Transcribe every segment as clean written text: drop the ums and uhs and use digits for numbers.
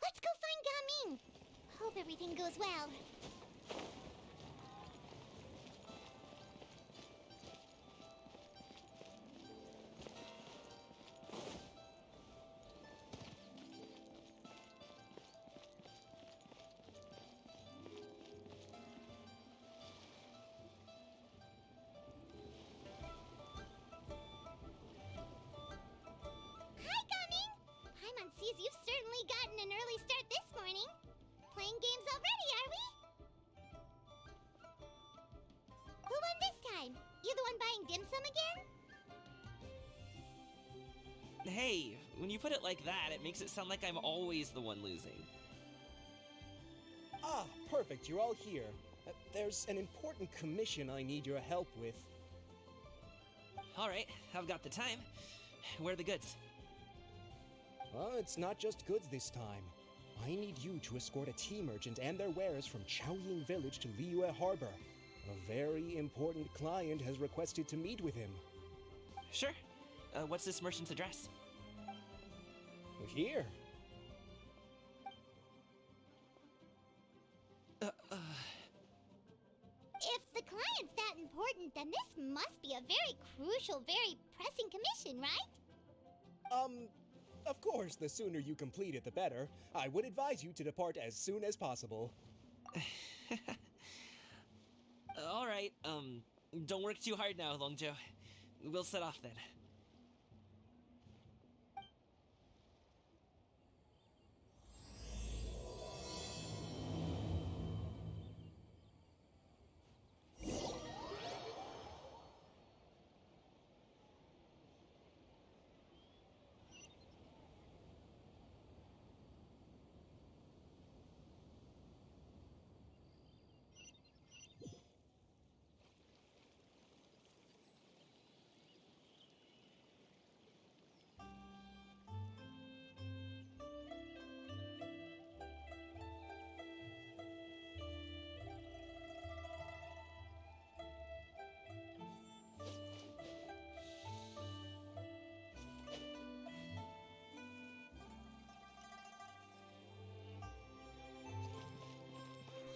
Let's go find Gaming. Hope everything goes well. Hi, Gaming! Paimon sees you've certainly gotten an early start this morning. Playing games already, are we? Who won this time? You the one buying dim sum again? Hey, when you put it like that, it makes it sound like I'm always the one losing. Ah, perfect, you're all here. There's an important commission I need your help with. Alright, I've got the time. Where are the goods? It's not just goods this time. I need you to escort a tea merchant and their wares from Chaoying Village to Liyue Harbor. A very important client has requested to meet with him. Sure. What's this merchant's address? Here. If the client's that important, then this must be a very crucial, very pressing commission, right? Of course, the sooner you complete it, the better. I would advise you to depart as soon as possible. Alright, don't work too hard now, Longjo. We'll set off then.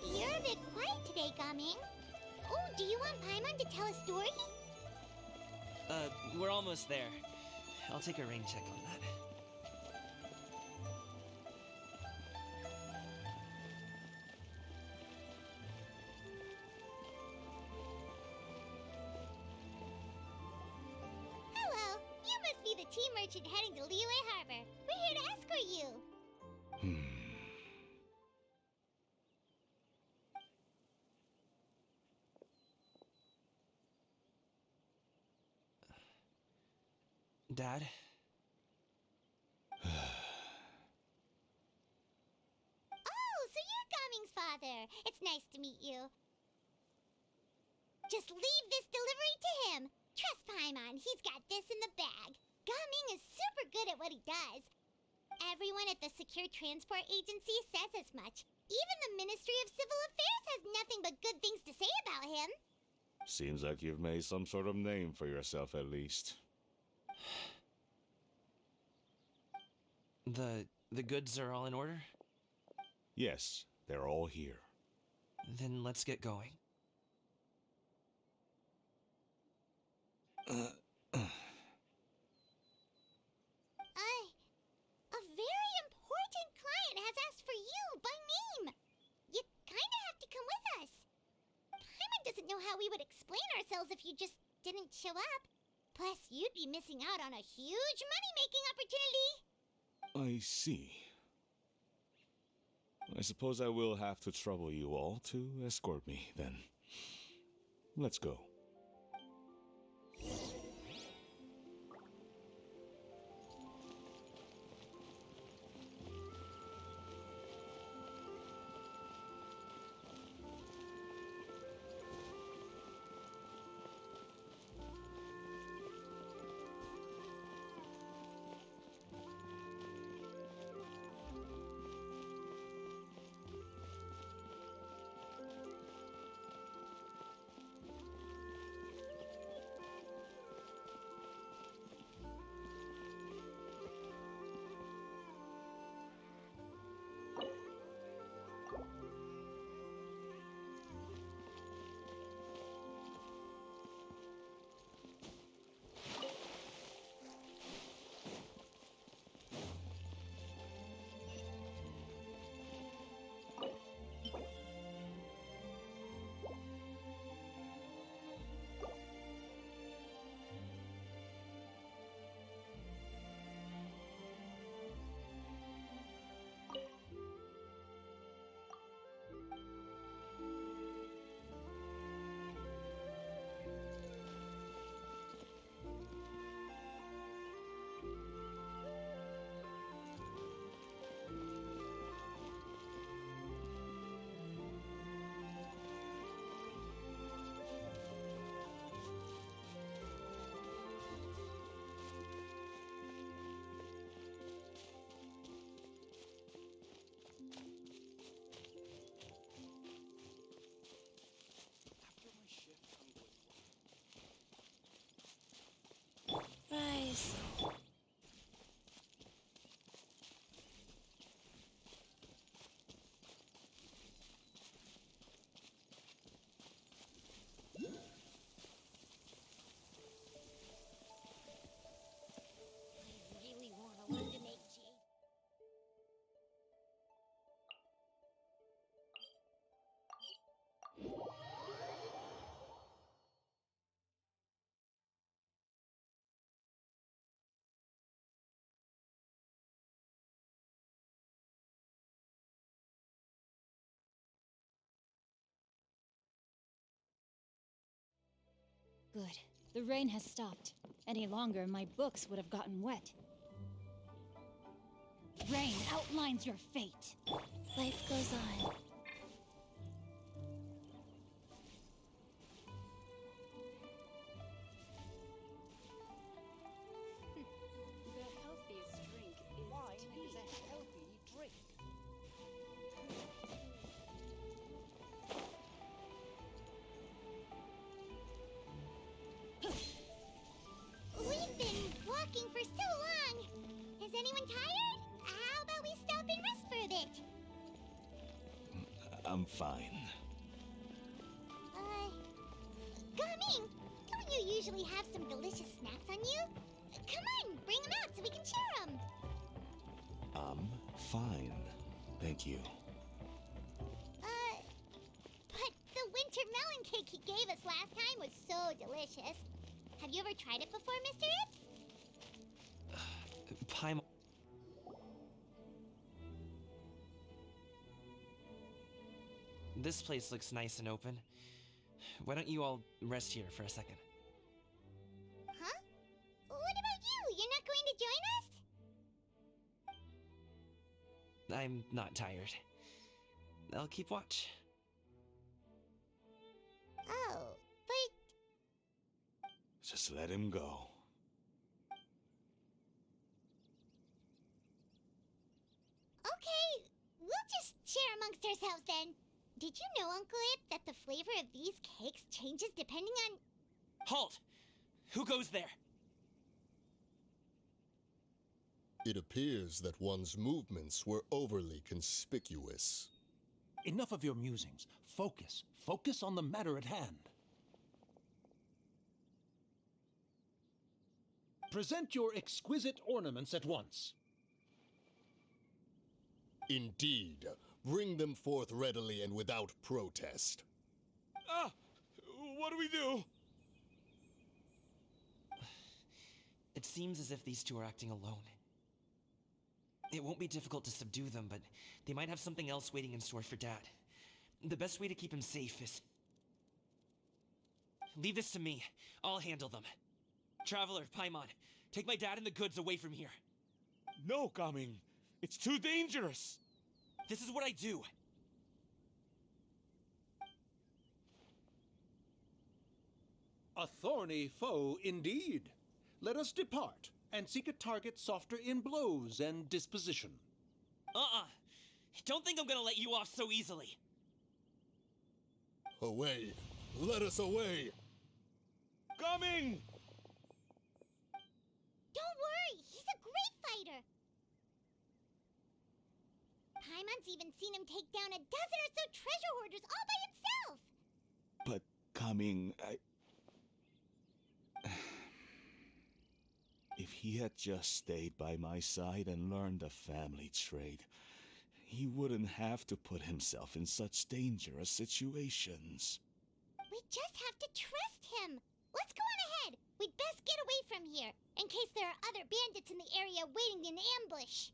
You're a bit quiet today, Gaming. Oh, do you want Paimon to tell a story? We're almost there. I'll take a rain check on that. Hello, you must be the tea merchant heading to Liyue Harbor. We're here to escort you. Dad? Oh, so you're Gaming's father. It's nice to meet you. Just leave this delivery to him. Trust Paimon, he's got this in the bag. Gaming is super good at what he does. Everyone at the Secure Transport Agency says as much. Even the Ministry of Civil Affairs has nothing but good things to say about him. Seems like you've made some sort of name for yourself at least. The goods are all in order? Yes, they're all here. Then let's get going. A very important client has asked for you by name. You kinda have to come with us. Paimon doesn't know how we would explain ourselves if you just didn't show up. Plus, you'd be missing out on a huge money-making opportunity. I see. I suppose I will have to trouble you all to escort me, then. Let's go. Good. The rain has stopped. Any longer, my books would have gotten wet. Rain outlines your fate. Life goes on. The healthiest drink is Wine tea. is a healthy drink. We've been walking for so long. Is anyone tired? How about we stop and rest for a bit? I'm fine. Gaming, don't you usually have some delicious snacks on you? Come on, bring them out so we can share them. I'm fine. Thank you. But the winter melon cake he gave us last time was so delicious. Have you ever tried it before, Mr. Ip? Paimon. This place looks nice and open. Why don't you all rest here for a second? Huh? What about you? You're not going to join us? I'm not tired. I'll keep watch. Oh, but Just let him go. okay, we'll just share amongst ourselves then. Did you know, Uncle Ip, that the flavor of these cakes changes depending on... Halt! Who goes there? It appears that one's movements were overly conspicuous. Enough of your musings. Focus. Focus on the matter at hand. Present your exquisite ornaments at once. Indeed, bring them forth readily and without protest. Ah! What do we do? It seems as if these two are acting alone. It won't be difficult to subdue them, but they might have something else waiting in store for Dad. The best way to keep him safe is... Leave this to me. I'll handle them. Traveler, Paimon, take my dad and the goods away from here. No, Gaming. It's too dangerous. This is what I do. A thorny foe indeed. Let us depart and seek a target softer in blows and disposition. Don't think I'm gonna let you off so easily. Away! Let us away! Gaming! Don't worry, he's a great fighter. Paimon's even seen him take down a dozen or so treasure hoarders all by himself. But, Gaming, If he had just stayed by my side and learned the family trade, he wouldn't have to put himself in such dangerous situations. We just have to trust him. Let's go on ahead. We'd best get away from here, in case there are other bandits in the area waiting in ambush.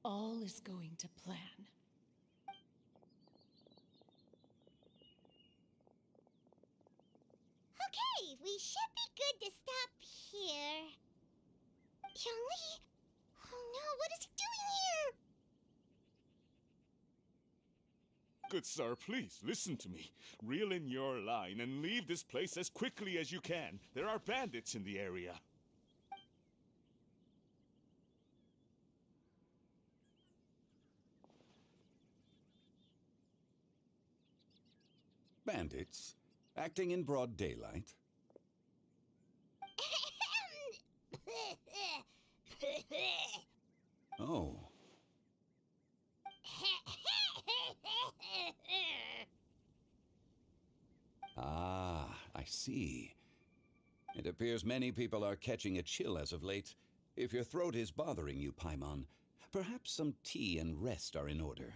All is going to plan. Okay, we should be good to stop here. Youngli? Oh no, what is he doing here? Good sir, please, listen to me. Reel in your line and leave this place as quickly as you can. There are bandits in the area. Bandits? Acting in broad daylight? Oh. Ah, I see. It appears many people are catching a chill as of late. If your throat is bothering you, Paimon, perhaps some tea and rest are in order.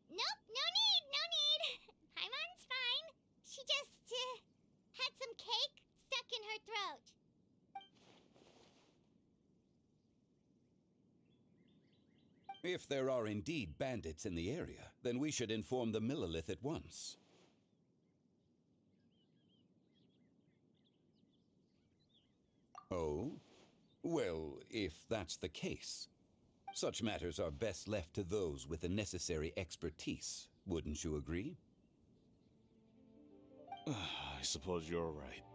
Nope, no need. Paimon's fine. She just, had some cake stuck in her throat. If there are indeed bandits in the area, then we should inform the Millelith at once. Oh? Well, if that's the case, such matters are best left to those with the necessary expertise, wouldn't you agree? I suppose you're right.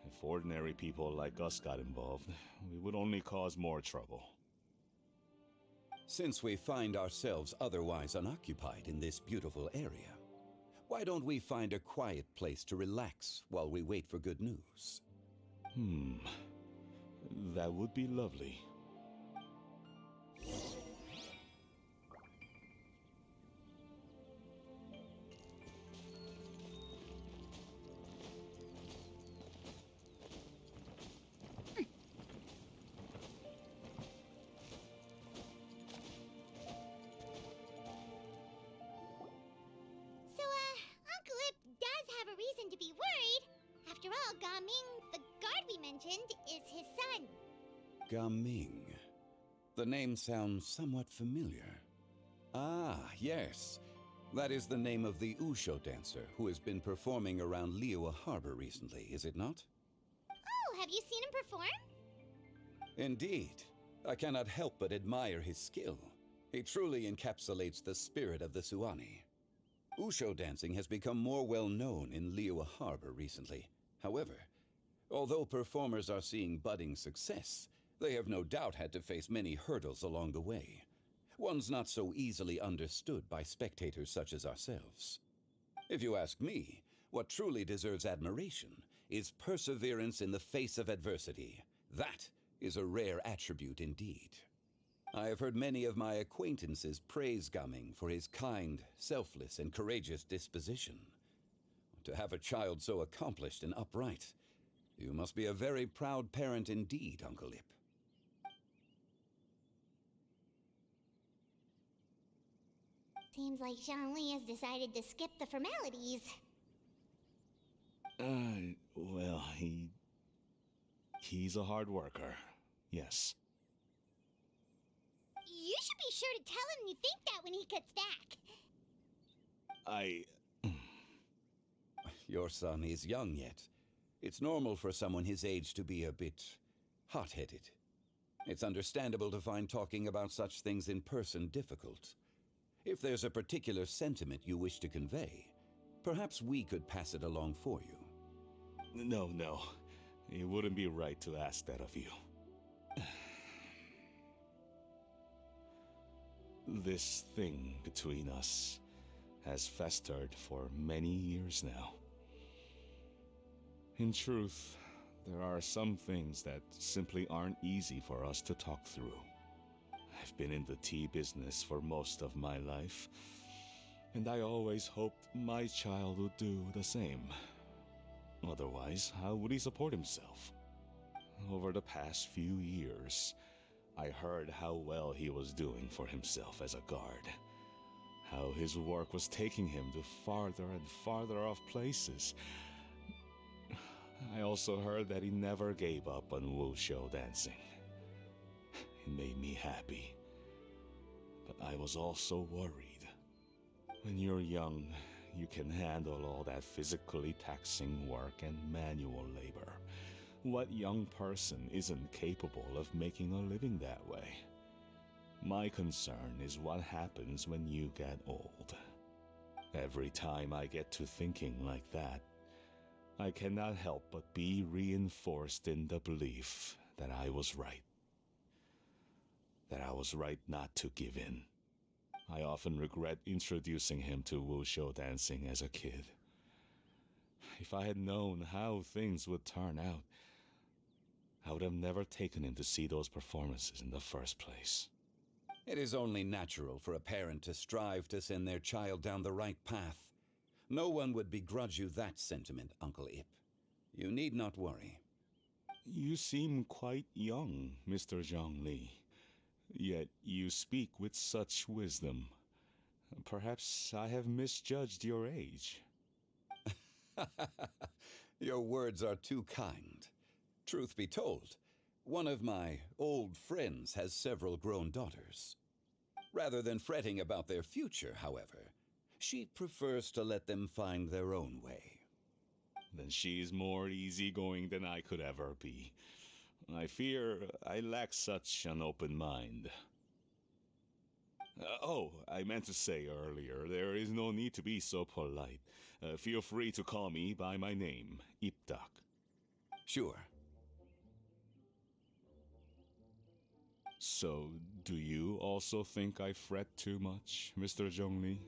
If ordinary people like us got involved, we would only cause more trouble. Since we find ourselves otherwise unoccupied in this beautiful area, why don't we find a quiet place to relax while we wait for good news? That would be lovely. So, Uncle Ip does have a reason to be worried. After all, Gaming, the guard we mentioned, is his son. Gaming. The name sounds somewhat familiar. Ah, yes. That is the name of the Usho dancer who has been performing around Liyue Harbor recently, is it not? Oh, have you seen him perform? Indeed. I cannot help but admire his skill. He truly encapsulates the spirit of the Suani. Usho dancing has become more well known in Liyue Harbor recently. However, although performers are seeing budding success, they have no doubt had to face many hurdles along the way. One's not so easily understood by spectators such as ourselves. If you ask me, what truly deserves admiration is perseverance in the face of adversity. That is a rare attribute indeed. I have heard many of my acquaintances praise Gaming for his kind, selfless, and courageous disposition. To have a child so accomplished and upright, you must be a very proud parent indeed, Uncle Ip. Seems like Zhongli has decided to skip the formalities. Well, he's a hard worker. Yes. You should be sure to tell him you think that when he gets back. Your son is young yet. It's normal for someone his age to be a bit hot-headed. It's understandable to find talking about such things in person difficult. If there's a particular sentiment you wish to convey, perhaps we could pass it along for you. No. It wouldn't be right to ask that of you. This thing between us has festered for many years now. In truth, there are some things that simply aren't easy for us to talk through. I've been in the tea business for most of my life, and I always hoped my child would do the same. Otherwise, how would he support himself? Over the past few years, I heard how well he was doing for himself as a guard. How his work was taking him to farther and farther off places. I also heard that he never gave up on Wushu dancing. It made me happy. But I was also worried. When you're young, you can handle all that physically taxing work and manual labor. What young person isn't capable of making a living that way? My concern is what happens when you get old. Every time I get to thinking like that, I cannot help but be reinforced in the belief that I was right. That I was right not to give in. I often regret introducing him to Wushu dancing as a kid. If I had known how things would turn out, I would have never taken him to see those performances in the first place. It is only natural for a parent to strive to send their child down the right path. No one would begrudge you that sentiment, Uncle Ip. You need not worry. You seem quite young, Mr. Zhongli. Yet you speak with such wisdom. Perhaps I have misjudged your age. Your words are too kind. Truth be told, one of my old friends has several grown daughters. Rather than fretting about their future, however, she prefers to let them find their own way. Then she's more easygoing than I could ever be. I fear I lack such an open mind. I meant to say earlier, there is no need to be so polite. Feel free to call me by my name, Iptak. Sure. So, do you also think I fret too much, Mr. Zhongli?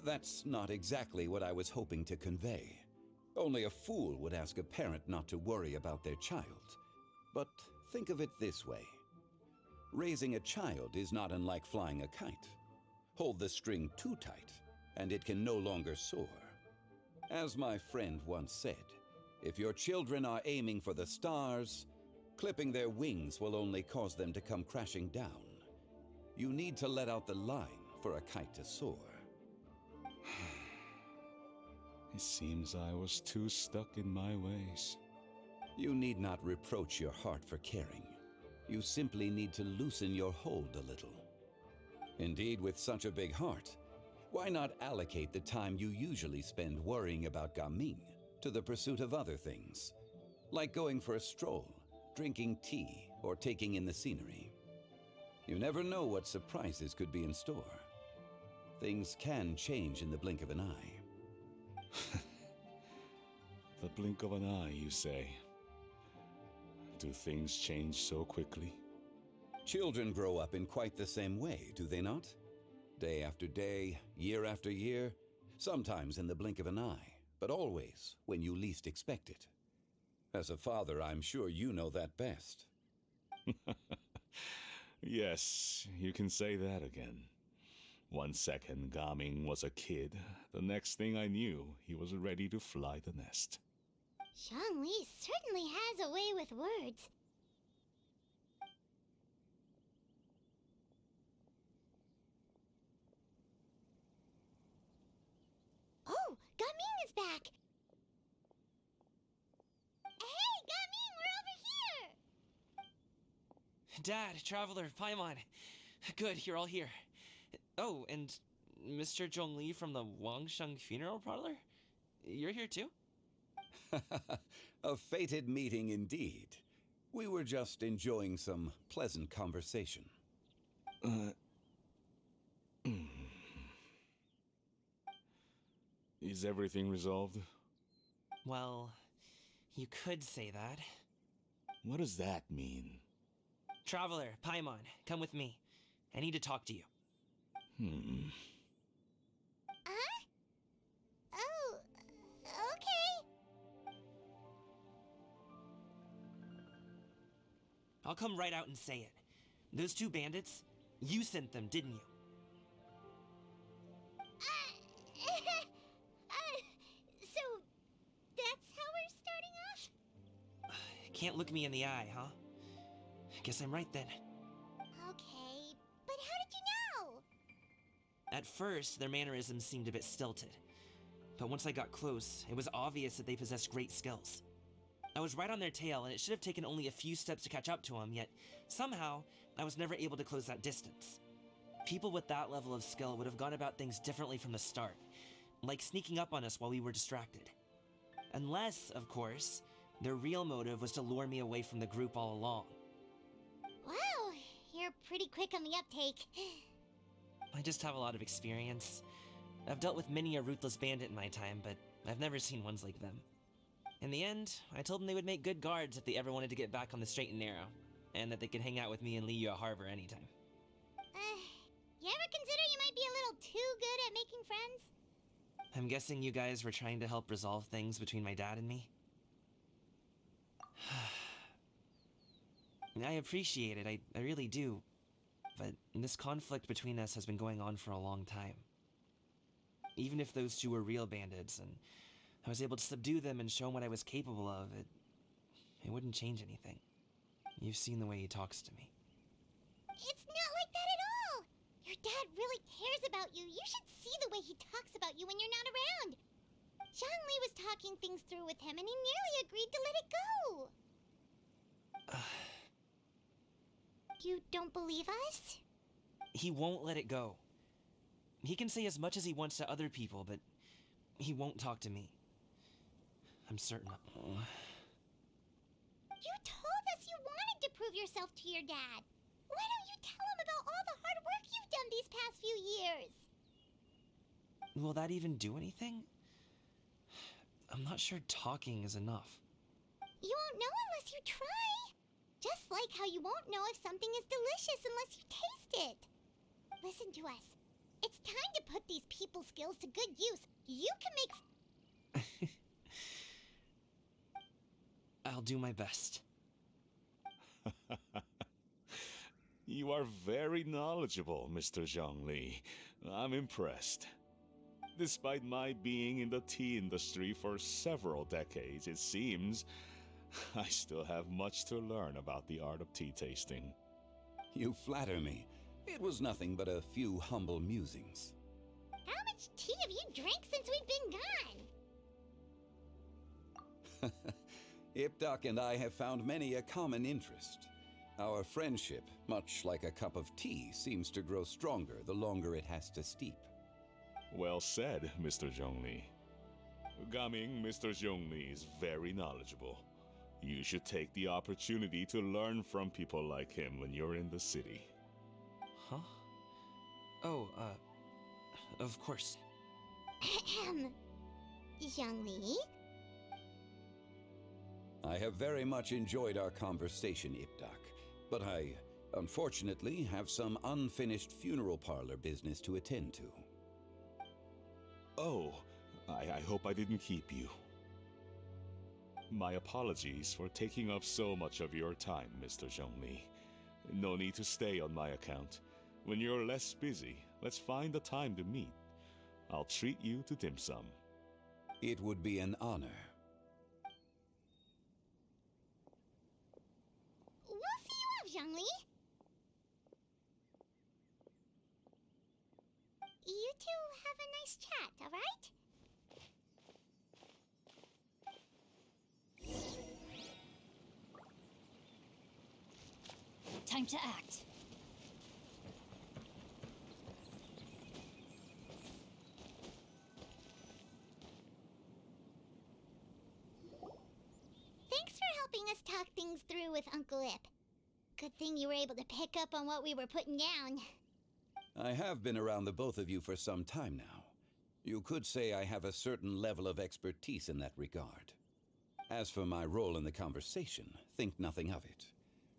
That's not exactly what I was hoping to convey. Only a fool would ask a parent not to worry about their child. But think of it this way. Raising a child is not unlike flying a kite. Hold the string too tight, and it can no longer soar. As my friend once said, if your children are aiming for the stars, clipping their wings will only cause them to come crashing down. You need to let out the line for a kite to soar. It seems I was too stuck in my ways. You need not reproach your heart for caring. You simply need to loosen your hold a little. Indeed, with such a big heart, why not allocate the time you usually spend worrying about Gaming to the pursuit of other things, like going for a stroll, drinking tea, or taking in the scenery? You never know what surprises could be in store. Things can change in the blink of an eye. The blink of an eye, you say? Do things change so quickly? Children grow up in quite the same way, do they not? Day after day, year after year, sometimes in the blink of an eye, but always when you least expect it. As a father, I'm sure you know that best. Yes, you can say that again. 1 second Gaming was a kid. The next thing I knew, he was ready to fly the nest. Zhongli certainly has a way with words. Oh, Gaming is back! Hey, Gaming, we're over here! Dad, Traveler, Paimon. Good, you're all here. Oh, and Mr. Zhongli from the Wangsheng Funeral Parlor? You're here too? A fated meeting indeed. We were just enjoying some pleasant conversation. Is everything resolved? Well, you could say that. What does that mean? Traveler, Paimon, come with me. I need to talk to you. Huh? Oh, okay. I'll come right out and say it. Those two bandits, you sent them, didn't you? So, that's how we're starting off? Can't look me in the eye, huh? Guess I'm right then. Okay, but how did you know? At first, their mannerisms seemed a bit stilted. But once I got close, it was obvious that they possessed great skills. I was right on their tail, and it should have taken only a few steps to catch up to them, yet somehow, I was never able to close that distance. People with that level of skill would have gone about things differently from the start, like sneaking up on us while we were distracted. Unless, of course, their real motive was to lure me away from the group all along. Wow, you're pretty quick on the uptake. I just have a lot of experience. I've dealt with many a ruthless bandit in my time, but I've never seen ones like them. In the end, I told them they would make good guards if they ever wanted to get back on the straight and narrow, and that they could hang out with me in Liyue Harbor anytime. You ever consider you might be a little too good at making friends? I'm guessing you guys were trying to help resolve things between my dad and me? I appreciate it, I really do. But this conflict between us has been going on for a long time. Even if those two were real bandits, and I was able to subdue them and show them what I was capable of, it wouldn't change anything. You've seen the way he talks to me. It's not like that at all! Your dad really cares about you. You should see the way he talks about you when you're not around. Zhongli was talking things through with him, and he nearly agreed to let it go. You don't believe us? He won't let it go. He can say as much as he wants to other people, but he won't talk to me. I'm certain of... You told us you wanted to prove yourself to your dad. Why don't you tell him about all the hard work you've done these past few years? Will that even do anything? I'm not sure talking is enough. You won't know unless you try. Just like how you won't know if something is delicious unless you taste it. Listen to us. It's time to put these people skills to good use. You can make... I'll do my best. You are very knowledgeable, Mr. Zhongli. I'm impressed. Despite my being in the tea industry for several decades, it seems I still have much to learn about the art of tea tasting. You flatter me. It was nothing but a few humble musings. How much tea have you drank since we've been gone? Ipdak and I have found many a common interest. Our friendship, much like a cup of tea, seems to grow stronger the longer it has to steep. Well said, Mr. Zhongli. Gaming, Mr. Zhongli is very knowledgeable. You should take the opportunity to learn from people like him when you're in the city. Huh? Oh, of course. Ahem. Zhongli? I have very much enjoyed our conversation, Ipdak, but I, unfortunately, have some unfinished funeral parlor business to attend to. Oh, I hope I didn't keep you. My apologies for taking up so much of your time, Mr. Zhongli. No need to stay on my account. When you're less busy, let's find a time to meet. I'll treat you to dim sum. It would be an honor. We'll see you off, Zhongli. You two have a nice chat, alright? Time to act. Thanks for helping us talk things through with Uncle Ip. Good thing you were able to pick up on what we were putting down. I have been around the both of you for some time now. You could say I have a certain level of expertise in that regard. As for my role in the conversation, think nothing of it.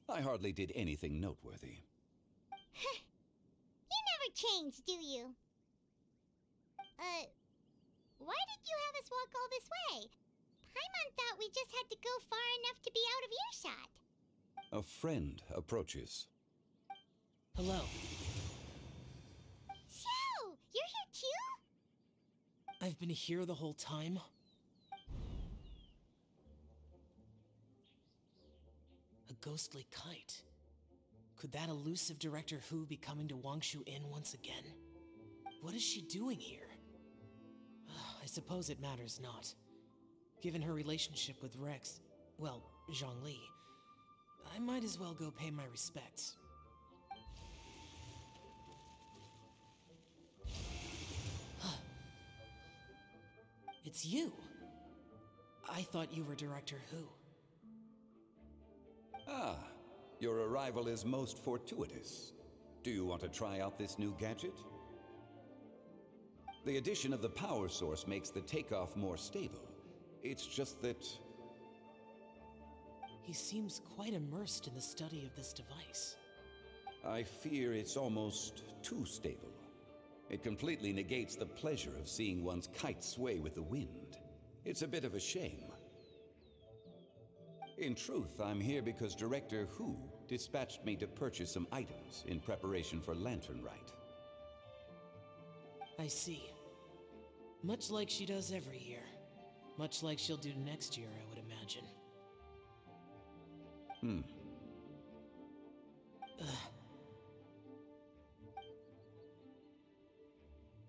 I hardly did anything noteworthy. You never change, do you? Why did you have us walk all this way? Paimon thought we just had to go far enough to be out of earshot. A friend approaches. Hello. So, you're here too? I've been here the whole time? A ghostly kite. Could that elusive Director Hu be coming to Wangshu Inn once again? What is she doing here? I suppose it matters not. Given her relationship with Rex, well, Zhongli, I might as well go pay my respects. It's you! I thought you were Director Hu. Ah, your arrival is most fortuitous. Do you want to try out this new gadget? The addition of the power source makes the takeoff more stable. It's just that... He seems quite immersed in the study of this device. I fear it's almost too stable. It completely negates the pleasure of seeing one's kite sway with the wind. It's a bit of a shame. In truth, I'm here because Director Hu dispatched me to purchase some items in preparation for Lantern Rite. I see. Much like she does every year. Much like she'll do next year, I would imagine.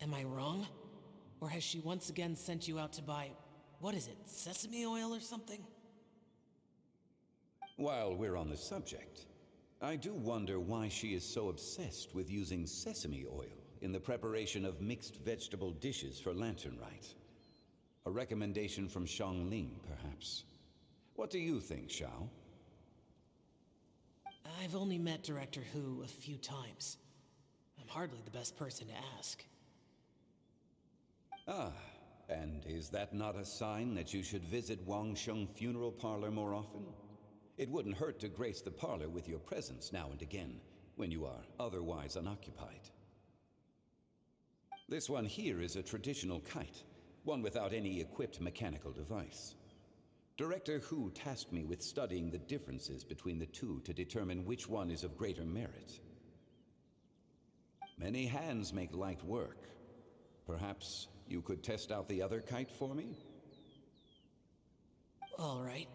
Am I wrong? Or has she once again sent you out to buy, what is it, sesame oil or something? While we're on the subject, I do wonder why she is so obsessed with using sesame oil in the preparation of mixed vegetable dishes for Lantern Rite. A recommendation from Xiangling, perhaps. What do you think, Xiao? I've only met Director Hu a few times. I'm hardly the best person to ask. Ah, and is that not a sign that you should visit Wang Sheng Funeral Parlor more often? It wouldn't hurt to grace the parlor with your presence now and again, when you are otherwise unoccupied. This one here is a traditional kite, one without any equipped mechanical device. Director Hu tasked me with studying the differences between the two to determine which one is of greater merit. Many hands make light work. Perhaps you could test out the other kite for me? All right.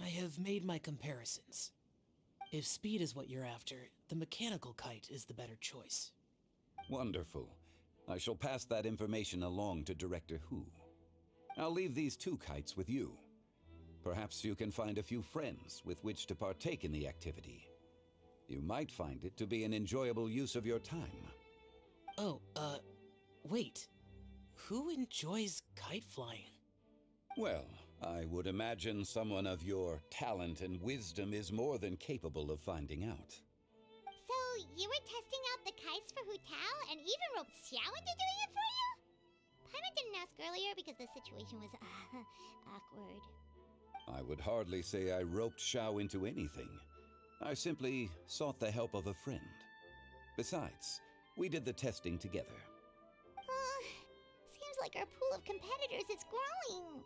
I have made my comparisons. If speed is what you're after, the mechanical kite is the better choice. Wonderful. I shall pass that information along to Director Hu. I'll leave these two kites with you. Perhaps you can find a few friends with which to partake in the activity. You might find it to be an enjoyable use of your time. Oh, wait. Who enjoys kite flying? Well, I would imagine someone of your talent and wisdom is more than capable of finding out. So, you were testing out the kites for Hu Tao and even roped Xiao into doing it for you? Paimon didn't ask earlier because the situation was, awkward. I would hardly say I roped Xiao into anything. I simply sought the help of a friend. Besides, we did the testing together. Seems like our pool of competitors is growing.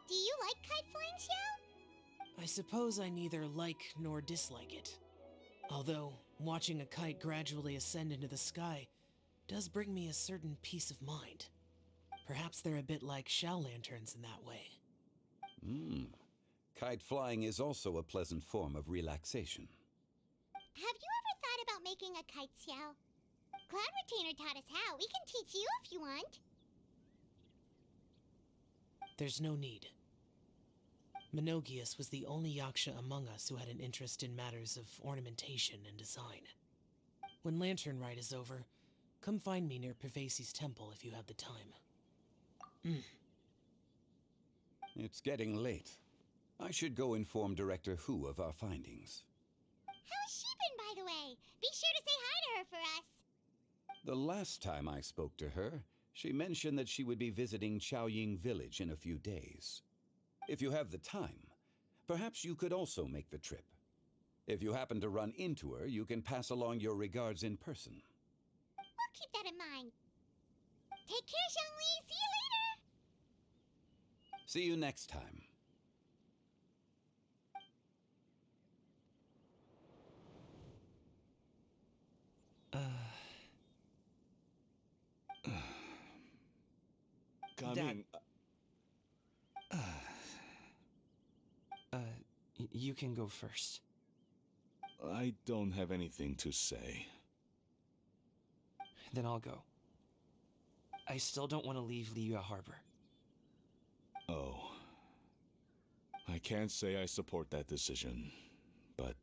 Do you like kite flying, Xiao? I suppose I neither like nor dislike it. Although, watching a kite gradually ascend into the sky does bring me a certain peace of mind. Perhaps they're a bit like Xiao lanterns in that way. Kite flying is also a pleasant form of relaxation. Have you ever thought about making a kite, Xiao? Cloud Retainer taught us how. We can teach you if you want. There's no need. Menogius was the only Yaksha among us who had an interest in matters of ornamentation and design. When Lantern Rite is over, come find me near Pervasi's temple if you have the time. It's getting late. I should go inform Director Hu of our findings. How's she been, by the way? Be sure to say hi to her for us. The last time I spoke to her, she mentioned that she would be visiting Chaoying Village in a few days. If you have the time, perhaps you could also make the trip. If you happen to run into her, you can pass along your regards in person. We'll keep that in mind. Take care, Xiangli. See you later. See you next time. Coming. You can go first. I don't have anything to say. Then I'll go. I still don't want to leave Liyue Harbor. Oh. I can't say I support that decision, but...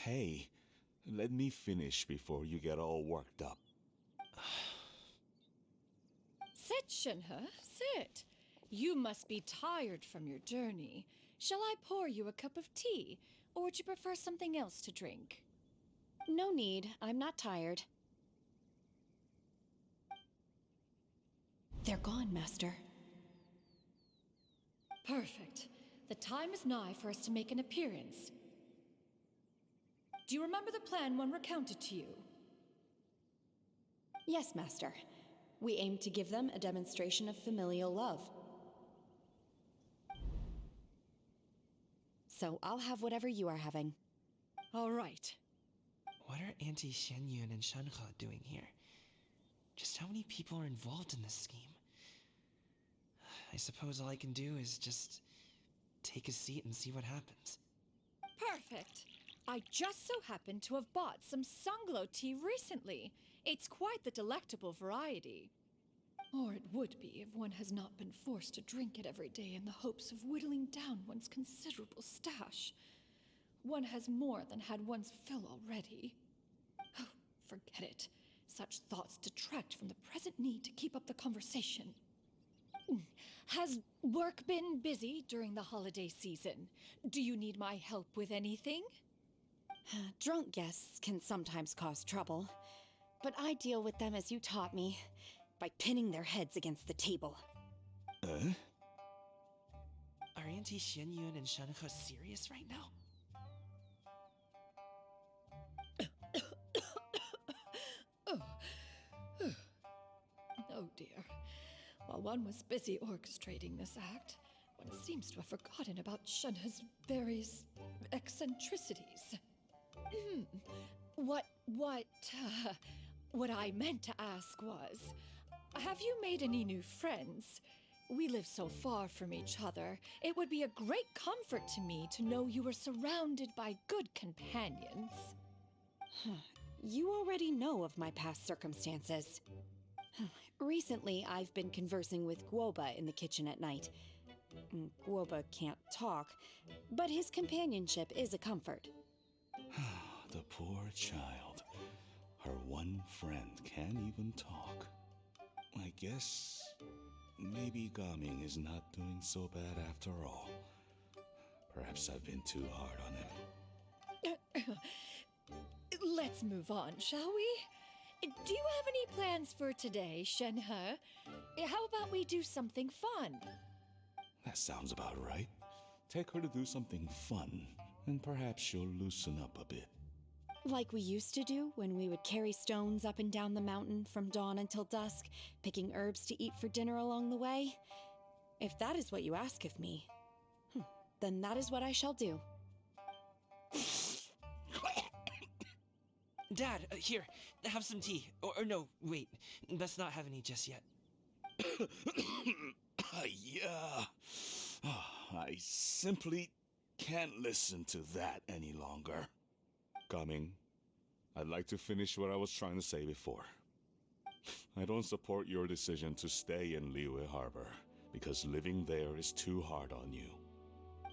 Hey, let me finish before you get all worked up. Sit, Shenhe, sit. You must be tired from your journey. Shall I pour you a cup of tea, or would you prefer something else to drink? No need. I'm not tired. They're gone, Master. Perfect. The time is nigh for us to make an appearance. Do you remember the plan when recounted to you? Yes, Master. We aim to give them a demonstration of familial love. So I'll have whatever you are having. All right. What are Auntie Xianyun and Shenhe doing here? Just how many people are involved in this scheme? I suppose all I can do is just take a seat and see what happens. Perfect. I just so happen to have bought some sunglow tea recently. It's quite the delectable variety. Or it would be if one has not been forced to drink it every day in the hopes of whittling down one's considerable stash. One has more than had one's fill already. Oh, forget it. Such thoughts detract from the present need to keep up the conversation. Has work been busy during the holiday season? Do you need my help with anything? Drunk guests can sometimes cause trouble, but I deal with them as you taught me, by pinning their heads against the table. Are Auntie Xianyun and Shenhe serious right now? Oh dear. While one was busy orchestrating this act, one seems to have forgotten about Shenhe's various eccentricities. What I meant to ask was, have you made any new friends? We live so far from each other. It would be a great comfort to me to know you were surrounded by good companions. You already know of my past circumstances. Recently, I've been conversing with Guoba in the kitchen at night. Guoba can't talk, but his companionship is a comfort. The poor child. Her one friend can't even talk. I guess maybe Gaming is not doing so bad after all. Perhaps I've been too hard on him. Let's move on, shall we? Do you have any plans for today, Shenhe? How about we do something fun? That sounds about right. Take her to do something fun, and perhaps she'll loosen up a bit. Like we used to do when we would carry stones up and down the mountain from dawn until dusk, picking herbs to eat for dinner along the way? If that is what you ask of me, then that is what I shall do. Dad, here, have some tea. Or no, wait, let's not have any just yet. Yeah. I simply can't listen to that any longer. Coming, I'd like to finish what I was trying to say before. I don't support your decision to stay in Liyue Harbor, because living there is too hard on you.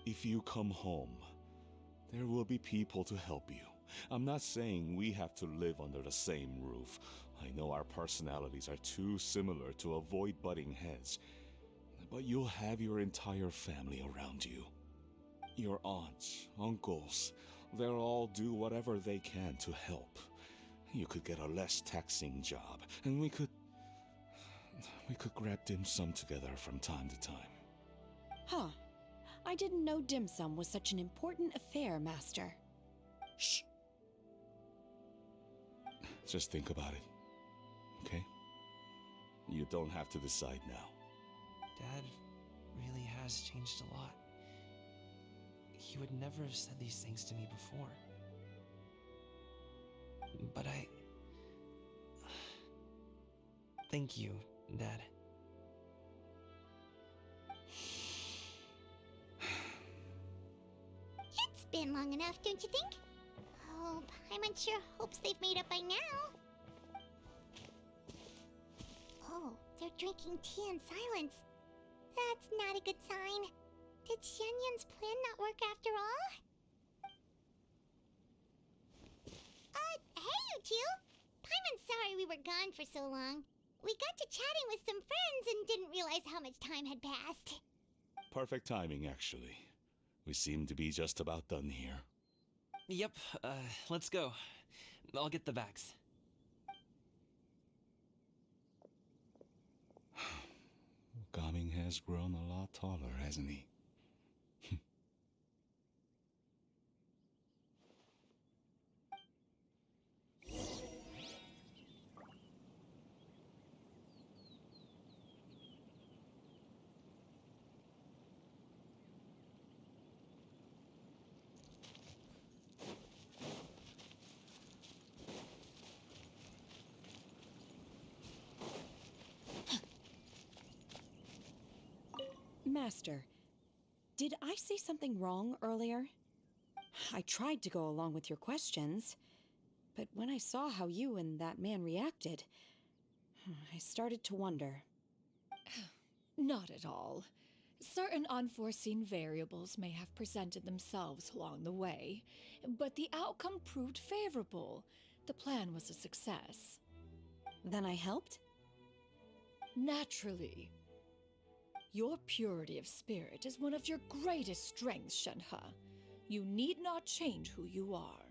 If you come home, there will be people to help you. I'm not saying we have to live under the same roof. I know our personalities are too similar to avoid butting heads. But you'll have your entire family around you. Your aunts, uncles, they'll all do whatever they can to help. You could get a less taxing job, and we could grab dim sum together from time to time. I didn't know dim sum was such an important affair, Master. Shh. Just think about it, okay? You don't have to decide now. Dad really has changed a lot. He would never have said these things to me before. But thank you, Dad. It's been long enough, don't you think? Oh, Paimon sure hopes they've made up by now. Oh, they're drinking tea in silence. That's not a good sign. Did Xianyun's plan not work after all? Hey, you two! Paimon's sorry we were gone for so long. We got to chatting with some friends and didn't realize how much time had passed. Perfect timing, actually. We seem to be just about done here. Yep, let's go. I'll get the bags. Gaming has grown a lot taller, hasn't he? Master, did I say something wrong earlier? I tried to go along with your questions, but when I saw how you and that man reacted, I started to wonder. Not at all. Certain unforeseen variables may have presented themselves along the way, but the outcome proved favorable. The plan was a success. Then I helped? Naturally. Your purity of spirit is one of your greatest strengths, Shenhe. You need not change who you are.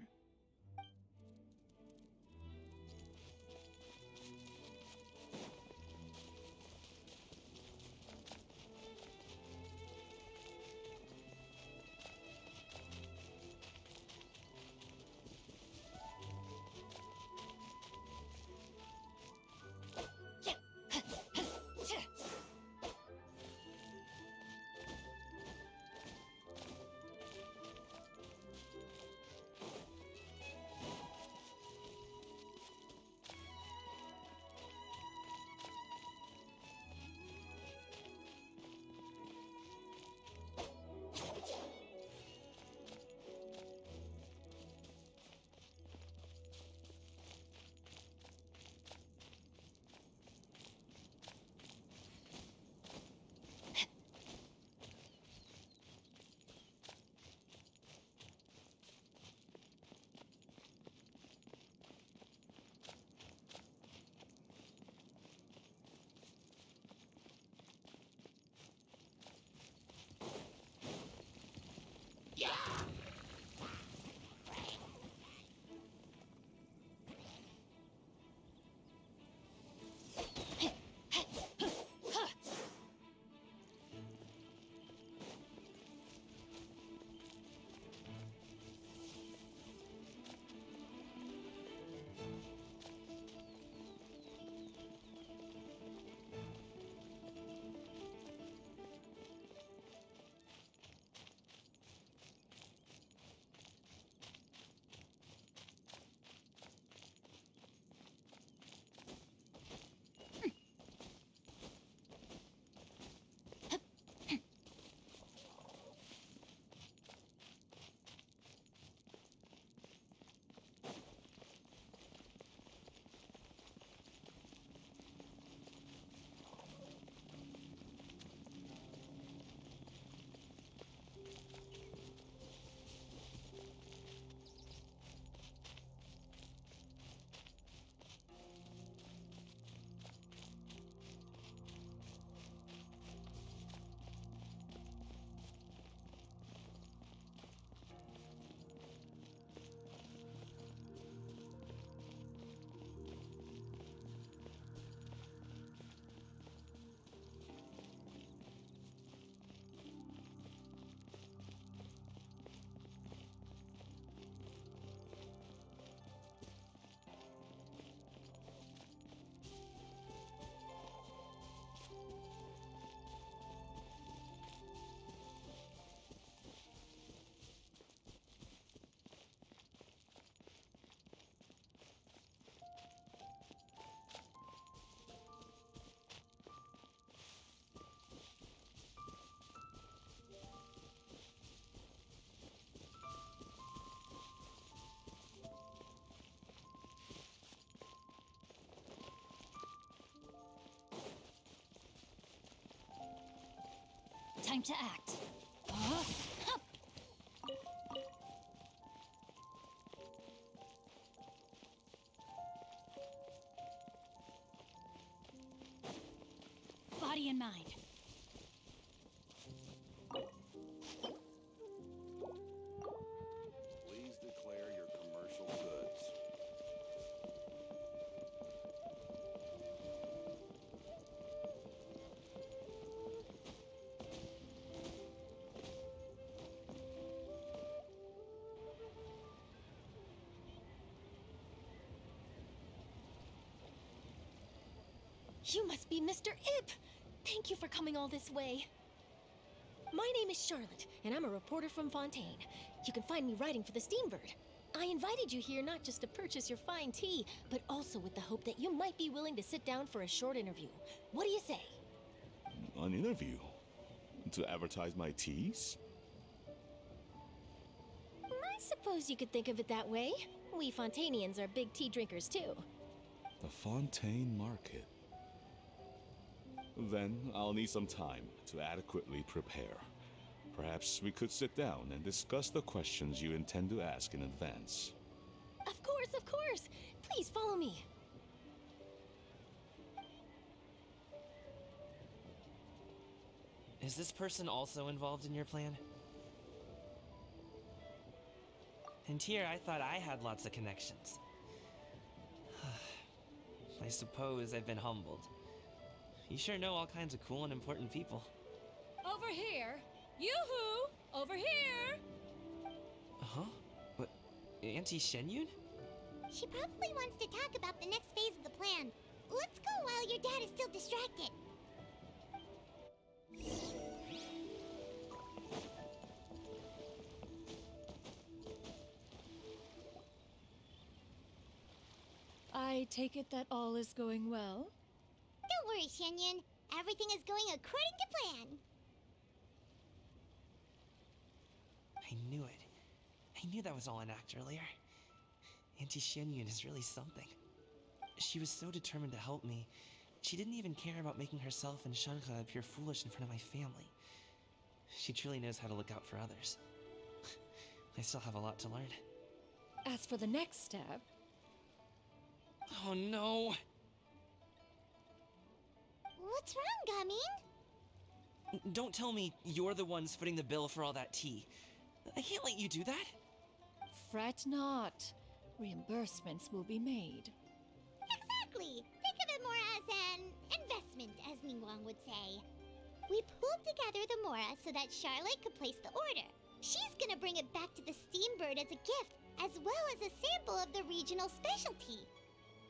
Time to act. Body and mind. Please declare your commercial goods. You must be Mr. Ip! Thank you for coming all this way. My name is Charlotte, and I'm a reporter from Fontaine. You can find me writing for the Steambird. I invited you here not just to purchase your fine tea, but also with the hope that you might be willing to sit down for a short interview. What do you say? An interview? To advertise my teas? My suppose you could think of it that way. We Fontanians are big tea drinkers too. The Fontaine Market. Then I'll need some time to adequately prepare. Perhaps we could sit down and discuss the questions you intend to ask in advance. Of course, of course. Please follow me. Is this person also involved in your plan? And here I thought I had lots of connections. I suppose I've been humbled. You sure know all kinds of cool and important people. Over here! Yoo-hoo! Over here! Huh? What? Auntie Shenyun? She probably wants to talk about the next phase of the plan. Let's go while your dad is still distracted. I take it that all is going well? Don't worry, Shenyun. Everything is going according to plan. I knew it. I knew that was all an act earlier. Auntie Shenyun is really something. She was so determined to help me. She didn't even care about making herself and Shanka appear foolish in front of my family. She truly knows how to look out for others. I still have a lot to learn. As for the next step... Oh no! What's wrong, Gaming? Don't tell me you're the ones footing the bill for all that tea. I can't let you do that. Fret not. Reimbursements will be made. Exactly. Think of it more as an investment, as Ningguang would say. We pooled together the Mora so that Charlotte could place the order. She's gonna bring it back to the Steambird as a gift, as well as a sample of the regional specialty.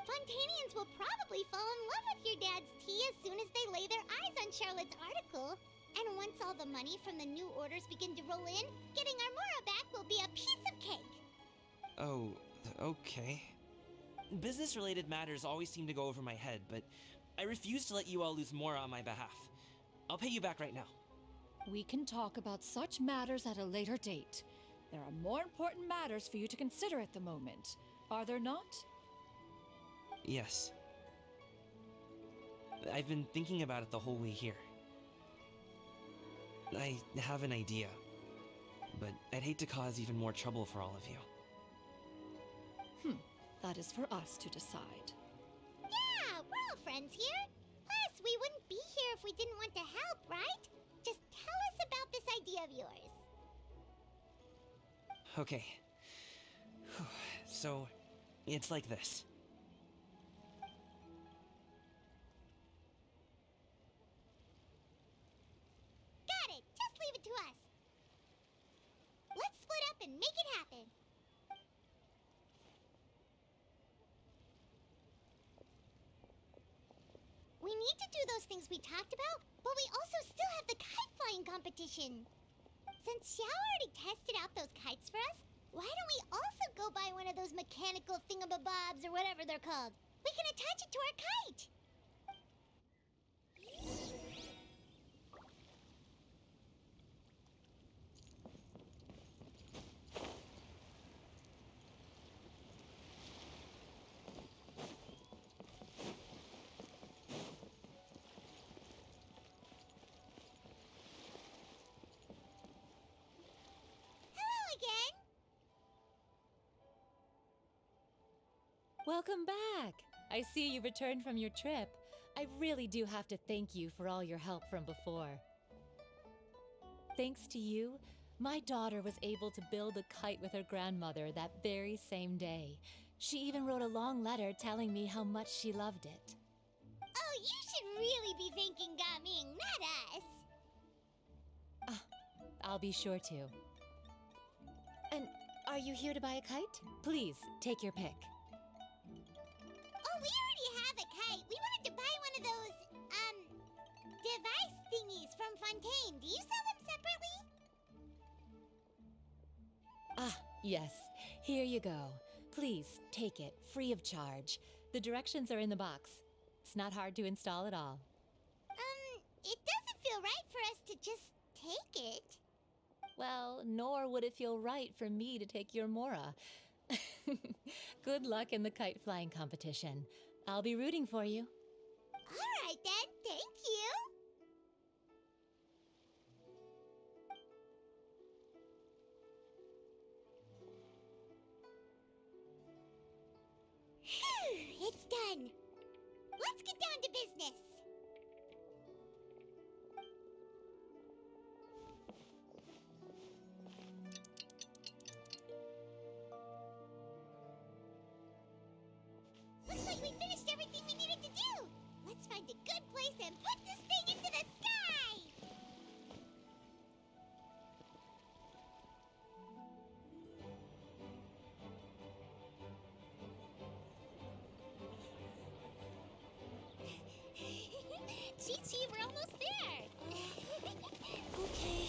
Fontanians will probably fall in love with your dad's tea as soon as they lay their eyes on Charlotte's article. And once all the money from the new orders begin to roll in, getting our Mora back will be a piece of cake. Oh, okay. Business-related matters always seem to go over my head, but I refuse to let you all lose more on my behalf. I'll pay you back right now. We can talk about such matters at a later date. There are more important matters for you to consider at the moment, are there not? Yes. I've been thinking about it the whole way here. I have an idea, but I'd hate to cause even more trouble for all of you. That is for us to decide. Yeah, we're all friends here. Plus, we wouldn't be here if we didn't want to help, right? Just tell us about this idea of yours. Okay. So, it's like this. Got it. Just leave it to us. Let's split up and make it happen. We need to do those things we talked about, but we also still have the kite flying competition. Since Xiao already tested out those kites for us, why don't we also go buy one of those mechanical thingamabobs or whatever they're called? We can attach it to our kite. Again? Welcome back! I see you returned from your trip. I really do have to thank you for all your help from before. Thanks to you, my daughter was able to build a kite with her grandmother that very same day. She even wrote a long letter telling me how much she loved it. Oh, you should really be thanking Gaming, not us. I'll be sure to. And are you here to buy a kite? Please, take your pick. Oh, we already have a kite. We wanted to buy one of those, device thingies from Fontaine. Do you sell them separately? Ah, yes. Here you go. Please, take it, free of charge. The directions are in the box. It's not hard to install at all. It doesn't feel right for us to just take it. Well, nor would it feel right for me to take your Mora. Good luck in the kite flying competition. I'll be rooting for you. All right then, thank you. Phew, it's done. Let's get down to business. Looks like we finished everything we needed to do. Let's find a good place and put this thing into the sky. Chi-Chi, we're almost there. Okay.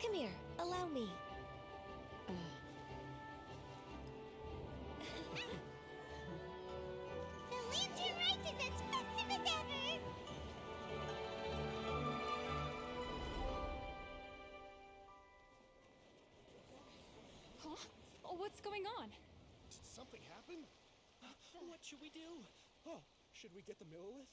Come here, allow me. The lantern rite is as festive as ever. Huh? Oh, what's going on? Did something happen? What should we do? Oh, should we get the Millilith?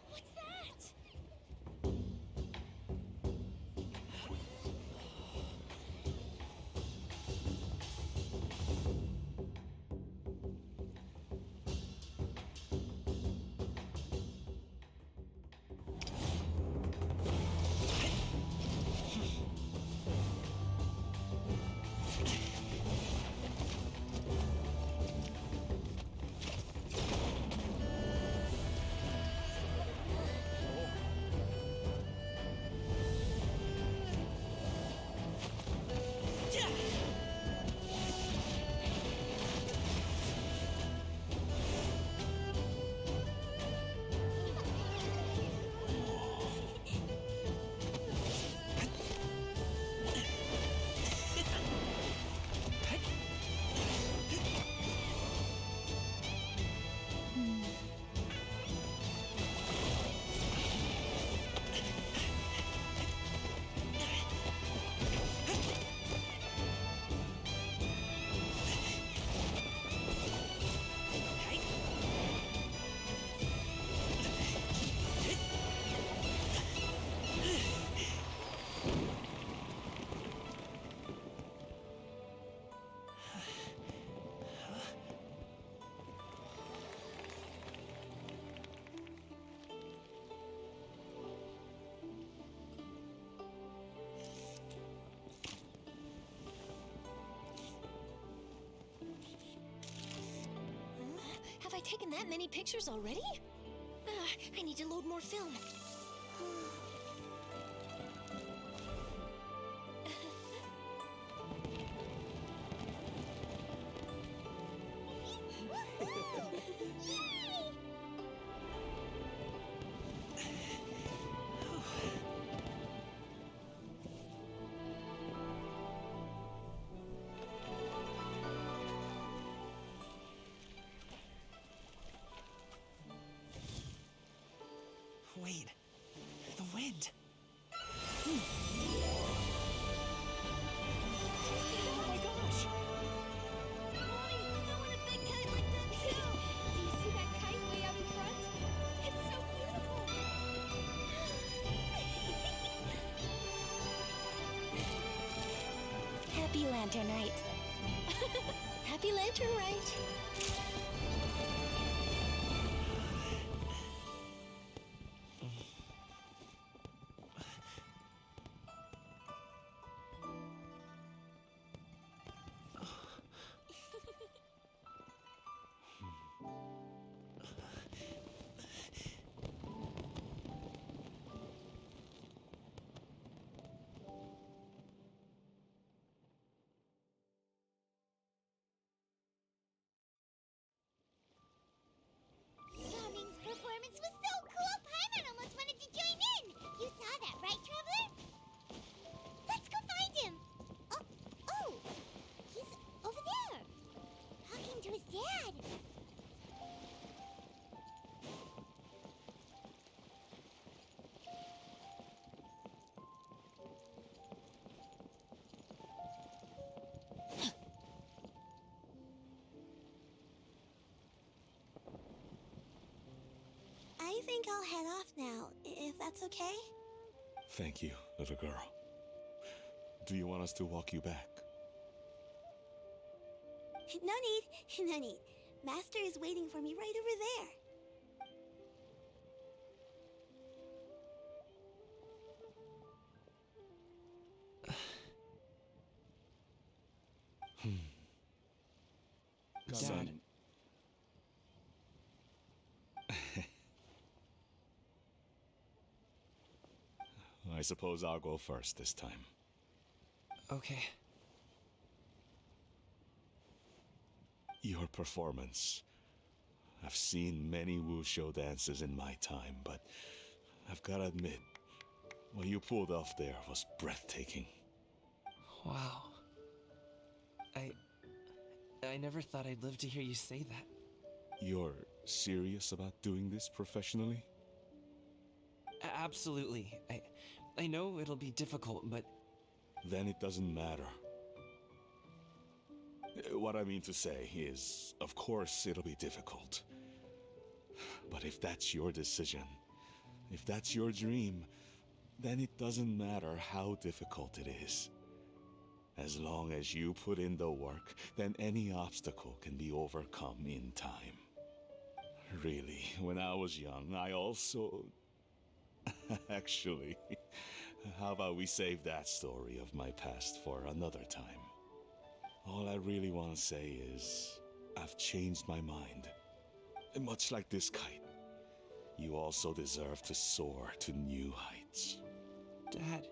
What's that? Have I taken that many pictures already? I need to load more film. Wait, the wind. Oh my gosh! Mommy, I want a big kite like that too. Do you see that kite way out in front? It's so beautiful. Happy Lantern Rite. Happy Lantern Rite. I'll head off now, if that's okay? Thank you, little girl. Do you want us to walk you back? No need, no need. Master is waiting for me right over there. Dad. I suppose I'll go first this time. Okay. Your performance. I've seen many wushou dances in my time, but I've gotta admit, what you pulled off there was breathtaking. Wow. I never thought I'd live to hear you say that. You're serious about doing this professionally? Absolutely. I know it'll be difficult, but... Then it doesn't matter. What I mean to say is, of course it'll be difficult. But if that's your decision, if that's your dream, then it doesn't matter how difficult it is. As long as you put in the work, then any obstacle can be overcome in time. Really, when I was young, I also... Actually, how about we save that story of my past for another time? All I really want to say is, I've changed my mind. Much like this kite, you also deserve to soar to new heights. Dad.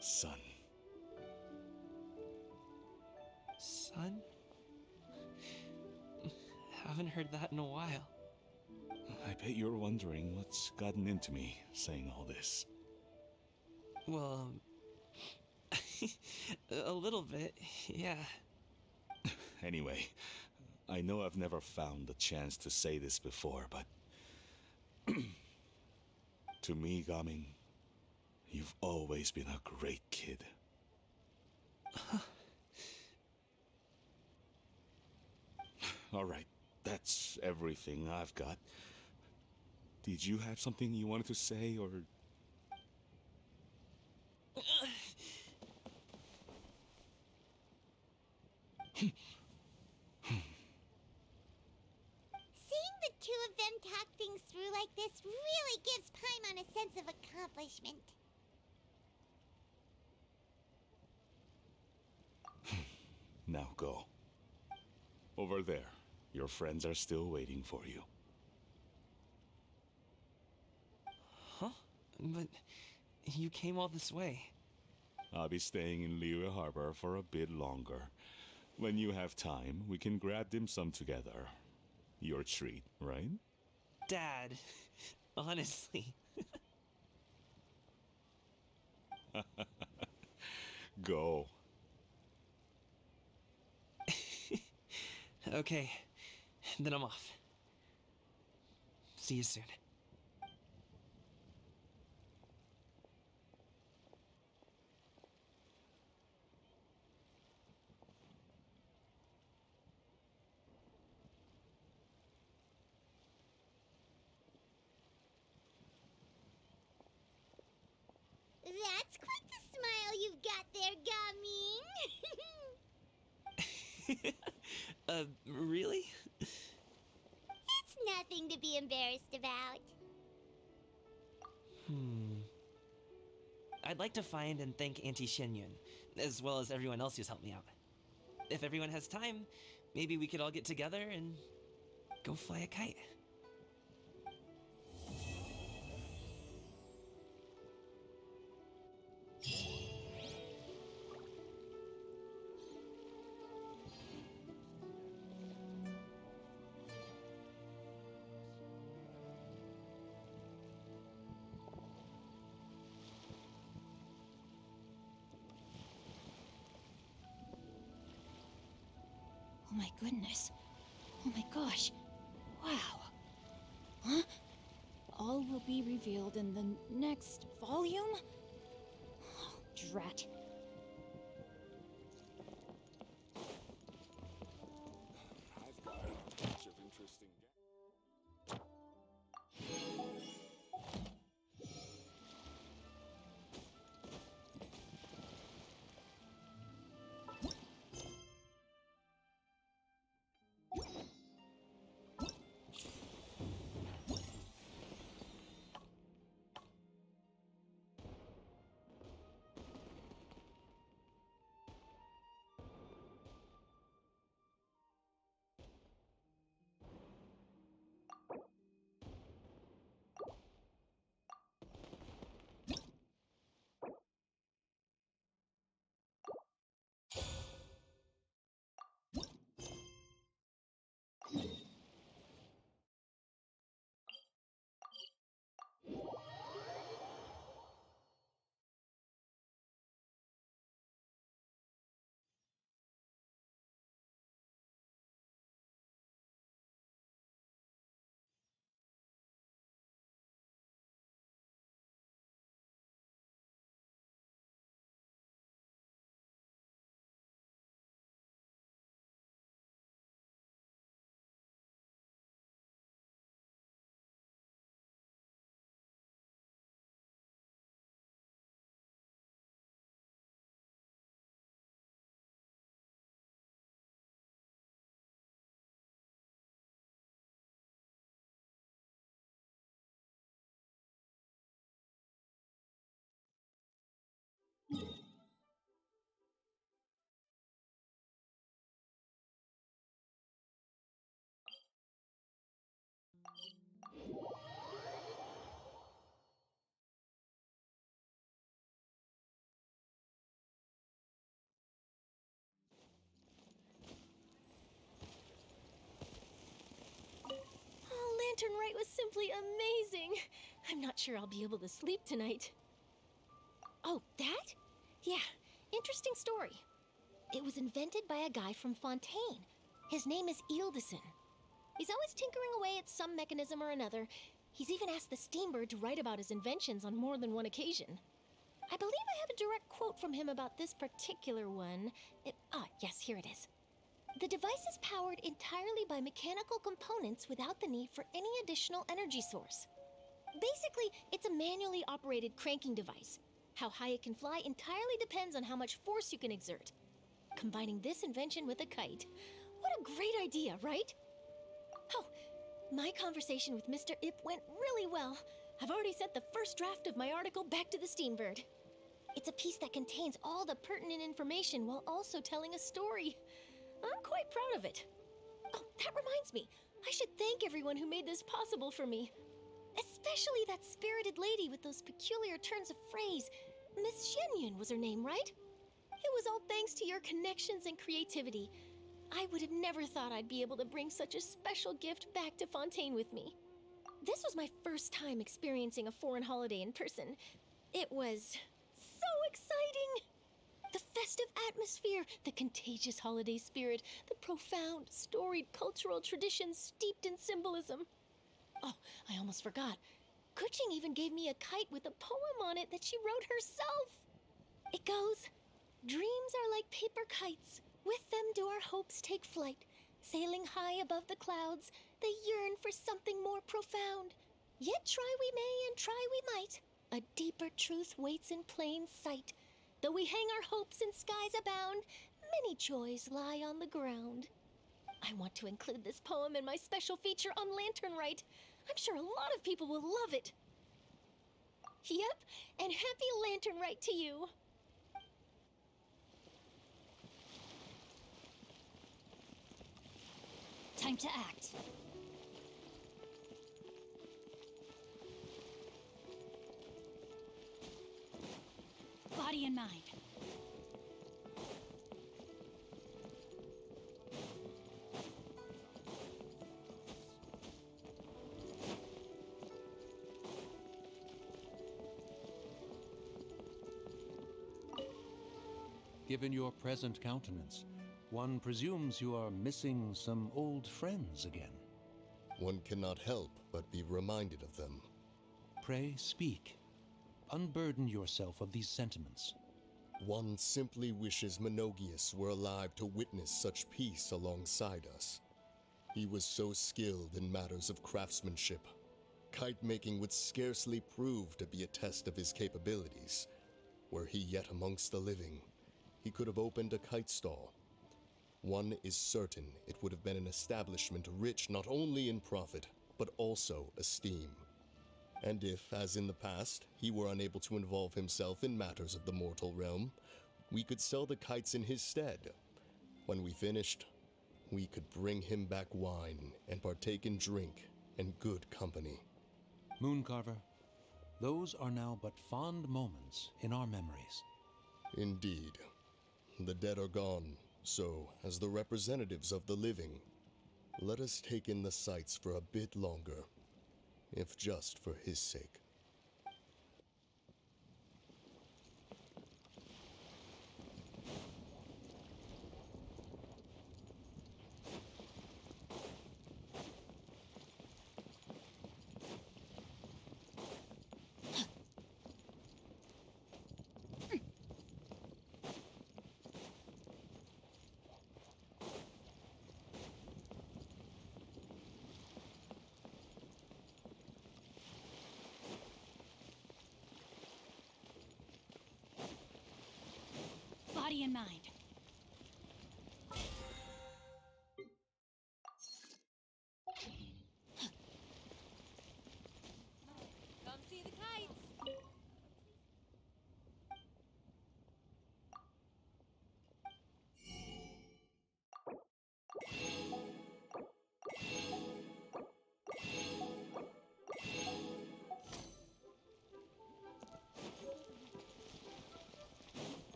Son. Son? Haven't heard that in a while. I bet you're wondering what's gotten into me saying all this. Well, a little bit, yeah. Anyway, I know I've never found the chance to say this before, but... to me, Gaming, you've always been a great kid. Alright, that's everything I've got. Did you have something you wanted to say, or... Seeing the two of them talk things through like this really gives Paimon a sense of accomplishment. Now go. Over there. Your friends are still waiting for you. Huh? But you came all this way. I'll be staying in Liyue Harbor for a bit longer. When you have time, we can grab dim sum together. Your treat, right? Dad, honestly. Go. Okay, then I'm off. See you soon. That's quite the smile you've got there, Gaming. Really? It's nothing to be embarrassed about. I'd like to find and thank Auntie Shenyun, as well as everyone else who's helped me out. If everyone has time, maybe we could all get together and go fly a kite. Oh my goodness. Oh my gosh. Wow. Huh? All will be revealed in the next volume? Oh, drat. I've got a bunch of interesting... Lanternite was simply amazing. I'm not sure I'll be able to sleep tonight. Oh, that? Yeah, interesting story. It was invented by a guy from Fontaine. His name is Ildison. He's always tinkering away at some mechanism or another. He's even asked the Steambird to write about his inventions on more than one occasion. I believe I have a direct quote from him about this particular one. Yes, here it is. The device is powered entirely by mechanical components without the need for any additional energy source. Basically, it's a manually operated cranking device. How high it can fly entirely depends on how much force you can exert. Combining this invention with a kite. What a great idea, right? Oh, my conversation with Mr. Ip went really well. I've already sent the first draft of my article back to the Steambird. It's a piece that contains all the pertinent information while also telling a story. I'm quite proud of it. Oh, that reminds me. I should thank everyone who made this possible for me. Especially that spirited lady with those peculiar turns of phrase. Miss Shenyun was her name, right? It was all thanks to your connections and creativity. I would have never thought I'd be able to bring such a special gift back to Fontaine with me. This was my first time experiencing a foreign holiday in person. It was so exciting! The festive atmosphere, the contagious holiday spirit, the profound, storied cultural traditions steeped in symbolism. Oh, I almost forgot. Kuching even gave me a kite with a poem on it that she wrote herself. It goes, "Dreams are like paper kites. With them do our hopes take flight. Sailing high above the clouds, they yearn for something more profound. Yet try we may and try we might. A deeper truth waits in plain sight. Though we hang our hopes in skies abound, many joys lie on the ground." I want to include this poem in my special feature on Lanternite. I'm sure a lot of people will love it. Yep, and happy Lanternite to you. Time to act. Body and mind. Given your present countenance, one presumes you are missing some old friends again. One cannot help but be reminded of them. Pray speak. Unburden yourself of these sentiments. One simply wishes Menogius were alive to witness such peace alongside us. He was so skilled in matters of craftsmanship. Kite making would scarcely prove to be a test of his capabilities. Were he yet amongst the living, he could have opened a kite stall. One is certain it would have been an establishment rich not only in profit, but also esteem. And if, as in the past, he were unable to involve himself in matters of the mortal realm, we could sell the kites in his stead. When we finished, we could bring him back wine and partake in drink and good company. Mooncarver, those are now but fond moments in our memories. Indeed. The dead are gone, so, as the representatives of the living, let us take in the sights for a bit longer, if just for his sake. Body and mind. Come see the kites.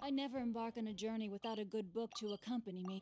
I never embark on a journey without a good book to accompany me.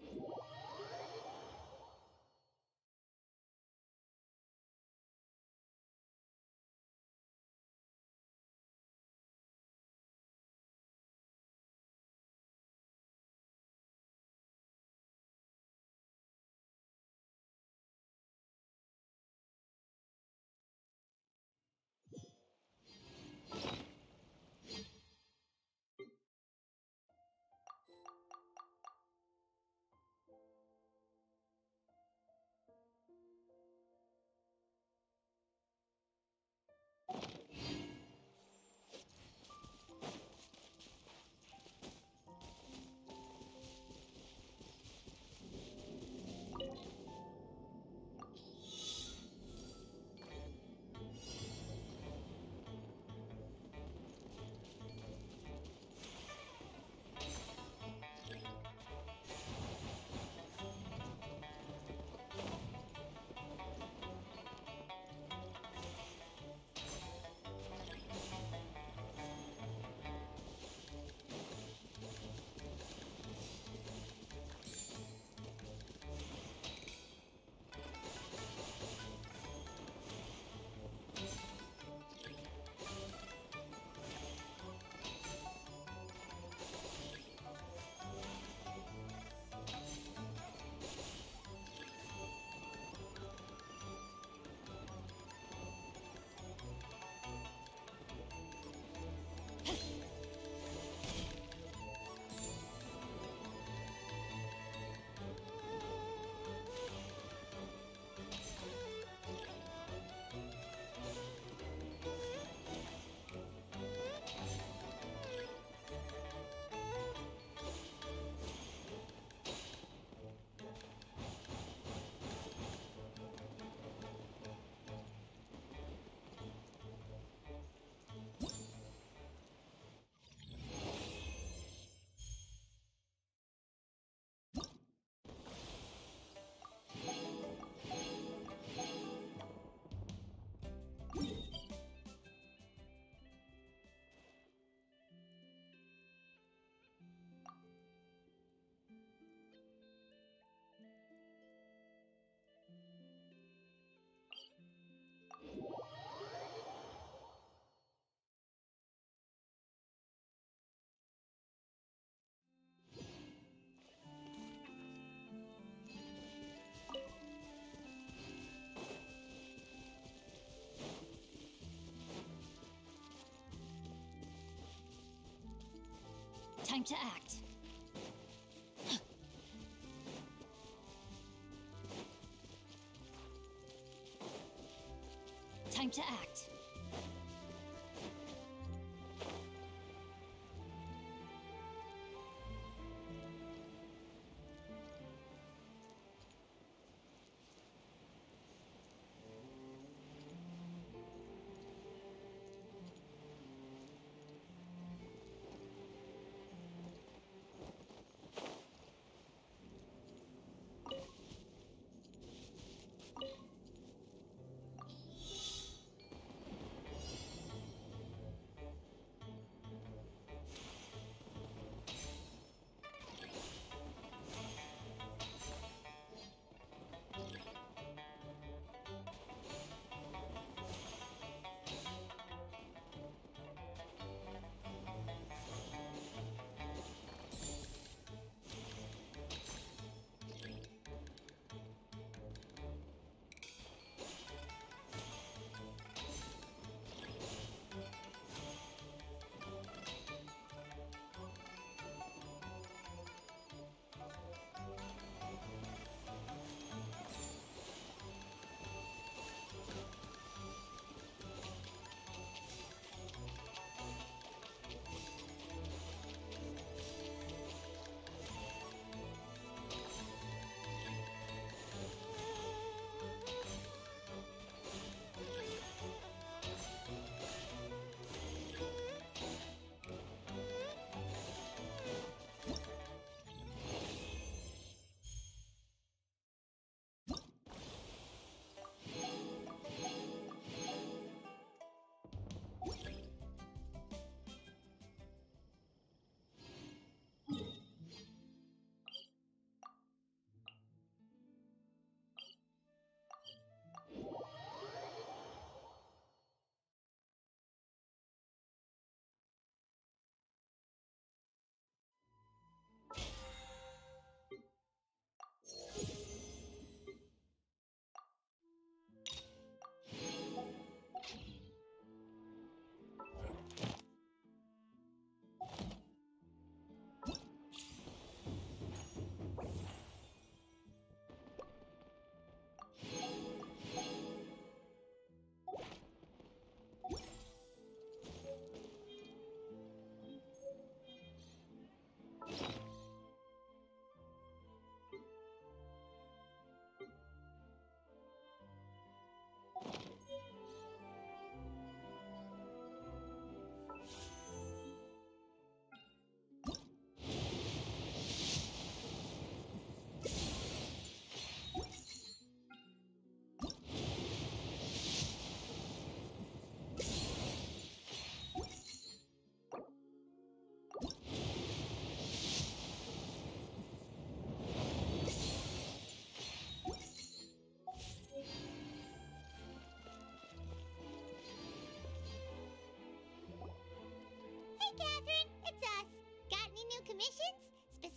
Time to act. Time to act.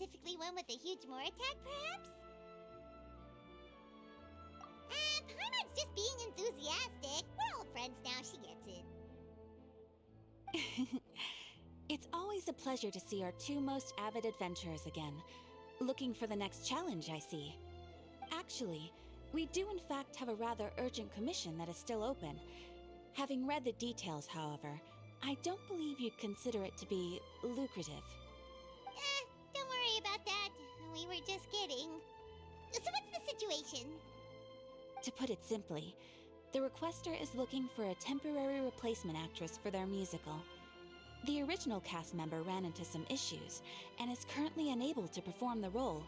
specifically one with a huge more attack, perhaps? Paimon's just being enthusiastic. We're all friends now, she gets it. It's always a pleasure to see our two most avid adventurers again. Looking for the next challenge, I see. Actually, we do in fact have a rather urgent commission that is still open. Having read the details, however, I don't believe you'd consider it to be lucrative. Don't worry about that. We were just kidding. So what's the situation? To put it simply, the requester is looking for a temporary replacement actress for their musical. The original cast member ran into some issues and is currently unable to perform the role.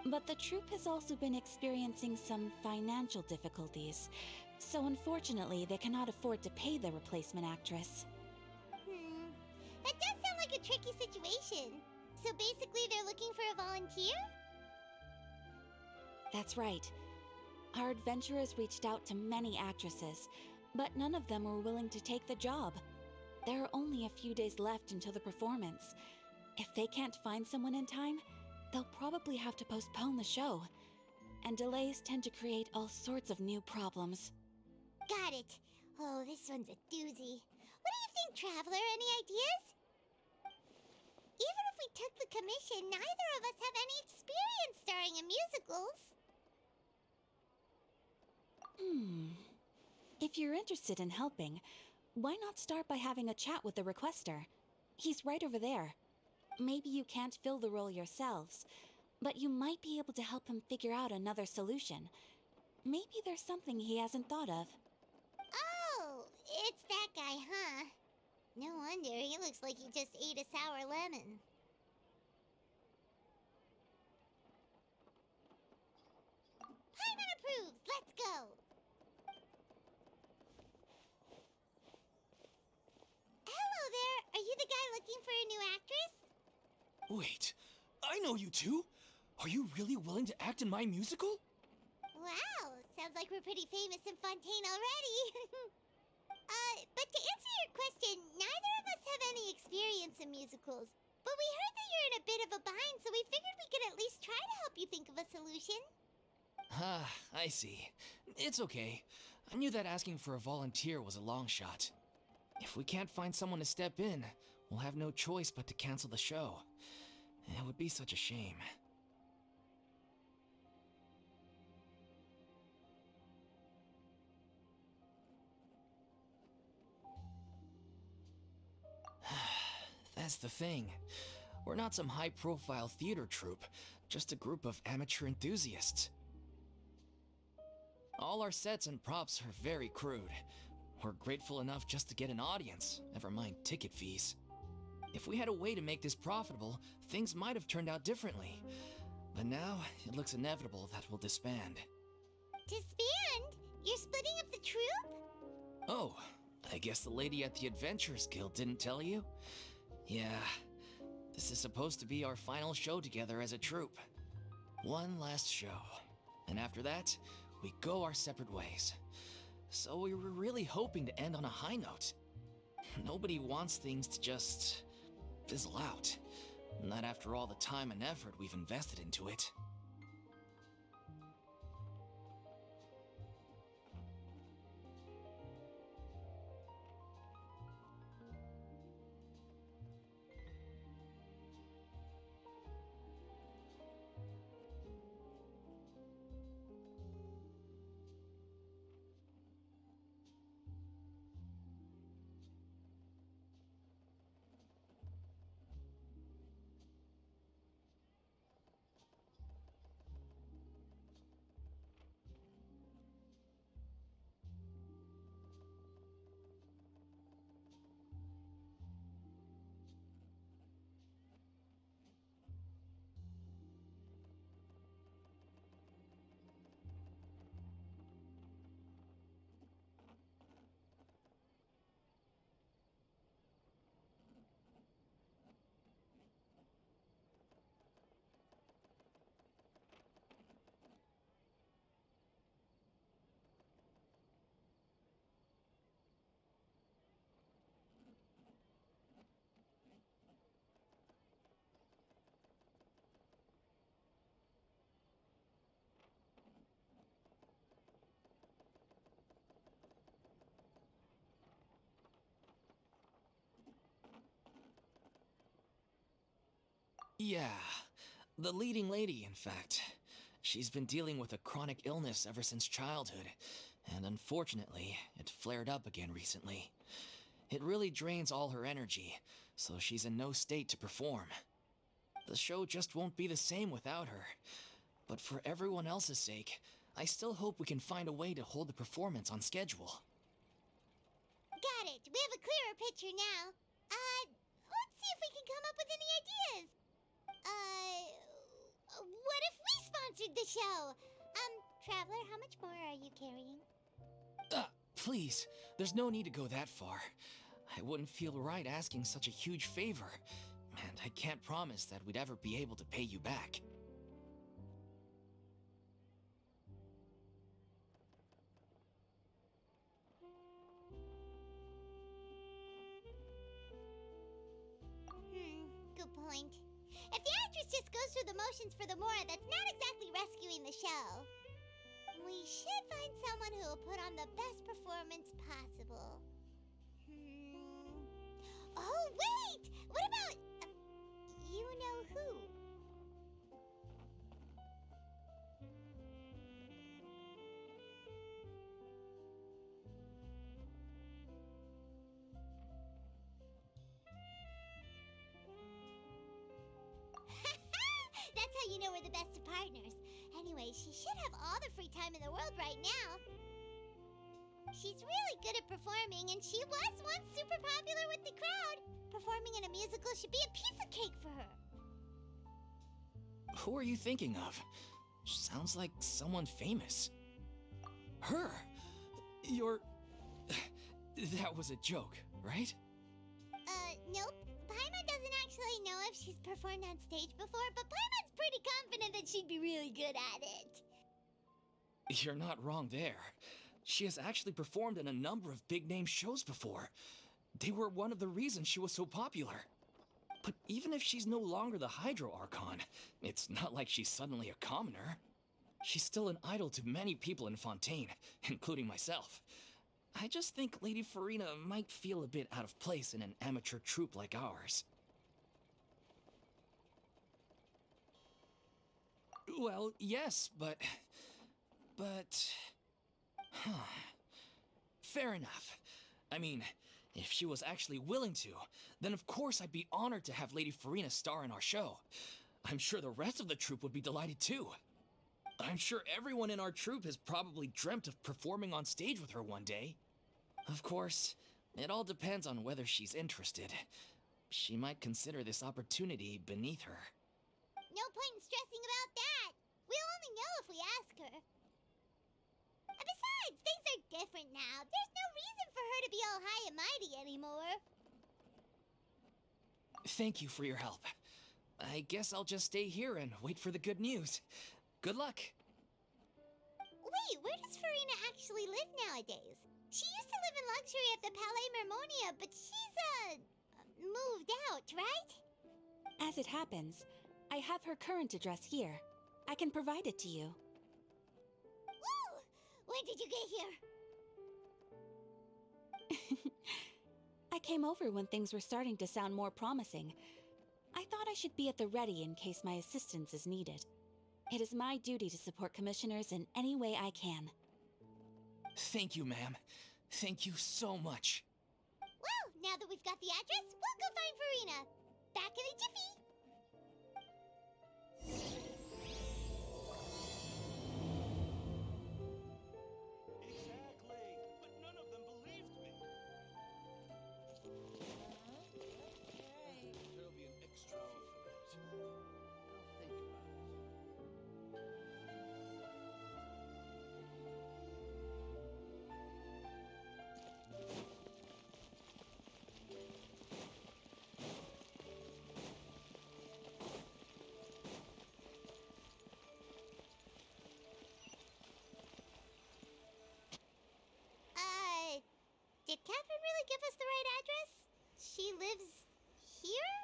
But the troupe has also been experiencing some financial difficulties, so unfortunately they cannot afford to pay the replacement actress. That does sound like a tricky situation. So basically they're looking for a volunteer? That's right. Our adventurers reached out to many actresses, but none of them were willing to take the job. There are only a few days left until the performance. If they can't find someone in time, they'll probably have to postpone the show. And delays tend to create all sorts of new problems. Got it. Oh, this one's a doozy. What do you think, Traveler? Any ideas? Even if we took the commission, neither of us have any experience starring in musicals. If you're interested in helping, why not start by having a chat with the requester? He's right over there. Maybe you can't fill the role yourselves, but you might be able to help him figure out another solution. Maybe there's something he hasn't thought of. Oh, it's that guy, huh? No wonder, he looks like he just ate a sour lemon. Paimon approves! Let's go! Hello there! Are you the guy looking for a new actress? Wait, I know you two! Are you really willing to act in my musical? Wow, sounds like we're pretty famous in Fontaine already. But to answer your question, neither of us have any experience in musicals. But we heard that you're in a bit of a bind, so we figured we could at least try to help you think of a solution. Ah, I see. It's okay. I knew that asking for a volunteer was a long shot. If we can't find someone to step in, we'll have no choice but to cancel the show. It would be such a shame. That's the thing. We're not some high-profile theater troupe, just a group of amateur enthusiasts. All our sets and props are very crude. We're grateful enough just to get an audience, never mind ticket fees. If we had a way to make this profitable, things might have turned out differently. But now, it looks inevitable that we'll disband. Disband? You're splitting up the troupe? Oh, I guess the lady at the Adventurers Guild didn't tell you? Yeah, this is supposed to be our final show together as a troupe. One last show. And after that, we go our separate ways. So we were really hoping to end on a high note. Nobody wants things to just fizzle out. Not after all the time and effort we've invested into it. Yeah, the leading lady, in fact. She's been dealing with a chronic illness ever since childhood, and unfortunately, it flared up again recently. It really drains all her energy, so she's in no state to perform. The show just won't be the same without her. But for everyone else's sake, I still hope we can find a way to hold the performance on schedule. Got it. We have a clearer picture now. Let's see if we can come up with any ideas. What if we sponsored the show? Traveler, how much more are you carrying? Please, there's no need to go that far. I wouldn't feel right asking such a huge favor, and I can't promise that we'd ever be able to pay you back. Good point. If the actress just goes through the motions for the Mora, that's not exactly rescuing the show. We should find someone who will put on the best performance possible. Oh, wait! What about... you know who? That's how you know we're the best of partners. Anyway, she should have all the free time in the world right now. She's really good at performing, and she was once super popular with the crowd. Performing in a musical should be a piece of cake for her. Who are you thinking of? Sounds like someone famous. Her! You're... That was a joke, right? Nope. Paimon doesn't actually know if she's performed on stage before, but Paimon's pretty confident that she'd be really good at it. You're not wrong there. She has actually performed in a number of big-name shows before. They were one of the reasons she was so popular. But even if she's no longer the Hydro Archon, it's not like she's suddenly a commoner. She's still an idol to many people in Fontaine, including myself. I just think Lady Farina might feel a bit out of place in an amateur troupe like ours. Well, yes, but... Huh. Fair enough. I mean, if she was actually willing to, then of course I'd be honored to have Lady Farina star in our show. I'm sure the rest of the troupe would be delighted too. I'm sure everyone in our troupe has probably dreamt of performing on stage with her one day. Of course, it all depends on whether she's interested. She might consider this opportunity beneath her. No point in stressing about that. We'll only know if we ask her. Besides, things are different now. There's no reason for her to be all high and mighty anymore. Thank you for your help. I guess I'll just stay here and wait for the good news. Good luck. Wait, where does Farina actually live nowadays? She used to live in luxury at the Palais Mermonia, but she's, moved out, right? As it happens, I have her current address here. I can provide it to you. Woo! When did you get here? I came over when things were starting to sound more promising. I thought I should be at the ready in case my assistance is needed. It is my duty to support commissioners in any way I can. Thank you, ma'am. Thank you so much. Well, now that we've got the address, we'll go find Farina. Back in a jiffy. There'll be an extra fee for that. I'll think about it. Did Catherine really give us the right address? She lives here?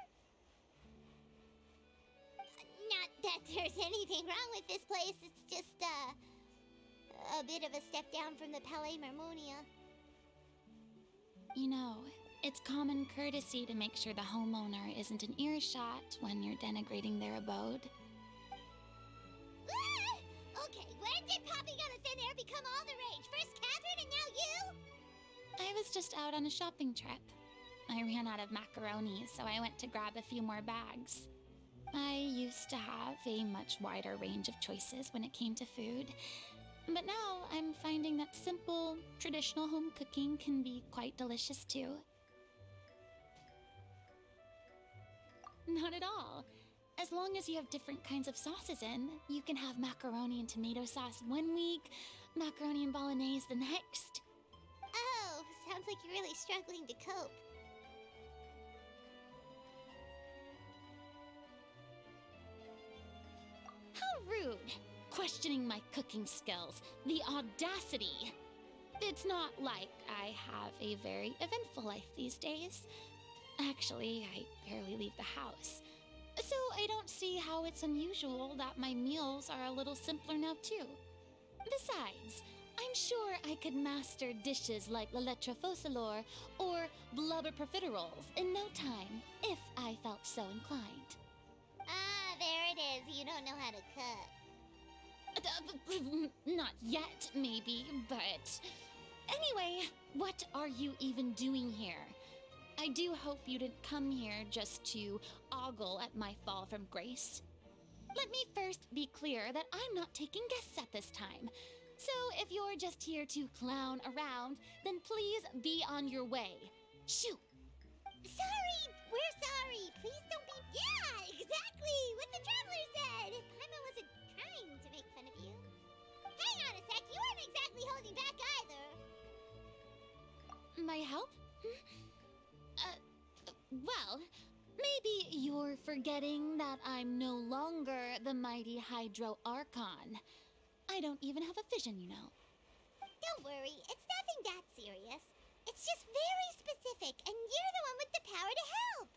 Not that there's anything wrong with this place, it's just, a bit of a step down from the Palais Mermonia. You know, It's common courtesy to make sure the homeowner isn't in earshot when you're denigrating their abode. Ah! Okay, when did popping out of thin air become all the rage? First Catherine and now you? I was just out on a shopping trip. I ran out of macaroni, so I went to grab a few more bags. I used to have a much wider range of choices when it came to food, but now I'm finding that simple, traditional home cooking can be quite delicious too. Not at all. As long as you have different kinds of sauces in, you can have macaroni and tomato sauce one week, macaroni and bolognese the next. Oh, sounds like you're really struggling to cope. How rude! Questioning my cooking skills. The audacity! It's not like I have a very eventful life these days. Actually, I barely leave the house. So I don't see how it's unusual that my meals are a little simpler now too. Besides, I'm sure I could master dishes like la lettre faucilor or blubber profiteroles in no time if I felt so inclined. Ah, there it is. You don't know how to cook. Not yet, maybe, but... Anyway, what are you even doing here? I do hope you didn't come here just to ogle at my fall from grace. Let me first be clear that I'm not taking guests at this time. So if you're just here to clown around, then please be on your way. Shoo! Sorry! We're sorry! Please don't be... Yeah, exactly! What the Traveler said! Paimon wasn't trying to make fun of you. Hang on a sec, you weren't exactly holding back either. My help? Well, maybe you're forgetting that I'm no longer the mighty Hydro Archon. I don't even have a vision, you know. Don't worry, it's nothing that serious. It's just very specific, and you're the one with the power to help.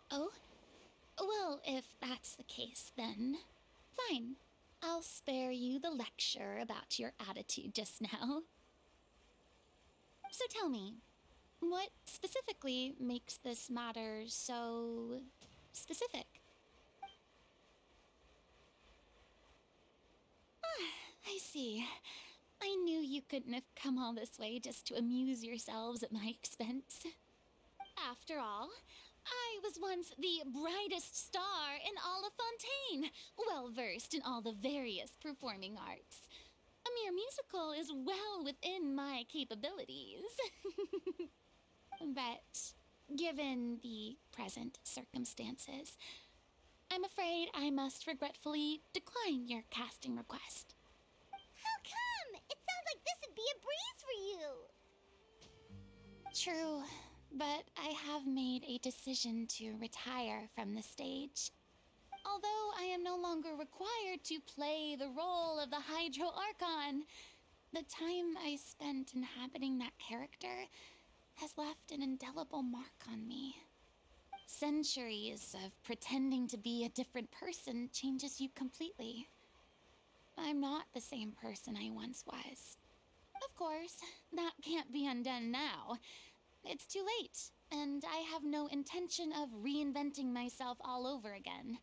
Oh? Well, if that's the case, then fine. I'll spare you the lecture about your attitude just now. So tell me, what specifically makes this matter so specific? Ah, I see. I knew you couldn't have come all this way just to amuse yourselves at my expense. After all, I was once the brightest star in all of Fontaine, well versed in all the various performing arts. A mere musical is well within my capabilities. But given the present circumstances, I'm afraid I must regretfully decline your casting request. How come? It sounds like this would be a breeze for you. True, but I have made a decision to retire from the stage. Although I am no longer required to play the role of the Hydro Archon, the time I spent inhabiting that character has left an indelible mark on me. Centuries of pretending to be a different person changes you completely. I'm not the same person I once was. Of course, that can't be undone now. It's too late, and I have no intention of reinventing myself all over again.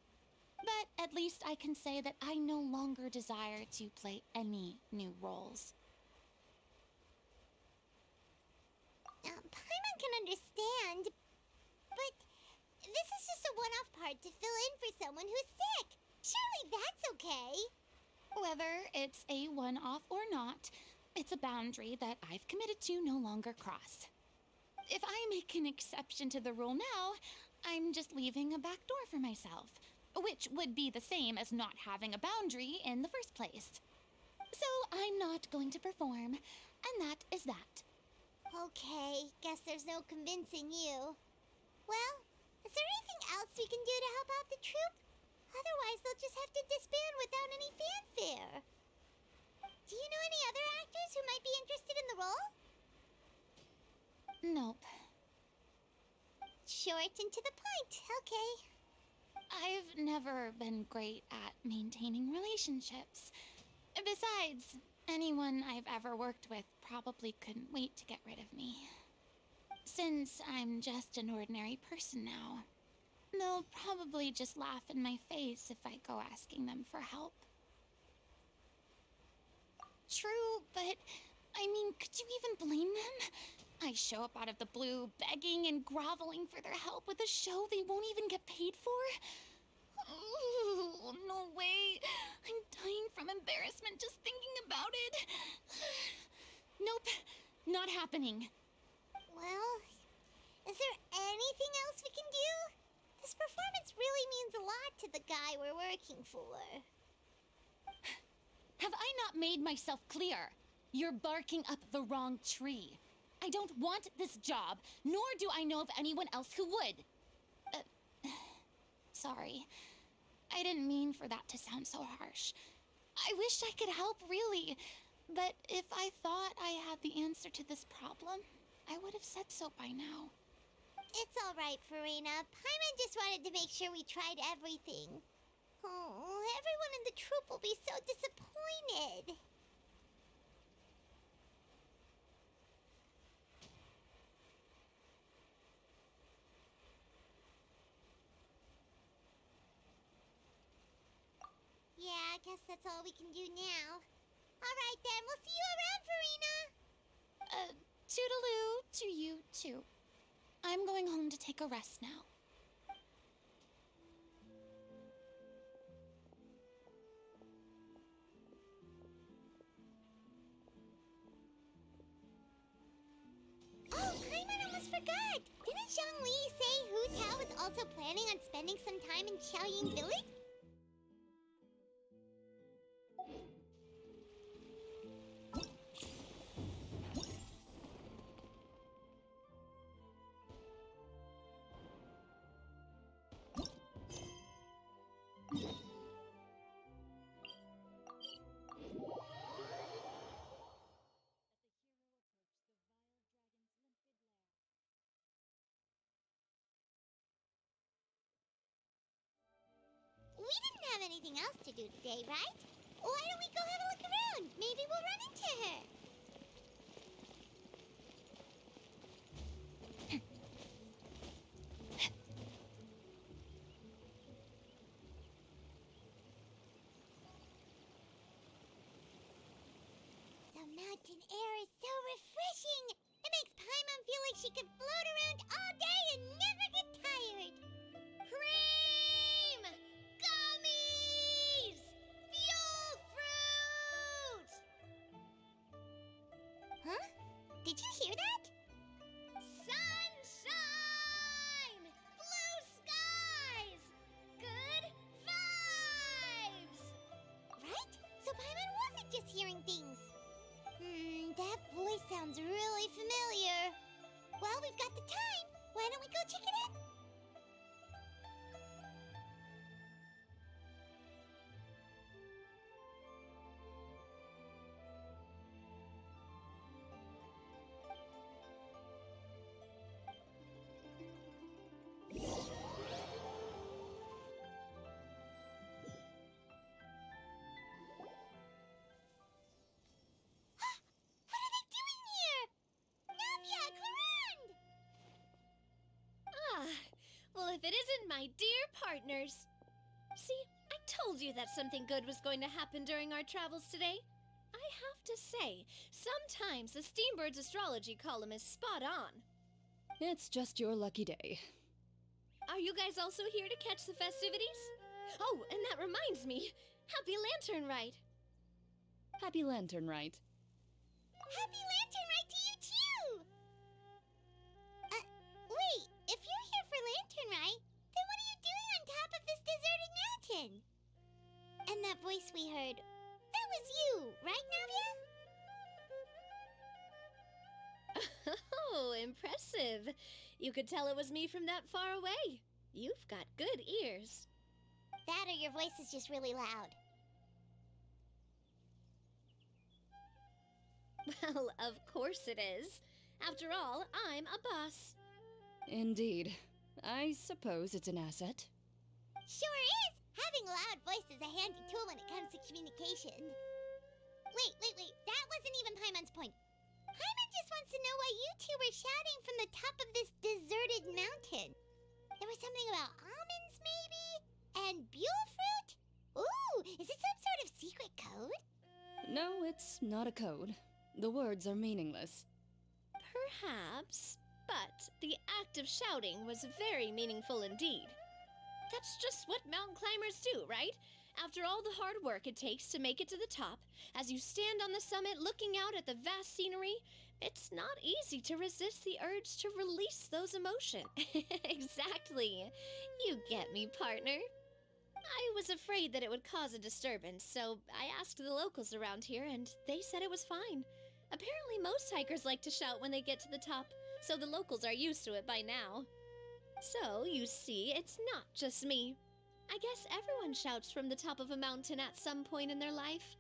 But at least I can say that I no longer desire to play any new roles. Paimon can understand, but this is just a one-off part to fill in for someone who's sick. Surely that's okay. Whether it's a one-off or not, it's a boundary that I've committed to no longer cross. If I make an exception to the rule now, I'm just leaving a back door for myself, which would be the same as not having a boundary in the first place. So I'm not going to perform, and that is that. Okay, guess there's no convincing you. Well, is there anything else we can do to help out the troupe? Otherwise, they'll just have to disband without any fanfare. Do you know any other actors who might be interested in the role? Nope. Short and to the point, okay. I've never been great at maintaining relationships. Besides, anyone I've ever worked with probably couldn't wait to get rid of me. Since I'm just an ordinary person now, they'll probably just laugh in my face if I go asking them for help. True, but I mean, could you even blame them? I show up out of the blue, begging and groveling for their help with a show they won't even get paid for? Ooh, no way. I'm dying from embarrassment just thinking about it. Nope, not happening. Well, is there anything else we can do? This performance really means a lot to the guy we're working for. Have I not made myself clear? You're barking up the wrong tree. I don't want this job, nor do I know of anyone else who would. Sorry. I didn't mean for that to sound so harsh. I wish I could help, really. But if I thought I had the answer to this problem, I would have said so by now. It's all right, Farina. Paimon just wanted to make sure we tried everything. Oh, everyone in the troupe will be so disappointed. Yeah, I guess that's all we can do now. All right then, we'll see you around, Farina. Toodaloo to you too. I'm going home to take a rest now. Oh, Paimon almost forgot! Didn't Zhongli say Hu Tao was also planning on spending some time in Xiaoying Village? We didn't have anything else to do today, right? Why don't we go have a look around? Maybe we'll run into her. The mountain air is so refreshing. It makes Paimon feel like she could float around all day and never get tired. Cream! Gummies! Fuel fruit! Huh? Did you hear that? Sunshine! Blue skies! Good vibes! Right? So Paimon wasn't just hearing things. That voice sounds really familiar. Well, we've got the time. Why don't we go check it out? What are they doing here? Navia, Clarande! Ah, well, if it isn't my dear partners. See, I told you that something good was going to happen during our travels today. I have to say, sometimes the Steambird's astrology column is spot on. It's just your lucky day. Are you guys also here to catch the festivities? Oh, and that reminds me, Happy Lantern Rite! Happy Lantern Rite. Happy Lantern Rite to you, too! Wait, if you're here for Lantern Rite, then what are you doing on top of this deserted mountain? And that voice we heard, that was you, right, Navia? Oh, impressive. You could tell it was me from that far away. You've got good ears. That or your voice is just really loud. Well, of course it is. After all, I'm a boss. Indeed. I suppose it's an asset. Sure is! Having a loud voice is a handy tool when it comes to communication. Wait. That wasn't even Paimon's point. Paimon just wants to know why you two were shouting from the top of this deserted mountain. There was something about almonds, maybe? And buell fruit? Ooh, is it some sort of secret code? No, it's not a code. The words are meaningless. Perhaps, but the act of shouting was very meaningful indeed. That's just what mountain climbers do, right? After all the hard work it takes to make it to the top, as you stand on the summit looking out at the vast scenery, it's not easy to resist the urge to release those emotions. Exactly. You get me, partner. I was afraid that it would cause a disturbance, so I asked the locals around here, and they said it was fine. Apparently most hikers like to shout when they get to the top, so the locals are used to it by now. So, you see, it's not just me. I guess everyone shouts from the top of a mountain at some point in their life.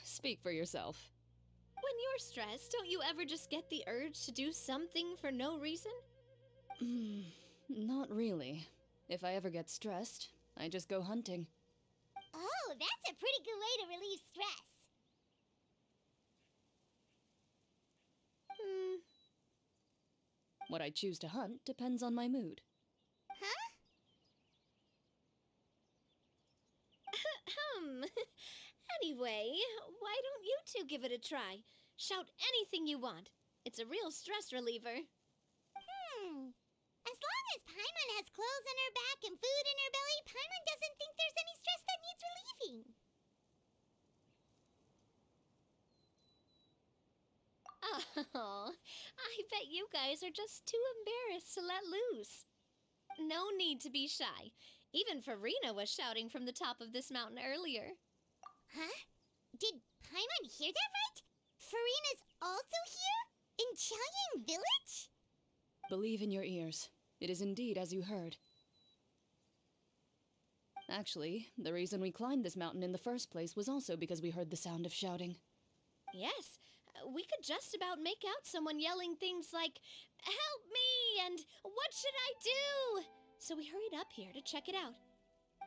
Speak for yourself. When you're stressed, don't you ever just get the urge to do something for no reason? Not really. If I ever get stressed, I just go hunting. Oh, that's a pretty good way to relieve stress. What I choose to hunt depends on my mood. Huh? Anyway, why don't you two give it a try? Shout anything you want. It's a real stress reliever. As long as Paimon has clothes on her back and food in her belly, Paimon doesn't think there's any stress that needs relieving. Oh, I bet you guys are just too embarrassed to let loose. No need to be shy. Even Farina was shouting from the top of this mountain earlier. Huh? Did Paimon hear that right? Farina's also here? In Chaoying Village? Believe in your ears. It is indeed as you heard. Actually, the reason we climbed this mountain in the first place was also because we heard the sound of shouting. Yes, we could just about make out someone yelling things like, "Help me!" and "What should I do?" So we hurried up here to check it out.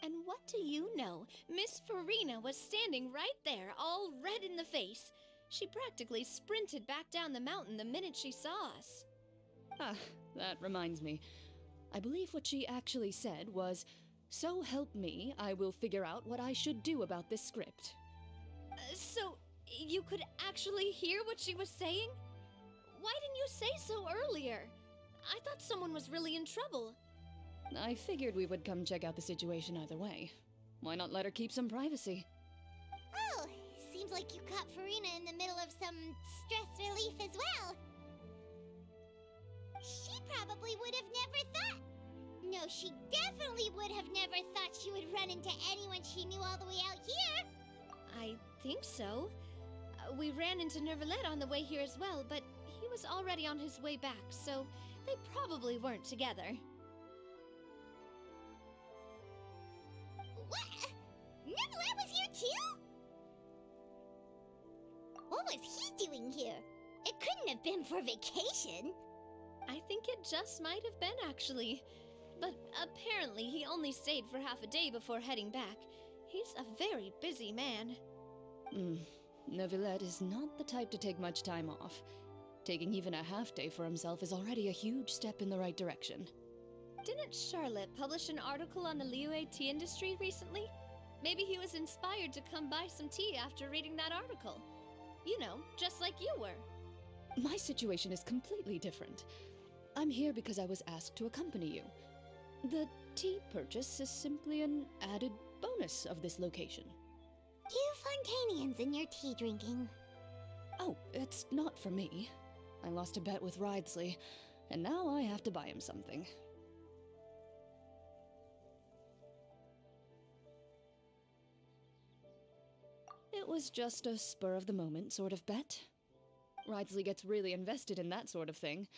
And what do you know? Miss Farina was standing right there, all red in the face. She practically sprinted back down the mountain the minute she saw us. Ah, that reminds me. I believe what she actually said was, "So help me, I will figure out what I should do about this script." So, you could actually hear what she was saying? Why didn't you say so earlier? I thought someone was really in trouble. I figured we would come check out the situation either way. Why not let her keep some privacy? Oh, seems like you caught Farina in the middle of some stress relief as well. She probably would have never thought. No, she definitely would have never thought she would run into anyone she knew all the way out here. I think so. We ran into Nervalet on the way here as well, but he was already on his way back, so they probably weren't together. What? Nervalet was here too? What was he doing here? It couldn't have been for vacation. I think it just might have been, actually. But apparently he only stayed for half a day before heading back. He's a very busy man. Neuvillette is not the type to take much time off. Taking even a half day for himself is already a huge step in the right direction. Didn't Charlotte publish an article on the Liyue tea industry recently? Maybe he was inspired to come buy some tea after reading that article. You know, just like you were. My situation is completely different. I'm here because I was asked to accompany you. The tea purchase is simply an added bonus of this location. You Fontanians and your tea drinking. Oh, it's not for me. I lost a bet with Ridesley, and now I have to buy him something. It was just a spur-of-the-moment sort of bet. Ridesley gets really invested in that sort of thing,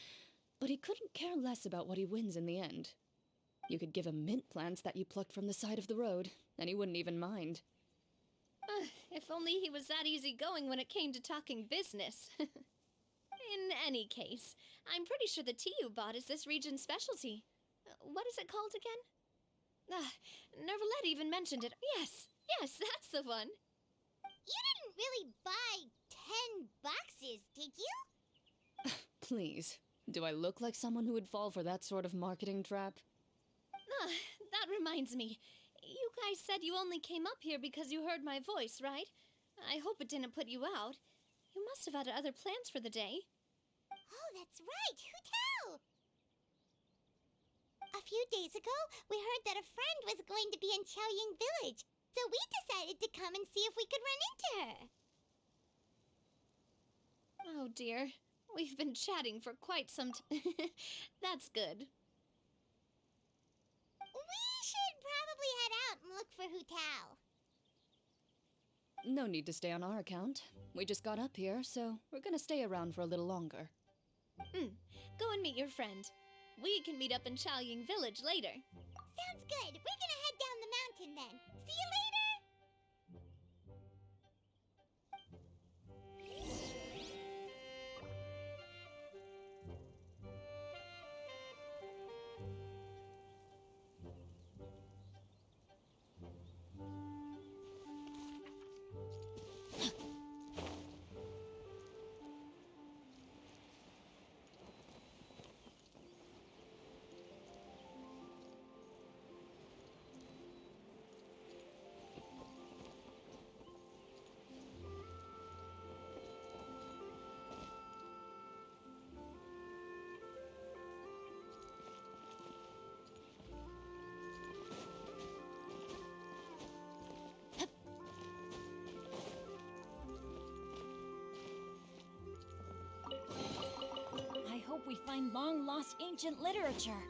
but he couldn't care less about what he wins in the end. You could give him mint plants that you plucked from the side of the road, and he wouldn't even mind. If only he was that easygoing when it came to talking business. In any case, I'm pretty sure the tea you bought is this region's specialty. What is it called again? Nervalette even mentioned it. Yes, that's the one. You didn't really buy 10 boxes, did you? Please, do I look like someone who would fall for that sort of marketing trap? That reminds me. You guys said you only came up here because you heard my voice, right? I hope it didn't put you out. You must have had other plans for the day. Oh, that's right. Who tell? A few days ago, we heard that a friend was going to be in Chaoying Village, so we decided to come and see if we could run into her. Oh dear. We've been chatting for quite some time. That's good. We should probably head out and look for Hu Tao. No need to stay on our account. We just got up here, so we're gonna stay around for a little longer. Go and meet your friend. We can meet up in Chaoying Village later. Sounds good. We're gonna head down the mountain then. See you later! I hope we find long-lost ancient literature.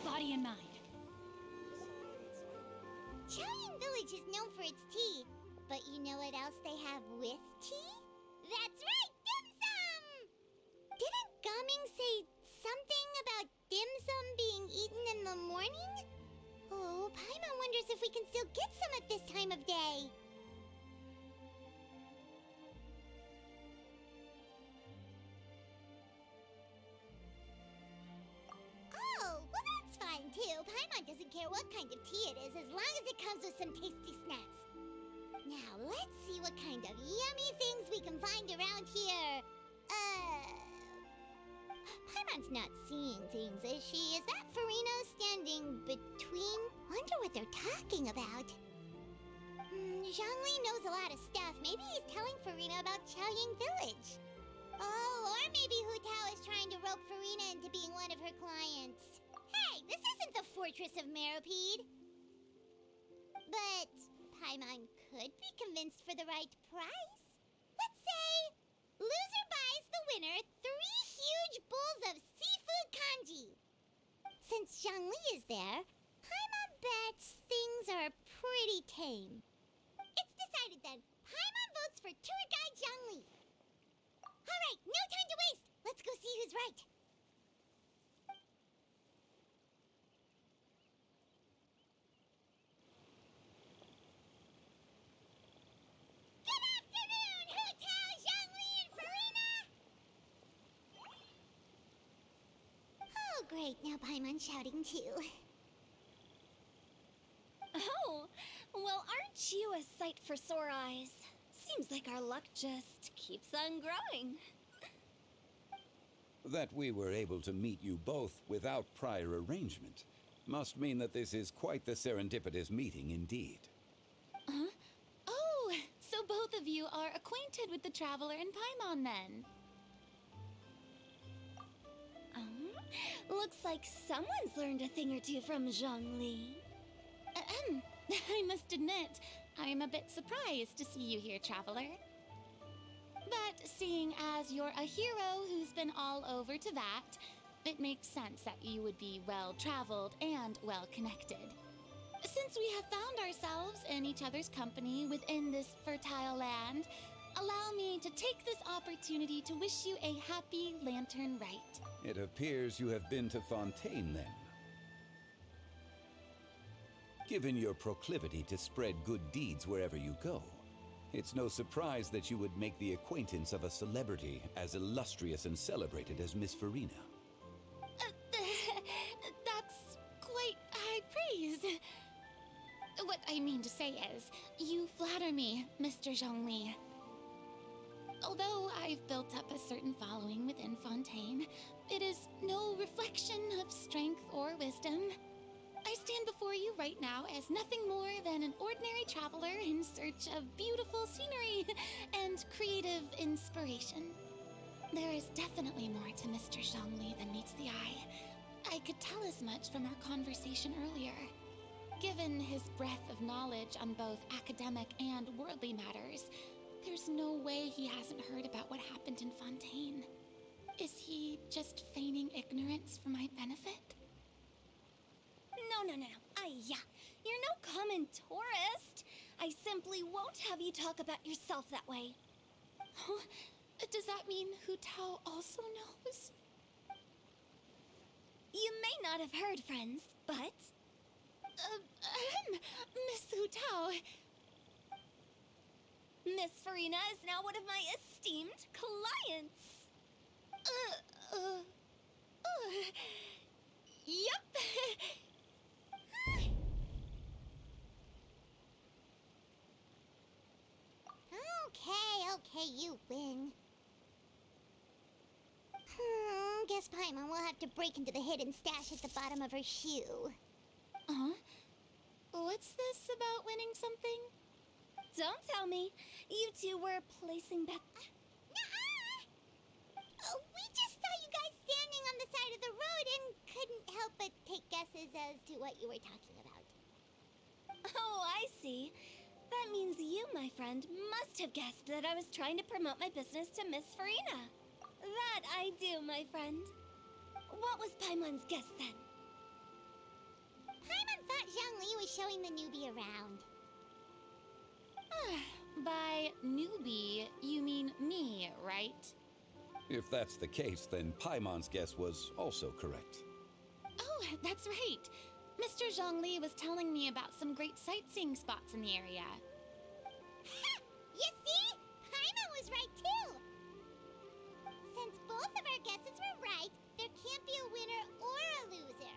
Body and mind. Chaoying Village is known for its tea, but you know what else they have with tea? That's right, dim sum! Didn't Gaming say something about dim sum being eaten in the morning? Oh, Paimon wonders if we can still get some at this time of day. Oh, well that's fine too. Paimon doesn't care what kind of tea it is as long as it comes with some tasty snacks. Now, let's see what kind of yummy things we can find around here. Paimon's not seeing things, is she? Is that Farina standing between? Wonder what they're talking about. Zhongli knows a lot of stuff. Maybe he's telling Farina about Chaoying Village. Oh, or maybe Hu Tao is trying to rope Farina into being one of her clients. Hey, this isn't the Fortress of Meropide. But Paimon could be convinced for the right price. Let's say loser buys the winner 3 huge bowls of seafood kanji. Since Zhongli is there, Paimon bets things are pretty tame. It's decided then. Paimon votes for tour guide Zhongli. All right, no time to waste. Let's go see who's right. Good afternoon, Hu Tao, Zhongli, and Farina! Oh, great. Now Paimon's shouting too. Oh, well, aren't you a sight for sore eyes? Seems like our luck just keeps on growing. That we were able to meet you both without prior arrangement must mean that this is quite the serendipitous meeting indeed. Huh? Oh, so both of you are acquainted with the traveler in Paimon then? Looks like someone's learned a thing or two from Zhongli. I must admit, I am a bit surprised to see you here, traveler. But seeing as you're a hero who's been all over Teyvat, it makes sense that you would be well-traveled and well-connected. Since we have found ourselves in each other's company within this fertile land, allow me to take this opportunity to wish you a happy Lantern Rite. It appears you have been to Fontaine then. Given your proclivity to spread good deeds wherever you go, It's no surprise that you would make the acquaintance of a celebrity as illustrious and celebrated as Miss Farina. That's quite high praise. What I mean to say is, you flatter me, Mr. Zhongli. Although I've built up a certain following within Fontaine, it is no reflection of strength or wisdom. I stand before you right now as nothing more than an ordinary traveler in search of beautiful scenery and creative inspiration. There is definitely more to Mr. Zhongli than meets the eye. I could tell as much from our conversation earlier. Given his breadth of knowledge on both academic and worldly matters, there's no way he hasn't heard about what happened in Fontaine. Is he just feigning ignorance for my benefit? No. You're no common tourist. I simply won't have you talk about yourself that way. Oh, does that mean Hu Tao also knows? You may not have heard, friends, but... Miss Hu Tao. Miss Farina is now one of my esteemed clients. Yup. Okay, you win. Guess Paimon will have to break into the hidden stash at the bottom of her shoe. What's this about winning something? Don't tell me. You two were placing bet. We just saw you guys standing on the side of the road and couldn't help but take guesses as to what you were talking about. Oh, I see. That means you, my friend, must have guessed that I was trying to promote my business to Miss Farina. That I do, my friend. What was Paimon's guess then? Paimon thought Zhongli was showing the newbie around. By newbie, you mean me, right? If that's the case, then Paimon's guess was also correct. Oh, that's right. Mr. Zhongli was telling me about some great sightseeing spots in the area. Ha! You see? Paimon was right too! Since both of our guesses were right, there can't be a winner or a loser.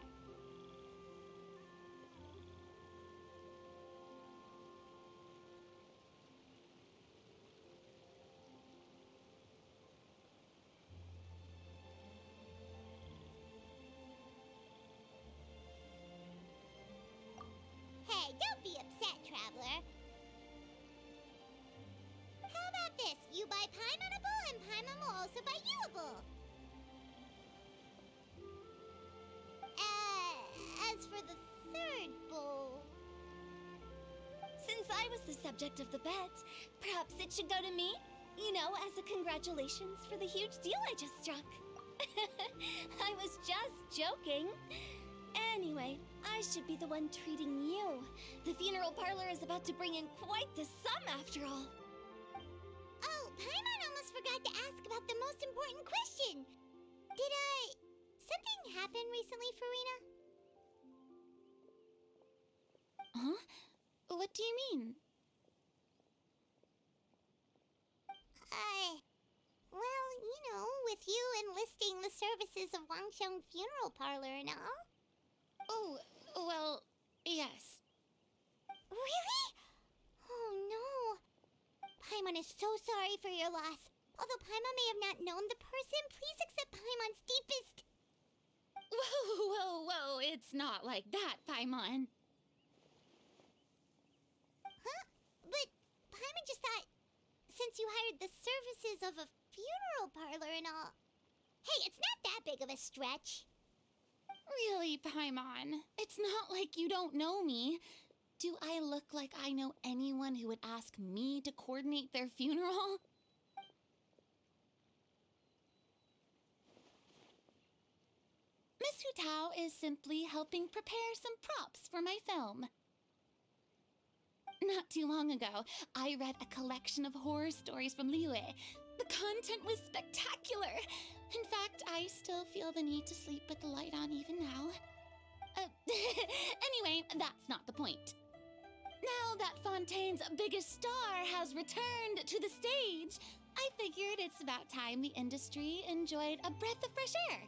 Hey, don't be upset, traveler. How about this? You buy Paimonable and Paimon will also buy youable. As for the third bowl... Since I was the subject of the bet, perhaps it should go to me? You know, as a congratulations for the huge deal I just struck. I was just joking. Anyway, I should be the one treating you. The funeral parlor is about to bring in quite the sum after all. Oh, Paimon almost forgot to ask about the most important question. Did, something happen recently, Farina? Huh? What do you mean? Well, you know, with you enlisting the services of Wangsheng Funeral Parlor and all. Oh, well, yes. Really? Oh, no. Paimon is so sorry for your loss. Although Paimon may have not known the person, please accept Paimon's deepest... Whoa, it's not like that, Paimon. Huh? But Paimon just thought, since you hired the services of a funeral parlor and all... Hey, it's not that big of a stretch. Really, Paimon? It's not like you don't know me. Do I look like I know anyone who would ask me to coordinate their funeral? Miss Hu Tao is simply helping prepare some props for my film. Not too long ago, I read a collection of horror stories from Liyue. The content was spectacular. In fact, I still feel the need to sleep with the light on even now. Anyway, that's not the point. Now that Fontaine's biggest star has returned to the stage, I figured it's about time the industry enjoyed a breath of fresh air.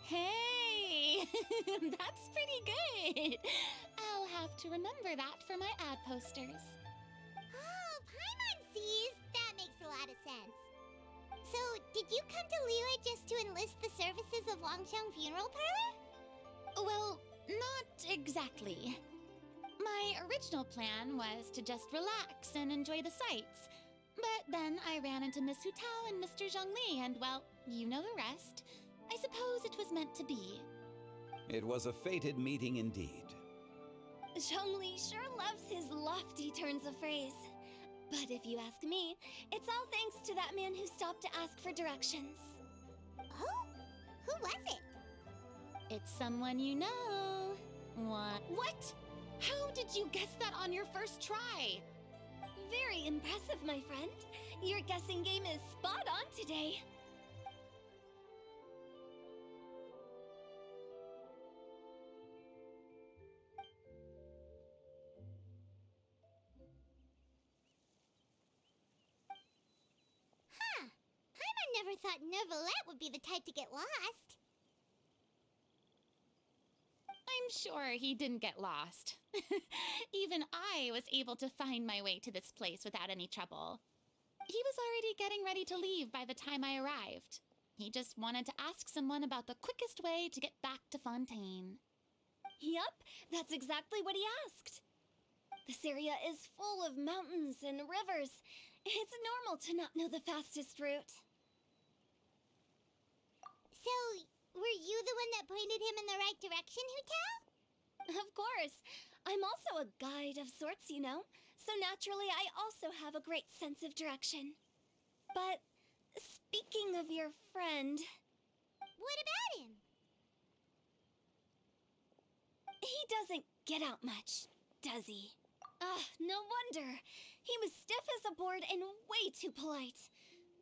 Hey, that's pretty good. I'll have to remember that for my ad posters. Oh, Paimon sees. That makes a lot of sense. So, did you come to Liyue just to enlist the services of Longsheng Funeral Parlor? Well, not exactly. My original plan was to just relax and enjoy the sights. But then I ran into Miss Hu Tao and Mr. Zhongli, and well, you know the rest. I suppose it was meant to be. It was a fated meeting indeed. Zhongli sure loves his lofty turns of phrase. But if you ask me, it's all thanks to that man who stopped to ask for directions. Oh? Who was it? It's someone you know. What? How did you guess that on your first try? Very impressive, my friend. Your guessing game is spot on today. Huh. Paimon never thought Neuvillette would be the type to get lost. I'm sure he didn't get lost. Even I was able to find my way to this place without any trouble. He was already getting ready to leave by the time I arrived. He just wanted to ask someone about the quickest way to get back to Fontaine. Yup, that's exactly what he asked. This area is full of mountains and rivers. It's normal to not know the fastest route. So, were you the one that pointed him in the right direction, Hu Tao? Of course. I'm also a guide of sorts, you know. So naturally, I also have a great sense of direction. But speaking of your friend... What about him? He doesn't get out much, does he? No wonder. He was stiff as a board and way too polite.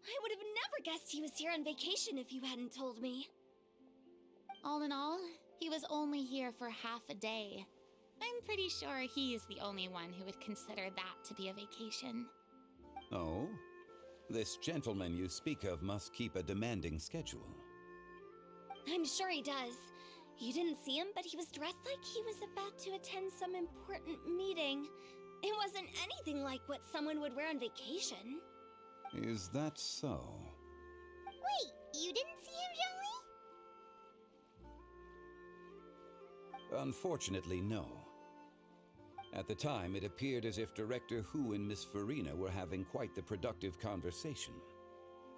I would have never guessed he was here on vacation if you hadn't told me. All in all, he was only here for half a day. I'm pretty sure he's the only one who would consider that to be a vacation. Oh? This gentleman you speak of must keep a demanding schedule. I'm sure he does. You didn't see him, but he was dressed like he was about to attend some important meeting. It wasn't anything like what someone would wear on vacation. Is that so? Wait, you didn't see him, Zhongli? Unfortunately, no. At the time, it appeared as if Director Hu and Miss Farina were having quite the productive conversation.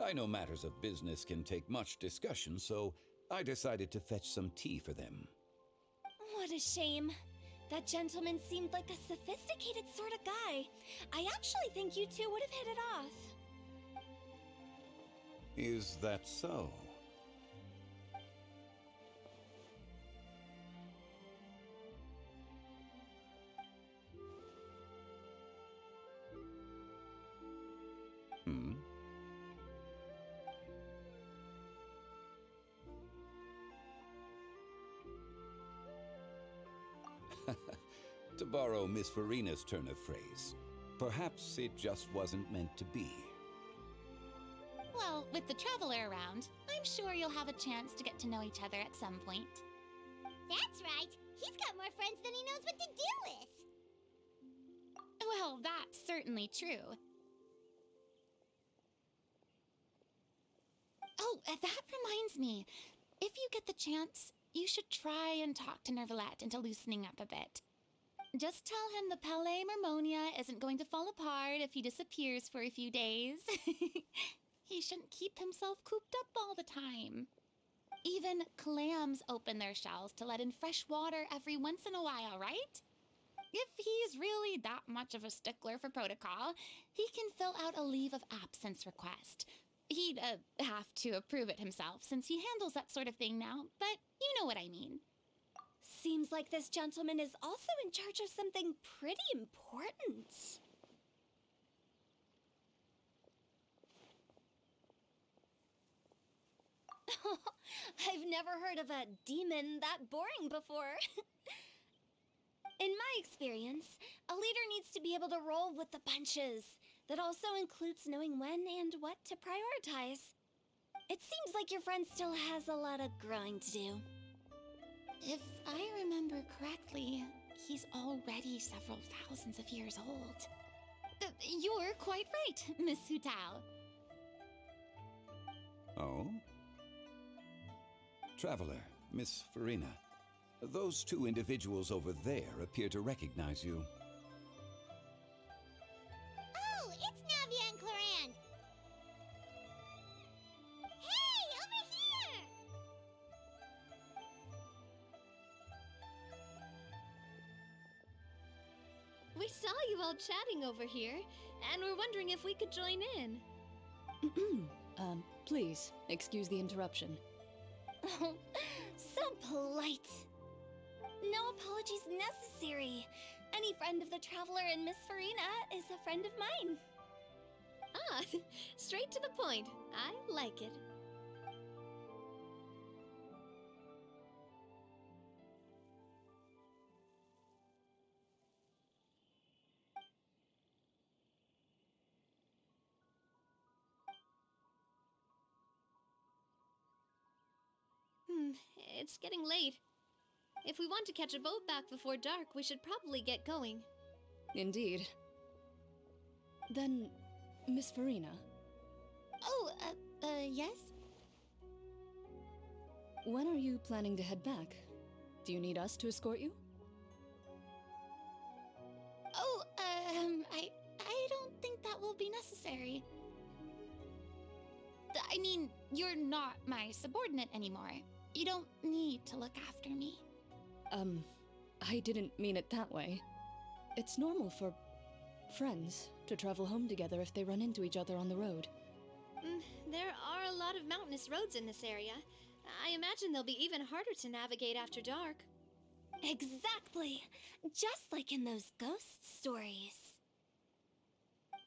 I know matters of business can take much discussion, so I decided to fetch some tea for them. What a shame. That gentleman seemed like a sophisticated sort of guy. I actually think you two would have hit it off. Is that so? Hmm? To borrow Miss Farina's turn of phrase, perhaps it just wasn't meant to be. Well, with the traveler around, I'm sure you'll have a chance to get to know each other at some point. That's right. He's got more friends than he knows what to do with. Well, that's certainly true. Oh, that reminds me. If you get the chance, you should try and talk to Neuvillette into loosening up a bit. Just tell him the Palais Mermonia isn't going to fall apart if he disappears for a few days. He shouldn't keep himself cooped up all the time. Even clams open their shells to let in fresh water every once in a while, right? If he's really that much of a stickler for protocol, he can fill out a leave of absence request. He'd have to approve it himself since he handles that sort of thing now, but you know what I mean. Seems like this gentleman is also in charge of something pretty important. I've never heard of a demon that boring before. In my experience, a leader needs to be able to roll with the punches. That also includes knowing when and what to prioritize. It seems like your friend still has a lot of growing to do. If I remember correctly, he's already several thousands of years old. You're quite right, Miss Hutao. Oh? Traveler, Miss Farina. Those two individuals over there appear to recognize you. Oh, it's Navia and Clorand. Hey, over here! We saw you all chatting over here, and we're wondering if we could join in. Please, excuse the interruption. Oh, so polite. No apologies necessary. Any friend of the Traveler and Miss Farina is a friend of mine. Ah, straight to the point. I like it. It's getting late. If we want to catch a boat back before dark, we should probably get going. Indeed. Then, Miss Farina. Oh, yes? When are you planning to head back? Do you need us to escort you? Oh, I don't think that will be necessary. I mean, you're not my subordinate anymore. You don't need to look after me. I didn't mean it that way. It's normal for friends to travel home together if they run into each other on the road. There are a lot of mountainous roads in this area. I imagine they'll be even harder to navigate after dark. Exactly! Just like in those ghost stories.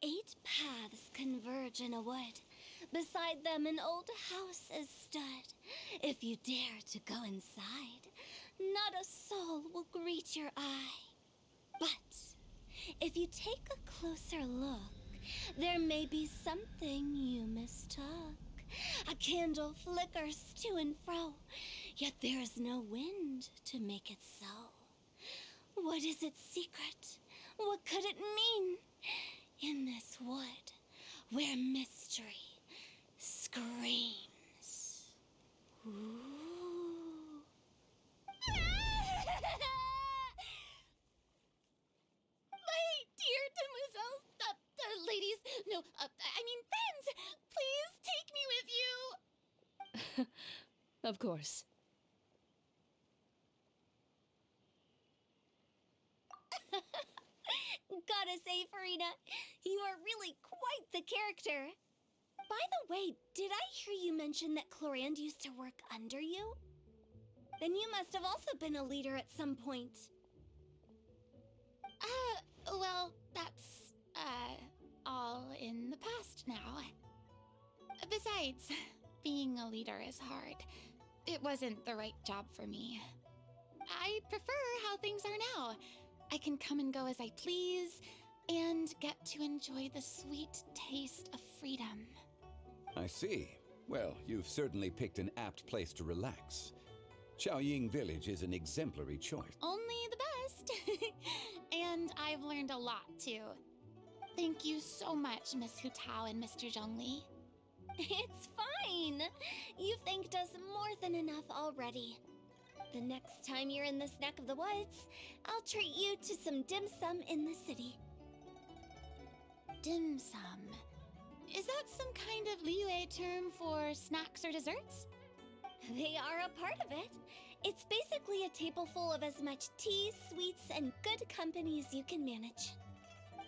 8 paths converge in a wood. Beside them an old house is stood. If you dare to go inside, not a soul will greet your eye. But if you take a closer look, there may be something you mistook. A candle flickers to and fro, yet there is no wind to make it so. What is its secret? What could it mean? In this wood, where mystery screams. Ooh. My dear demoiselles, ladies, no, I mean friends, please take me with you. Of course. Gotta say, Farina, you are really quite the character. By the way, did I hear you mention that Clorand used to work under you? Then you must have also been a leader at some point. Well, that's, all in the past now. Besides, being a leader is hard. It wasn't the right job for me. I prefer how things are now. I can come and go as I please, and get to enjoy the sweet taste of freedom. I see. Well, you've certainly picked an apt place to relax. Chaoying Village is an exemplary choice. Only the best. And I've learned a lot, too. Thank you so much, Miss Hutao and Mr. Zhongli. It's fine. You've thanked us more than enough already. The next time you're in this neck of the woods, I'll treat you to some dim sum in the city. Dim sum? Is that some kind of Liyue term for snacks or desserts? They are a part of it. It's basically a table full of as much tea, sweets, and good company as you can manage.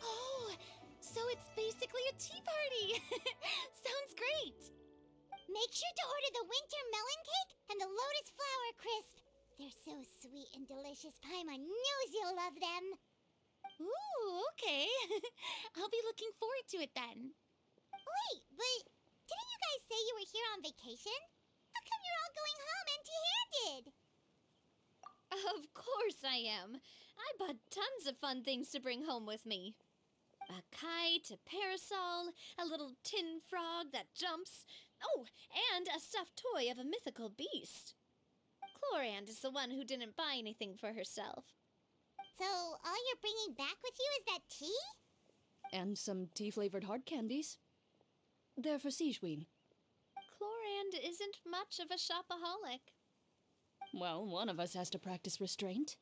Oh, so it's basically a tea party! Sounds great! Make sure to order the winter melon cake and the lotus flower crisp. They're so sweet and delicious, Paimon knows you'll love them. Ooh, okay. I'll be looking forward to it then. Wait, but didn't you guys say you were here on vacation? How going home empty-handed. Of course I am. I bought tons of fun things to bring home with me. A kite, a parasol, a little tin frog that jumps. Oh, and a stuffed toy of a mythical beast. Chlorand is the one who didn't buy anything for herself. So, all you're bringing back with you is that tea? And some tea-flavored hard candies. They're for Sigewin. Chlorand isn't much of a shopaholic. Well, one of us has to practice restraint.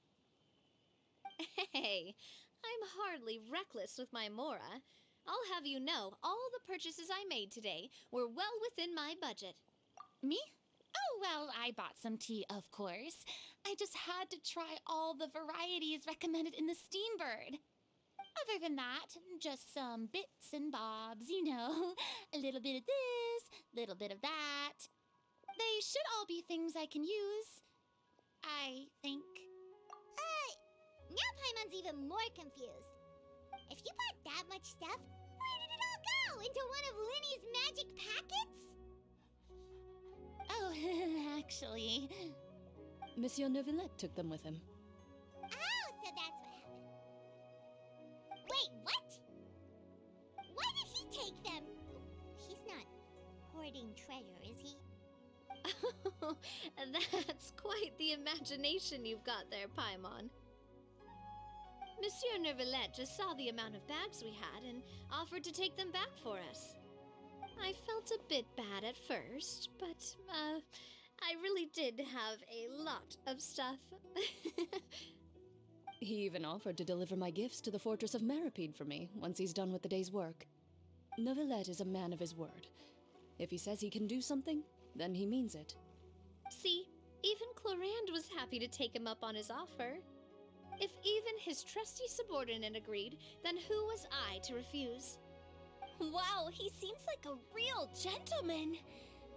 Hey, I'm hardly reckless with my Mora. I'll have you know, all the purchases I made today were well within my budget. Me? Oh, well, I bought some tea, of course. I just had to try all the varieties recommended in the Steambird. Other than that, just some bits and bobs, you know. A little bit of this, little bit of that. They should all be things I can use, I think. Now Paimon's even more confused. If you bought that much stuff, where did it all go? Into one of Linny's magic packets? Oh, actually... Monsieur Neuvillette took them with him. Oh, so that's what happened. Wait, what? Why did he take them? He's not hoarding treasure, is he? That's quite the imagination you've got there, Paimon. Monsieur Neuvillette just saw the amount of bags we had and offered to take them back for us. I felt a bit bad at first, but, I really did have a lot of stuff. He even offered to deliver my gifts to the Fortress of Meripede for me once he's done with the day's work. Neuvillette is a man of his word. If he says he can do something, then he means it. See, even Chlorand was happy to take him up on his offer. If even his trusty subordinate agreed, then who was I to refuse? Wow, he seems like a real gentleman.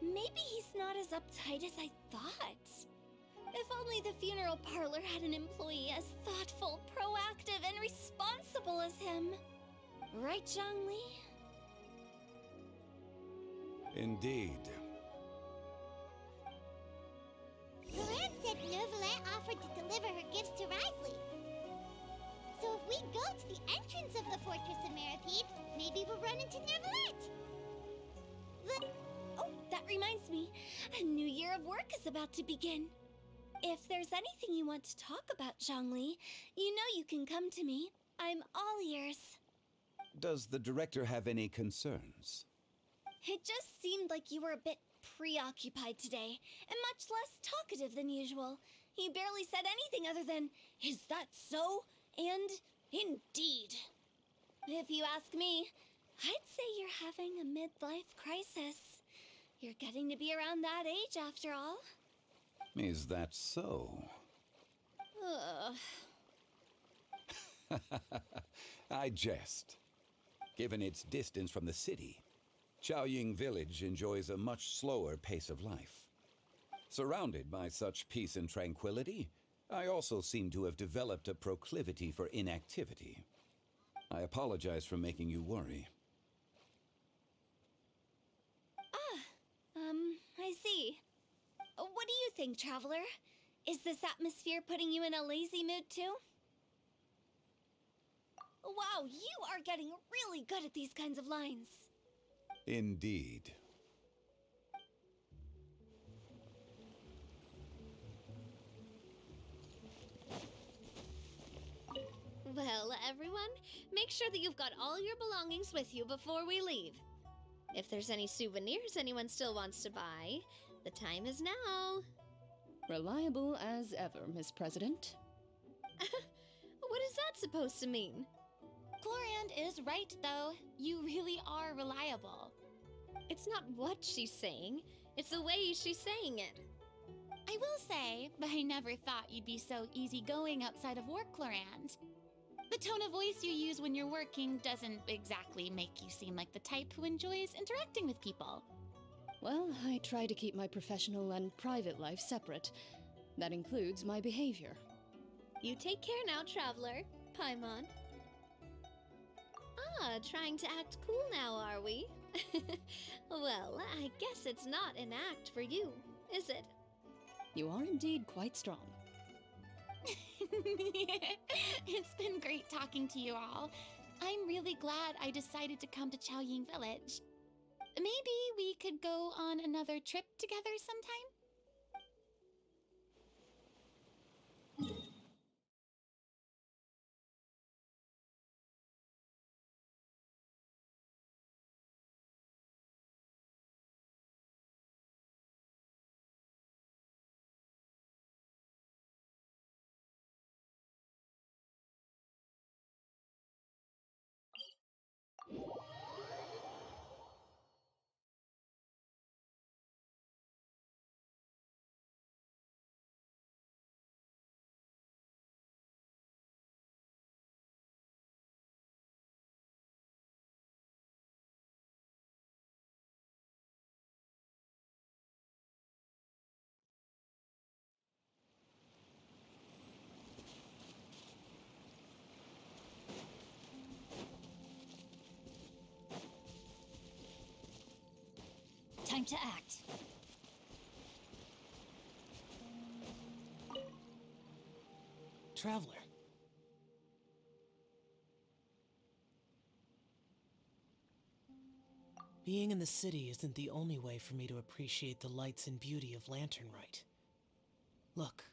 Maybe he's not as uptight as I thought. If only the funeral parlor had an employee as thoughtful, proactive, and responsible as him. Right, Zhongli? Indeed. Chlorand said Neuvillette offered to deliver her gifts to Risley. So if we go to the entrance of the Fortress of Meripede, maybe we'll run into Neuvillette. Oh, that reminds me. A new year of work is about to begin. If there's anything you want to talk about, Zhongli, you know you can come to me. I'm all ears. Does the director have any concerns? It just seemed like you were a bit preoccupied today, and much less talkative than usual. He barely said anything other than, "Is that so?" and "Indeed." If you ask me, I'd say you're having a midlife crisis. You're getting to be around that age after all. Is that so? I jest. Given its distance from the city, Chaoying Village enjoys a much slower pace of life. Surrounded by such peace and tranquility, I also seem to have developed a proclivity for inactivity. I apologize for making you worry. I see. What do you think, Traveler? Is this atmosphere putting you in a lazy mood too? Wow, you are getting really good at these kinds of lines. Indeed. Well, everyone, make sure that you've got all your belongings with you before we leave. If there's any souvenirs anyone still wants to buy, the time is now. Reliable as ever, Miss President. What is that supposed to mean? Chlorand is right, though. You really are reliable. It's not what she's saying, it's the way she's saying it. I will say, but I never thought you'd be so easygoing outside of work, Chlorand. The tone of voice you use when you're working doesn't exactly make you seem like the type who enjoys interacting with people. Well, I try to keep my professional and private life separate. That includes my behavior. You take care now, Traveler. Paimon. Trying to act cool now, are we? Well, I guess it's not an act for you, is it? You are indeed quite strong. It's been great talking to you all. I'm really glad I decided to come to Chaoying Village. Maybe we could go on another trip together sometime? Time to act. Traveler. Being in the city isn't the only way for me to appreciate the lights and beauty of Lantern Rite. Look,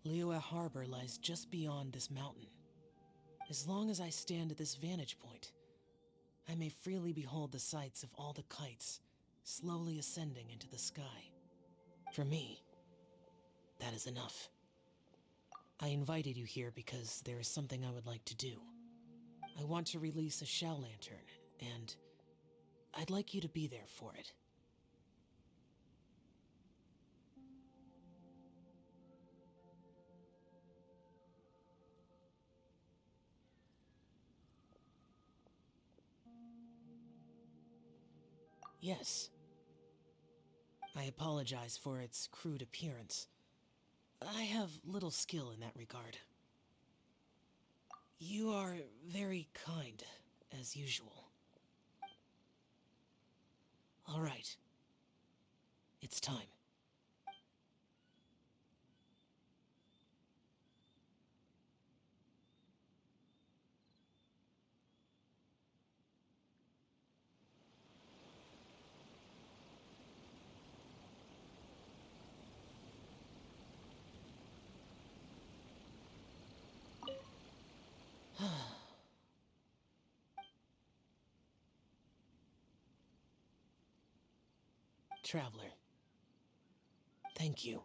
Liyue Harbor lies just beyond this mountain. As long as I stand at this vantage point, I may freely behold the sights of all the kites slowly ascending into the sky. For me, that is enough. I invited you here because there is something I would like to do. I want to release a shell lantern, and I'd like you to be there for it. Yes. I apologize for its crude appearance. I have little skill in that regard. You are very kind, as usual. All right. It's time. Traveler. Thank you.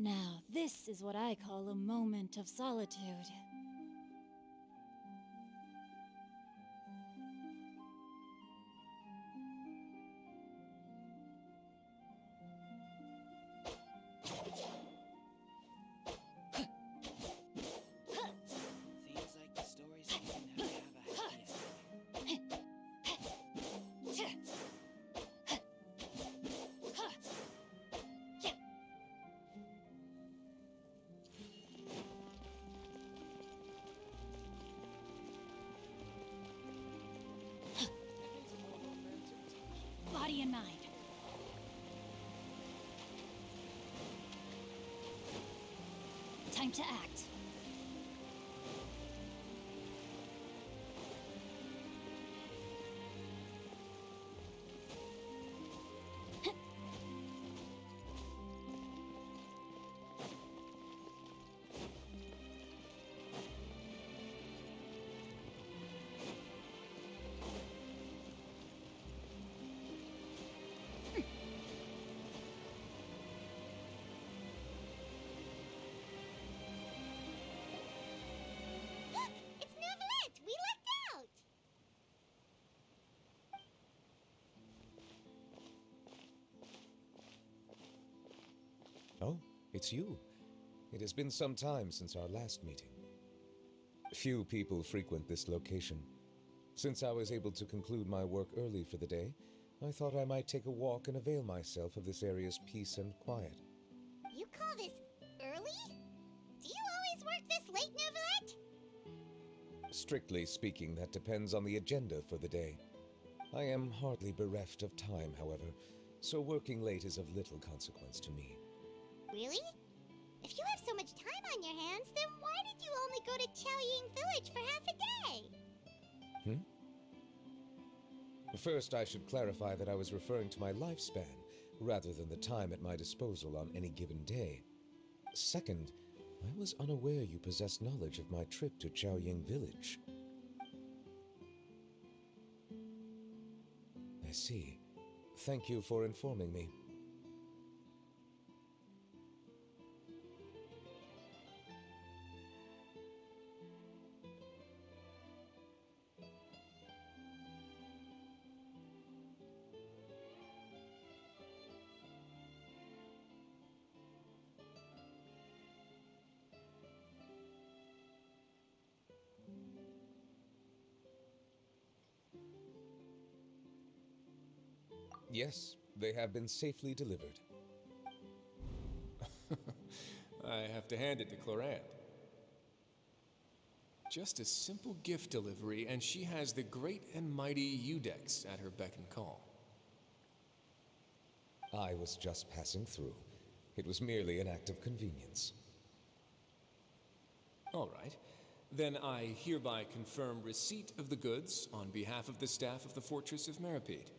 Now, this is what I call a moment of solitude. Seems like the stories even never have a happy ending. Body and mind. Time to act. It's you. It has been some time since our last meeting. Few people frequent this location. Since I was able to conclude my work early for the day, I thought I might take a walk and avail myself of this area's peace and quiet. You call this early? Do you always work this late, Neuvillette? Strictly speaking, that depends on the agenda for the day. I am hardly bereft of time, however, so working late is of little consequence to me. Really? If you have so much time on your hands, then why did you only go to Chaoying Village for half a day? First, I should clarify that I was referring to my lifespan, rather than the time at my disposal on any given day. Second, I was unaware you possessed knowledge of my trip to Chaoying Village. I see. Thank you for informing me. Yes, they have been safely delivered. I have to hand it to Clorant. Just a simple gift delivery, and she has the great and mighty Udex at her beck and call. I was just passing through. It was merely an act of convenience. All right. Then I hereby confirm receipt of the goods on behalf of the staff of the Fortress of Meripede.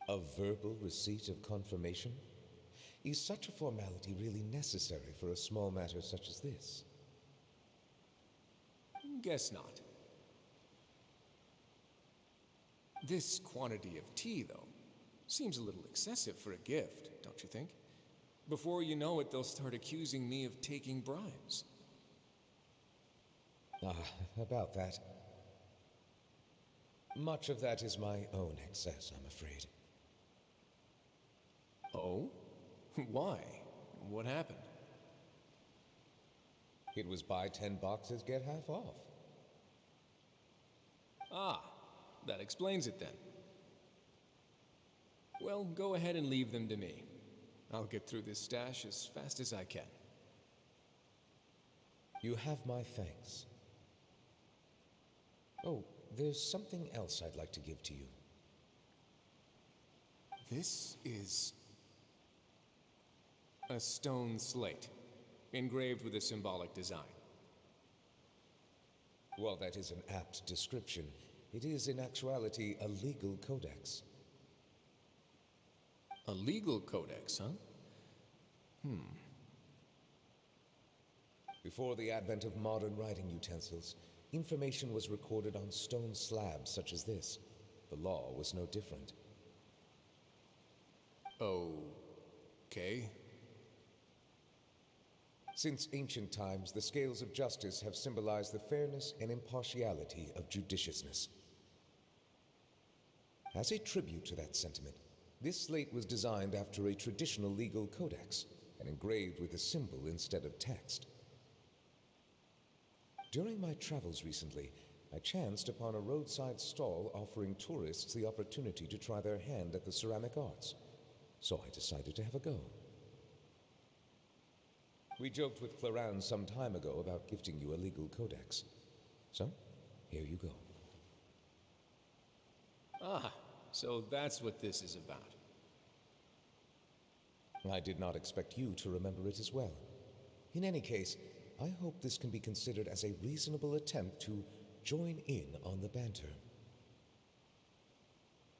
A verbal receipt of confirmation? Is such a formality really necessary for a small matter such as this? Guess not. This quantity of tea, though, seems a little excessive for a gift, don't you think? Before you know it, they'll start accusing me of taking bribes. About that. Much of that is my own excess, I'm afraid. Oh? Why? What happened? It was buy 10 boxes, get half off. Ah, that explains it then. Well, go ahead and leave them to me. I'll get through this stash as fast as I can. You have my thanks. Oh, there's something else I'd like to give to you. This is a stone slate, engraved with a symbolic design. While that is an apt description, it is in actuality a legal codex. A legal codex, huh? Before the advent of modern writing utensils, information was recorded on stone slabs such as this. The law was no different. Okay. Since ancient times, the scales of justice have symbolized the fairness and impartiality of judiciousness. As a tribute to that sentiment, this slate was designed after a traditional legal codex and engraved with a symbol instead of text. During my travels recently, I chanced upon a roadside stall offering tourists the opportunity to try their hand at the ceramic arts, so I decided to have a go. We joked with Clorant some time ago about gifting you a legal codex. So, here you go. Ah, so that's what this is about. I did not expect you to remember it as well. In any case, I hope this can be considered as a reasonable attempt to join in on the banter.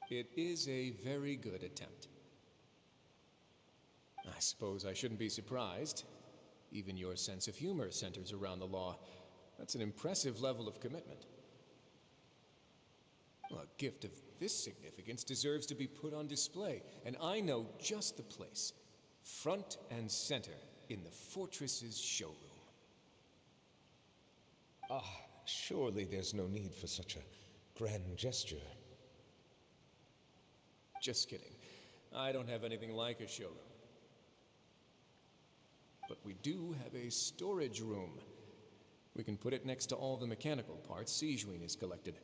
It is a very good attempt. I suppose I shouldn't be surprised. Even your sense of humor centers around the law. That's an impressive level of commitment. Well, a gift of this significance deserves to be put on display, and I know just the place. Front and center in the fortress's showroom. Surely there's no need for such a grand gesture. Just kidding. I don't have anything like a showroom. but we do have a storage room. We can put it next to all the mechanical parts Sijuin has collected.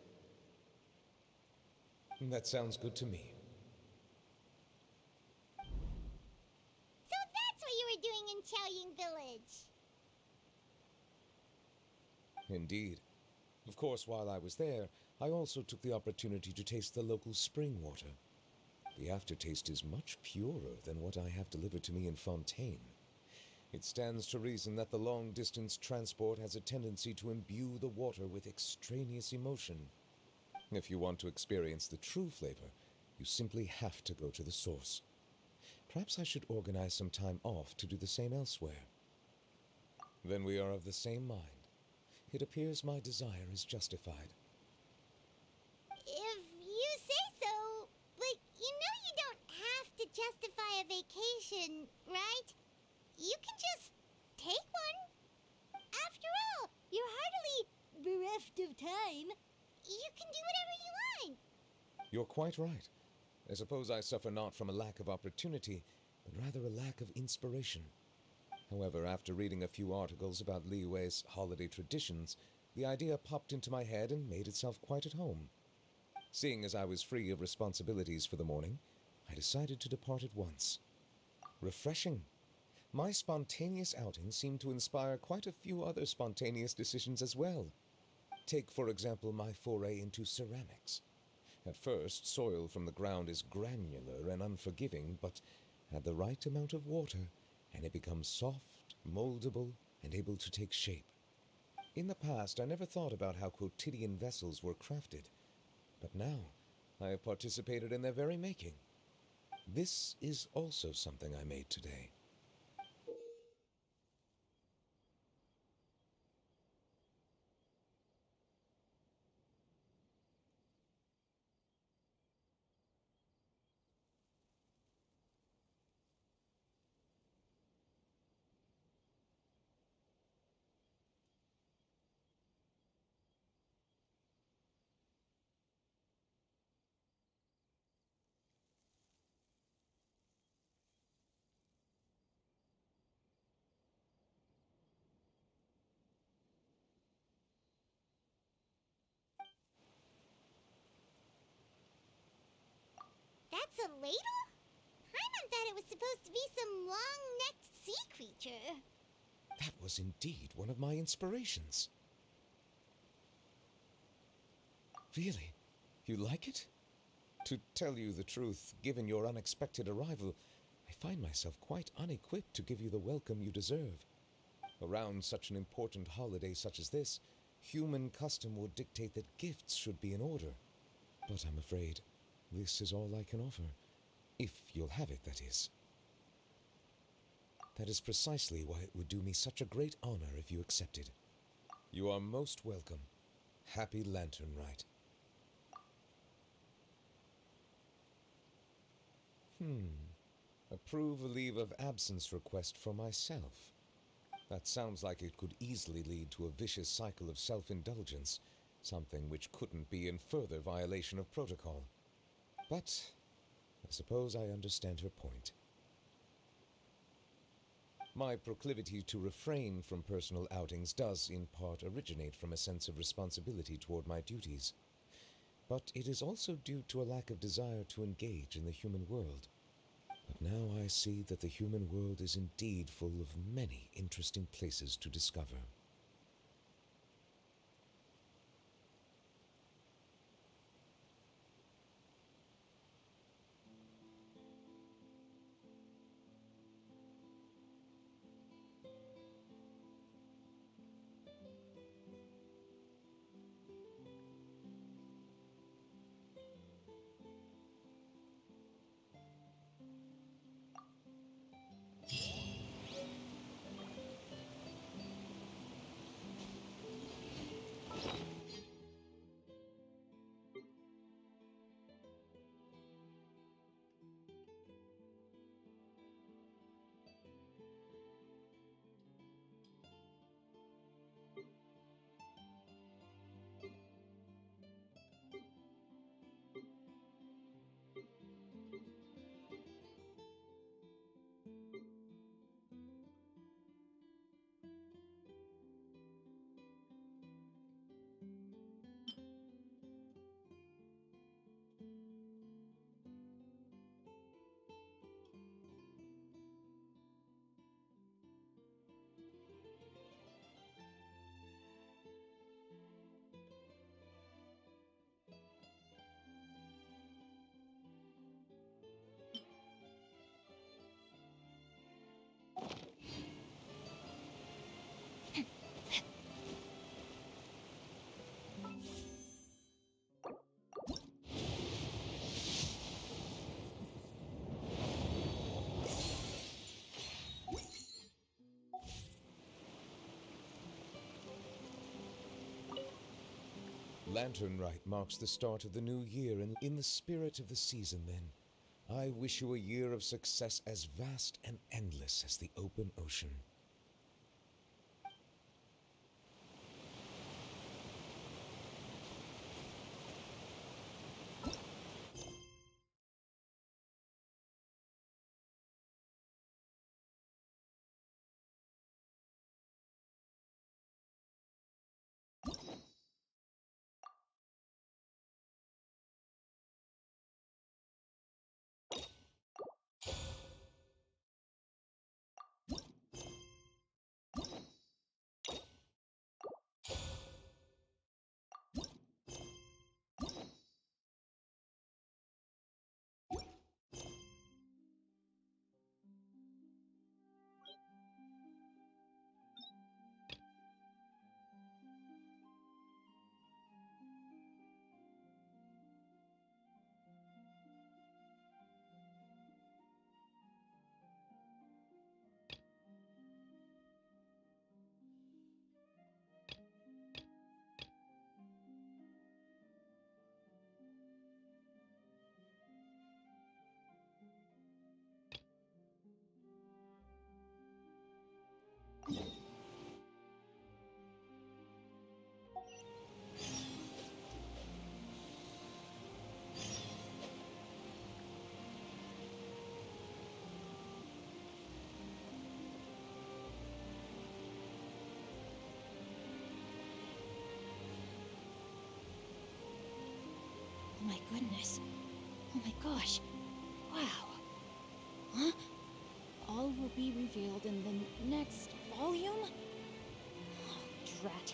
That sounds good to me. So that's what you were doing in Chaoying Village. Indeed. Of course, while I was there, I also took the opportunity to taste the local spring water. The aftertaste is much purer than what I have delivered to me in Fontaine. It stands to reason that the long-distance transport has a tendency to imbue the water with extraneous emotion. If you want to experience the true flavor, you simply have to go to the source. Perhaps I should organize some time off to do the same elsewhere. Then we are of the same mind. It appears my desire is justified. If you say so, but you know you don't have to justify a vacation, right? You can just take one. After all, you're hardly bereft of time. You can do whatever you want. You're quite right. I suppose I suffer not from a lack of opportunity, but rather a lack of inspiration. However, after reading a few articles about Liyue's holiday traditions, the idea popped into my head and made itself quite at home. Seeing as I was free of responsibilities for the morning, I decided to depart at once. Refreshing. My spontaneous outing seemed to inspire quite a few other spontaneous decisions as well. Take, for example, my foray into ceramics. At first, soil from the ground is granular and unforgiving, but add the right amount of water, and it becomes soft, moldable, and able to take shape. In the past, I never thought about how quotidian vessels were crafted, but now I have participated in their very making. This is also something I made today. That's a ladle? Paimon thought it was supposed to be some long-necked sea creature. That was indeed one of my inspirations. Really? You like it? To tell you the truth, given your unexpected arrival, I find myself quite unequipped to give you the welcome you deserve. Around such an important holiday such as this, human custom would dictate that gifts should be in order. But I'm afraid this is all I can offer. If you'll have it, that is. That is precisely why it would do me such a great honor if you accepted. You are most welcome. Happy Lantern Rite. Approve a leave of absence request for myself. That sounds like it could easily lead to a vicious cycle of self-indulgence, something which couldn't be in further violation of protocol. But I suppose I understand her point. My proclivity to refrain from personal outings does in part originate from a sense of responsibility toward my duties. But it is also due to a lack of desire to engage in the human world. But now I see that the human world is indeed full of many interesting places to discover. Lantern Rite marks the start of the new year, and in the spirit of the season, then, I wish you a year of success as vast and endless as the open ocean. Oh my goodness. Oh my gosh. Wow. Huh? All will be revealed in the next volume? Oh, drat.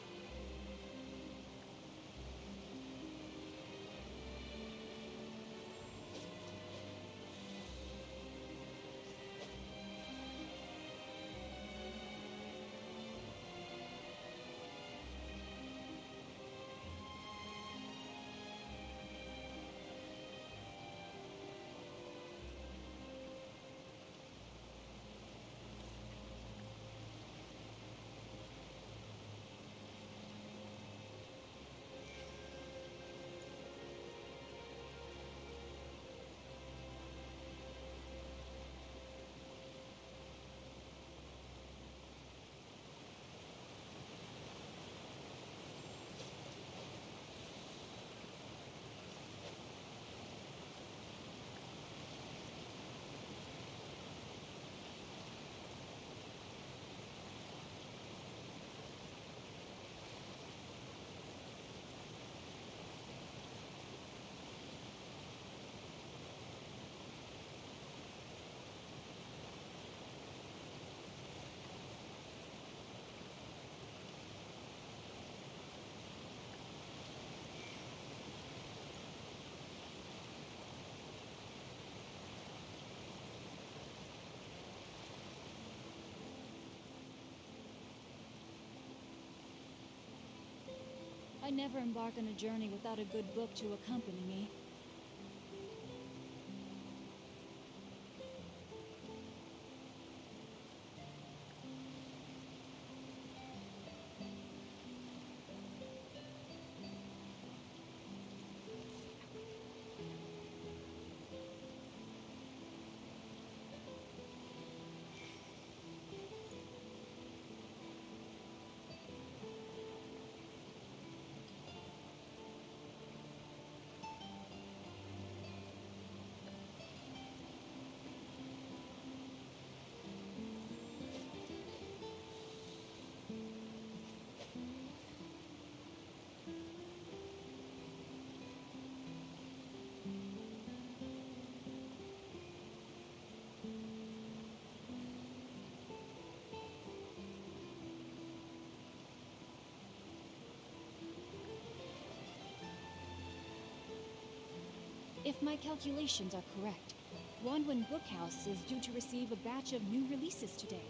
I never embark on a journey without a good book to accompany me. If my calculations are correct, Wanwan Bookhouse is due to receive a batch of new releases today.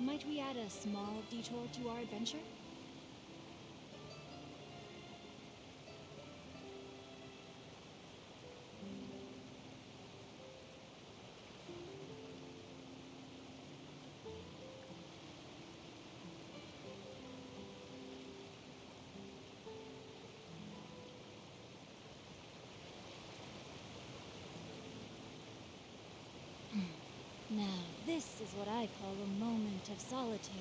Might we add a small detour to our adventure? Now, this is what I call a moment of solitude.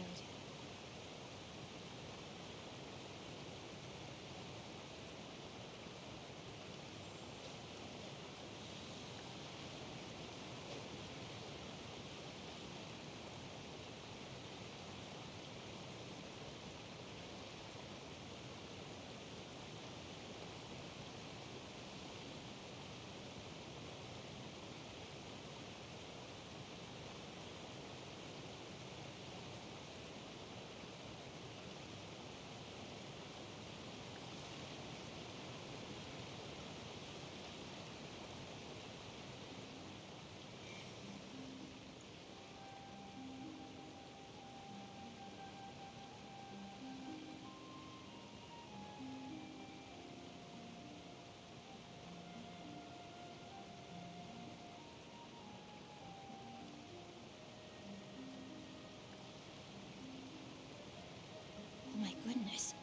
Oh my goodness.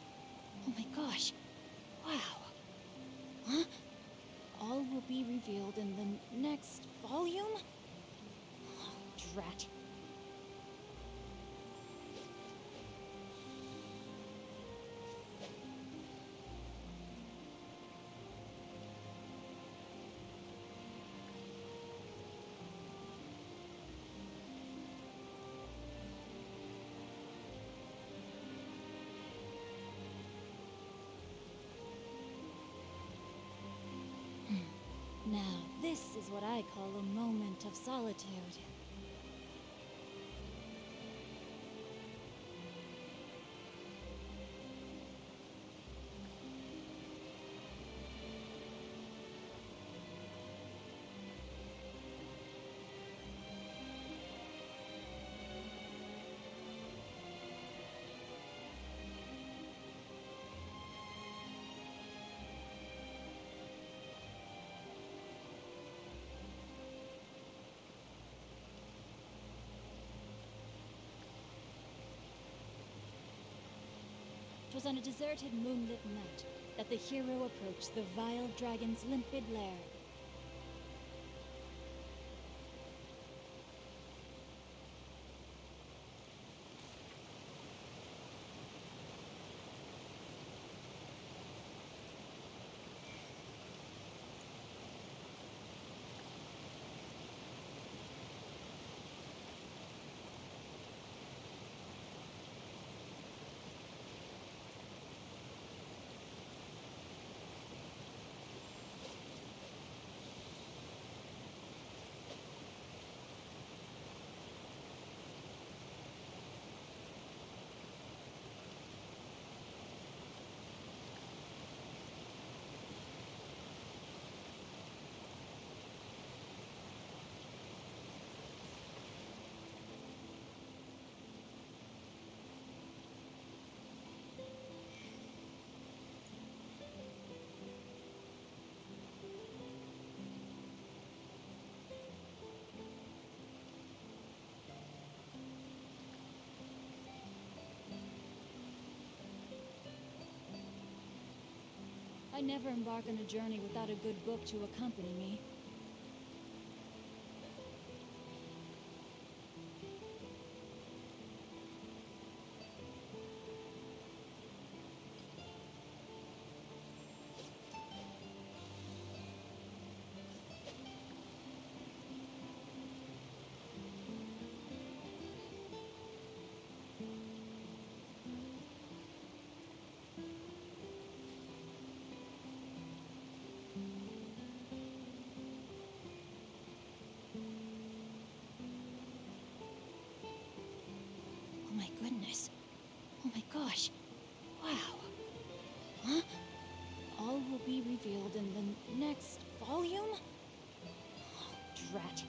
Oh my gosh. Wow. Huh? All will be revealed in the next volume? Oh, drat. Now, this is what I call a moment of solitude. It was on a deserted moonlit night that the hero approached the vile dragon's limpid lair. I never embark on a journey without a good book to accompany me. Oh my goodness. Oh my gosh. Wow. Huh? All will be revealed in the next volume? Oh, drat.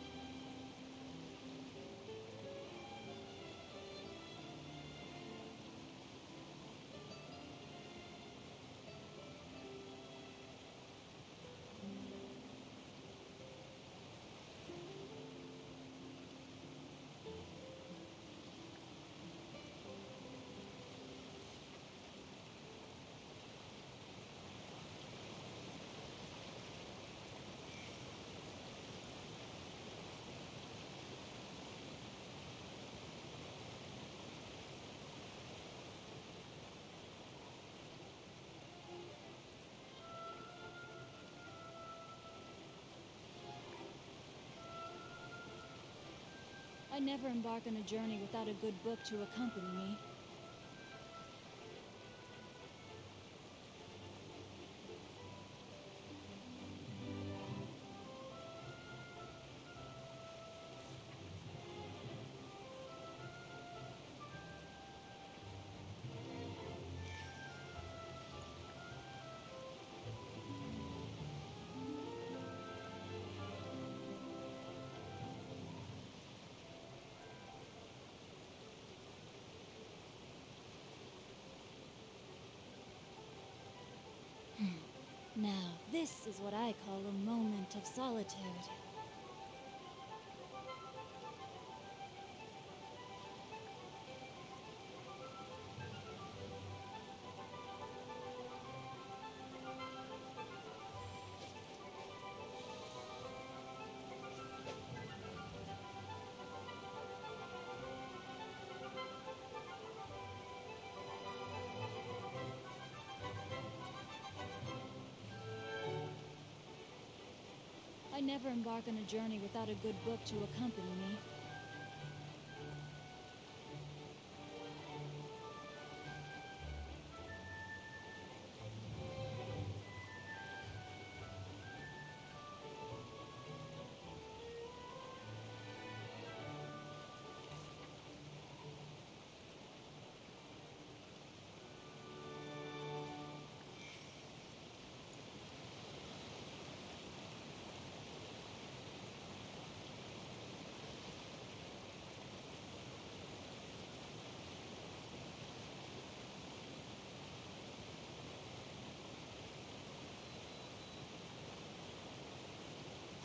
I never embark on a journey without a good book to accompany me. Now, this is what I call a moment of solitude. I never embark on a journey without a good book to accompany me.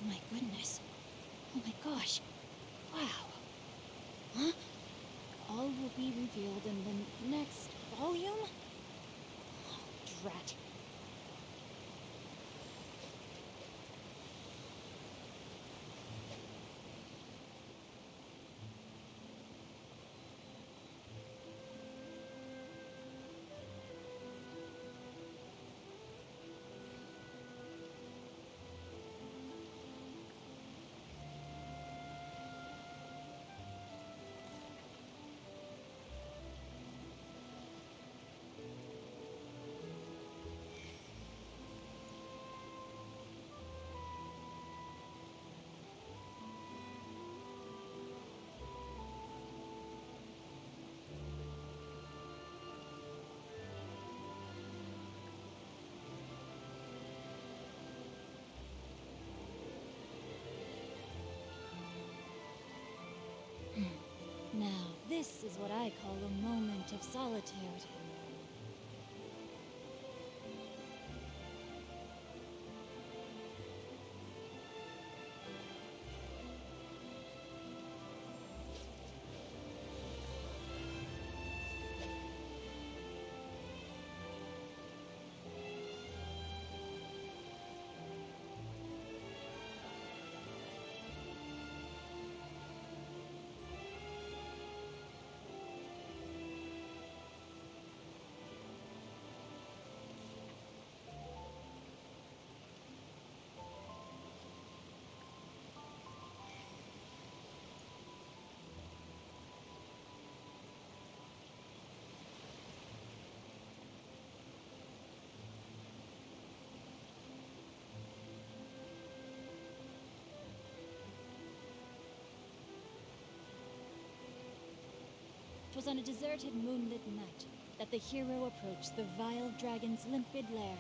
Oh my goodness. Oh my gosh. Wow. Huh? All will be revealed in the next volume? Oh, drat. Now, this is what I call a moment of solitude. It was on a deserted moonlit night that the hero approached the vile dragon's limpid lair.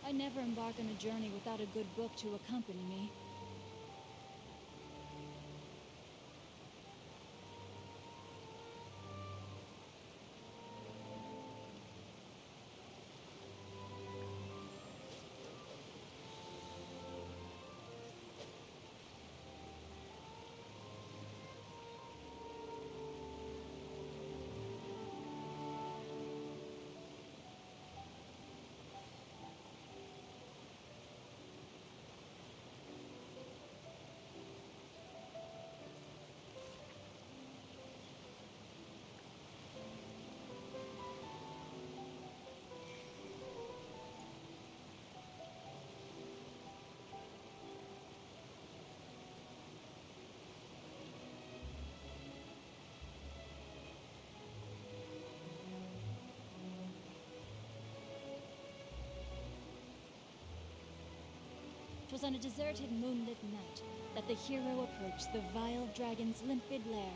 I never embark on a journey without a good book to accompany me. It was on a deserted moonlit night that the hero approached the vile dragon's limpid lair.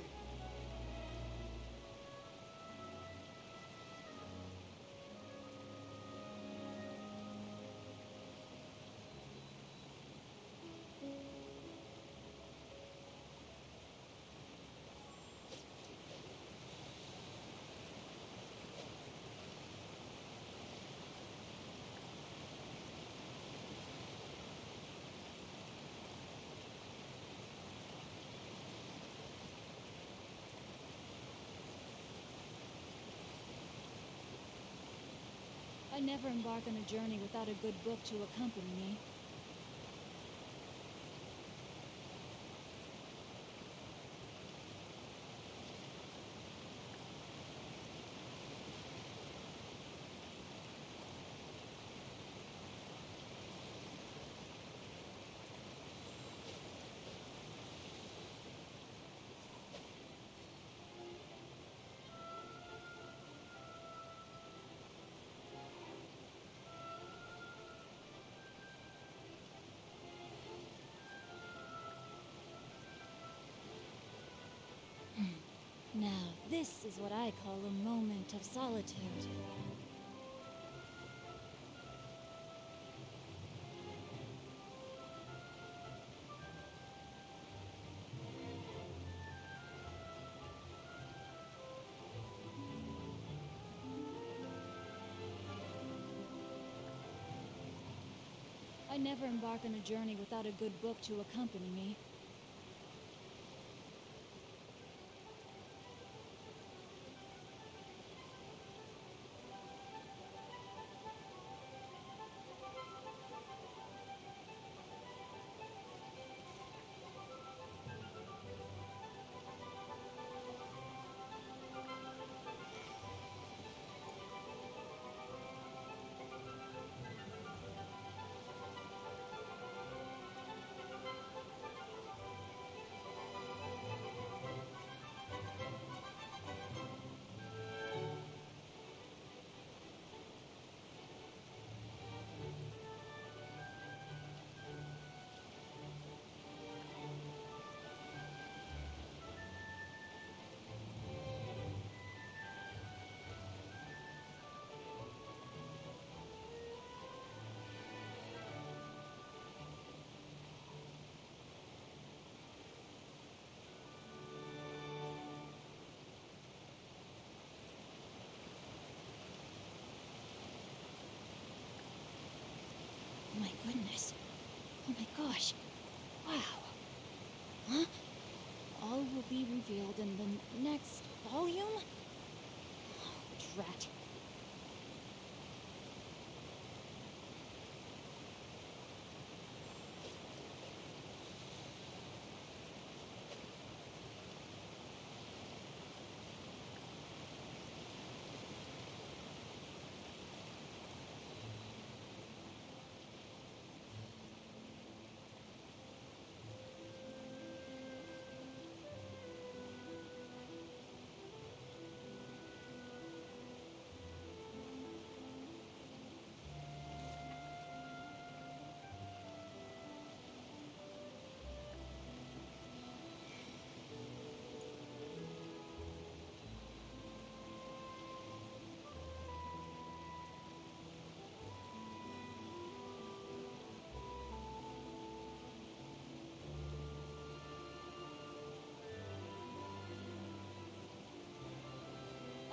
I never embark on a journey without a good book to accompany me. Now, this is what I call a moment of solitude. I never embark on a journey without a good book to accompany me. Oh my goodness. Oh my gosh. Wow. Huh? All will be revealed in the next volume? Oh, drat.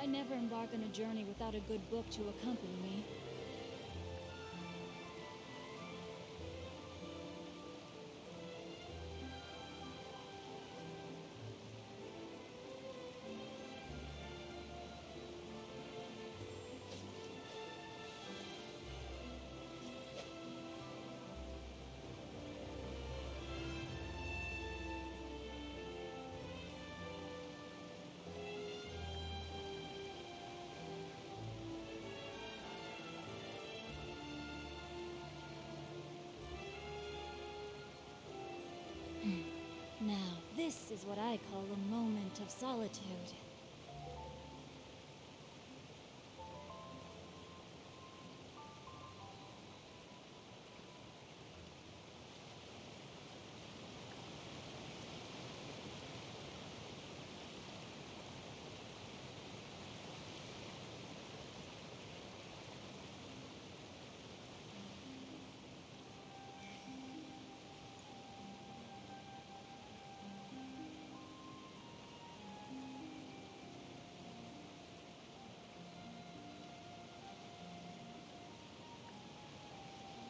never embark on a journey without a good book to accompany me. Now, this is what I call a moment of solitude.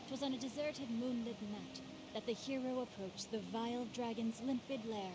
It was on a deserted moonlit night that the hero approached the vile dragon's limpid lair.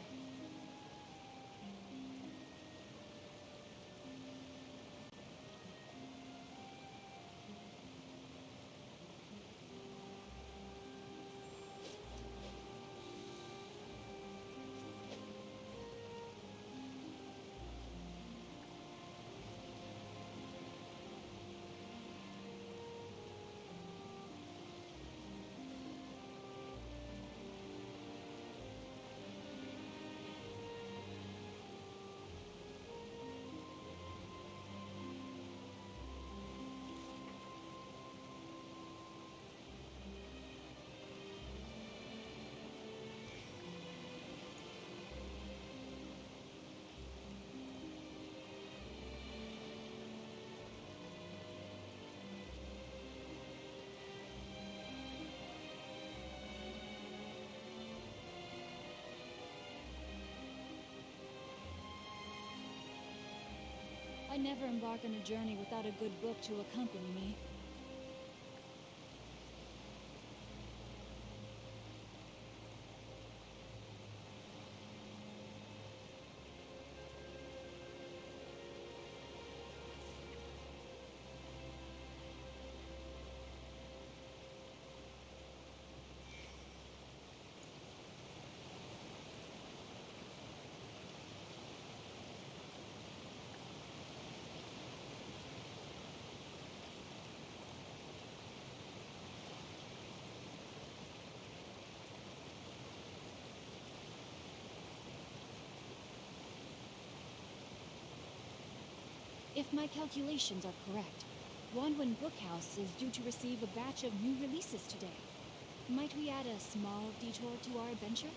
I never embark on a journey without a good book to accompany me. If my calculations are correct, Wanwen Bookhouse is due to receive a batch of new releases today. Might we add a small detour to our adventure?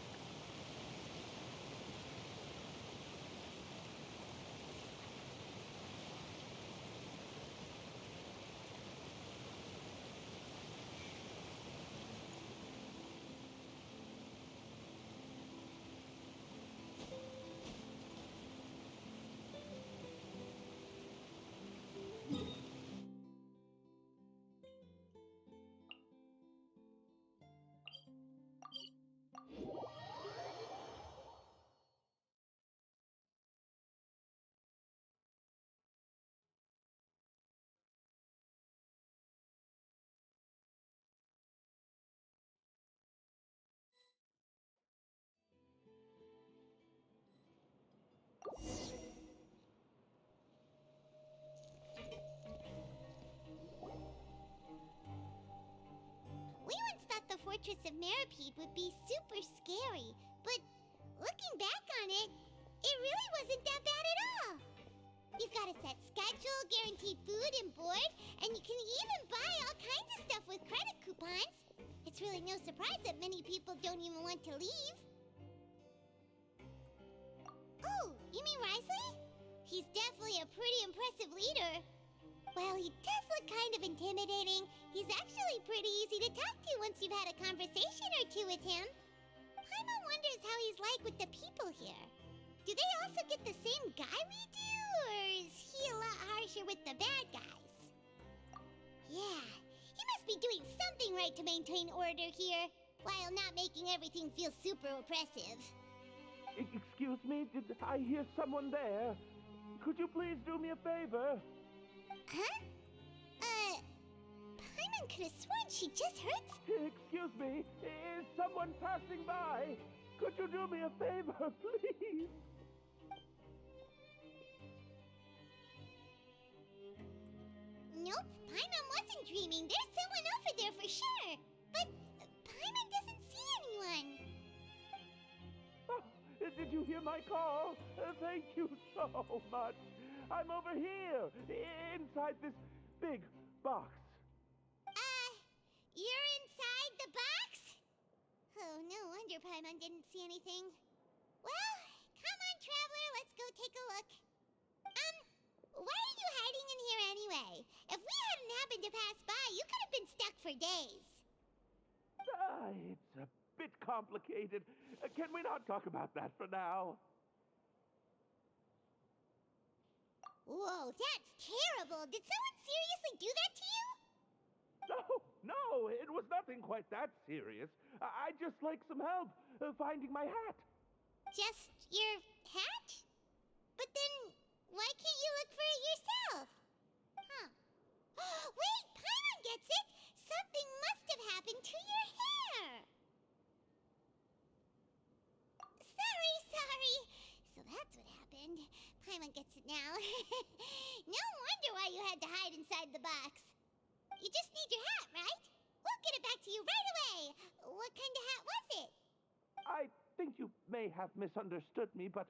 We once thought the Fortress of Meripede would be super scary, but looking back on it, it really wasn't that bad at all. You've got a set schedule, guaranteed food and board, and you can even buy all kinds of stuff with credit coupons. It's really no surprise that many people don't even want to leave. Oh, you mean Risley? He's definitely a pretty impressive leader. While he does look kind of intimidating, he's actually pretty easy to talk to once you've had a conversation or two with him. Paimon wonders how he's like with the people here. Do they also get the same guy we do, or is he a lot harsher with the bad guys? Yeah, he must be doing something right to maintain order here, while not making everything feel super oppressive. Excuse me, did I hear someone there? Could you please do me a favor? Huh? Paimon could have sworn she just heard. Excuse me, is someone passing by? Could you do me a favor, please? Nope, Paimon wasn't dreaming. There's someone over there for sure. But Paimon doesn't see anyone. Oh, did you hear my call? Thank you so much. I'm over here, inside this big box. You're inside the box? Oh, no wonder Paimon didn't see anything. Well, come on, Traveler, let's go take a look. Why are you hiding in here anyway? If we hadn't happened to pass by, you could have been stuck for days. It's a bit complicated. Can we not talk about that for now? Whoa, that's terrible. Did someone seriously do that to you? No, it was nothing quite that serious. I'd just like some help finding my hat. Just your hat? But then, why can't you look for it yourself? Huh. Wait, Paimon gets it! Something must have happened to your hair! Sorry. So that's what happened. Paimon gets it now. No wonder why you had to hide inside the box. You just need your hat, right? We'll get it back to you right away. What kind of hat was it? I think you may have misunderstood me, but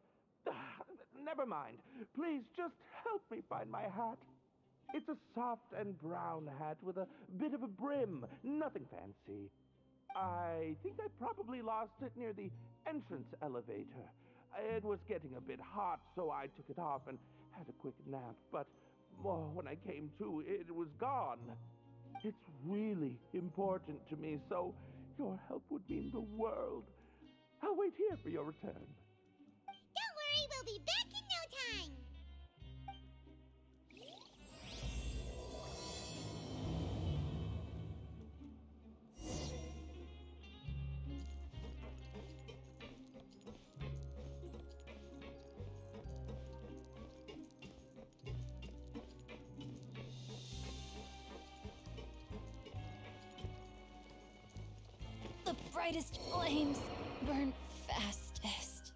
never mind. Please just help me find my hat. It's a soft and brown hat with a bit of a brim. Nothing fancy. I think I probably lost it near the entrance elevator. It was getting a bit hot, so I took it off and had a quick nap. But when I came to, it was gone. It's really important to me, so your help would mean the world. I'll wait here for your return. Don't worry, we'll be back in no time. The brightest flames burn fastest.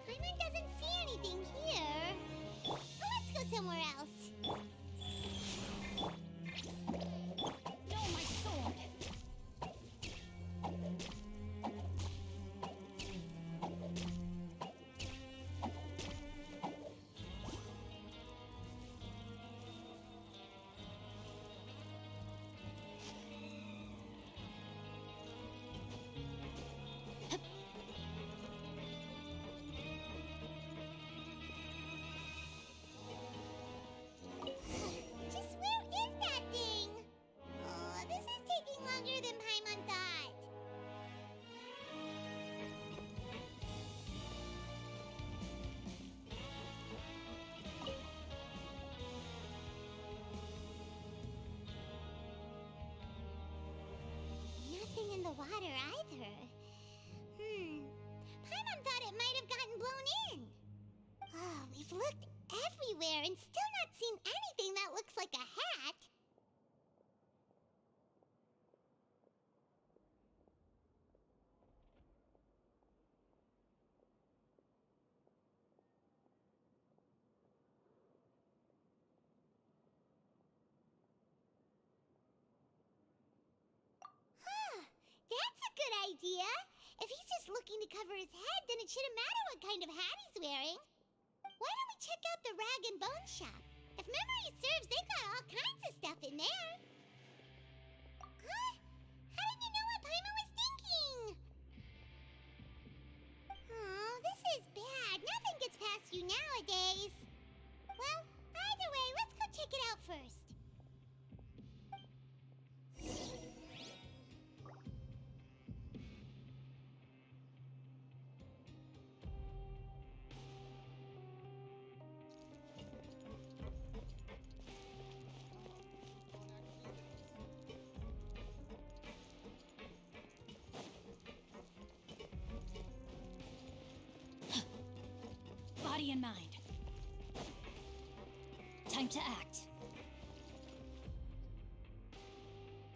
Paimon doesn't see anything here. Well, let's go somewhere else. No, my sword! Just where is that thing? Oh, this is taking longer than Paimon thought. Nothing in the water either. Paimon thought it might have gotten blown in. Oh, we've looked everywhere and still not seen anything that looks like a hat. That's a good idea. If he's just looking to cover his head, then it shouldn't matter what kind of hat he's wearing. Why don't we check out the rag and bone shop? If memory serves, they've got all kinds of stuff in there. Huh? How did you know what Paimon was thinking? Oh, this is bad. Nothing gets past you nowadays. Well, either way, let's go check it out first. Body and mind. Time to act.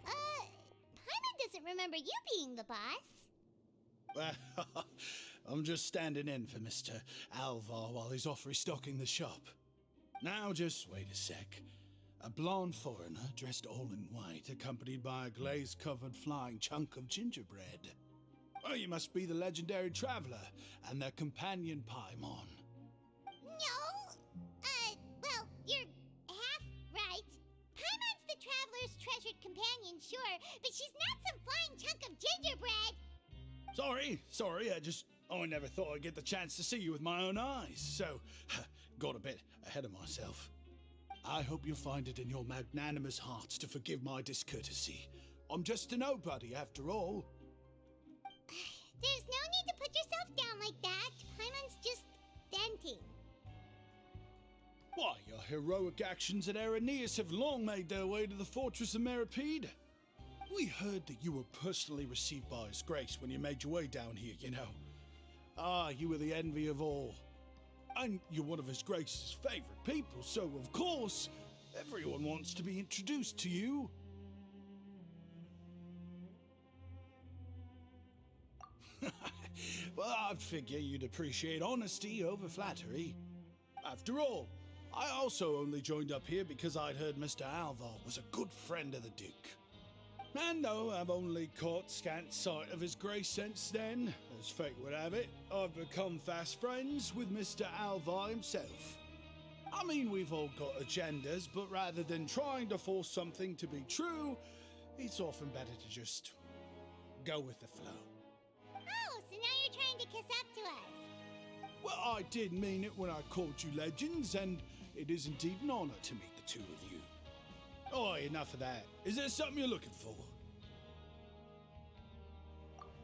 Paimon doesn't remember you being the boss. Well, I'm just standing in for Mr. Alvar while he's off restocking the shop. Now, just wait a sec. A blonde foreigner dressed all in white, accompanied by a glaze-covered flying chunk of gingerbread. Oh, you must be the legendary traveler and their companion Paimon. No! Well, you're half right. Paimon's the traveler's treasured companion, sure, but she's not some flying chunk of gingerbread! Sorry, I never thought I'd get the chance to see you with my own eyes, so got a bit ahead of myself. I hope you find it in your magnanimous hearts to forgive my discourtesy. I'm just a nobody, after all. There's no need to put yourself down like that. Paimon's just denting. Why, your heroic actions at Aeneas have long made their way to the fortress of Meripede. We heard that you were personally received by His Grace when you made your way down here, you know. Ah, you were the envy of all. And you're one of His Grace's favorite people, so of course, everyone wants to be introduced to you. Well, I'd figure you'd appreciate honesty over flattery. After all, I also only joined up here because I'd heard Mr. Alvar was a good friend of the Duke. And though I've only caught scant sight of His Grace since then, as fate would have it, I've become fast friends with Mr. Alvar himself. I mean, we've all got agendas, but rather than trying to force something to be true, it's often better to just go with the flow. Oh, so now you're trying to kiss up to us. Well, I did mean it when I called you legends, and it is indeed an honor to meet the two of you. Oh, enough of that. Is there something you're looking for?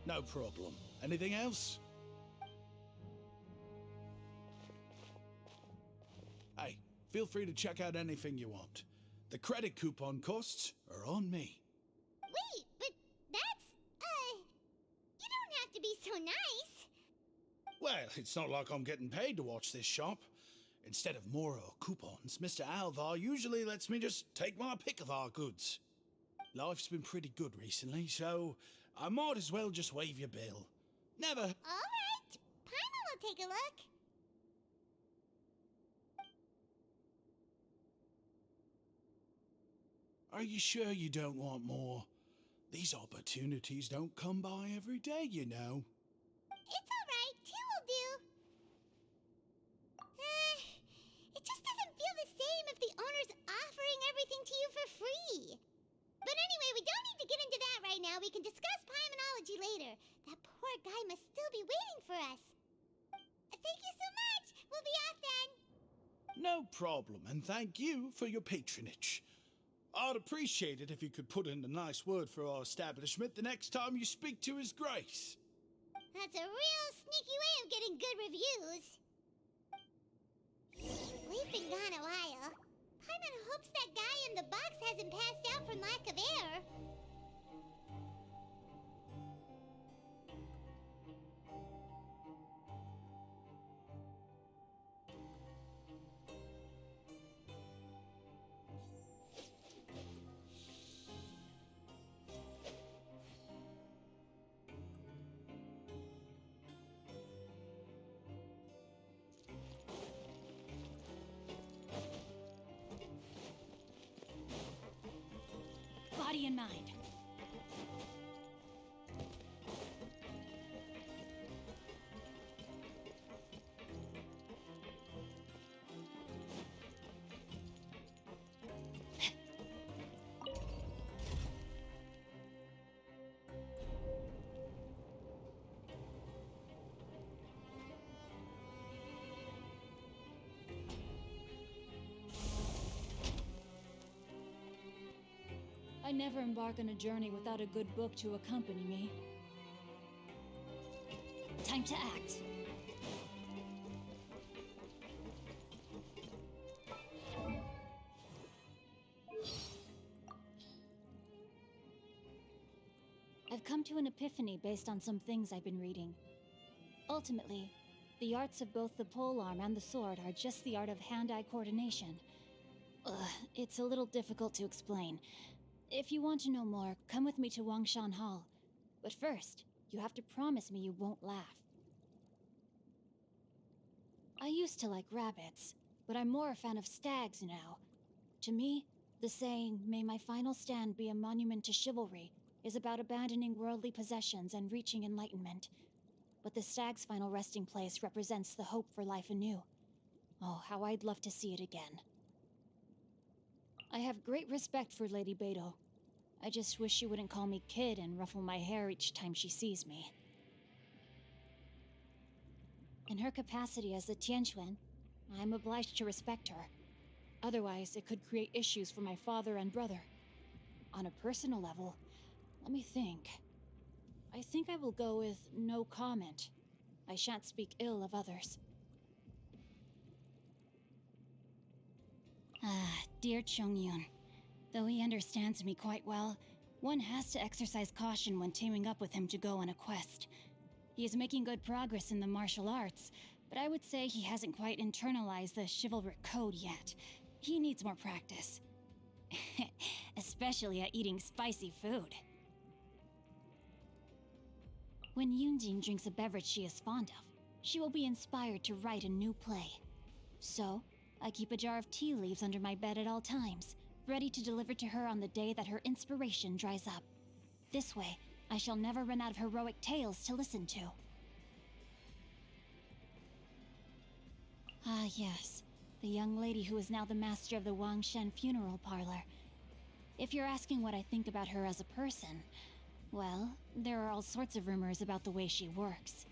No problem. Anything else? Hey, feel free to check out anything you want. The credit coupon costs are on me. Wait, but that's, you don't have to be so nice. Well, it's not like I'm getting paid to watch this shop. Instead of more coupons, Mr. Alvar usually lets me just take my pick of our goods. Life's been pretty good recently, so I might as well just waive your bill. Never. All right, Paimon will take a look. Are you sure you don't want more? These opportunities don't come by every day, you know. It's all right, two will do. It just doesn't feel the same if the owner's offering everything to you for free. But anyway, we don't need to get into that right now. We can discuss Paimonology later. That poor guy must still be waiting for us. Thank you so much. We'll be off then. No problem, and thank you for your patronage. I'd appreciate it if you could put in a nice word for our establishment the next time you speak to His Grace. That's a real sneaky way of getting good reviews. We've been gone a while. Paimon hopes that guy in the box hasn't passed out from lack of air. Body and mind. I never embark on a journey without a good book to accompany me. Time to act. I've come to an epiphany based on some things I've been reading. Ultimately, The arts of both the polearm and the sword are just the art of hand-eye coordination. It's a little difficult to explain. If you want to know more, come with me to Wangshan Hall. But first, you have to promise me you won't laugh. I used to like rabbits, but I'm more a fan of stags now. To me, the saying, "May my final stand be a monument to chivalry," is about abandoning worldly possessions and reaching enlightenment. But the stag's final resting place represents the hope for life anew. Oh, how I'd love to see it again. I have great respect for Lady Beidou. I just wish she wouldn't call me kid and ruffle my hair each time she sees me. In her capacity as the Tianquan, I'm obliged to respect her. Otherwise, it could create issues for my father and brother. On a personal level, let me think. I think I will go with no comment. I shan't speak ill of others. Dear Chongyun. Though he understands me quite well, one has to exercise caution when teaming up with him to go on a quest. He is making good progress in the martial arts, but I would say he hasn't quite internalized the chivalric code yet. He needs more practice. Especially at eating spicy food. When Yunjin drinks a beverage she is fond of, she will be inspired to write a new play. So, I keep a jar of tea leaves under my bed at all times, ready to deliver to her on the day that her inspiration dries up. This way, I shall never run out of heroic tales to listen to. Ah, yes. The young lady who is now the master of the Wangshan funeral parlor. If you're asking what I think about her as a person, well, there are all sorts of rumors about the way she works.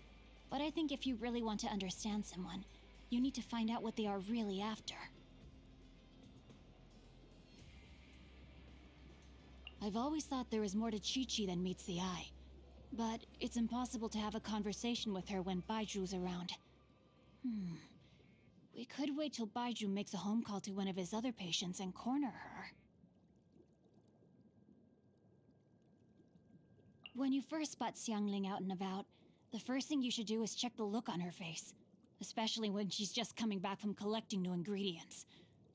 But I think if you really want to understand someone, you need to find out what they are really after. I've always thought there is more to Chi-Chi than meets the eye. But it's impossible to have a conversation with her when Baiju's around. We could wait till Baiju makes a home call to one of his other patients and corner her. When you first spot Xiangling out and about, the first thing you should do is check the look on her face. Especially when she's just coming back from collecting new ingredients.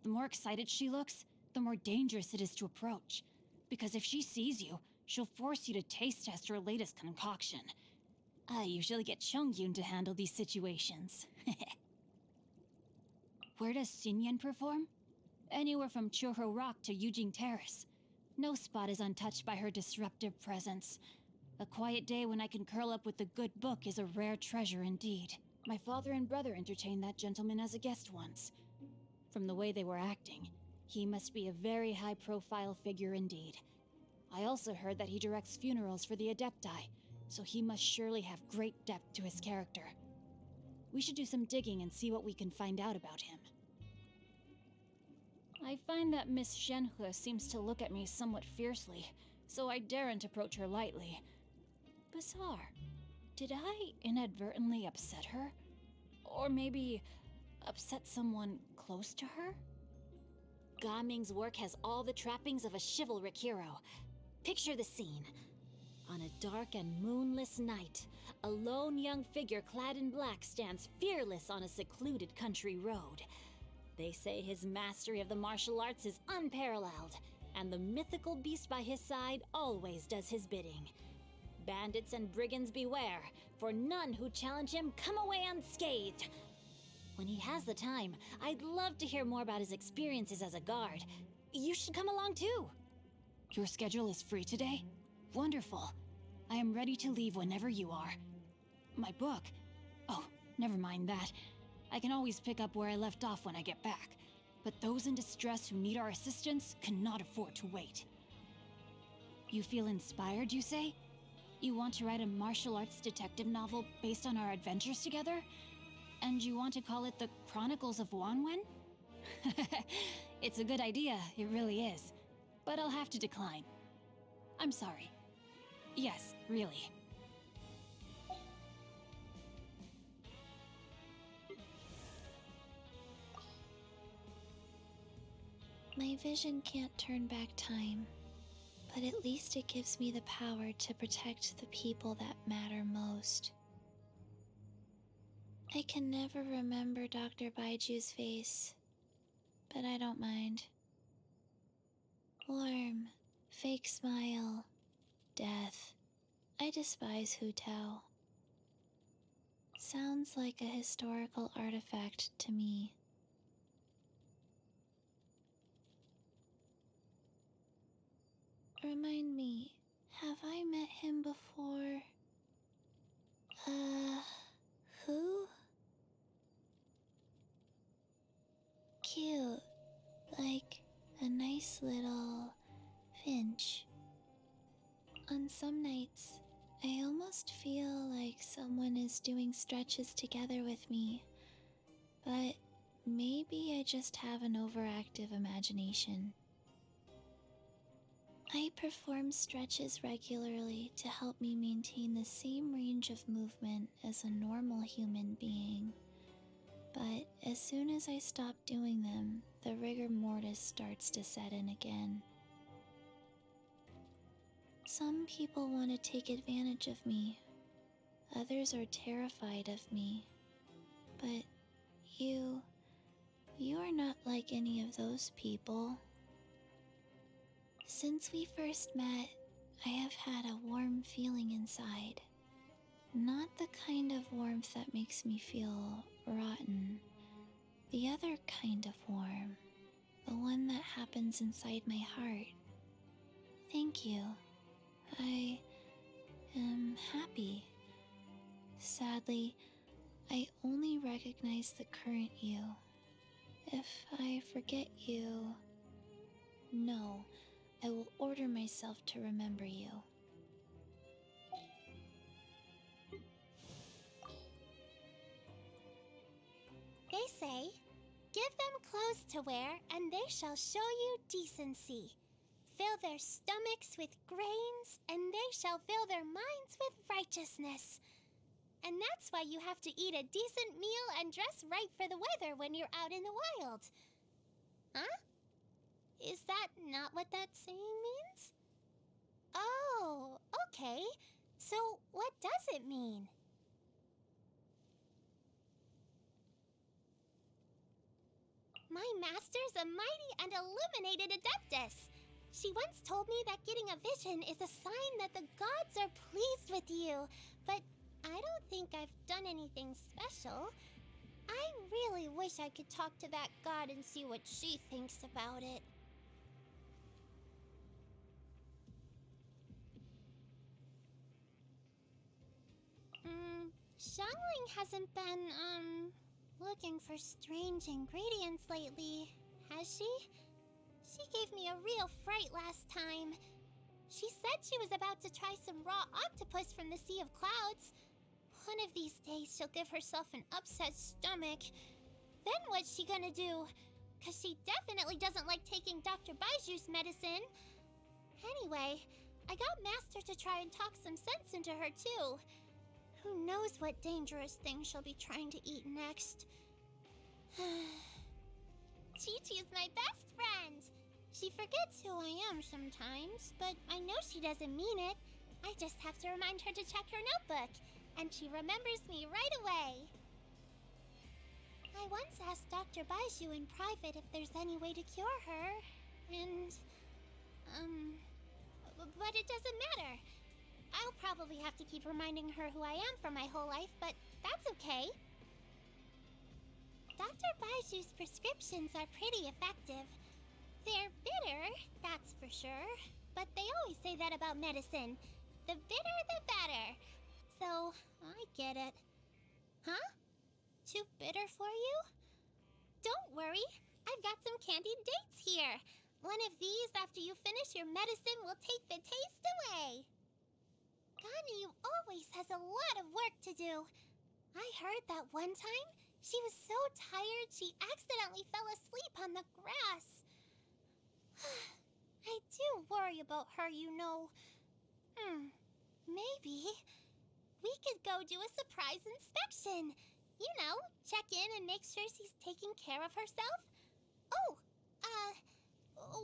The more excited she looks, the more dangerous it is to approach. Because if she sees you, she'll force you to taste test her latest concoction. I usually get Chongyun to handle these situations. Where does Xinyan perform? Anywhere from Churro Rock to Yujing Terrace. No spot is untouched by her disruptive presence. A quiet day when I can curl up with a good book is a rare treasure indeed. My father and brother entertained that gentleman as a guest once. From the way they were acting, he must be a very high-profile figure indeed. I also heard that he directs funerals for the Adepti, so he must surely have great depth to his character. We should do some digging and see what we can find out about him. I find that Miss Shenhe seems to look at me somewhat fiercely, so I daren't approach her lightly. Bizarre. Did I inadvertently upset her? Or maybe upset someone close to her? Gaming's work has all the trappings of a chivalric hero. Picture the scene. On a dark and moonless night, a lone young figure clad in black stands fearless on a secluded country road. They say his mastery of the martial arts is unparalleled, and the mythical beast by his side always does his bidding. Bandits and brigands beware, for none who challenge him come away unscathed. When he has the time, I'd love to hear more about his experiences as a guard. You should come along too. Your schedule is free today? Wonderful. I am ready to leave whenever you are. My book? Oh, never mind that. I can always pick up where I left off when I get back. But those in distress who need our assistance cannot afford to wait. You feel inspired, you say? You want to write a martial arts detective novel based on our adventures together? And you want to call it The Chronicles of Wanwen? It's a good idea, it really is. But I'll have to decline. I'm sorry. Yes, really. My vision can't turn back time, but at least it gives me the power to protect the people that matter most. I can never remember Dr. Baiju's face, but I don't mind. Warm, fake smile, death. I despise Hu Tao. Sounds like a historical artifact to me. Remind me, have I met him before? Who? Cute. Like a nice little finch. On some nights, I almost feel like someone is doing stretches together with me. But maybe I just have an overactive imagination. I perform stretches regularly to help me maintain the same range of movement as a normal human being. But as soon as I stop doing them, the rigor mortis starts to set in again. Some people want to take advantage of me. Others are terrified of me. But you are not like any of those people. Since we first met, I have had a warm feeling inside. Not the kind of warmth that makes me feel rotten. The other kind of warm. The one that happens inside my heart. Thank you. I am happy. Sadly, I only recognize the current you. If I forget you... No, I will order myself to remember you. They say, give them clothes to wear, and they shall show you decency. Fill their stomachs with grains, and they shall fill their minds with righteousness. And that's why you have to eat a decent meal and dress right for the weather when you're out in the wild. Huh? Is that not what that saying means? Oh, okay. So what does it mean? My master's a mighty and illuminated adeptess. She once told me that getting a vision is a sign that the gods are pleased with you, but I don't think I've done anything special. I really wish I could talk to that god and see what she thinks about it. Xiangling hasn't been, looking for strange ingredients lately, has she? She gave me a real fright last time. She said she was about to try some raw octopus from the Sea of Clouds. One of these days she'll give herself an upset stomach. Then what's she gonna do? 'Cause she definitely doesn't like taking Dr. Baiju's medicine. Anyway, I got Master to try and talk some sense into her too. Who knows what dangerous thing she'll be trying to eat next. Chi-Chi is my best friend. She forgets who I am sometimes, but I know she doesn't mean it. I just have to remind her to check her notebook, and she remembers me right away. I once asked Dr. Baiju in private if there's any way to cure her, and, but it doesn't matter. I'll probably have to keep reminding her who I am for my whole life, but that's okay. Dr. Baiju's prescriptions are pretty effective. They're bitter, that's for sure, but they always say that about medicine. The bitter, the better. So, I get it. Huh? Too bitter for you? Don't worry, I've got some candied dates here. One of these after you finish your medicine will take the taste away. Ganyu always has a lot of work to do. I heard that one time she was so tired she accidentally fell asleep on the grass. I do worry about her, you know. Maybe we could go do a surprise inspection. You know, check in and make sure she's taking care of herself.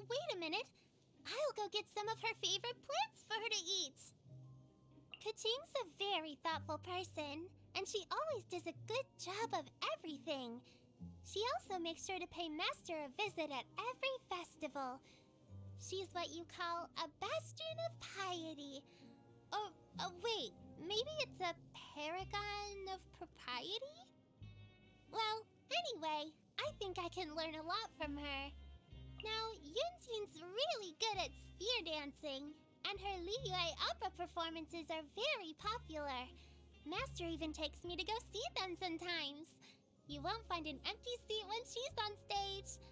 Wait a minute. I'll go get some of her favorite plants for her to eat. Kaching's a very thoughtful person, and And she always does a good job of everything. She also makes sure to pay Master a visit at every festival. She's what you call a bastion of piety. Oh, wait, maybe it's a paragon of propriety? Well, anyway, I think I can learn a lot from her. Now, Yunjin's really good at sphere dancing, and her Liyue opera performances are very popular. Master even takes me to go see them sometimes. You won't find an empty seat when she's on stage.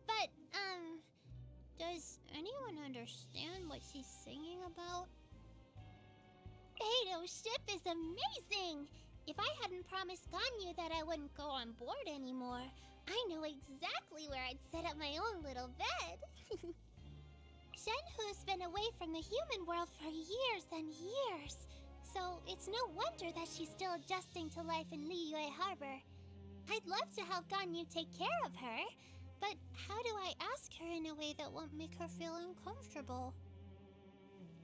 But, does anyone understand what she's singing about? Beto's ship is amazing! If I hadn't promised Ganyu that I wouldn't go on board anymore, I know exactly where I'd set up my own little bed. Shenhu's been away from the human world for years and years, so it's no wonder that she's still adjusting to life in Liyue Harbor. I'd love to help Ganyu take care of her, but how do I ask her in a way that won't make her feel uncomfortable?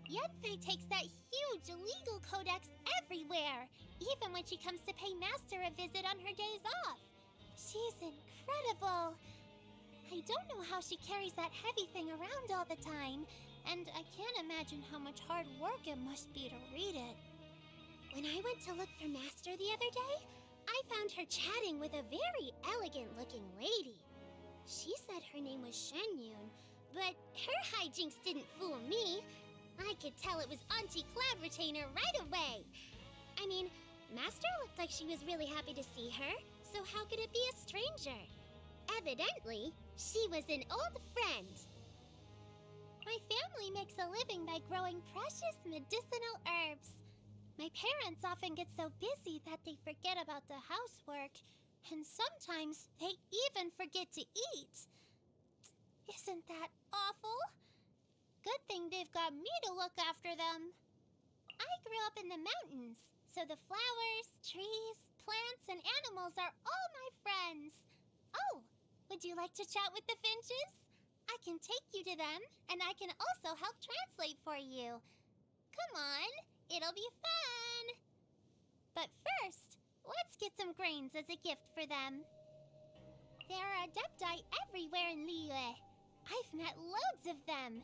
Yanfei takes that huge legal codex everywhere, even when she comes to pay Master a visit on her days off. She's incredible. I don't know how she carries that heavy thing around all the time, and I can't imagine how much hard work it must be to read it. When I went to look for Master the other day, I found her chatting with a very elegant-looking lady. She said her name was Shenyun, but her hijinks didn't fool me. I could tell it was Auntie Cloud Retainer right away. I mean, Master looked like she was really happy to see her, so how could it be a stranger? Evidently, she was an old friend. My family makes a living by growing precious medicinal herbs. My parents often get so busy that they forget about the housework, and sometimes they even forget to eat. Isn't that awful? Good thing they've got me to look after them. I grew up in the mountains, so the flowers, trees, plants, and animals are all my friends. Oh, would you like to chat with the finches? I can take you to them, and I can also help translate for you. Come on, it'll be fun. But first, let's get some grains as a gift for them. There are adepti everywhere in Liyue. I've met loads of them.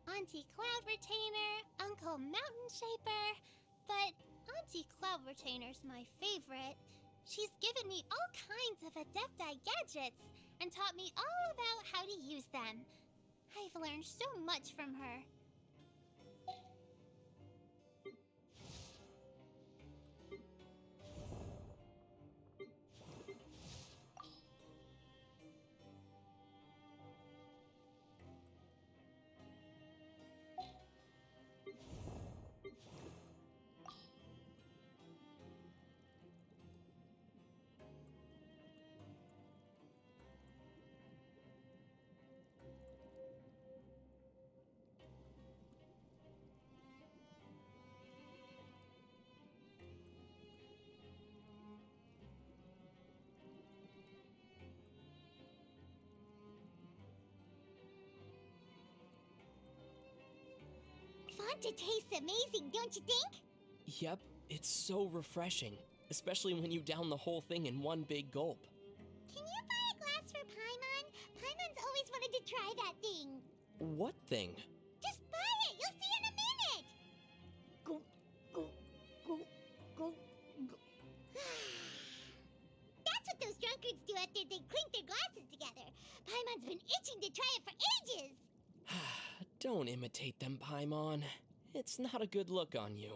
Auntie Cloud Retainer, Uncle Mountain Shaper, but Auntie Cloud Retainer's my favorite. She's given me all kinds of adepti gadgets and taught me all about how to use them. I've learned so much from her. Fanta tastes amazing, don't you think? Yep, it's so refreshing, especially when you down the whole thing in one big gulp. Can you buy a glass for Paimon? Paimon's always wanted to try that thing. What thing? Just buy it, you'll see in a minute! Go, go, go, go, go. That's what those drunkards do after they clink their glasses together. Paimon's been itching to try it for ages. Don't imitate them, Paimon. It's not a good look on you.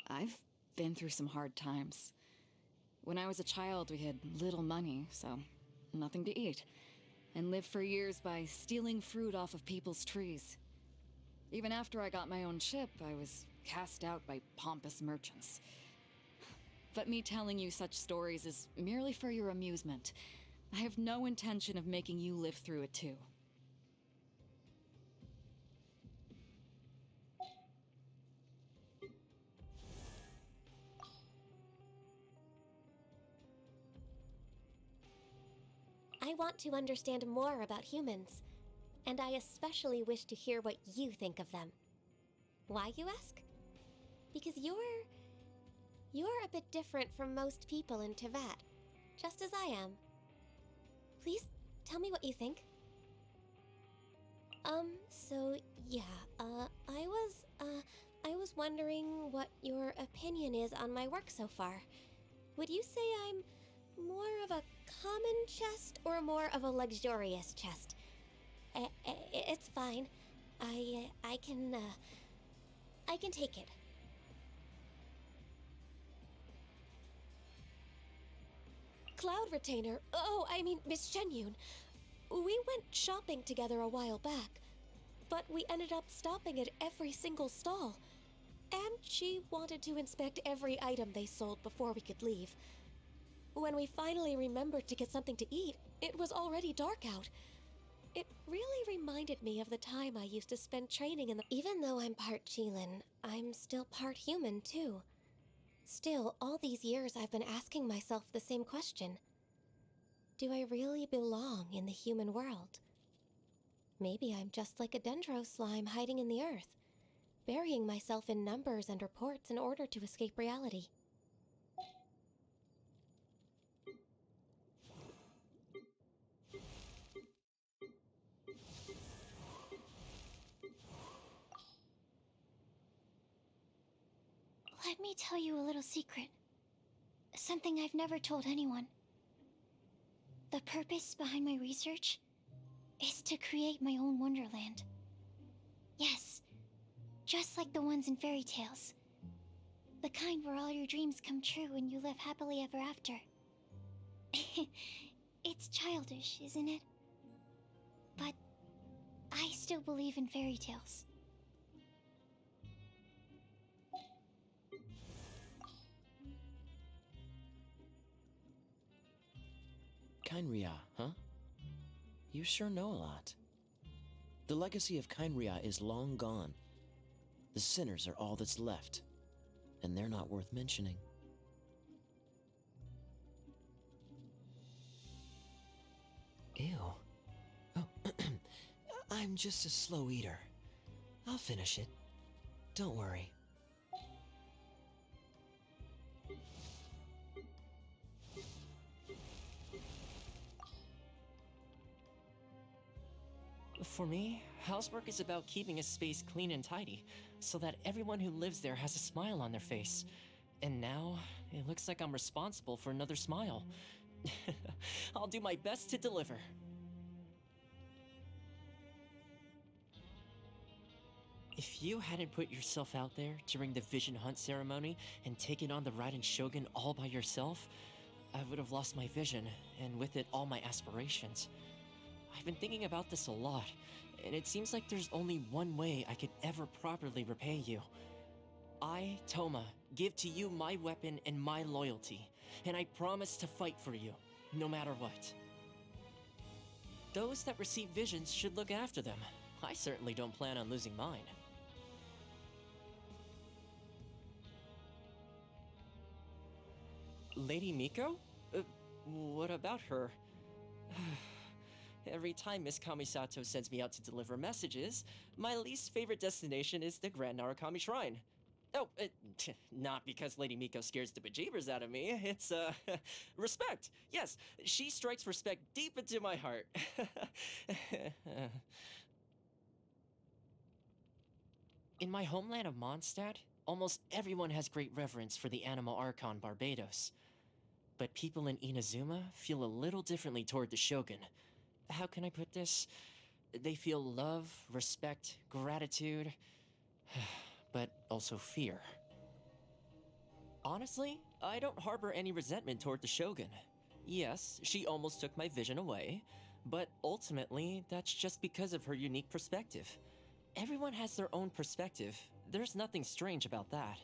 I've been through some hard times. When I was a child, we had little money, so nothing to eat, and lived for years by stealing fruit off of people's trees. Even after I got my own ship, I was cast out by pompous merchants. But me telling you such stories is merely for your amusement. I have no intention of making you live through it too. I want to understand more about humans, and I especially wish to hear what you think of them. Why, you ask? Because you're a bit different from most people in Teyvat, just as I am. Please tell me what you think. So yeah, I was wondering what your opinion is on my work so far. Would you say I'm more of a common chest or more of a luxurious chest? It's fine. I can take it. Cloud Retainer. Oh, I mean, Miss Shenyun. We went shopping together a while back, but we ended up stopping at every single stall. And she wanted to inspect every item they sold before we could leave. When we finally remembered to get something to eat, it was already dark out. It really reminded me of the time I used to spend training in the— Even though I'm part Qilin, I'm still part human, too. Still, all these years I've been asking myself the same question. Do I really belong in the human world? Maybe I'm just like a dendro slime hiding in the earth, burying myself in numbers and reports in order to escape reality. Let me tell you a little secret. Something I've never told anyone. The purpose behind my research is to create my own wonderland. Yes, just like the ones in fairy tales. The kind where all your dreams come true and you live happily ever after. It's childish, isn't it? But I still believe in fairy tales. Kainria, huh? You sure know a lot. The legacy of Kainria is long gone. The sinners are all that's left, and they're not worth mentioning. Ew. Oh, I'm just a slow eater. I'll finish it. Don't worry. For me, housework is about keeping a space clean and tidy, so that everyone who lives there has a smile on their face. And now, it looks like I'm responsible for another smile. I'll do my best to deliver. If you hadn't put yourself out there during the Vision Hunt ceremony and taken on the Raiden Shogun all by yourself, I would have lost my vision, and with it all my aspirations. I've been thinking about this a lot, and it seems like there's only one way I could ever properly repay you. I, Toma, give to you my weapon and my loyalty, and I promise to fight for you, no matter what. Those that receive visions should look after them. I certainly don't plan on losing mine. Lady Miko? What about her? Every time Miss Kamisato sends me out to deliver messages, my least favorite destination is the Grand Narukami Shrine. Oh, not because Lady Miko scares the bejeebers out of me, it's, respect. Yes, she strikes respect deep into my heart. In my homeland of Mondstadt, almost everyone has great reverence for the Animal Archon Barbados. But people in Inazuma feel a little differently toward the Shogun. How can I put this? They feel love, respect, gratitude, but also fear. Honestly, I don't harbor any resentment toward the Shogun. Yes, she almost took my vision away, but ultimately, that's just because of her unique perspective. Everyone has their own perspective. There's nothing strange about that.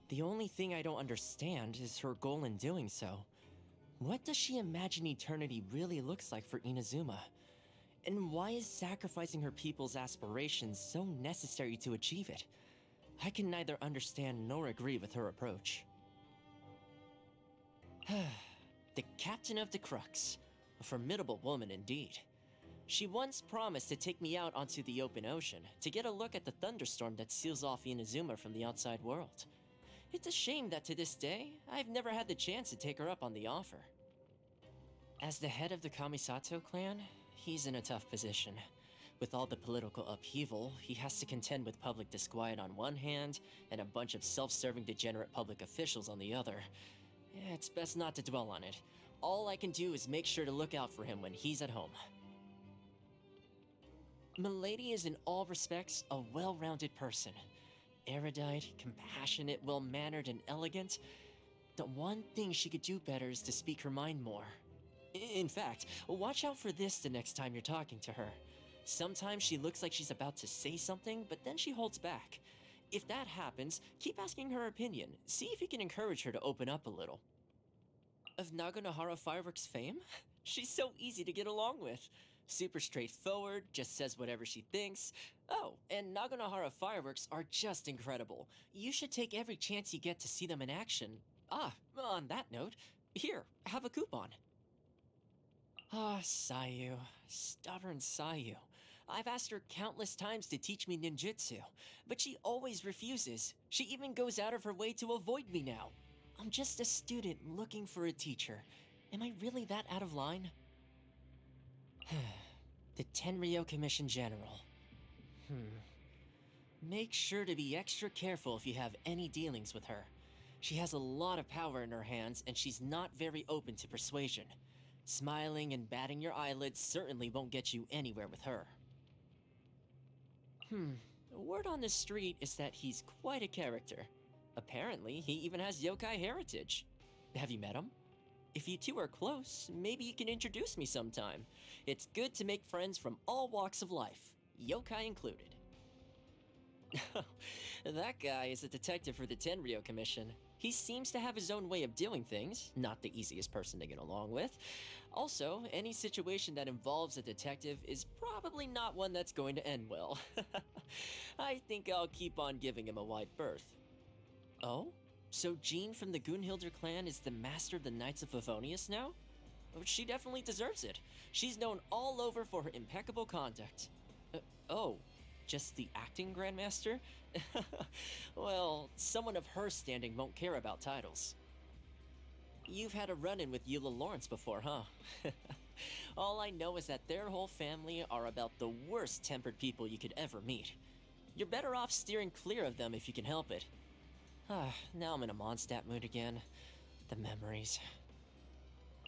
The only thing I don't understand is her goal in doing so. What does she imagine eternity really looks like for Inazuma? And why is sacrificing her people's aspirations so necessary to achieve it? I can neither understand nor agree with her approach. The Captain of the Crux. A formidable woman indeed. She once promised to take me out onto the open ocean to get a look at the thunderstorm that seals off Inazuma from the outside world. It's a shame that to this day, I've never had the chance to take her up on the offer. As the head of the Kamisato clan, he's in a tough position. With all the political upheaval, he has to contend with public disquiet on one hand, and a bunch of self-serving degenerate public officials on the other. It's best not to dwell on it. All I can do is make sure to look out for him when he's at home. Milady is in all respects a well-rounded person. Erudite, compassionate, well-mannered, and elegant. The one thing she could do better is to speak her mind more. In fact, watch out for this the next time you're talking to her. Sometimes she looks like she's about to say something, but then she holds back. If that happens, keep asking her opinion. See if you can encourage her to open up a little. Of Naganohara Fireworks fame? She's so easy to get along with. Super straightforward, just says whatever she thinks. Oh, and Naganohara Fireworks are just incredible. You should take every chance you get to see them in action. Ah, on that note, here, have a coupon. Ah, Sayu. Stubborn Sayu. I've asked her countless times to teach me ninjutsu, but she always refuses. She even goes out of her way to avoid me now. I'm just a student looking for a teacher. Am I really that out of line? The Tenryo Commission General. Make sure to be extra careful if you have any dealings with her. She has a lot of power in her hands, and she's not very open to persuasion. Smiling and batting your eyelids certainly won't get you anywhere with her. Word on the street is that he's quite a character. Apparently, he even has yokai heritage. Have you met him? If you two are close, maybe you can introduce me sometime. It's good to make friends from all walks of life, yokai included. That guy is a detective for the Tenryo Commission. He seems to have his own way of doing things, not the easiest person to get along with. Also, any situation that involves a detective is probably not one that's going to end well. I think I'll keep on giving him a wide berth. Oh? So Jean from the Gunhilder clan is the master of the Knights of Favonius now? She definitely deserves it. She's known all over for her impeccable conduct. Oh, just the acting Grandmaster? Well, someone of her standing won't care about titles. You've had a run-in with Eula Lawrence before, huh? All I know is that their whole family are about the worst-tempered people you could ever meet. You're better off steering clear of them if you can help it. Now I'm in a Mondstadt mood again. The memories.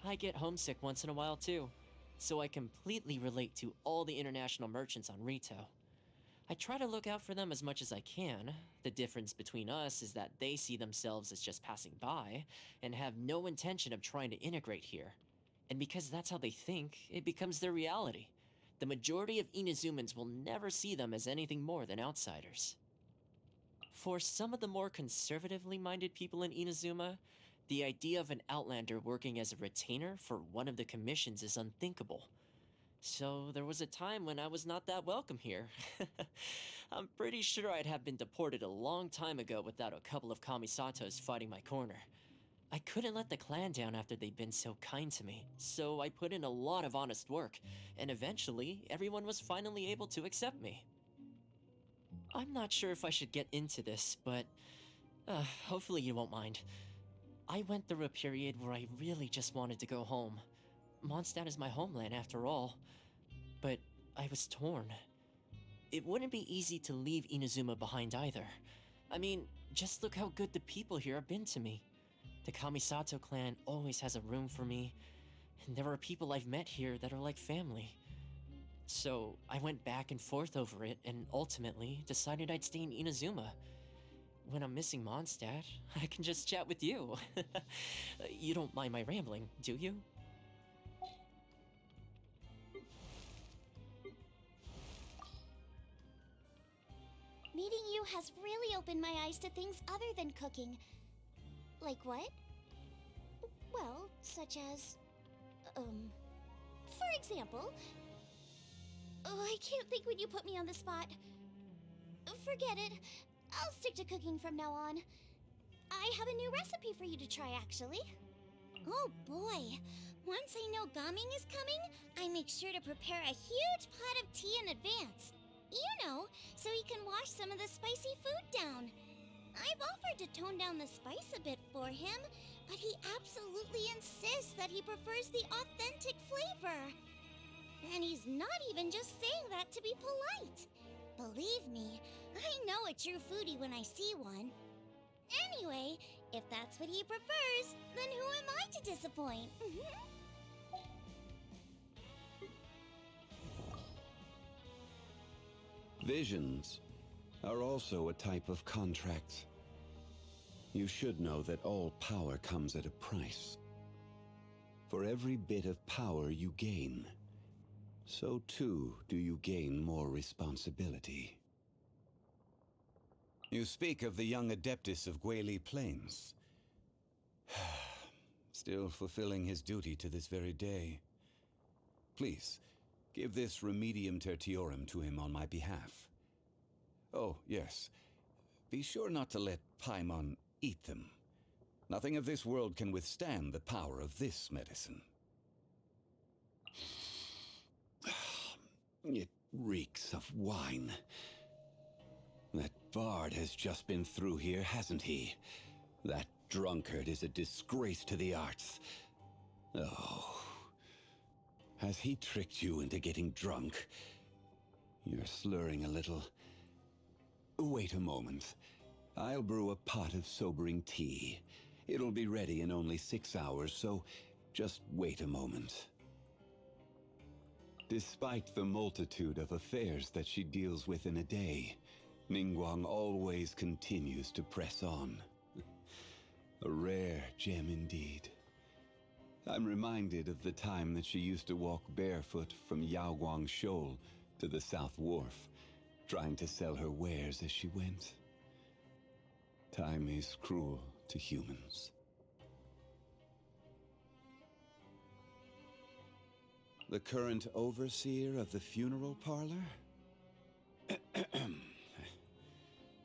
I get homesick once in a while too, so I completely relate to all the international merchants on Rito. I try to look out for them as much as I can. The difference between us is that they see themselves as just passing by, and have no intention of trying to integrate here. And because that's how they think, it becomes their reality. The majority of Inazumans will never see them as anything more than outsiders. For some of the more conservatively minded people in Inazuma, the idea of an outlander working as a retainer for one of the commissions is unthinkable. So there was a time when I was not that welcome here. I'm pretty sure I'd have been deported a long time ago without a couple of Kamisatos fighting my corner. I couldn't let the clan down after they'd been so kind to me, so I put in a lot of honest work, and eventually everyone was finally able to accept me. I'm not sure if I should get into this, but hopefully you won't mind. I went through a period where I really just wanted to go home. Mondstadt is my homeland after all, but I was torn. It wouldn't be easy to leave Inazuma behind either. I mean, just look how good the people here have been to me. The Kamisato clan always has a room for me, and there are people I've met here that are like family. So I went back and forth over it, and ultimately decided I'd stay in Inazuma. When I'm missing Mondstadt, I can just chat with you. You don't mind my rambling, do you? Meeting you has really opened my eyes to things other than cooking. Like what? Well, such as... For example... Oh, I can't think when you put me on the spot. Forget it. I'll stick to cooking from now on. I have a new recipe for you to try, actually. Oh boy. Once I know Gaming is coming, I make sure to prepare a huge pot of tea in advance. You know, so he can wash some of the spicy food down. I've offered to tone down the spice a bit for him, but he absolutely insists that he prefers the authentic flavor. And he's not even just saying that to be polite. Believe me, I know a true foodie when I see one. Anyway, if that's what he prefers, then who am I to disappoint? Visions are also a type of contract. You should know that all power comes at a price. For every bit of power you gain, so too do you gain more responsibility. You speak of the young Adeptus of Guili Plains. Still fulfilling his duty to this very day. Please, give this Remedium Tertiorum to him on my behalf. Oh, yes. Be sure not to let Paimon eat them. Nothing of this world can withstand the power of this medicine. It reeks of wine. That bard has just been through here, hasn't he? That drunkard is a disgrace to the arts. Oh. Has he tricked you into getting drunk? You're slurring a little. Wait a moment. I'll brew a pot of sobering tea. It'll be ready in only 6 hours, so just wait a moment. Despite the multitude of affairs that she deals with in a day, Ningguang always continues to press on. A rare gem indeed. I'm reminded of the time that she used to walk barefoot from Yaoguang Shoal to the South Wharf, trying to sell her wares as she went. Time is cruel to humans. The current overseer of the funeral parlor?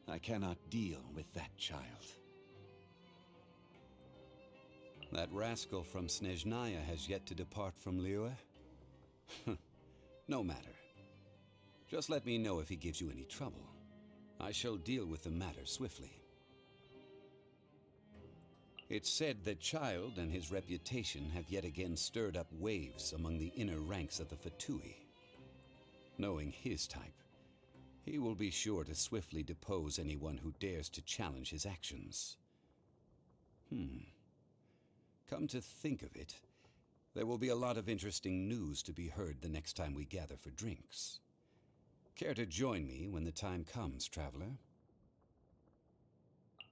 I cannot deal with that child. That rascal from Snezhnaya has yet to depart from Liyue? No matter. Just let me know if he gives you any trouble. I shall deal with the matter swiftly. It's said that Child and his reputation have yet again stirred up waves among the inner ranks of the Fatui. Knowing his type, he will be sure to swiftly depose anyone who dares to challenge his actions. Come to think of it, there will be a lot of interesting news to be heard the next time we gather for drinks. Care to join me when the time comes, traveler?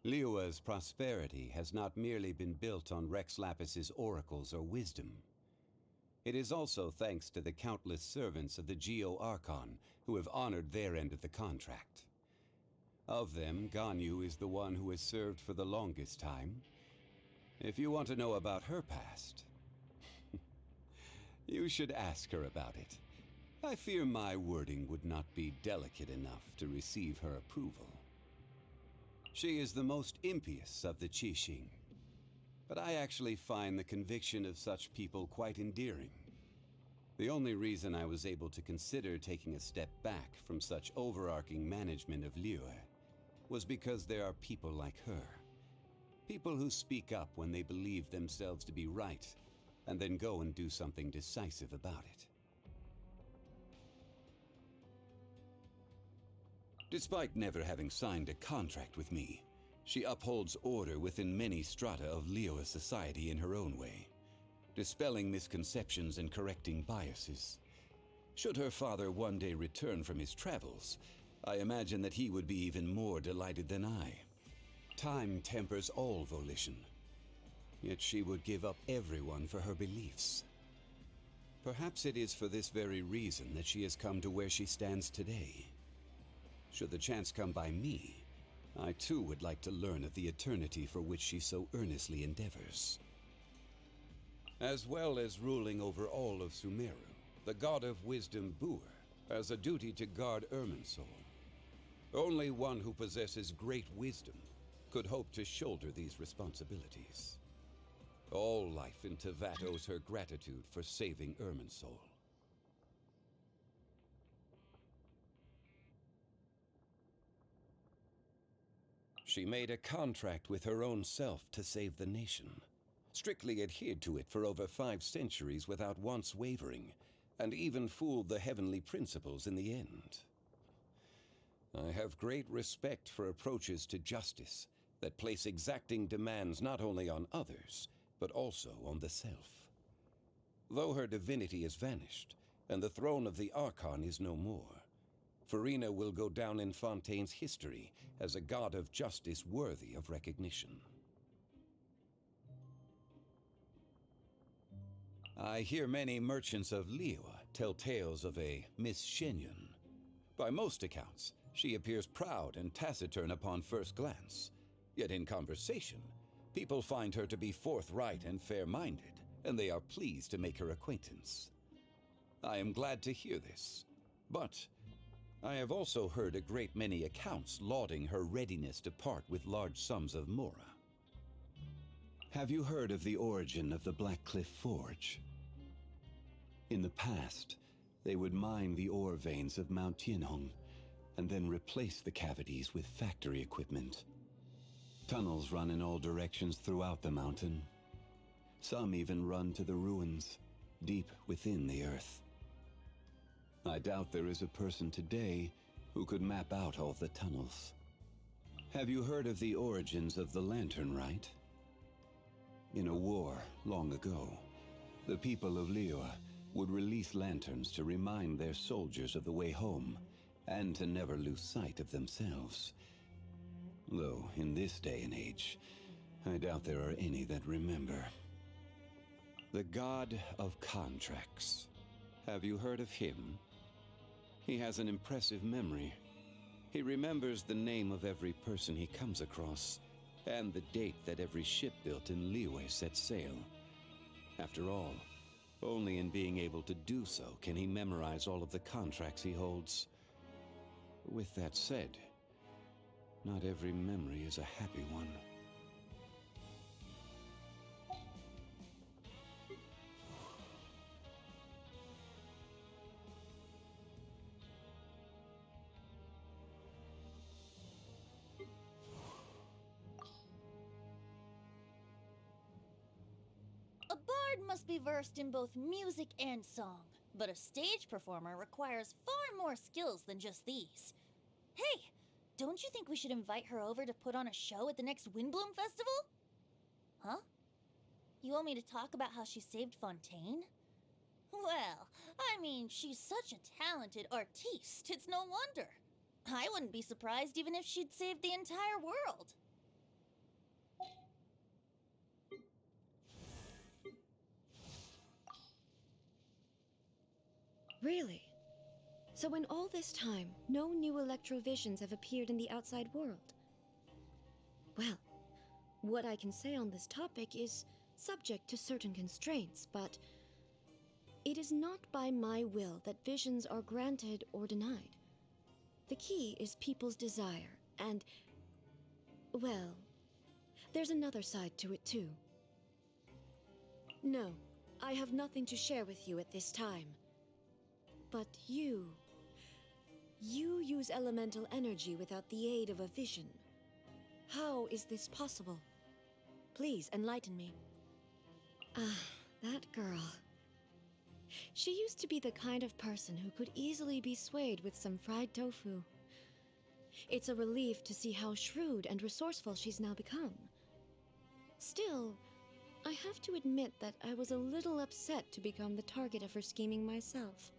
Liyue's prosperity has not merely been built on Rex Lapis's oracles or wisdom. It is also thanks to the countless servants of the Geo Archon who have honored their end of the contract. Of them, Ganyu is the one who has served for the longest time. If you want to know about her past, you should ask her about it. I fear my wording would not be delicate enough to receive her approval. She is the most impious of the Qixing, but I actually find the conviction of such people quite endearing. The only reason I was able to consider taking a step back from such overarching management of Liyue was because there are people like her. People who speak up when they believe themselves to be right, and then go and do something decisive about it. Despite never having signed a contract with me, she upholds order within many strata of Liyue society in her own way, dispelling misconceptions and correcting biases. Should her father one day return from his travels, I imagine that he would be even more delighted than I. Time tempers all volition, yet she would give up everyone for her beliefs. Perhaps it is for this very reason that she has come to where she stands today. Should the chance come by me, I too would like to learn of the eternity for which she so earnestly endeavors. As well as ruling over all of Sumeru, the god of wisdom Buer has a duty to guard Irminsul. Only one who possesses great wisdom could hope to shoulder these responsibilities. All life in Tevat owes her gratitude for saving Irminsul. She made a contract with her own self to save the nation, strictly adhered to it for over 5 centuries without once wavering, and even fooled the heavenly principles in the end. I have great respect for approaches to justice that place exacting demands not only on others, but also on the self. Though her divinity has vanished, and the throne of the Archon is no more, Farina will go down in Fontaine's history as a god of justice worthy of recognition. I hear many merchants of Liyue tell tales of a Miss Shenyun. By most accounts, she appears proud and taciturn upon first glance. Yet in conversation, people find her to be forthright and fair-minded, and they are pleased to make her acquaintance. I am glad to hear this, but I have also heard a great many accounts lauding her readiness to part with large sums of Mora. Have you heard of the origin of the Black Cliff Forge? In the past, they would mine the ore veins of Mount Tianhong, and then replace the cavities with factory equipment. Tunnels run in all directions throughout the mountain. Some even run to the ruins, deep within the earth. I doubt there is a person today who could map out all the tunnels. Have you heard of the origins of the Lantern Rite? In a war long ago, the people of Liyue would release lanterns to remind their soldiers of the way home, and to never lose sight of themselves. Though, in this day and age, I doubt there are any that remember. The God of Contracts. Have you heard of him? He has an impressive memory. He remembers the name of every person he comes across, and the date that every ship built in Liyue set sail. After all, only in being able to do so can he memorize all of the contracts he holds. With that said, not every memory is a happy one. A bard must be versed in both music and song, but a stage performer requires far more skills than just these. Hey, don't you think we should invite her over to put on a show at the next Windbloom Festival? Huh? You want me to talk about how she saved Fontaine? Well, I mean, she's such a talented artiste, it's no wonder. I wouldn't be surprised even if she'd saved the entire world. Really? So in all this time, no new electrovisions have appeared in the outside world? Well, what I can say on this topic is subject to certain constraints, but it is not by my will that visions are granted or denied. The key is people's desire, and, well, there's another side to it too. No, I have nothing to share with you at this time. But you use elemental energy without the aid of a vision. How is this possible? Please enlighten me. Ah, that girl. She used to be the kind of person who could easily be swayed with some fried tofu. It's a relief to see how shrewd and resourceful she's now become. Still, I have to admit that I was a little upset to become the target of her scheming myself.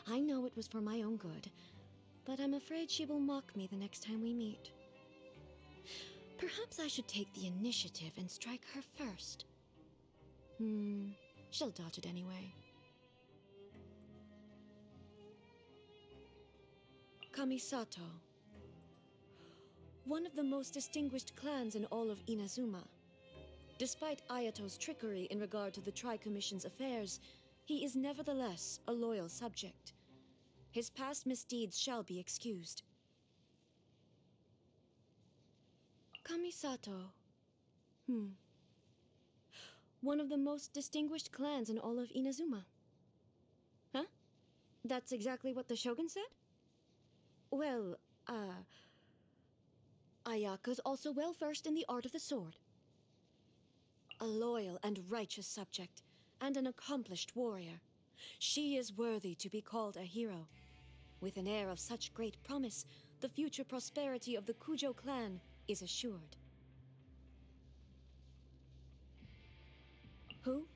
I know it was for my own good, but I'm afraid she will mock me the next time we meet. Perhaps I should take the initiative and strike her first. She'll dodge it anyway. Kamisato. One of the most distinguished clans in all of Inazuma. Despite Ayato's trickery in regard to the Tri-Commission's affairs, he is nevertheless a loyal subject. His past misdeeds shall be excused. Kamisato. One of the most distinguished clans in all of Inazuma. Huh? That's exactly what the Shogun said? Well, Ayaka's also well versed in the art of the sword. A loyal and righteous subject, and an accomplished warrior. She is worthy to be called a hero. With an air of such great promise, the future prosperity of the Kujo clan is assured. Who?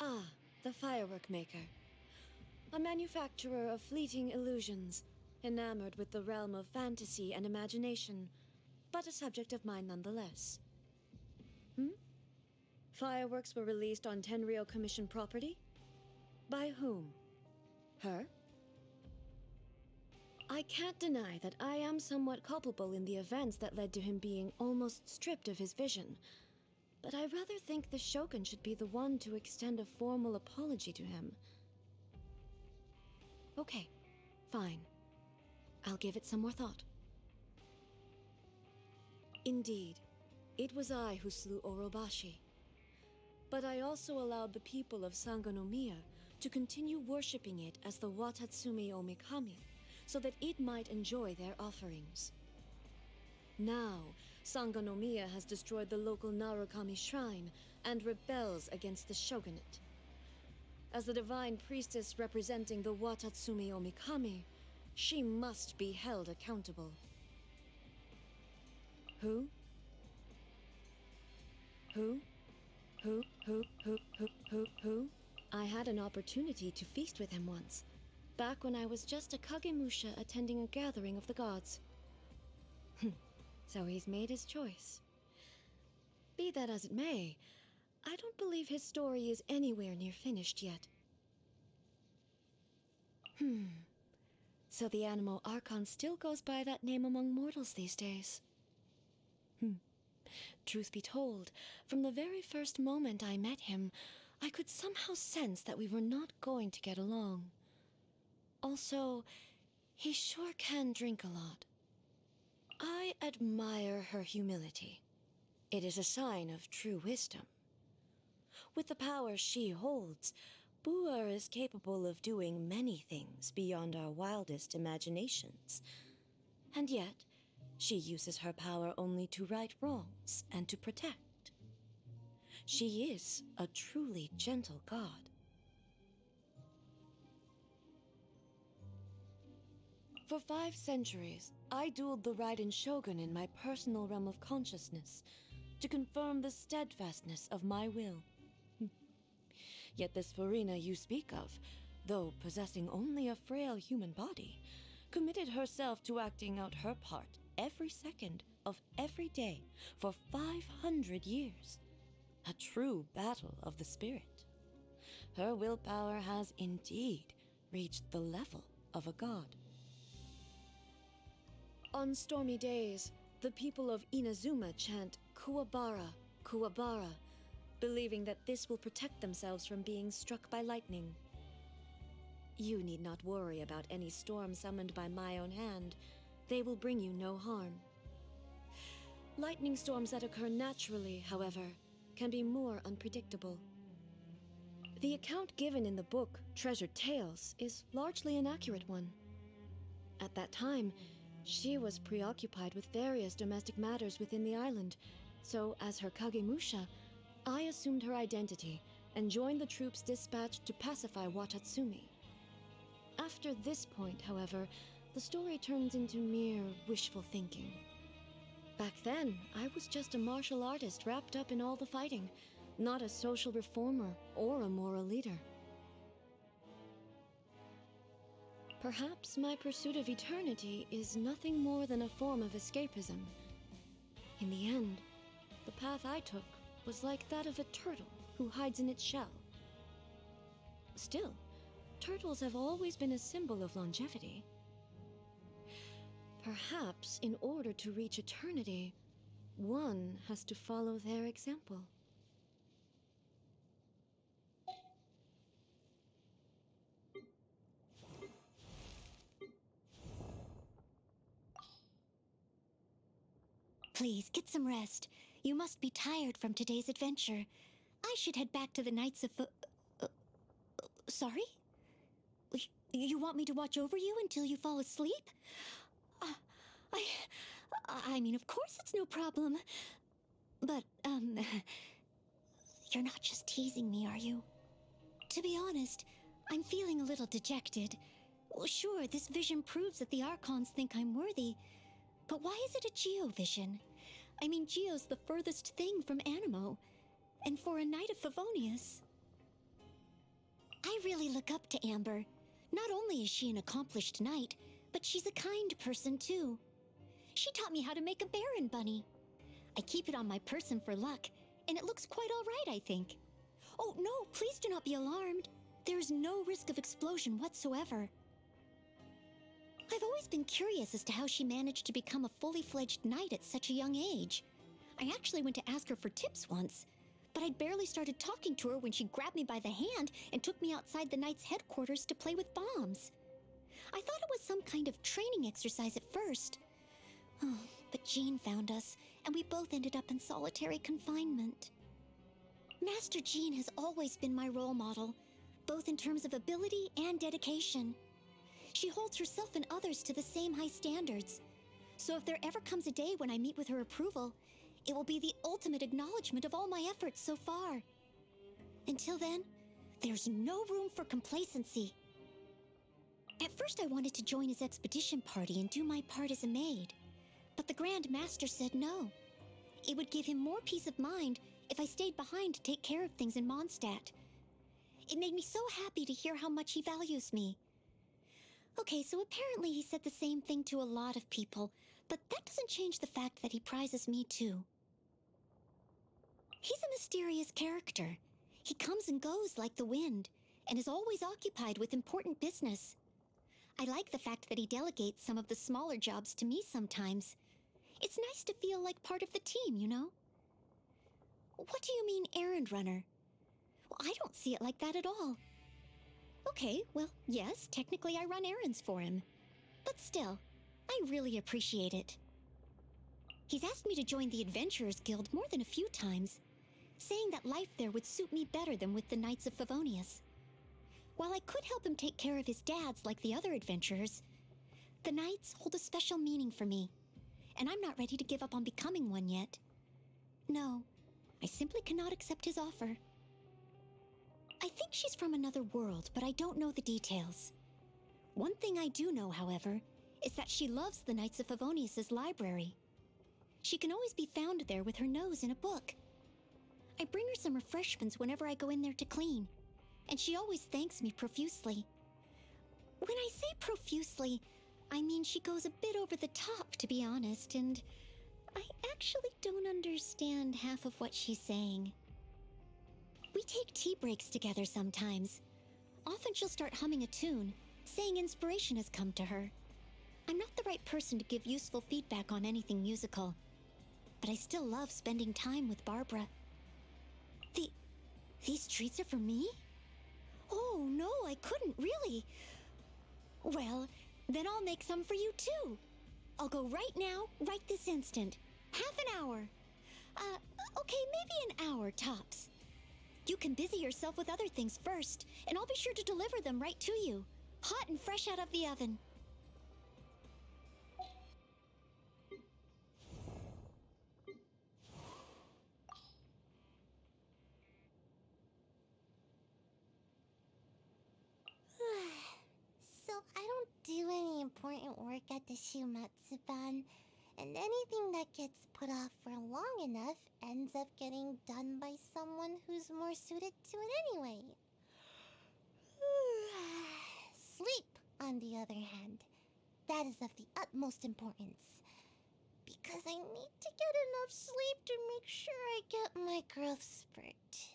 Ah, the firework maker. A manufacturer of fleeting illusions, enamored with the realm of fantasy and imagination, but a subject of mine nonetheless. Fireworks were released on Tenryou Commission property? By whom? Her? I can't deny that I am somewhat culpable in the events that led to him being almost stripped of his vision, but I rather think the Shogun should be the one to extend a formal apology to him. Okay, fine. I'll give it some more thought. Indeed, it was I who slew Orobashi. But I also allowed the people of Sangonomiya to continue worshipping it as the Watatsumi Omikami, so that it might enjoy their offerings. Now, Sangonomiya has destroyed the local Narukami shrine and rebels against the shogunate. As the divine priestess representing the Watatsumi Omikami, she must be held accountable. Who? Who? Who? I had an opportunity to feast with him once, back when I was just a Kagemusha attending a gathering of the gods. So he's made his choice. Be that as it may, I don't believe his story is anywhere near finished yet. So the Animo Archon still goes by that name among mortals these days. Truth be told, from the very first moment I met him, I could somehow sense that we were not going to get along. Also, he sure can drink a lot. I admire her humility. It is a sign of true wisdom. With the power she holds, Buer is capable of doing many things beyond our wildest imaginations. And yet, she uses her power only to right wrongs and to protect. She is a truly gentle god. For 5 centuries, I dueled the Raiden Shogun in my personal realm of consciousness to confirm the steadfastness of my will. Yet this Farina you speak of, though possessing only a frail human body, committed herself to acting out her part every second of every day for 500 years. A true battle of the spirit. Her willpower has indeed reached the level of a god. On stormy days, the people of Inazuma chant Kuwabara, Kuwabara, believing that this will protect themselves from being struck by lightning. You need not worry about any storm summoned by my own hand. They will bring you no harm. Lightning storms that occur naturally, however, can be more unpredictable. The account given in the book, Treasured Tales, is largely an accurate one. At that time, she was preoccupied with various domestic matters within the island, so as her Kagemusha, I assumed her identity and joined the troops dispatched to pacify Watatsumi. After this point, however, the story turns into mere wishful thinking. Back then, I was just a martial artist wrapped up in all the fighting, not a social reformer or a moral leader. Perhaps my pursuit of eternity is nothing more than a form of escapism. In the end, the path I took was like that of a turtle who hides in its shell. Still, turtles have always been a symbol of longevity. Perhaps in order to reach eternity, one has to follow their example. Please, get some rest. You must be tired from today's adventure. I should head back to the Knights of... sorry? You want me to watch over you until you fall asleep? I mean, of course it's no problem. But, you're not just teasing me, are you? To be honest, I'm feeling a little dejected. Well, sure, this vision proves that the Archons think I'm worthy. But why is it a Geo vision? I mean, Geo's the furthest thing from Animo. And for a Knight of Favonius... I really look up to Amber. Not only is she an accomplished knight, but she's a kind person, too. She taught me how to make a Baron bunny. I keep it on my person for luck, and it looks quite all right, I think. Oh, no, please do not be alarmed. There's no risk of explosion whatsoever. I've always been curious as to how she managed to become a fully fledged knight at such a young age. I actually went to ask her for tips once, but I'd barely started talking to her when she grabbed me by the hand and took me outside the knight's headquarters to play with bombs. I thought it was some kind of training exercise at first. Oh, but Jean found us, and we both ended up in solitary confinement. Master Jean has always been my role model, both in terms of ability and dedication. She holds herself and others to the same high standards. So if there ever comes a day when I meet with her approval, it will be the ultimate acknowledgement of all my efforts so far. Until then, there's no room for complacency. At first I wanted to join his expedition party and do my part as a maid, but the Grand Master said no. It would give him more peace of mind if I stayed behind to take care of things in Mondstadt. It made me so happy to hear how much he values me. Okay, so apparently he said the same thing to a lot of people, but that doesn't change the fact that he prizes me too. He's a mysterious character. He comes and goes like the wind, and is always occupied with important business. I like the fact that he delegates some of the smaller jobs to me sometimes. It's nice to feel like part of the team, you know? What do you mean, errand runner? Well, I don't see it like that at all. Okay, well, yes, technically I run errands for him. But still, I really appreciate it. He's asked me to join the Adventurers Guild more than a few times, saying that life there would suit me better than with the Knights of Favonius. While I could help him take care of his dads like the other adventurers, the Knights hold a special meaning for me, and I'm not ready to give up on becoming one yet. No, I simply cannot accept his offer. I think she's from another world, but I don't know the details. One thing I do know, however, is that she loves the Knights of Favonius' library. She can always be found there with her nose in a book. I bring her some refreshments whenever I go in there to clean, and she always thanks me profusely. When I say profusely, I mean she goes a bit over the top, to be honest, and I actually don't understand half of what she's saying. We take tea breaks together sometimes. Often she'll start humming a tune, saying inspiration has come to her. I'm not the right person to give useful feedback on anything musical, but I still love spending time with Barbara. These treats are for me? Oh, no, I couldn't, really. Well, then I'll make some for you, too. I'll go right now, right this instant. Half an hour. Okay, maybe an hour, tops. You can busy yourself with other things first, and I'll be sure to deliver them right to you. Hot and fresh out of the oven. So I don't do any important work at the Shumatsuban, and anything that gets put off for long enough ends up getting done by someone who's more suited to it anyway. Sleep, on the other hand, that is of the utmost importance, because I need to get enough sleep to make sure I get my growth spurt.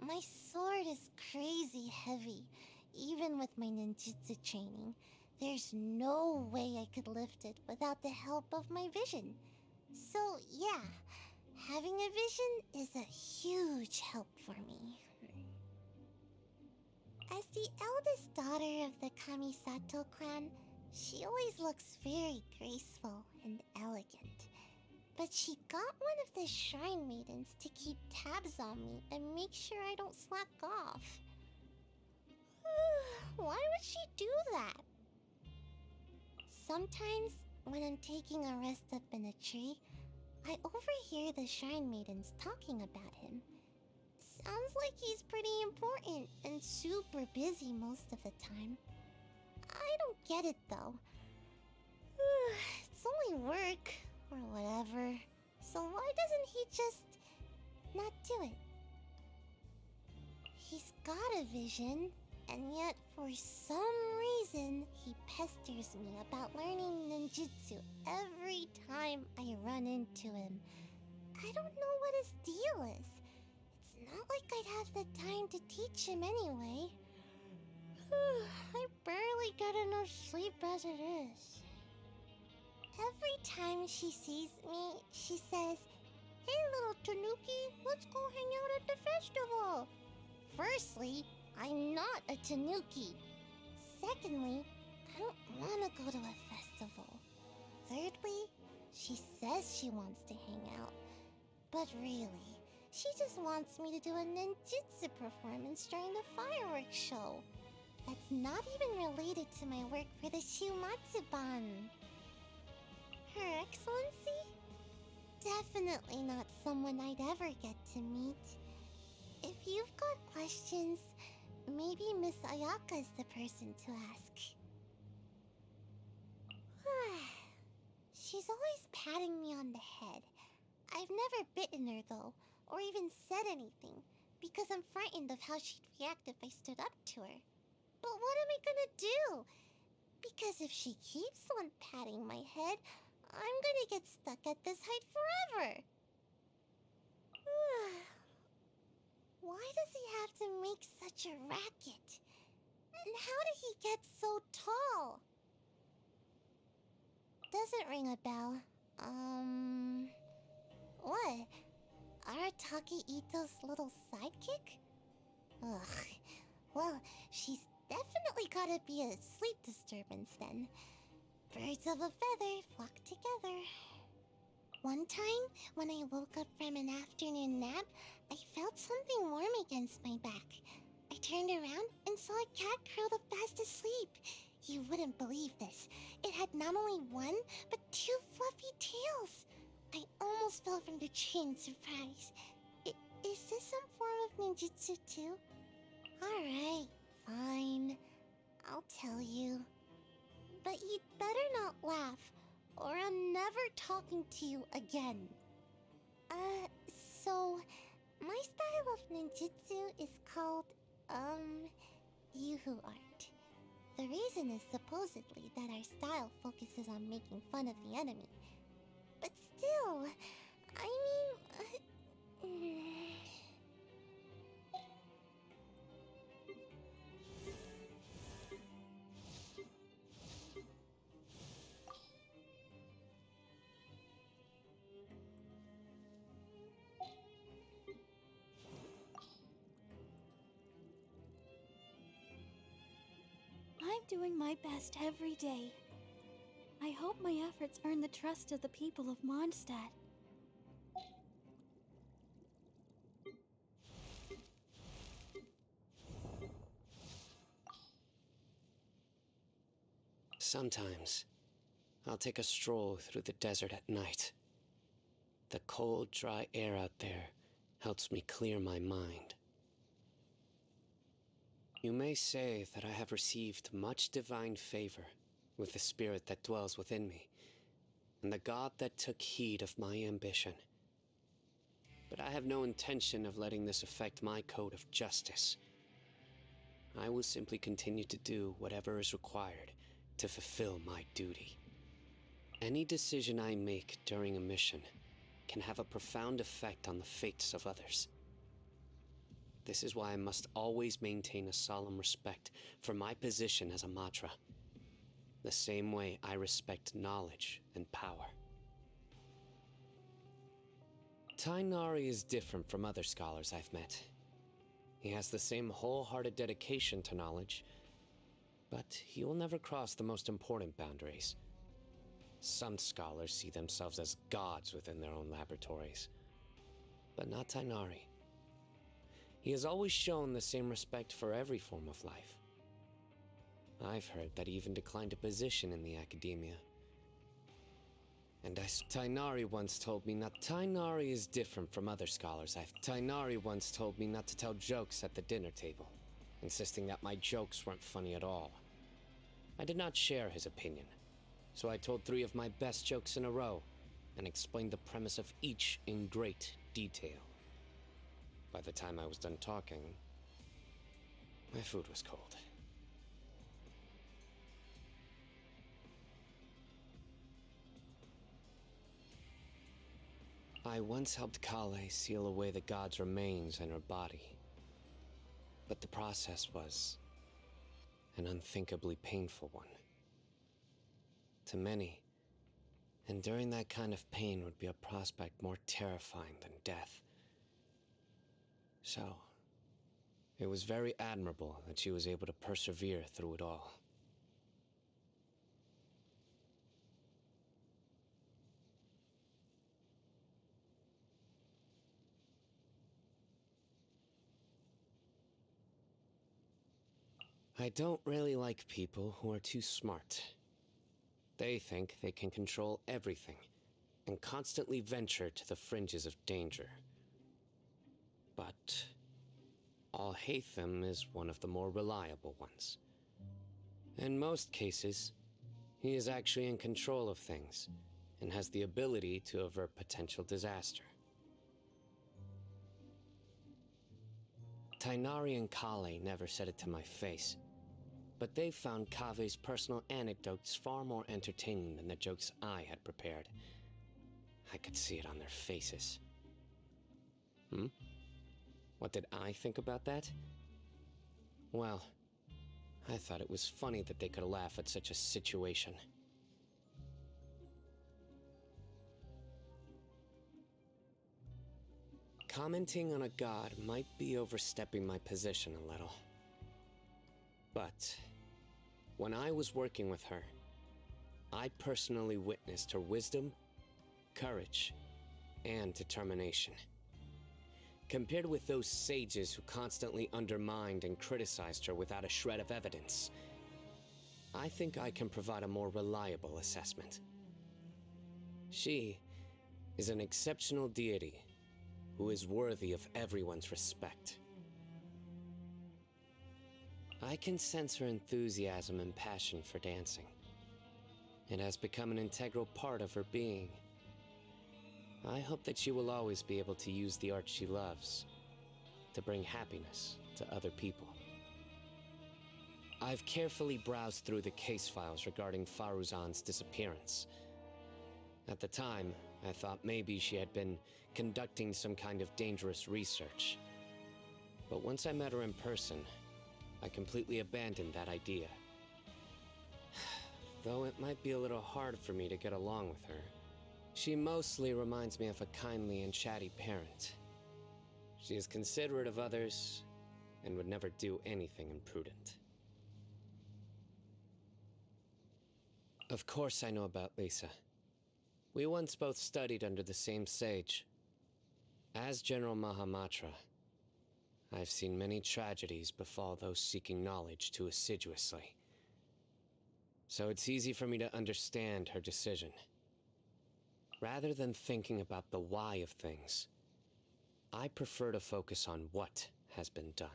My sword is crazy heavy, even with my ninjutsu training. There's no way I could lift it without the help of my vision. So yeah, having a vision is a huge help for me. As the eldest daughter of the Kamisato clan, she always looks very graceful and elegant. but she got one of the Shrine Maidens to keep tabs on me and make sure I don't slack off. Why would she do that? Sometimes, when I'm taking a rest up in a tree, I overhear the Shrine Maidens talking about him. Sounds like he's pretty important and super busy most of the time. I don't get it though. It's only work, or whatever. So why doesn't he just not do it? He's got a vision, and yet for some reason he pesters me about learning ninjutsu every time I run into him. I don't know what his deal is. It's not like I'd have the time to teach him anyway. I barely get enough sleep as it is. Every time she sees me, she says, "Hey little Tanuki, let's go hang out at the festival." Firstly, I'm not a Tanuki. Secondly, I don't want to go to a festival. Thirdly, she says she wants to hang out. But really, she just wants me to do a ninjutsu performance during the fireworks show. That's not even related to my work for the Shumatsuban. Her Excellency? Definitely not someone I'd ever get to meet. If you've got questions, maybe Miss Ayaka is the person to ask. She's always patting me on the head. I've never bitten her though, or even said anything, because I'm frightened of how she'd react if I stood up to her. But what am I gonna do? Because if she keeps on patting my head, I'm gonna get stuck at this height forever. Why does he have to make such a racket? And how did he get so tall? Doesn't ring a bell. What? Arataki Ito's little sidekick? Ugh. Well, she's definitely gotta be a sleep disturbance then. Birds of a feather flock together. One time, when I woke up from an afternoon nap, I felt something warm against my back. I turned around and saw a cat curled up fast asleep. You wouldn't believe this. It had not only one, but two fluffy tails. I almost fell from the tree in surprise. Is this some form of ninjutsu too? Alright, fine. I'll tell you. But you'd better not laugh, or I'm never talking to you again. So, my style of ninjutsu is called, Yuhu art. The reason is supposedly that our style focuses on making fun of the enemy. But still, I'm doing my best every day. I hope my efforts earn the trust of the people of Mondstadt. Sometimes, I'll take a stroll through the desert at night. The cold, dry air out there helps me clear my mind. You may say that I have received much divine favor with the spirit that dwells within me, and the god that took heed of my ambition. But I have no intention of letting this affect my code of justice. I will simply continue to do whatever is required to fulfill my duty. Any decision I make during a mission can have a profound effect on the fates of others. This is why I must always maintain a solemn respect for my position as a Matra, the same way I respect knowledge and power. Tainari is different from other scholars I've met. He has the same wholehearted dedication to knowledge, but he will never cross the most important boundaries. Some scholars see themselves as gods within their own laboratories. But not Tainari. He has always shown the same respect for every form of life. I've heard that he even declined a position in the academia. And Tainari once told me not. Tainari is different from other scholars. Tainari once told me not to tell jokes at the dinner table, insisting that my jokes weren't funny at all. I did not share his opinion, so I told 3 of my best jokes in a row and explained the premise of each in great detail. By the time I was done talking, my food was cold. I once helped Kale seal away the god's remains in her body. But the process was an unthinkably painful one. To many, enduring that kind of pain would be a prospect more terrifying than death. So, it was very admirable that she was able to persevere through it all. I don't really like people who are too smart. They think they can control everything and constantly venture to the fringes of danger. But Al-Haytham is one of the more reliable ones. In most cases, he is actually in control of things and has the ability to avert potential disaster. Tainari and Kale never said it to my face, but they found Kave's personal anecdotes far more entertaining than the jokes I had prepared. I could see it on their faces. What did I think about that? Well, I thought it was funny that they could laugh at such a situation. Commenting on a god might be overstepping my position a little. But when I was working with her, I personally witnessed her wisdom, courage, and determination. Compared with those sages who constantly undermined and criticized her without a shred of evidence, I think I can provide a more reliable assessment. She is an exceptional deity who is worthy of everyone's respect. I can sense her enthusiasm and passion for dancing. It has become an integral part of her being. I hope that she will always be able to use the art she loves to bring happiness to other people. I've carefully browsed through the case files regarding Faruzan's disappearance. At the time, I thought maybe she had been conducting some kind of dangerous research. But once I met her in person, I completely abandoned that idea. Though it might be a little hard for me to get along with her, she mostly reminds me of a kindly and chatty parent. She is considerate of others and would never do anything imprudent. Of course I know about Lisa. We once both studied under the same sage. As General Mahamatra, I've seen many tragedies befall those seeking knowledge too assiduously. So it's easy for me to understand her decision. Rather than thinking about the why of things, I prefer to focus on what has been done.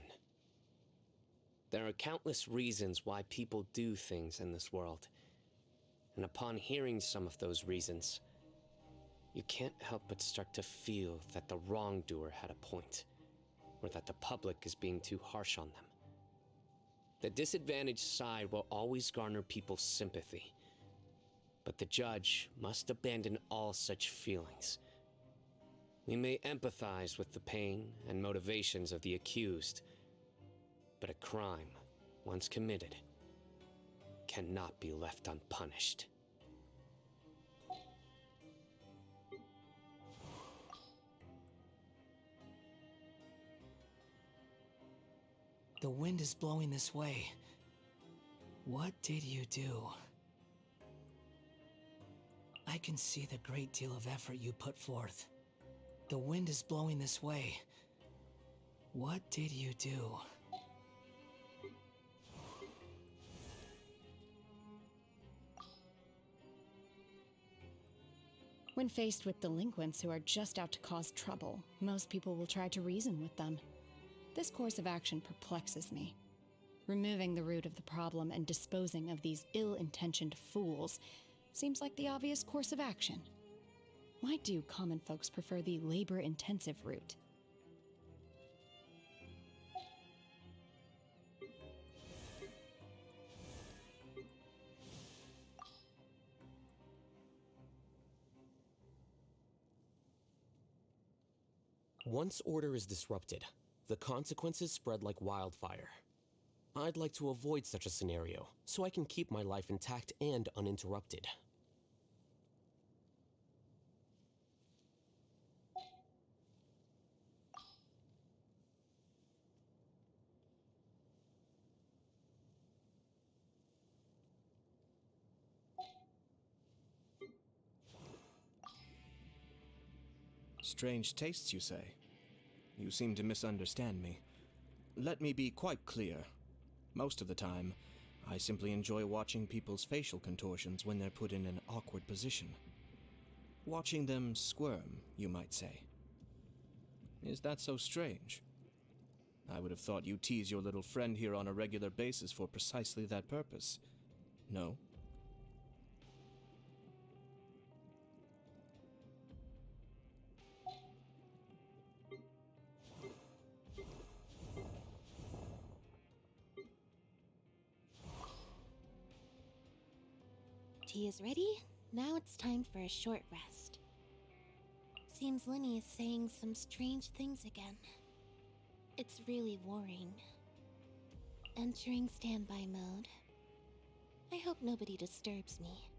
There are countless reasons why people do things in this world, and upon hearing some of those reasons, you can't help but start to feel that the wrongdoer had a point, or that the public is being too harsh on them. The disadvantaged side will always garner people's sympathy, but the judge must abandon all such feelings. We may empathize with the pain and motivations of the accused, but a crime, once committed, cannot be left unpunished. The wind is blowing this way. What did you do? I can see the great deal of effort you put forth. The wind is blowing this way. What did you do? When faced with delinquents who are just out to cause trouble, most people will try to reason with them. This course of action perplexes me. Removing the root of the problem and disposing of these ill-intentioned fools seems like the obvious course of action. Why do common folks prefer the labor-intensive route? Once order is disrupted, the consequences spread like wildfire. I'd like to avoid such a scenario, so I can keep my life intact and uninterrupted. Strange tastes, you say? You seem to misunderstand me. Let me be quite clear. Most of the time, I simply enjoy watching people's facial contortions when they're put in an awkward position. Watching them squirm, you might say. Is that so strange? I would have thought you tease your little friend here on a regular basis for precisely that purpose. No? Tea is ready. Now it's time for a short rest. Seems Linny is saying some strange things again. It's really worrying. Entering standby mode. I hope nobody disturbs me.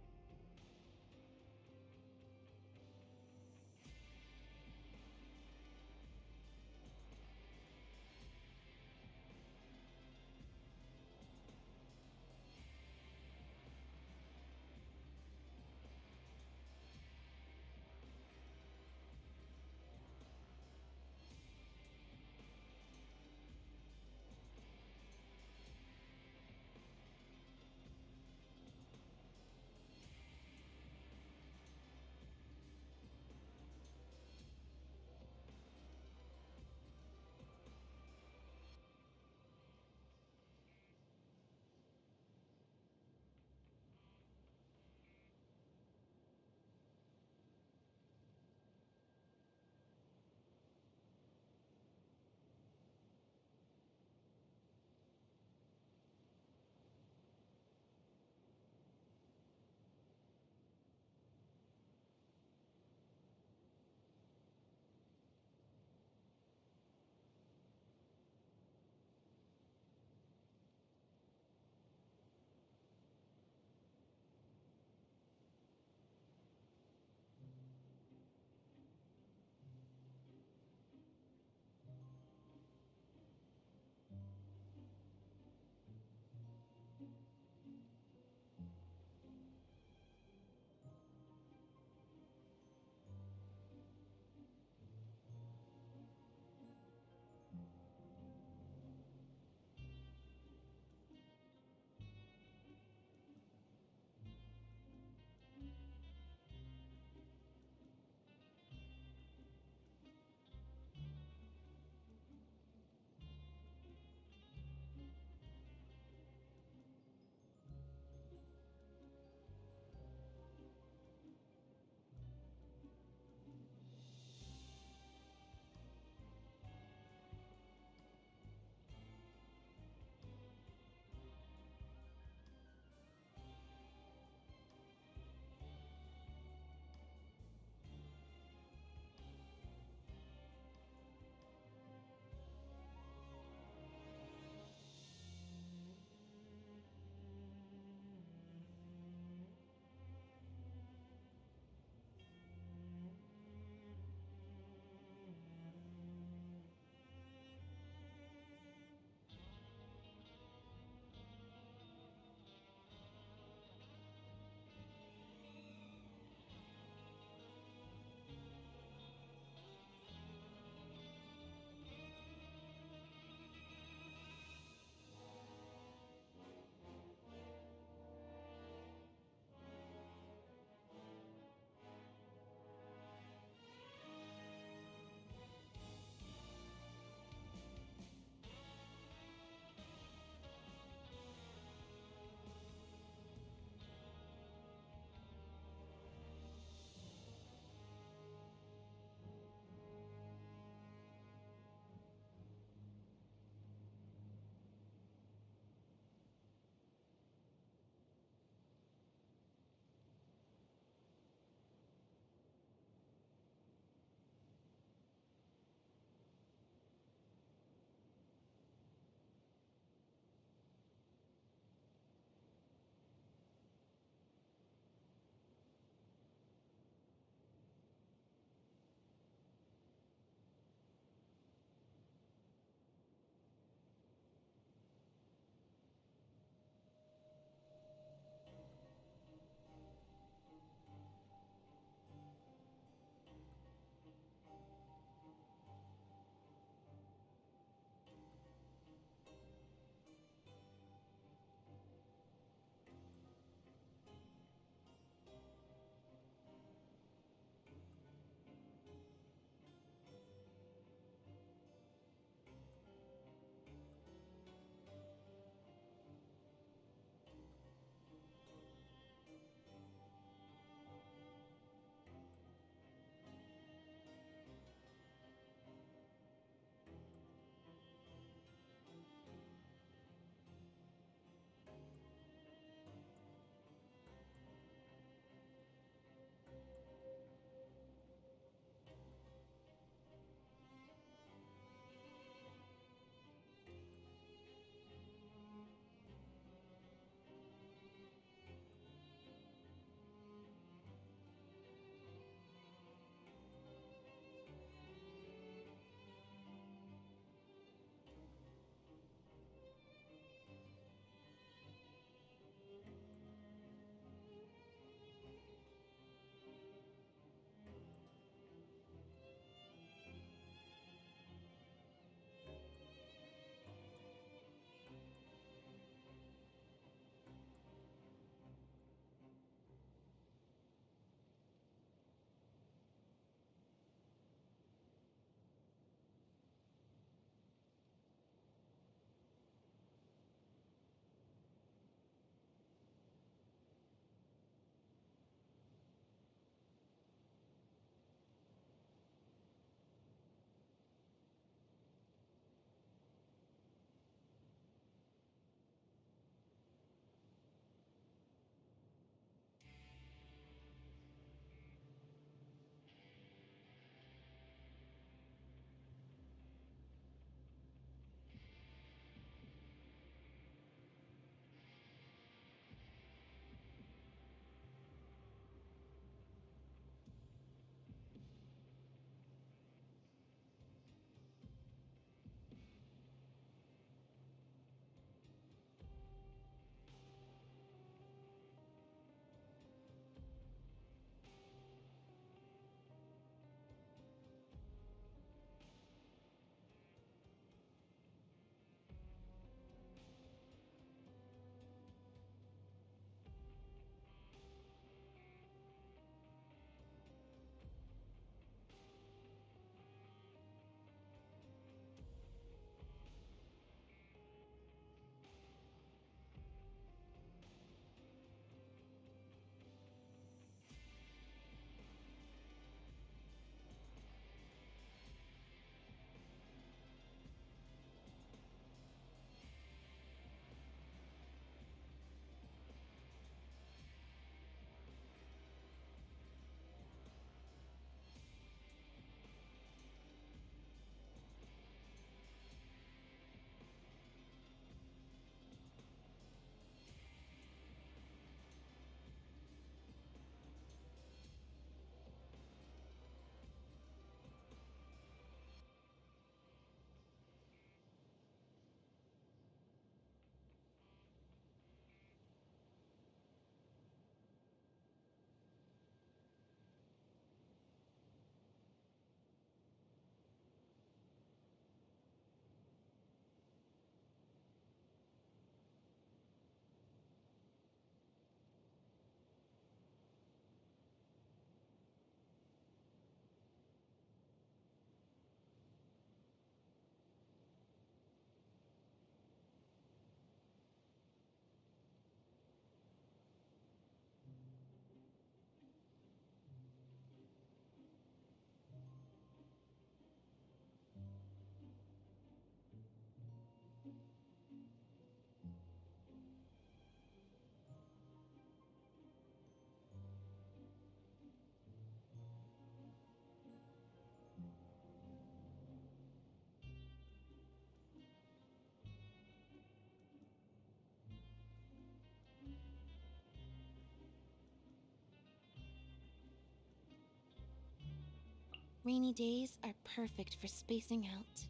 Rainy days are perfect for spacing out.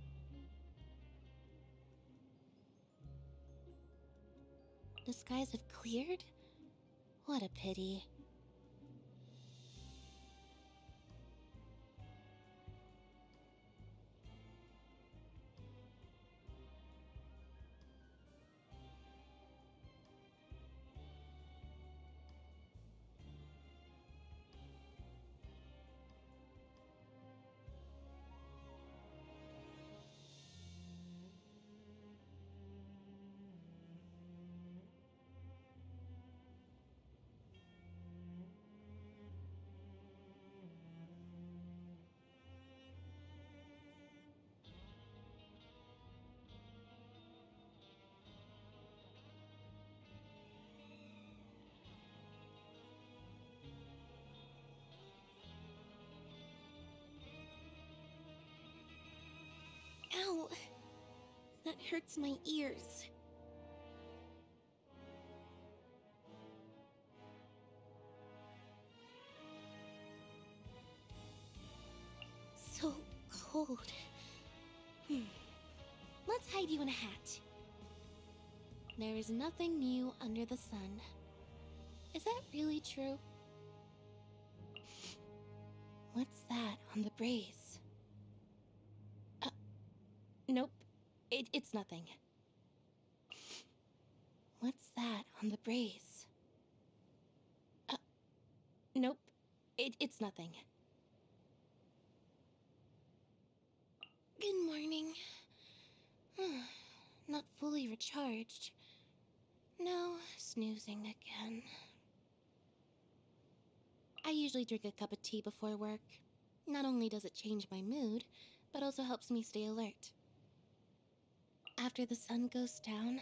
The skies have cleared? What a pity. Ow! That hurts my ears. So cold. Let's hide you in a hat. There is nothing new under the sun. Is that really true? What's that on the brace? Nope. It's nothing. What's that on the brace? Nope. It's nothing. Good morning. Not fully recharged. No, snoozing again. I usually drink a cup of tea before work. Not only does it change my mood, but also helps me stay alert. After the sun goes down,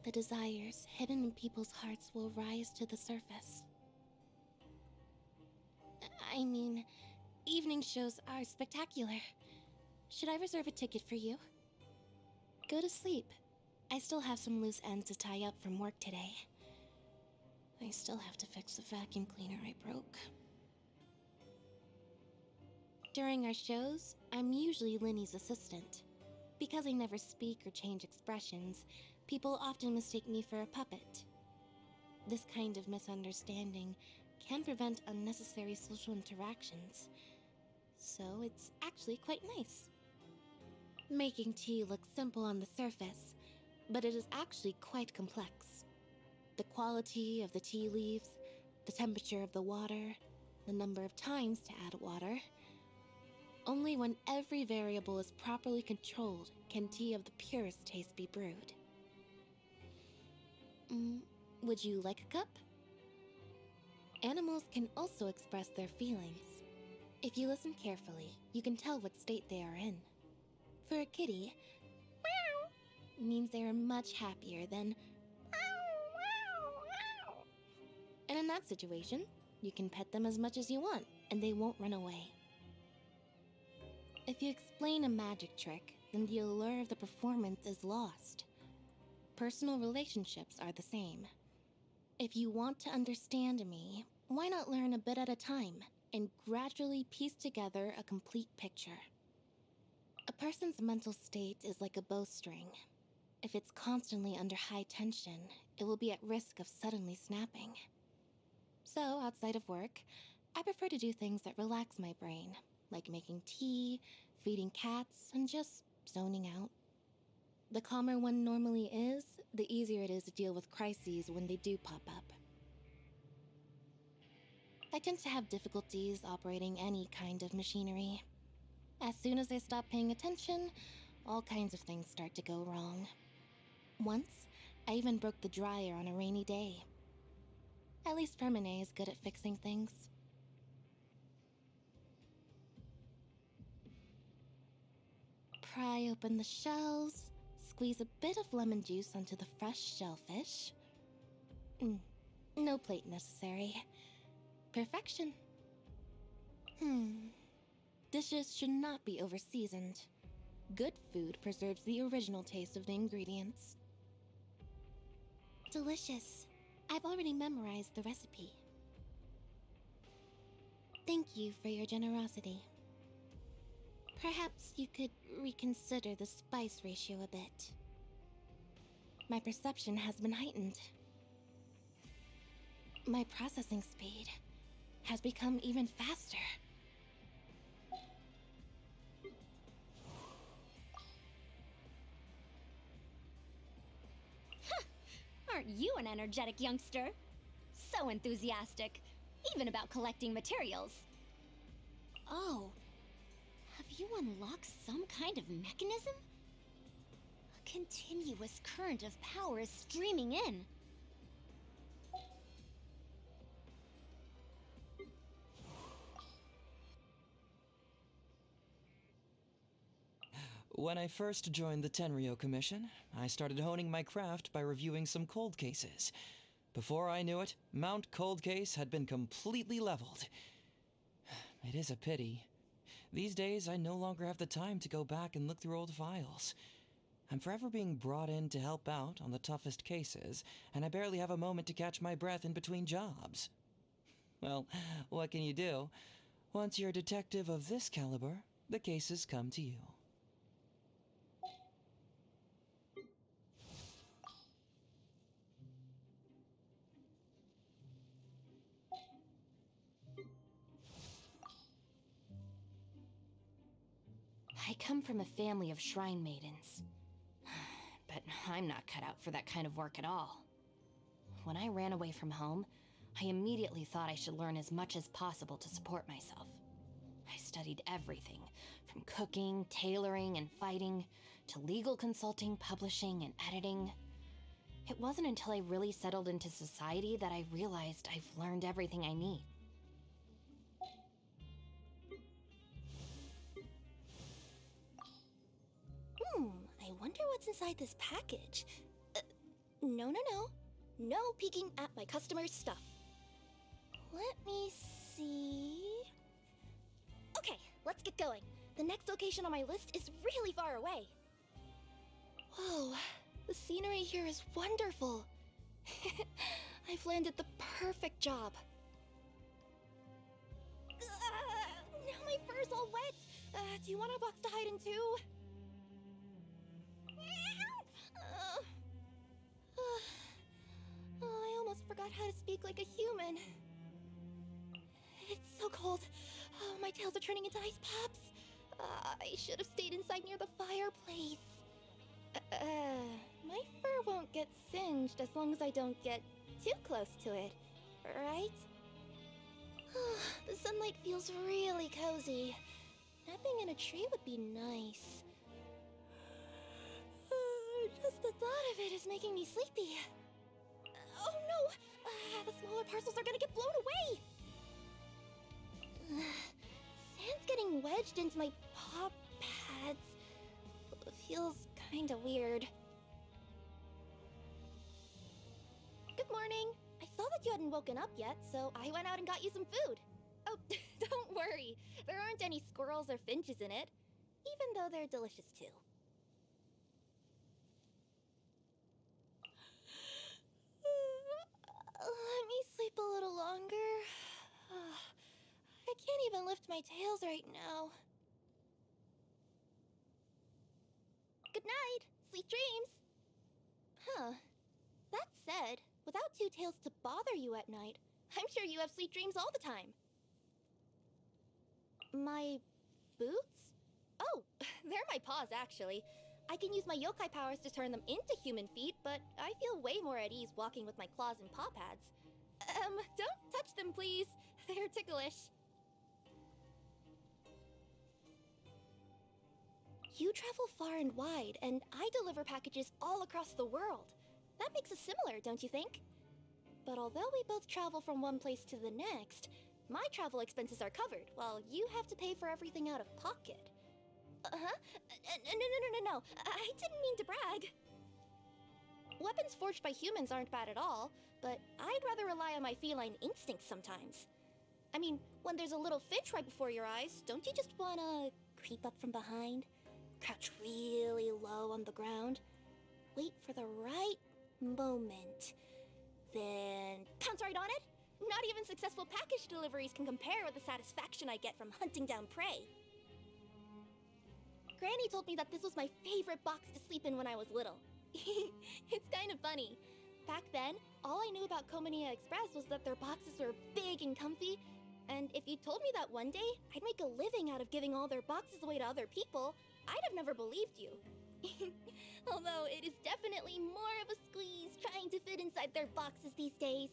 the desires hidden in people's hearts will rise to the surface. I mean, evening shows are spectacular. Should I reserve a ticket for you? Go to sleep. I still have some loose ends to tie up from work today. I still have to fix the vacuum cleaner I broke. During our shows, I'm usually Linny's assistant. Because I never speak or change expressions, people often mistake me for a puppet. This kind of misunderstanding can prevent unnecessary social interactions, so it's actually quite nice. Making tea looks simple on the surface, but it is actually quite complex. The quality of the tea leaves, the temperature of the water, the number of times to add water. Only when every variable is properly controlled can tea of the purest taste be brewed. Would you like a cup? Animals can also express their feelings. If you listen carefully, you can tell what state they are in. For a kitty, meow means they are much happier than meow. And in that situation, you can pet them as much as you want, and they won't run away. If you explain a magic trick, then the allure of the performance is lost. Personal relationships are the same. If you want to understand me, why not learn a bit at a time and gradually piece together a complete picture? A person's mental state is like a bowstring. If it's constantly under high tension, it will be at risk of suddenly snapping. So, outside of work, I prefer to do things that relax my brain, like making tea, feeding cats, and just zoning out. The calmer one normally is, the easier it is to deal with crises when they do pop up. I tend to have difficulties operating any kind of machinery. As soon as I stop paying attention, all kinds of things start to go wrong. Once, I even broke the dryer on a rainy day. At least Fermine is good at fixing things. Pry open the shells, squeeze a bit of lemon juice onto the fresh shellfish. No plate necessary. Perfection. Dishes should not be over-seasoned. Good food preserves the original taste of the ingredients. Delicious. I've already memorized the recipe. Thank you for your generosity. Perhaps you could reconsider the spice ratio a bit. My perception has been heightened. My processing speed has become even faster. Aren't you an energetic youngster? So enthusiastic, even about collecting materials. Oh, have you unlocked some kind of mechanism? A continuous current of power is streaming in. When I first joined the Tenryo Commission, I started honing my craft by reviewing some cold cases. Before I knew it, Mount Cold Case had been completely leveled. It is a pity. These days, I no longer have the time to go back and look through old files. I'm forever being brought in to help out on the toughest cases, and I barely have a moment to catch my breath in between jobs. Well, what can you do? Once you're a detective of this caliber, the cases come to you. I come from a family of shrine maidens. But I'm not cut out for that kind of work at all. When I ran away from home, I immediately thought I should learn as much as possible to support myself. I studied everything, from cooking, tailoring, and fighting, to legal consulting, publishing, and editing. It wasn't until I really settled into society that I realized I've learned everything I need. I wonder what's inside this package. No. No peeking at my customers' stuff. Let me see... Okay, let's get going. The next location on my list is really far away. Whoa, the scenery here is wonderful. I've landed the perfect job. Now my fur's all wet. Do you want a box to hide in too? I almost forgot how to speak like a human. It's so cold. Oh, my tails are turning into ice pops. I should have stayed inside near the fireplace. My fur won't get singed as long as I don't get too close to it, right? The sunlight feels really cozy. Napping in a tree would be nice. Just the thought of it is making me sleepy. Oh no! The smaller parcels are gonna get blown away! Sand's getting wedged into my paw pads. Feels kinda weird. Good morning! I saw that you hadn't woken up yet, so I went out and got you some food. Oh, don't worry. There aren't any squirrels or finches in it, even though they're delicious too. Let me sleep a little longer. I can't even lift my tails right now. Good night. Sweet dreams. That said, without two tails to bother you at night, I'm sure you have sweet dreams all the time. My boots? Oh, they're my paws, actually. I can use my yokai powers to turn them into human feet, but I feel way more at ease walking with my claws and paw pads. Don't touch them, please. They're ticklish. You travel far and wide, and I deliver packages all across the world. That makes us similar, don't you think? But although we both travel from one place to the next, my travel expenses are covered, while you have to pay for everything out of pocket. No. I didn't mean to brag. Weapons forged by humans aren't bad at all, but I'd rather rely on my feline instincts sometimes. I mean, when there's a little finch right before your eyes, don't you just wanna creep up from behind? Crouch really low on the ground? Wait for the right moment. Then pounce right on it? Not even successful package deliveries can compare with the satisfaction I get from hunting down prey. Granny told me that this was my favorite box to sleep in when I was little. It's kind of funny. Back then, all I knew about Komania Express was that their boxes were big and comfy, and if you told me that one day I'd make a living out of giving all their boxes away to other people, I'd have never believed you. Although it is definitely more of a squeeze trying to fit inside their boxes these days.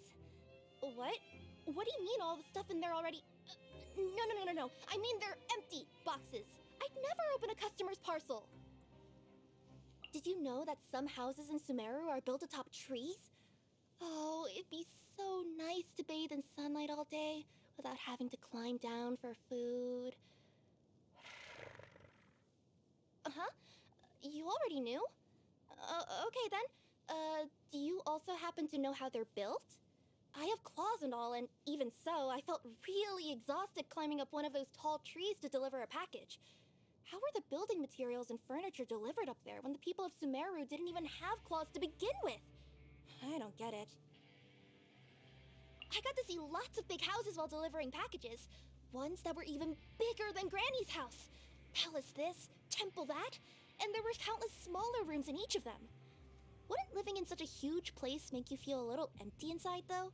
What? What do you mean all the stuff in there already? No. I mean they're empty boxes. I'd never open a customer's parcel. Did you know that some houses in Sumeru are built atop trees? Oh, it'd be so nice to bathe in sunlight all day without having to climb down for food. Uh-huh. You already knew? Okay then. Do you also happen to know how they're built? I have claws and all, and even so, I felt really exhausted climbing up one of those tall trees to deliver a package. How were the building materials and furniture delivered up there when the people of Sumeru didn't even have claws to begin with? I don't get it. I got to see lots of big houses while delivering packages. Ones that were even bigger than Granny's house. Palace this, temple that, and there were countless smaller rooms in each of them. Wouldn't living in such a huge place make you feel a little empty inside, though?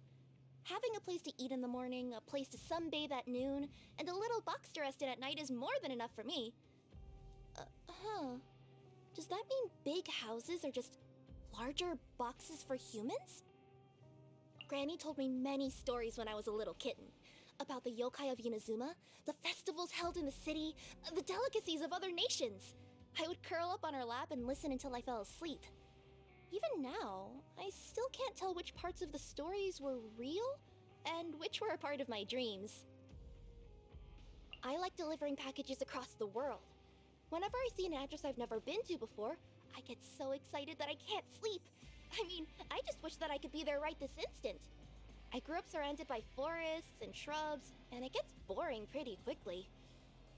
Having a place to eat in the morning, a place to sunbathe at noon, and a little box to rest in at night is more than enough for me. Does that mean big houses are just larger boxes for humans? Granny told me many stories when I was a little kitten. About the yokai of Inazuma, the festivals held in the city, the delicacies of other nations. I would curl up on her lap and listen until I fell asleep. Even now, I still can't tell which parts of the stories were real and which were a part of my dreams. I like delivering packages across the world. Whenever I see an address I've never been to before, I get so excited that I can't sleep. I mean, I just wish that I could be there right this instant. I grew up surrounded by forests and shrubs, and it gets boring pretty quickly.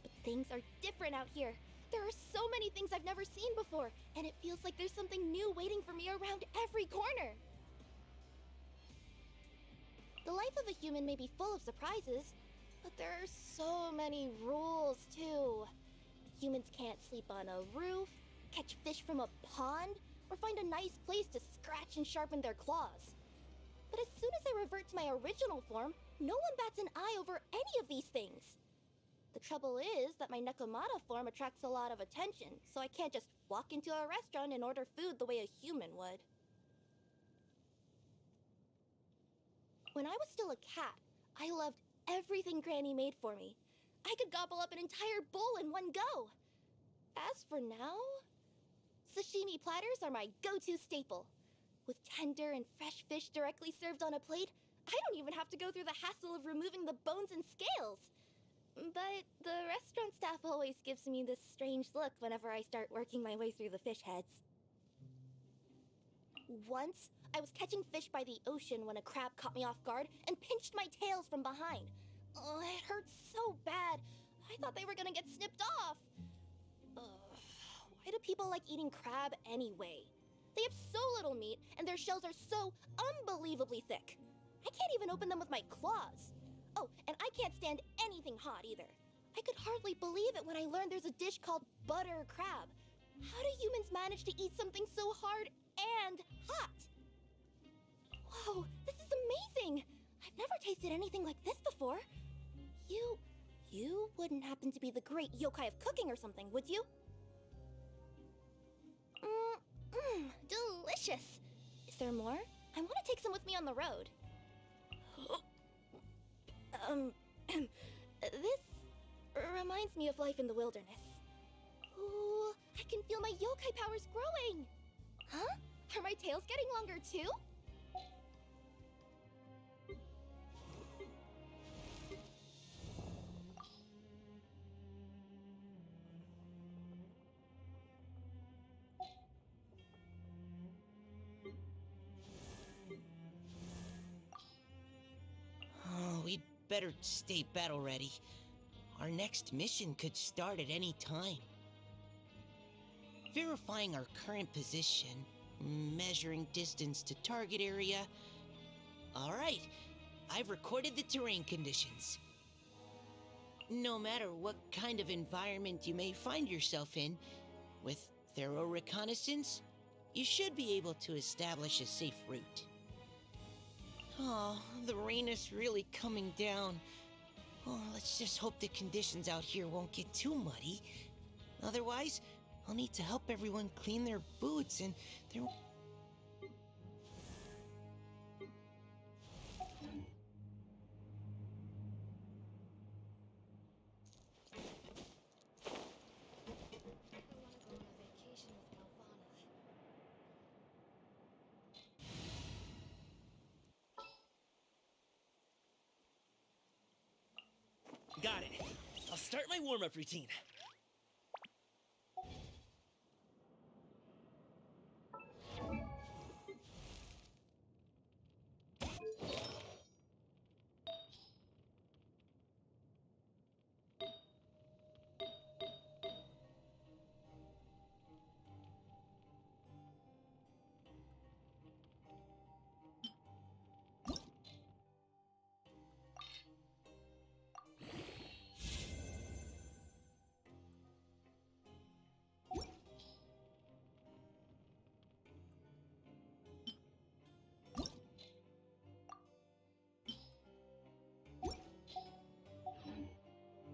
But things are different out here. There are so many things I've never seen before, and it feels like there's something new waiting for me around every corner. The life of a human may be full of surprises, but there are so many rules, too. Humans can't sleep on a roof, catch fish from a pond, or find a nice place to scratch and sharpen their claws. But as soon as I revert to my original form, no one bats an eye over any of these things. The trouble is that my Nekomata form attracts a lot of attention, so I can't just walk into a restaurant and order food the way a human would. When I was still a cat, I loved everything Granny made for me. I could gobble up an entire bowl in one go. As for now, sashimi platters are my go-to staple. With tender and fresh fish directly served on a plate, I don't even have to go through the hassle of removing the bones and scales. But the restaurant staff always gives me this strange look whenever I start working my way through the fish heads. Once, I was catching fish by the ocean when a crab caught me off guard and pinched my tails from behind. Oh, it hurt so bad. I thought they were gonna get snipped off. Why do people like eating crab anyway? They have so little meat, and their shells are so unbelievably thick. I can't even open them with my claws. Oh, and I can't stand anything hot either. I could hardly believe it when I learned there's a dish called butter crab. How do humans manage to eat something so hard and hot? Whoa, this is amazing! I've never tasted anything like this before. You wouldn't happen to be the great yokai of cooking or something, would you? Delicious! Is there more? I want to take some with me on the road. This reminds me of life in the wilderness. Ooh, I can feel my yokai powers growing! Huh? Are my tails getting longer too? Oh, we'd better stay battle ready. Our next mission could start at any time. Verifying our current position, measuring distance to target area. All right, I've recorded the terrain conditions. no matter what kind of environment you may find yourself in, with thorough reconnaissance, you should be able to establish a safe route. Oh, the rain is really coming down. Oh, let's just hope the conditions out here won't get too muddy. Otherwise, I'll need to help everyone clean their boots and their... Got it. I'll start my warm-up routine.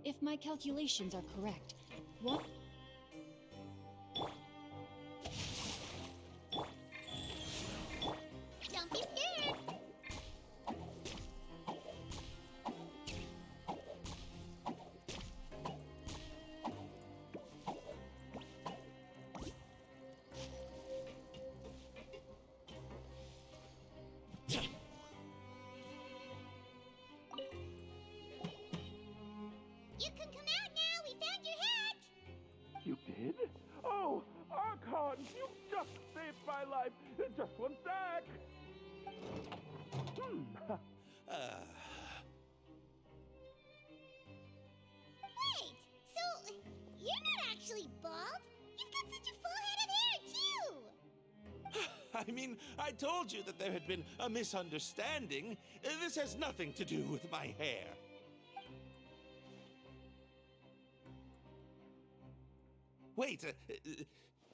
If my calculations are correct, what? Don't be scared. You can come out now. We found your hat. You did? Oh, Archon, you just saved my life. Just one sec. Wait, so you're not actually bald? You've got such a full head of hair, too. I mean, I told you that there had been a misunderstanding. This has nothing to do with my hair. Wait,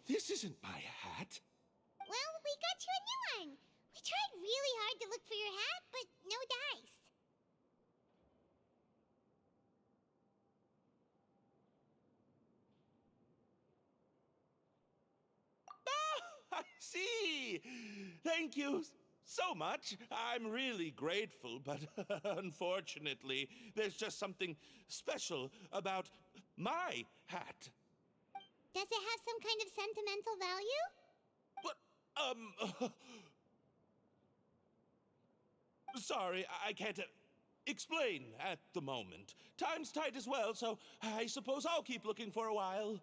this isn't my hat. Well, we got you a new one. We tried really hard to look for your hat, but no dice. Ah, I see. Thank you so much. I'm really grateful, but unfortunately, there's just something special about my hat. Does it have some kind of sentimental value? Sorry, I can't explain at the moment. Time's tight as well, so I suppose I'll keep looking for a while.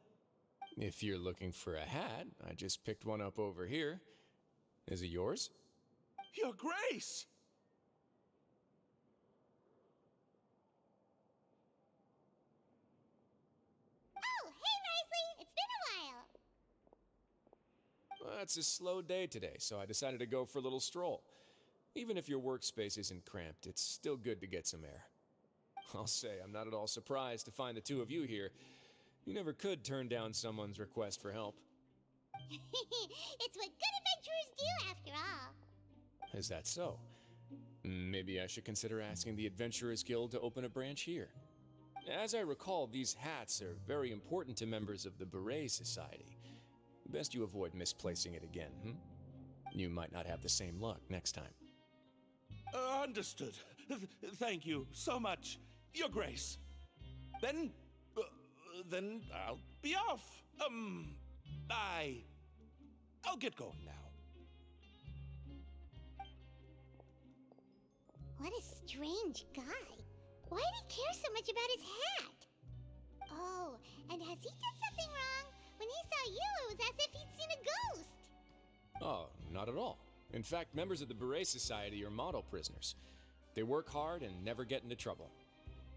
If you're looking for a hat, I just picked one up over here. Is it yours? Your Grace! Oh, hey, Risley! It's been a while. Well, it's a slow day today, so I decided to go for a little stroll. Even if your workspace isn't cramped, it's still good to get some air. I'll say, I'm not at all surprised to find the two of you here. You never could turn down someone's request for help. It's what good adventurers do, after all. Is that so? Maybe I should consider asking the Adventurers Guild to open a branch here. As I recall, these hats are very important to members of the Beret Society. Best you avoid misplacing it again, You might not have the same luck next time. Understood. Thank you so much, Your Grace. Then I'll be off. I'll get going now. What a strange guy. Why did he care so much about his hat? Oh, and has he done something wrong? When he saw you, it was as if he'd seen a ghost. Oh, not at all. In fact, members of the Beret Society are model prisoners. They work hard and never get into trouble.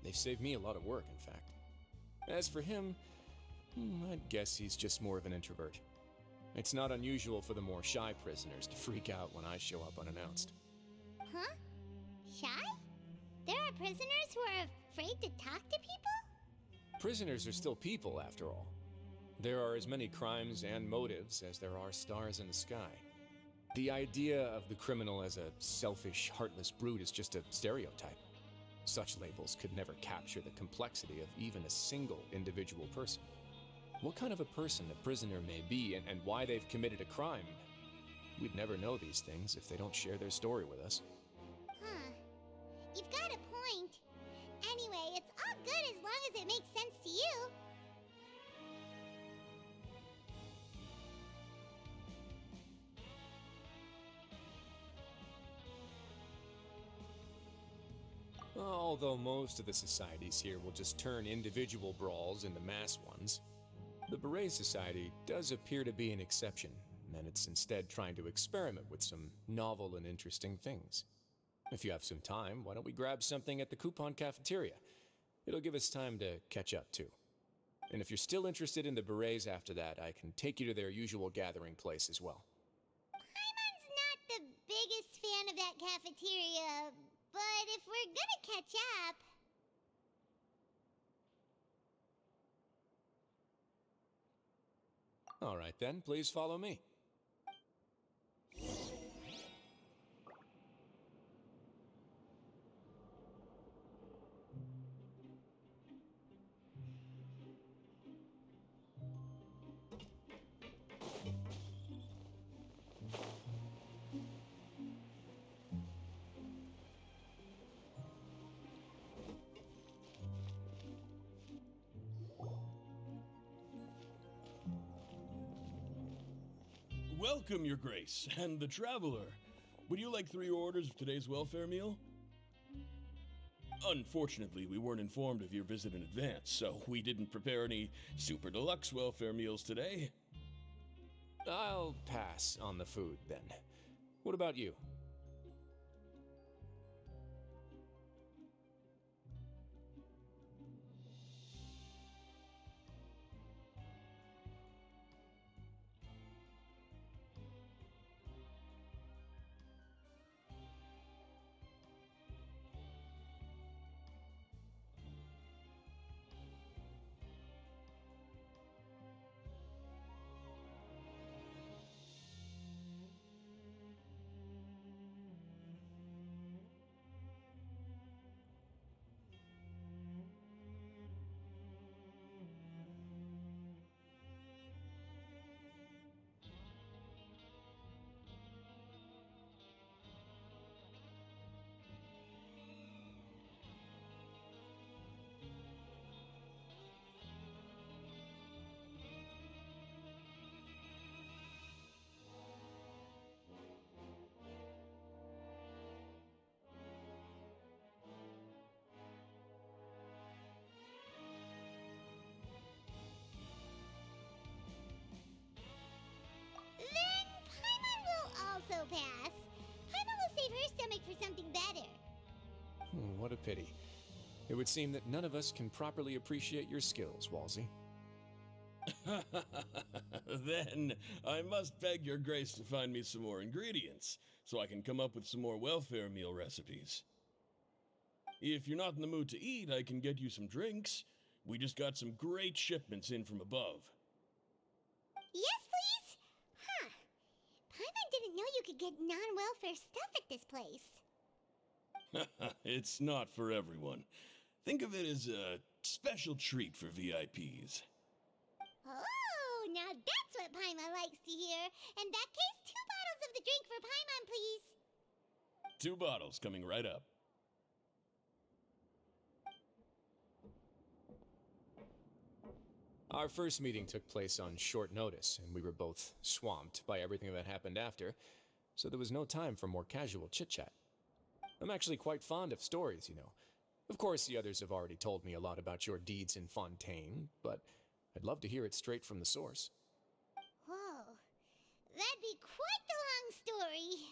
They've saved me a lot of work, in fact. As for him, I'd guess he's just more of an introvert. It's not unusual for the more shy prisoners to freak out when I show up unannounced. Huh? Shy? There are prisoners who are afraid to talk to people? Prisoners are still people, after all. There are as many crimes and motives as there are stars in the sky. The idea of the criminal as a selfish, heartless brute is just a stereotype. Such labels could never capture the complexity of even a single individual person. What kind of a person a prisoner may be and why they've committed a crime, we'd never know these things if they don't share their story with us. Huh. You've got a point. Anyway, it's all good as long as it makes sense to you. Although most of the societies here will just turn individual brawls into mass ones, the Beret Society does appear to be an exception, and it's instead trying to experiment with some novel and interesting things. If you have some time, why don't we grab something at the coupon cafeteria? It'll give us time to catch up too. And if you're still interested in the Berets after that, I can take you to their usual gathering place as well. Paimon's not the biggest fan of that cafeteria, but if we're gonna catch up... All right then, please follow me. Welcome, Your Grace, and the Traveler. Would you like 3 orders of today's welfare meal? Unfortunately, we weren't informed of your visit in advance, so we didn't prepare any super deluxe welfare meals today. I'll pass on the food, then. What about you? Then Paimon will also pass. Paimon will save her stomach for something better. What a pity. It would seem that none of us can properly appreciate your skills, Walsey. Then I must beg Your Grace to find me some more ingredients, so I can come up with some more welfare meal recipes. If you're not in the mood to eat, I can get you some drinks. We just got some great shipments in from above. Yes, please? Huh. Paimon didn't know you could get non-welfare stuff at this place. It's not for everyone. Think of it as a special treat for VIPs. Oh, now that's what Paimon likes to hear. In that case, 2 bottles of the drink for Paimon, please. 2 bottles coming right up. Our first meeting took place on short notice, and we were both swamped by everything that happened after, so there was no time for more casual chit-chat. I'm actually quite fond of stories, you know. Of course, the others have already told me a lot about your deeds in Fontaine, but I'd love to hear it straight from the source. Whoa. That'd be quite the long story.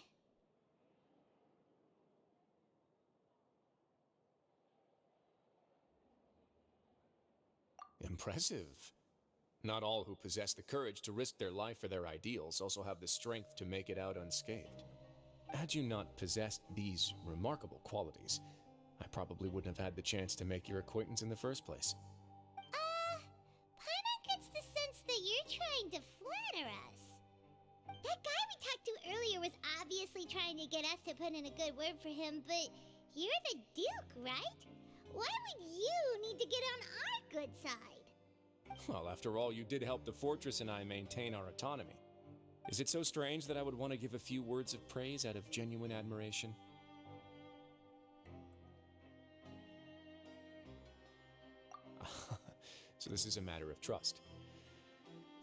Impressive. Not all who possess the courage to risk their life for their ideals also have the strength to make it out unscathed. Had you not possessed these remarkable qualities, I probably wouldn't have had the chance to make your acquaintance in the first place. trying to flatter us. That guy we talked to earlier was obviously trying to get us to put in a good word for him, but you're the Duke, right? Why would you need to get on our good side? Well, after all, you did help the fortress and I maintain our autonomy. Is it so strange that I would want to give a few words of praise out of genuine admiration? So this is a matter of trust.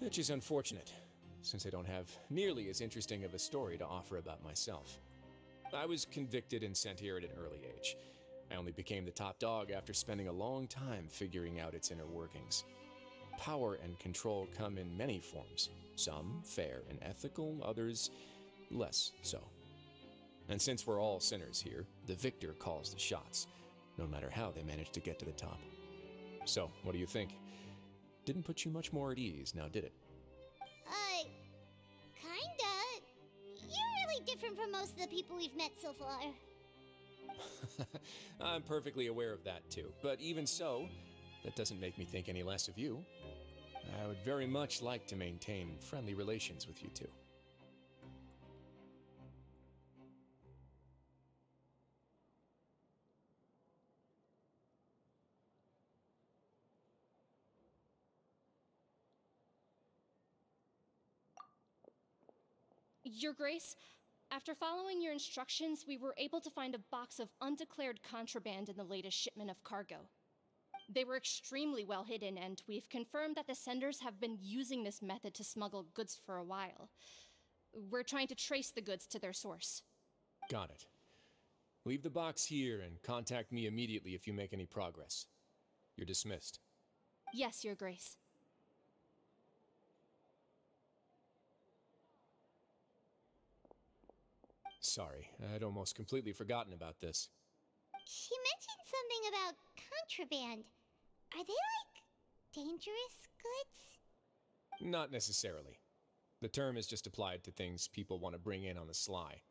Which is unfortunate, since I don't have nearly as interesting of a story to offer about myself. I was convicted and sent here at an early age. I only became the top dog after spending a long time figuring out its inner workings. Power and control come in many forms, some fair and ethical, others less so. And since we're all sinners here, the victor calls the shots, no matter how they manage to get to the top. So, what do you think? Didn't put you much more at ease, now did it? Kinda. You're really different from most of the people we've met so far. I'm perfectly aware of that too, but even so, that doesn't make me think any less of you. I would very much like to maintain friendly relations with you two. Your Grace, after following your instructions, we were able to find a box of undeclared contraband in the latest shipment of cargo. They were extremely well hidden, and we've confirmed that the senders have been using this method to smuggle goods for a while. We're trying to trace the goods to their source. Got it. Leave the box here and contact me immediately if you make any progress. You're dismissed. Yes, Your Grace. Sorry, I'd almost completely forgotten about this. She mentioned something about contraband. Are they like dangerous goods? Not necessarily. The term is just applied to things people want to bring in on the sly.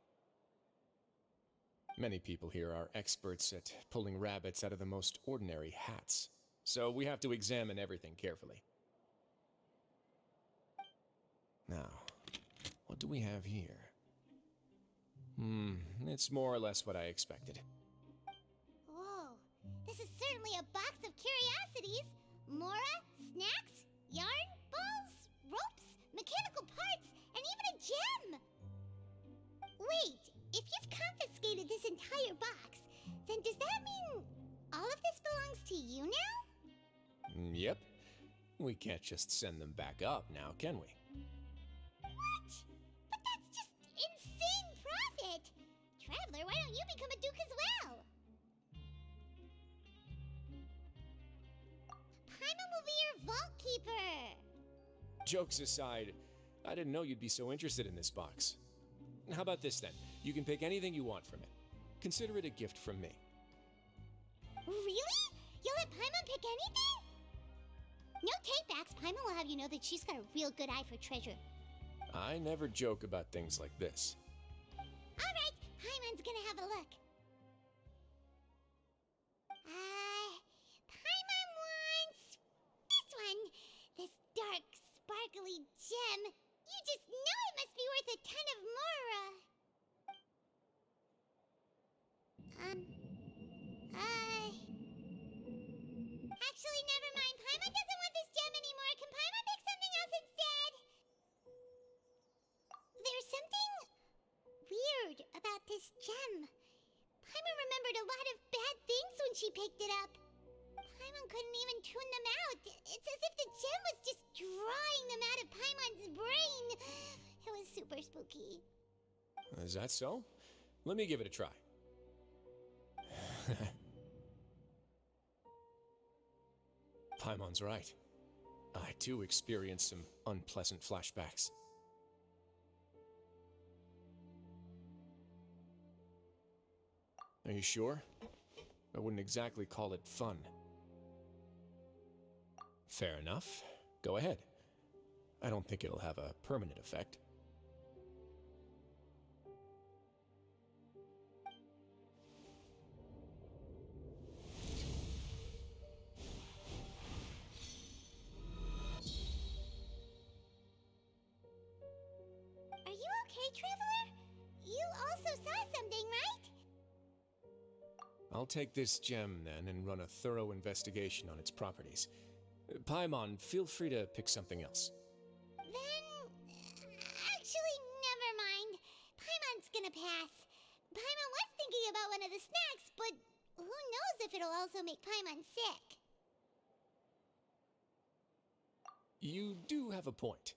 Many people here are experts at pulling rabbits out of the most ordinary hats, so we have to examine everything carefully. Now, what do we have here? It's more or less what I expected. Whoa, this is certainly a box of curiosities. Mora, snacks, yarn, balls, ropes, mechanical parts, and even a gem! Wait, if you've confiscated this entire box, then does that mean all of this belongs to you now? Yep. We can't just send them back up now, can we? What? But that's just insane profit! Traveler, why don't you become a duke as well? Paimon will be your vault keeper! Jokes aside, I didn't know you'd be so interested in this box. How about this then? You can pick anything you want from it. Consider it a gift from me. Really? You'll let Paimon pick anything? No takebacks. Paimon will have you know that she's got a real good eye for treasure. I never joke about things like this. Alright, Paimon's gonna have a look. Paimon wants this one. This dark, sparkly gem. You just know it must be worth a ton of Mora. Actually, never mind. Paimon doesn't want this gem anymore. Can Paimon pick something else instead? There's something weird about this gem. Paimon remembered a lot of bad things when she picked it up. Paimon couldn't even tune them out. It's as if the gem was just drawing them out of Paimon's brain. It was super spooky. Is that so? Let me give it a try. Paimon's right. I too experienced some unpleasant flashbacks. Are you sure? I wouldn't exactly call it fun. Fair enough. Go ahead. I don't think it'll have a permanent effect. I'll take this gem then and run a thorough investigation on its properties. Paimon, feel free to pick something else. Then... actually, never mind. Paimon's gonna pass. Paimon was thinking about one of the snacks, but who knows if it'll also make Paimon sick. You do have a point.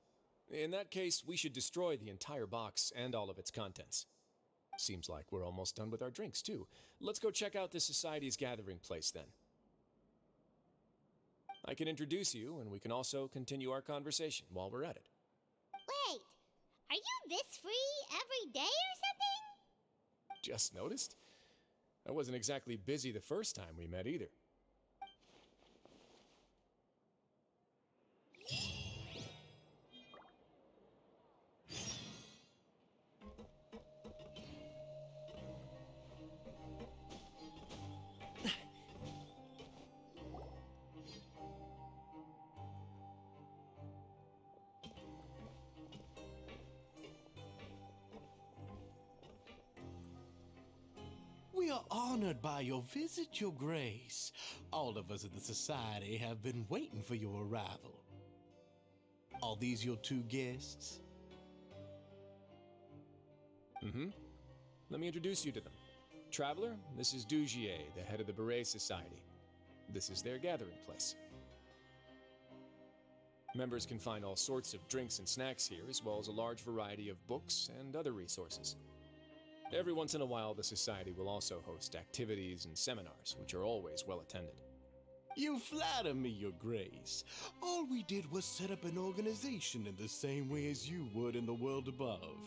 In that case, we should destroy the entire box and all of its contents. Seems like we're almost done with our drinks, too. Let's go check out the Society's gathering place, then. I can introduce you, and we can also continue our conversation while we're at it. Wait, are you this free every day or something? Just noticed? I wasn't exactly busy the first time we met either. We are honored by your visit, Your Grace. All of us at the Society have been waiting for your arrival. Are these your two guests? Mm-hmm. Let me introduce you to them. Traveler, this is Dugier, the head of the Beret Society. This is their gathering place. Members can find all sorts of drinks and snacks here, as well as a large variety of books and other resources. Every once in a while, the Society will also host activities and seminars, which are always well attended. You flatter me, Your Grace. All we did was set up an organization in the same way as you would in the world above.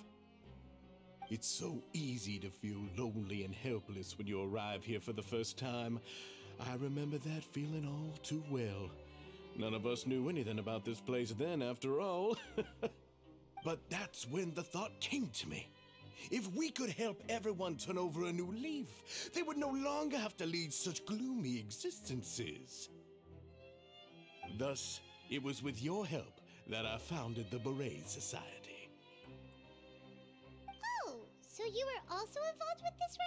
It's so easy to feel lonely and helpless when you arrive here for the first time. I remember that feeling all too well. None of us knew anything about this place then, after all. But that's when the thought came to me. If we could help everyone turn over a new leaf, they would no longer have to lead such gloomy existences. Thus, it was with your help that I founded the Beret Society. Oh, so you were also involved with this,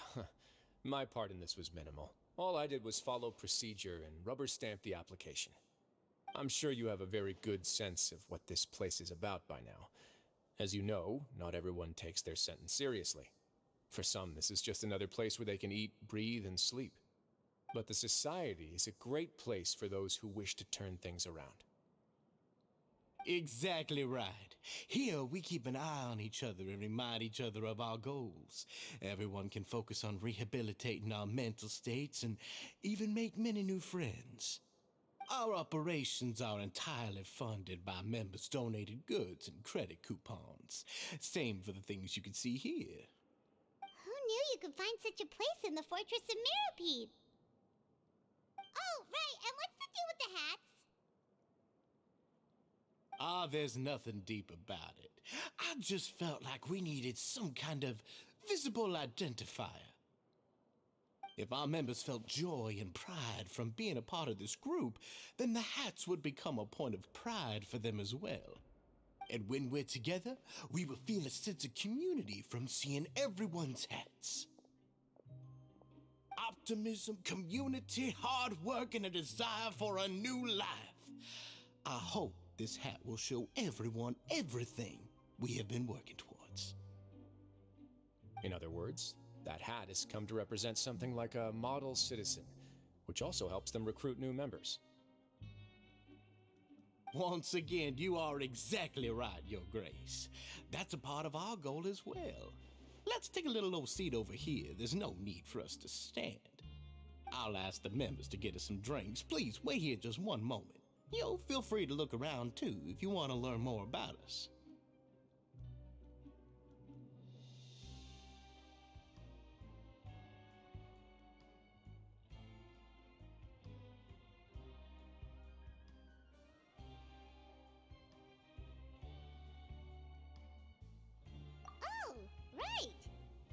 Risley? My part in this was minimal. All I did was follow procedure and rubber stamp the application. I'm sure you have a very good sense of what this place is about by now. As you know, not everyone takes their sentence seriously. For some, this is just another place where they can eat, breathe, and sleep. But the Society is a great place for those who wish to turn things around. Exactly right. Here, we keep an eye on each other and remind each other of our goals. Everyone can focus on rehabilitating our mental states and even make many new friends. Our operations are entirely funded by members' donated goods and credit coupons. Same for the things you can see here. Who knew you could find such a place in the Fortress of Mirapede? Oh, right, and what's the deal with the hats? There's nothing deep about it. I just felt like we needed some kind of visible identifier. If our members felt joy and pride from being a part of this group, then the hats would become a point of pride for them as well. And when we're together, we will feel a sense of community from seeing everyone's hats. Optimism, community, hard work, and a desire for a new life. I hope this hat will show everyone everything we have been working towards. In other words, that hat has come to represent something like a model citizen, which also helps them recruit new members. Once again, you are exactly right, Your Grace. That's a part of our goal as well. Let's take a little old seat over here. There's no need for us to stand. I'll ask the members to get us some drinks. Please wait here just one moment. Feel free to look around too if you want to learn more about us. Oh, right.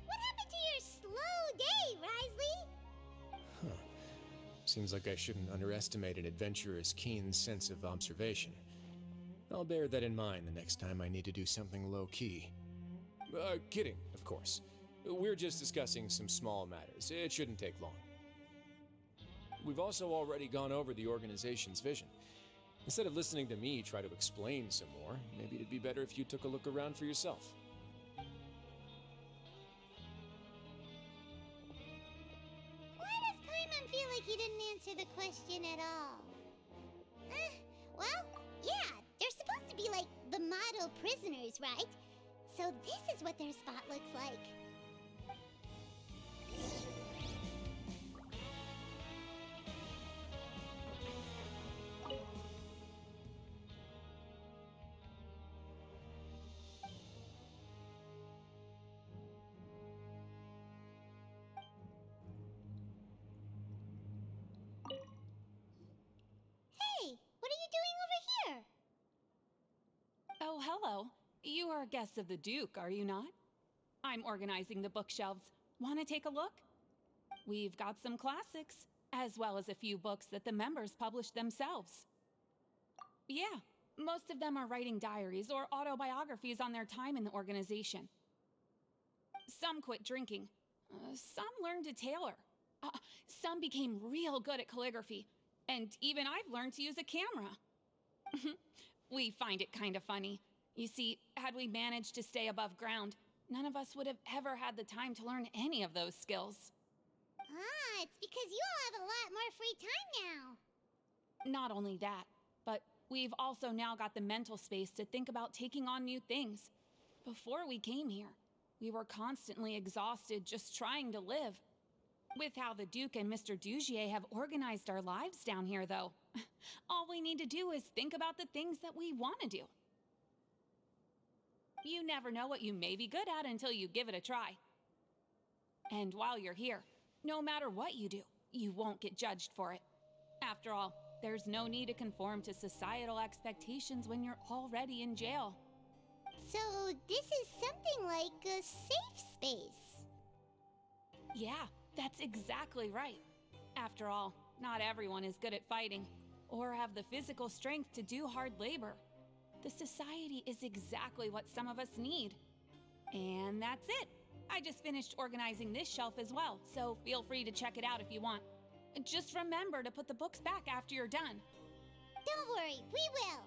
What happened to your slow day, Risley? Seems like I shouldn't underestimate an adventurer's keen sense of observation. I'll bear that in mind the next time I need to do something low-key. Kidding, of course. We're just discussing some small matters. It shouldn't take long. We've also already gone over the organization's vision. Instead of listening to me try to explain some more, maybe it'd be better if you took a look around for yourself. Why does Paimon feel like he didn't answer the question at all? Well, yeah, they're supposed to be like the model prisoners, right? So this is what their spot looks like. Hey, what are you doing over here? Oh, hello. You are guests of the Duke, are you not? I'm organizing the bookshelves. Want to take a look? We've got some classics, as well as a few books that the members published themselves. Yeah, most of them are writing diaries or autobiographies on their time in the organization. Some quit drinking. Some learned to tailor. Some became real good at calligraphy. And even I've learned to use a camera. We find it kind of funny. You see, had we managed to stay above ground, none of us would have ever had the time to learn any of those skills. Ah, it's because you all have a lot more free time now. Not only that, but we've also now got the mental space to think about taking on new things. Before we came here, we were constantly exhausted just trying to live. With how the Duke and Mr. Dugier have organized our lives down here, though, all we need to do is think about the things that we want to do. You never know what you may be good at until you give it a try. And while you're here, no matter what you do, you won't get judged for it. After all, there's no need to conform to societal expectations when you're already in jail. So this is something like a safe space. Yeah, that's exactly right. After all, not everyone is good at fighting, or have the physical strength to do hard labor. The society is exactly what some of us need. And that's it. I just finished organizing this shelf as well, so feel free to check it out if you want. Just remember to put the books back after you're done. Don't worry, we will.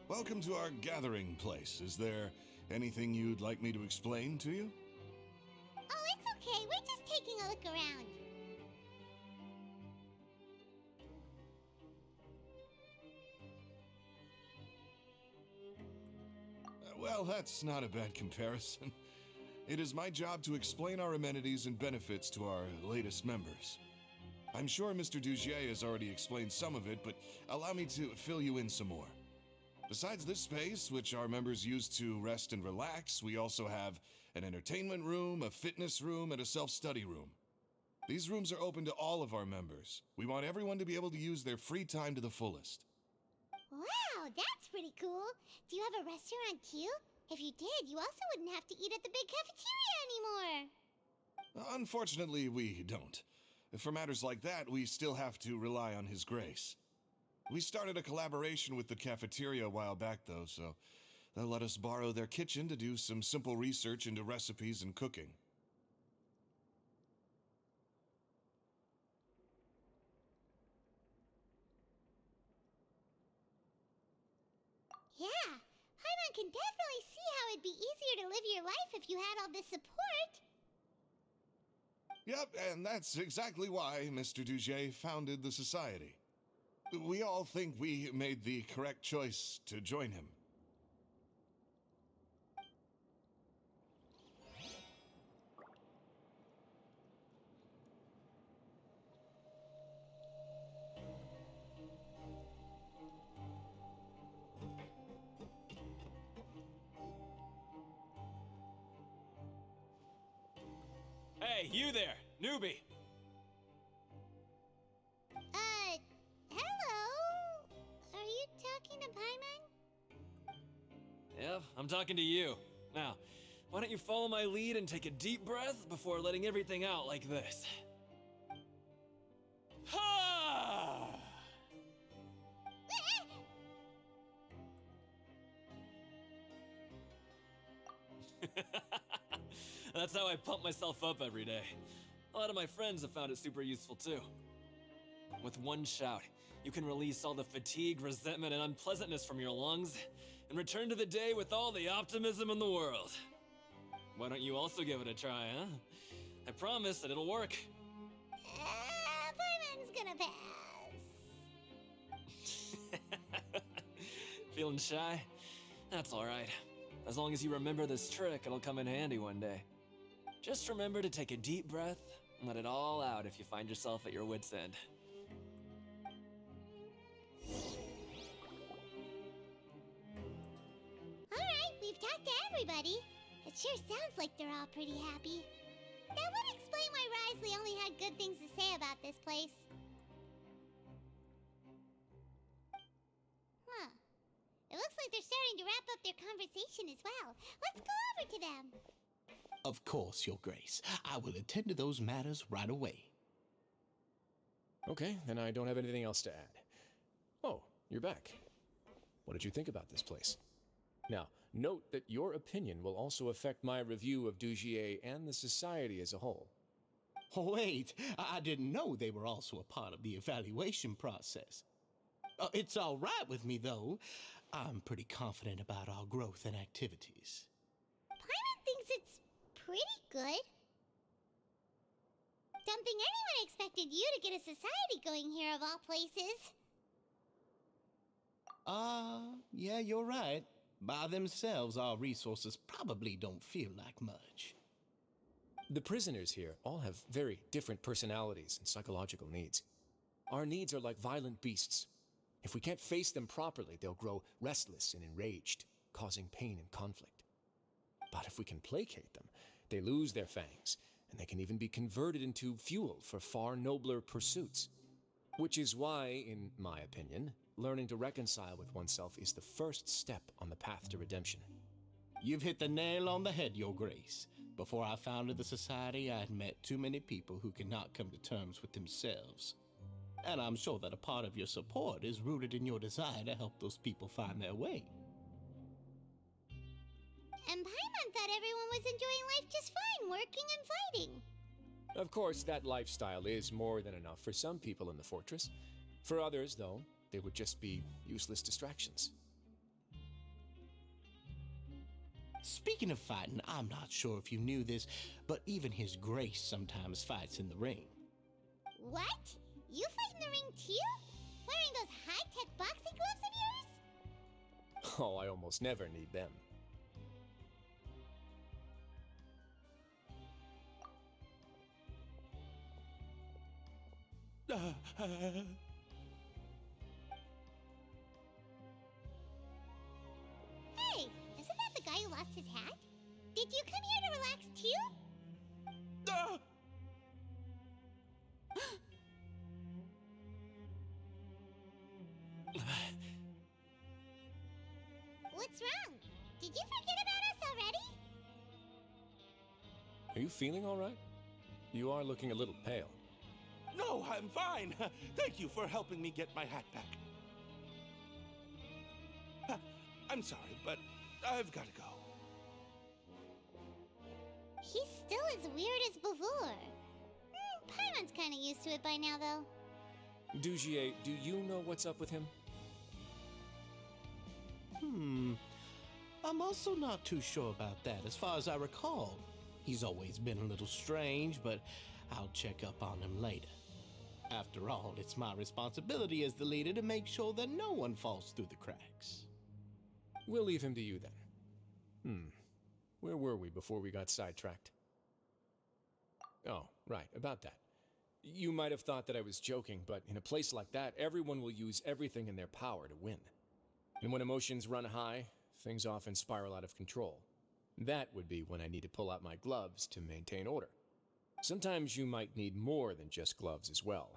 Welcome to our gathering place. Is there anything you'd like me to explain to you? Oh, it's okay. We're just taking a look around. Well, that's not a bad comparison. It is my job to explain our amenities and benefits to our latest members. I'm sure Mr. Dugier has already explained some of it, but allow me to fill you in some more. Besides this space, which our members use to rest and relax, we also have an entertainment room, a fitness room, and a self-study room. These rooms are open to all of our members. We want everyone to be able to use their free time to the fullest. Wow, that's pretty cool. Do you have a restaurant too? If you did, you also wouldn't have to eat at the big cafeteria anymore. Unfortunately, we don't. For matters like that, we still have to rely on His grace. We started a collaboration with the cafeteria a while back, though, so they'll let us borrow their kitchen to do some simple research into recipes and cooking. Yeah, Paimon can definitely see how it'd be easier to live your life if you had all this support. Yep, and that's exactly why Mr. Dugier founded the society. We all think we made the correct choice to join him. Hey, you there, newbie! Yep, I'm talking to you. Now, why don't you follow my lead and take a deep breath before letting everything out like this? Ha! That's how I pump myself up every day. A lot of my friends have found it super useful too. With one shout, you can release all the fatigue, resentment, and unpleasantness from your lungs and return to the day with all the optimism in the world. Why don't you also give it a try, huh? I promise that it'll work. Paimon's gonna pass. Feeling shy? That's alright. As long as you remember this trick, it'll come in handy one day. Just remember to take a deep breath and let it all out if you find yourself at your wit's end. Alright, we've talked to everybody. It sure sounds like they're all pretty happy. That would explain why Risley only had good things to say about this place. Huh. It looks like they're starting to wrap up their conversation as well. Let's go over to them. Of course, Your Grace. I will attend to those matters right away. Okay, then I don't have anything else to add. Oh, you're back. What did you think about this place? Now, note that your opinion will also affect my review of Dugier and the Society as a whole. Oh, wait, I didn't know they were also a part of the evaluation process. It's all right with me, though. I'm pretty confident about our growth and activities. Paimon thinks it's pretty good. Don't think anyone expected you to get a society going here of all places. Yeah, you're right. By themselves, our resources probably don't feel like much. The prisoners here all have very different personalities and psychological needs. Our needs are like violent beasts. If we can't face them properly, they'll grow restless and enraged, causing pain and conflict. But if we can placate them, they lose their fangs, and they can even be converted into fuel for far nobler pursuits. Which is why, in my opinion, learning to reconcile with oneself is the first step on the path to redemption. You've hit the nail on the head, Your Grace. Before I founded the Society, I had met too many people who could not come to terms with themselves. And I'm sure that a part of your support is rooted in your desire to help those people find their way. And Paimon thought everyone was enjoying life just fine, working and fighting. Of course, that lifestyle is more than enough for some people in the fortress. For others, though, they would just be useless distractions. Speaking of fighting, I'm not sure if you knew this, but even His Grace sometimes fights in the ring. What? You fight in the ring too? Wearing those high-tech boxing gloves of yours? Oh, I almost never need them. Hey, isn't that the guy who lost his hat? Did you come here to relax too? What's wrong? Did you forget about us already? Are you feeling all right? You are looking a little pale. No, I'm fine. Thank you for helping me get my hat back. I'm sorry, but I've got to go. He's still as weird as before. Paimon's kind of used to it by now, though. Dugier, do you know what's up with him? I'm also not too sure about that. As far as I recall, he's always been a little strange, but I'll check up on him later. After all, it's my responsibility as the leader to make sure that no one falls through the cracks. We'll leave him to you then. Where were we before we got sidetracked? Oh, right, about that. You might have thought that I was joking, but in a place like that, everyone will use everything in their power to win. And when emotions run high, things often spiral out of control. That would be when I need to pull out my gloves to maintain order. Sometimes you might need more than just gloves as well.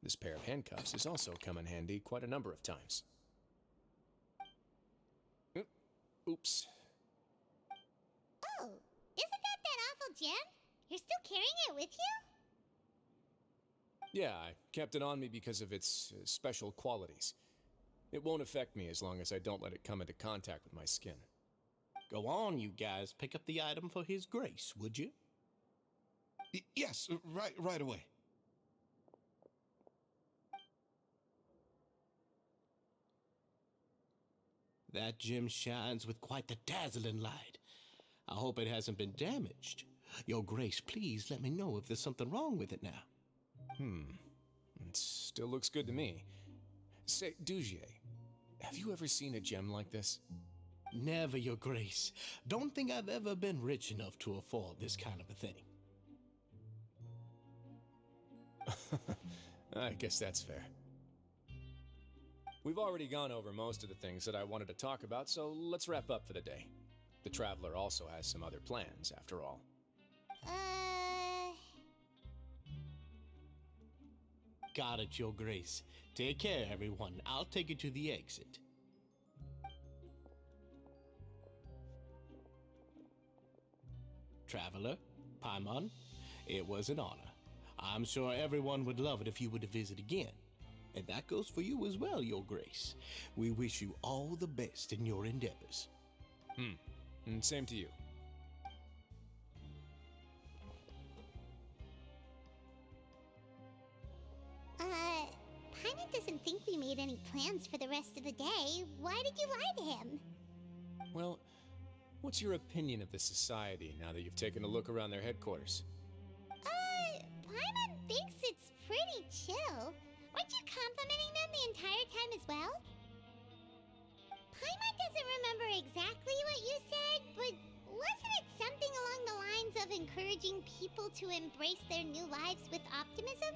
This pair of handcuffs has also come in handy quite a number of times. Oops. Oh, isn't that awful gem? You're still carrying it with you? Yeah, I kept it on me because of its special qualities. It won't affect me as long as I don't let it come into contact with my skin. Go on, you guys. Pick up the item for His Grace, would you? Yes, right away. That gem shines with quite the dazzling light. I hope it hasn't been damaged. Your Grace, please let me know if there's something wrong with it now. It still looks good to me. Say, Dugier, have you ever seen a gem like this? Never, Your Grace. Don't think I've ever been rich enough to afford this kind of a thing. I guess that's fair. We've already gone over most of the things that I wanted to talk about, so let's wrap up for the day. The Traveler also has some other plans, after all. Got it, Your Grace. Take care, everyone. I'll take you to the exit. Traveler, Paimon, it was an honor. I'm sure everyone would love it if you were to visit again. And that goes for you as well, Your Grace. We wish you all the best in your endeavors. And same to you. Paimon doesn't think we made any plans for the rest of the day. Why did you lie to him? Well, what's your opinion of the Society now that you've taken a look around their headquarters? Paimon thinks it's pretty chill. Weren't you complimenting them the entire time as well? Paimon doesn't remember exactly what you said, but wasn't it something along the lines of encouraging people to embrace their new lives with optimism?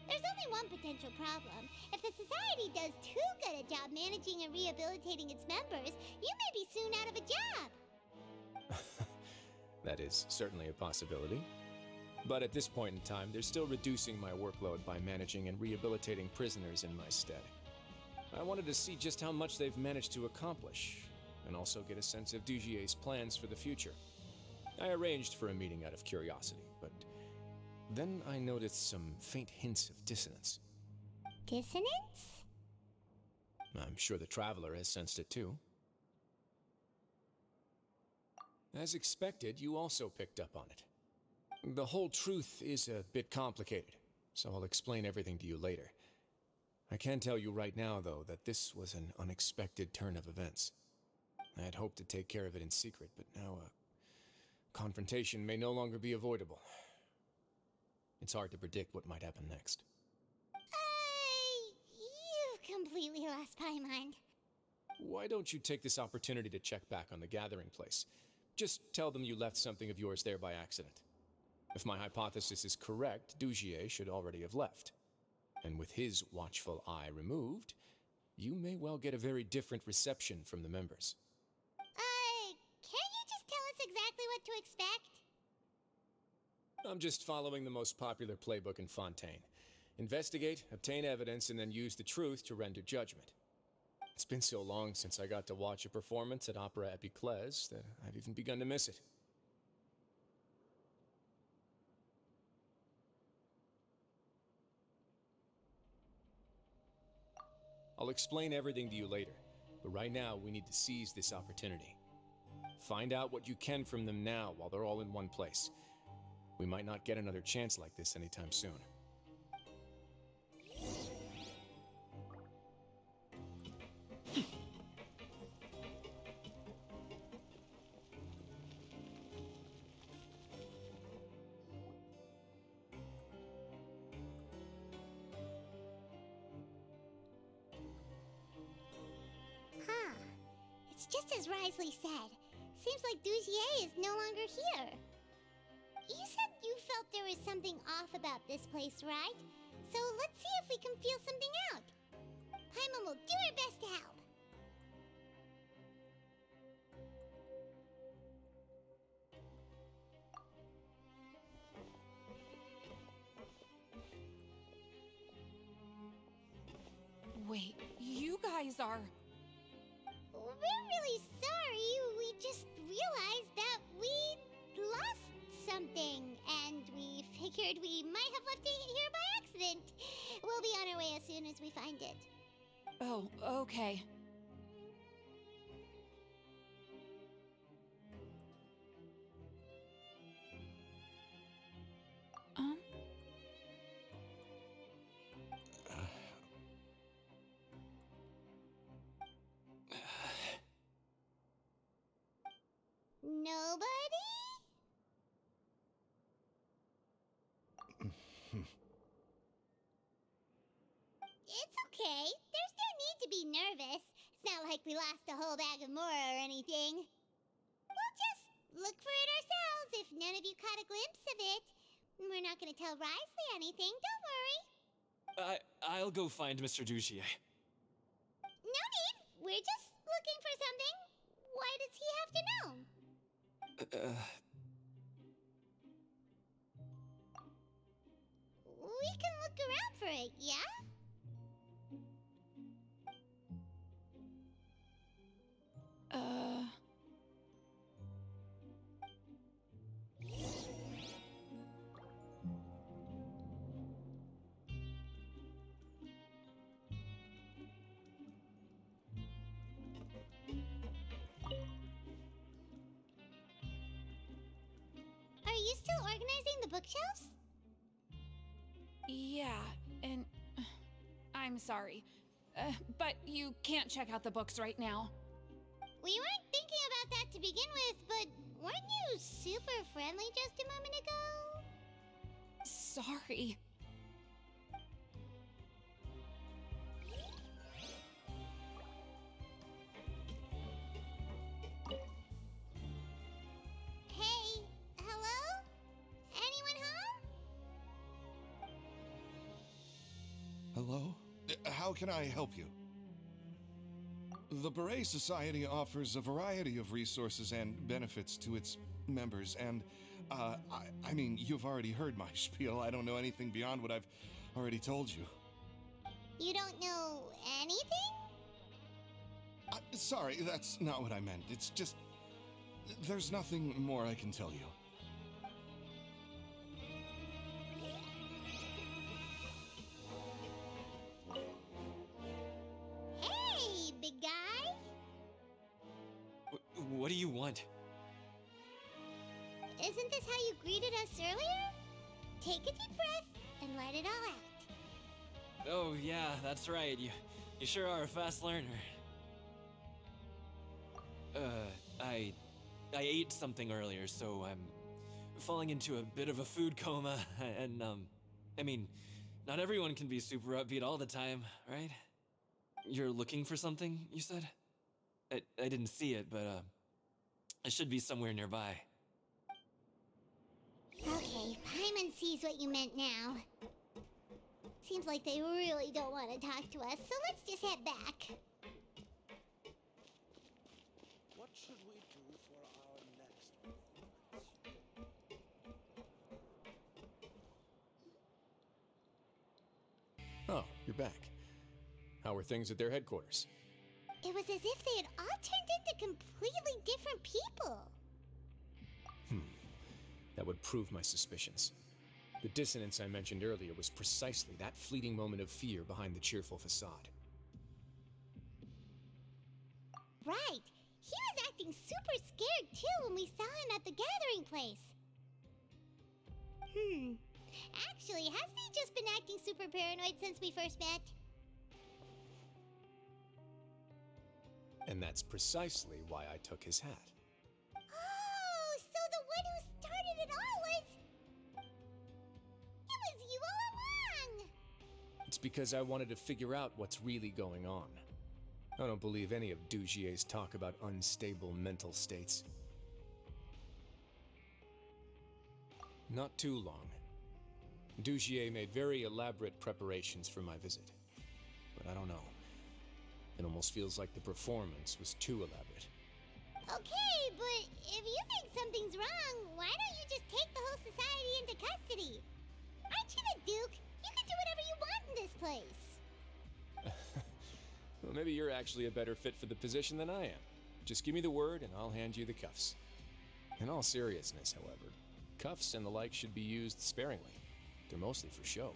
There's only one potential problem. If the Society does too good a job managing and rehabilitating its members, you may be soon out of a job. That is certainly a possibility. But at this point in time, they're still reducing my workload by managing and rehabilitating prisoners in my stead. I wanted to see just how much they've managed to accomplish, and also get a sense of Dugier's plans for the future. I arranged for a meeting out of curiosity, but then I noticed some faint hints of dissonance. Dissonance? I'm sure the Traveler has sensed it too. As expected, you also picked up on it. The whole truth is a bit complicated, so I'll explain everything to you later. I can tell you right now, though, that this was an unexpected turn of events. I had hoped to take care of it in secret, but now a confrontation may no longer be avoidable. It's hard to predict what might happen next. You've completely lost Paimon. Why don't you take this opportunity to check back on the gathering place? Just tell them you left something of yours there by accident. If my hypothesis is correct, Dugier should already have left. And with his watchful eye removed, you may well get a very different reception from the members. Can't you just tell us exactly what to expect? I'm just following the most popular playbook in Fontaine. Investigate, obtain evidence, and then use the truth to render judgment. It's been so long since I got to watch a performance at Opera Epiclese that I've even begun to miss it. I'll explain everything to you later, but right now we need to seize this opportunity. Find out what you can from them now while they're all in one place. We might not get another chance like this anytime soon. It's just as Risley said. Seems like Dugier is no longer here. You said you felt there was something off about this place, right? So let's see if we can feel something out. Paimon will do her best to help. Wait, you guys are... We're really sorry. figured we might have left it here by accident. We'll be on our way as soon as we find it. Oh, okay. Nobody? It's okay. There's no need to be nervous. It's not like we lost a whole bag of Mora or anything. We'll just look for it ourselves if none of you caught a glimpse of it. We're not gonna tell Risley anything, don't worry. I'll go find Mr. Dugier. No need. We're just looking for something. Why does he have to know? We can look around for it, yeah? Are you still organizing the bookshelves? Yeah, and I'm sorry. But you can't check out the books right now. We weren't thinking about that to begin with, but weren't you super friendly just a moment ago? Sorry. Hey, hello? Anyone home? Hello? How can I help you? The Beret Society offers a variety of resources and benefits to its members, and, I mean, you've already heard my spiel. I don't know anything beyond what I've already told you. You don't know anything? Sorry, that's not what I meant. It's just... there's nothing more I can tell you. Hey, big guy! What do you want? Isn't this how you greeted us earlier? Take a deep breath and let it all out. Oh, yeah, that's right. You sure are a fast learner. I ate something earlier, so I'm falling into a bit of a food coma, and, I mean, not everyone can be super upbeat all the time, right? You're looking for something, you said? I didn't see it, but, it should be somewhere nearby. Okay, Paimon sees what you meant now. Seems like they really don't want to talk to us, so let's just head back. What should we do for our next performance? Oh, you're back. How are things at their headquarters? It was as if they had all turned into completely different people. That would prove my suspicions. The dissonance I mentioned earlier was precisely that fleeting moment of fear behind the cheerful facade. Right. He was acting super scared too when we saw him at the gathering place. Actually, hasn't he just been acting super paranoid since we first met? And that's precisely why I took his hat. Oh, so the one who started it all was... It was you all along! It's because I wanted to figure out what's really going on. I don't believe any of Dugier's talk about unstable mental states. Not too long. Dugier made very elaborate preparations for my visit. But I don't know. It almost feels like the performance was too elaborate. Okay, but if you think something's wrong, why don't you just take the whole society into custody? Aren't you the Duke? You can do whatever you want in this place. Well, maybe you're actually a better fit for the position than I am. Just give me the word and I'll hand you the cuffs. In all seriousness, however, cuffs and the like should be used sparingly. they're mostly for show.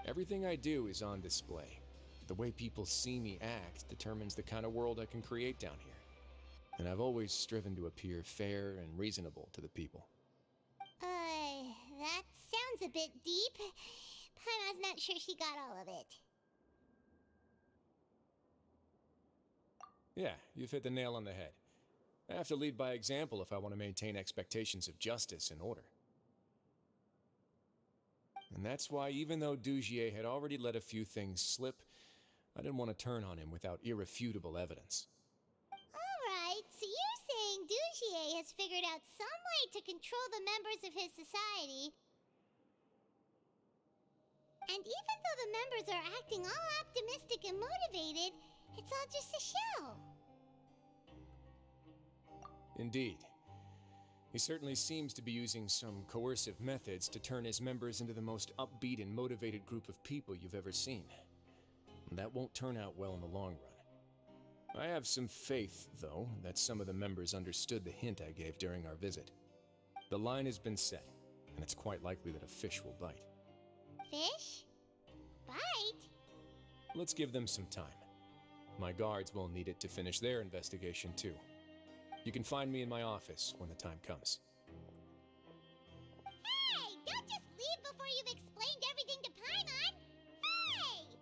Everything I do is on display. The way people see me act determines the kind of world I can create down here. And I've always striven to appear fair and reasonable to the people. That sounds a bit deep. Paimon's not sure she got all of it. Yeah, you've hit the nail on the head. I have to lead by example if I want to maintain expectations of justice and order. And that's why, even though Dugier had already let a few things slip, I didn't want to turn on him without irrefutable evidence. Alright, so you're saying Dugier has figured out some way to control the members of his society. And even though the members are acting all optimistic and motivated, it's all just a show. Indeed. He certainly seems to be using some coercive methods to turn his members into the most upbeat and motivated group of people you've ever seen. And that won't turn out well in the long run. I have some faith, though, that some of the members understood the hint I gave during our visit. The line has been set, and it's quite likely that a fish will bite. Fish? Bite? Let's give them some time. My guards will need it to finish their investigation, too. You can find me in my office when the time comes. Hey! Don't just leave before you've explained everything to Paimon! Hey!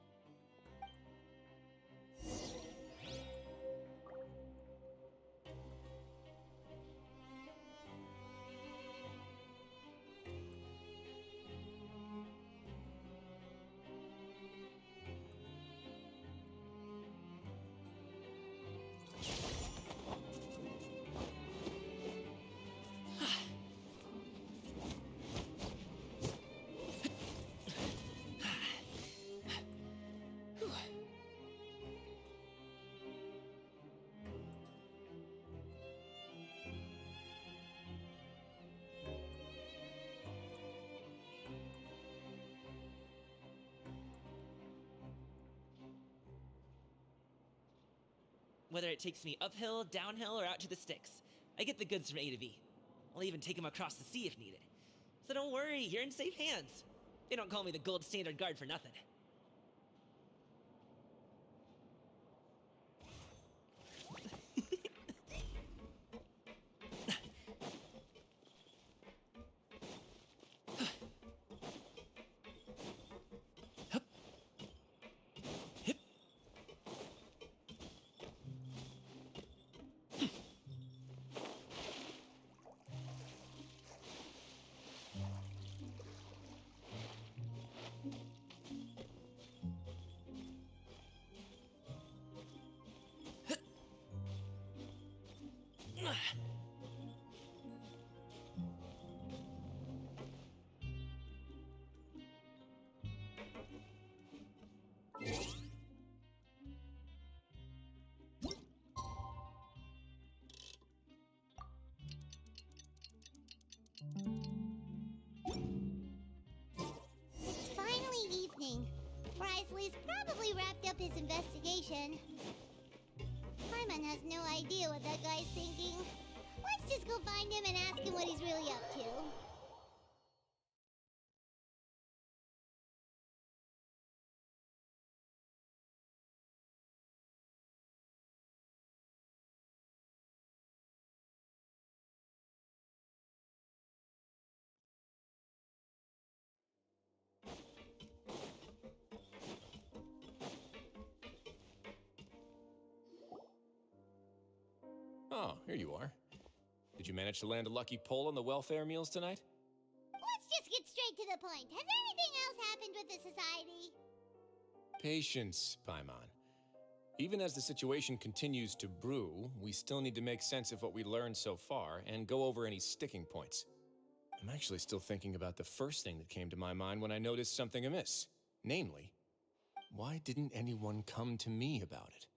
Whether it takes me uphill, downhill, or out to the sticks, I get the goods from A to B. I'll even take them across the sea if needed. So don't worry, you're in safe hands. They don't call me the gold standard guard for nothing. It's finally evening. Risley's probably wrapped up his investigation. Paimon has no idea what that guy's thinking. Let's just go find him and ask him what he's really up to. Oh, here you are. Did you manage to land a lucky pull on the welfare meals tonight? Let's just get straight to the point. Has anything else happened with the society? Patience, Paimon. Even as the situation continues to brew, we still need to make sense of what we learned so far and go over any sticking points. I'm actually still thinking about the first thing that came to my mind when I noticed something amiss. Namely, why didn't anyone come to me about it?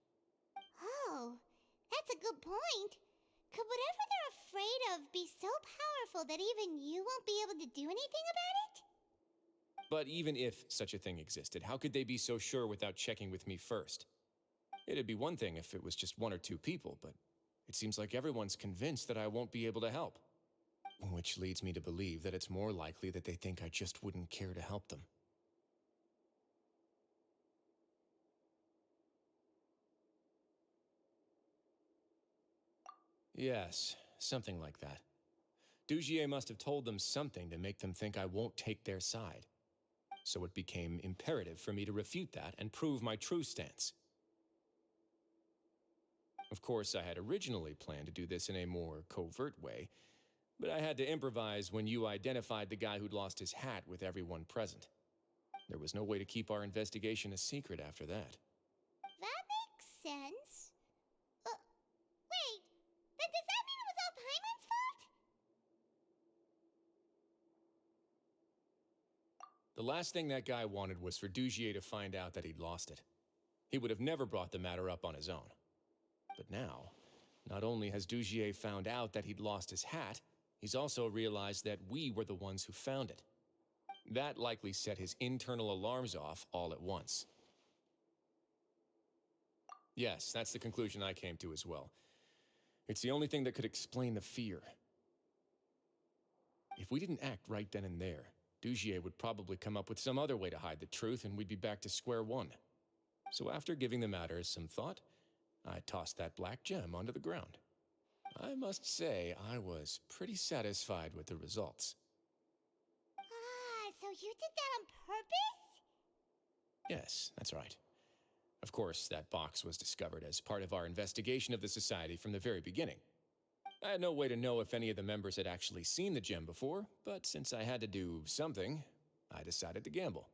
Oh, that's a good point. Could whatever they're afraid of be so powerful that even you won't be able to do anything about it? But even if such a thing existed, how could they be so sure without checking with me first? It'd be one thing if it was just one or two people, but it seems like everyone's convinced that I won't be able to help. Which leads me to believe that it's more likely that they think I just wouldn't care to help them. Yes, something like that. Dugier must have told them something to make them think I won't take their side. So it became imperative for me to refute that and prove my true stance. Of course, I had originally planned to do this in a more covert way, but I had to improvise when you identified the guy who'd lost his hat with everyone present. There was no way to keep our investigation a secret after that. That makes sense. Wait, then does that mean it was all Paimon's fault? The last thing that guy wanted was for Dugier to find out that he'd lost it. He would have never brought the matter up on his own. But now, not only has Dugier found out that he'd lost his hat, he's also realized that we were the ones who found it. That likely set his internal alarms off all at once. Yes, that's the conclusion I came to as well. It's the only thing that could explain the fear. If we didn't act right then and there, Dugier would probably come up with some other way to hide the truth and we'd be back to square one. So after giving the matter some thought, I tossed that black gem onto the ground. I must say, I was pretty satisfied with the results. Ah, so you did that on purpose? Yes, that's right. Of course, that box was discovered as part of our investigation of the Society from the very beginning. I had no way to know if any of the members had actually seen the gem before, but since I had to do something, I decided to gamble.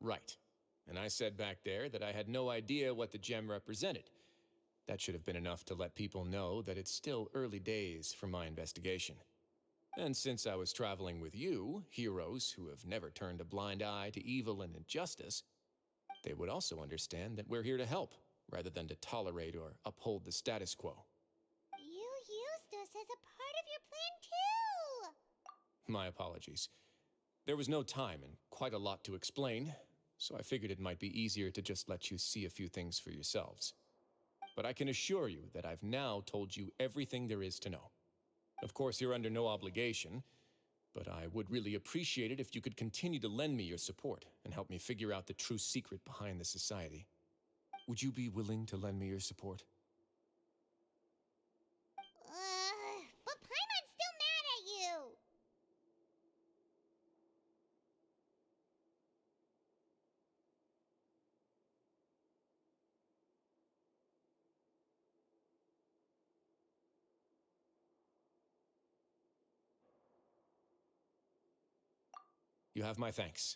Right. And I said back there that I had no idea what the gem represented. That should have been enough to let people know that it's still early days for my investigation. And since I was traveling with you, heroes who have never turned a blind eye to evil and injustice, they would also understand that we're here to help, rather than to tolerate or uphold the status quo. You used us as a part of your plan too! My apologies. There was no time and quite a lot to explain, so I figured it might be easier to just let you see a few things for yourselves. But I can assure you that I've now told you everything there is to know. Of course, you're under no obligation, but I would really appreciate it if you could continue to lend me your support and help me figure out the true secret behind the Society. Would you be willing to lend me your support? But Paimon's still mad at you! You have my thanks.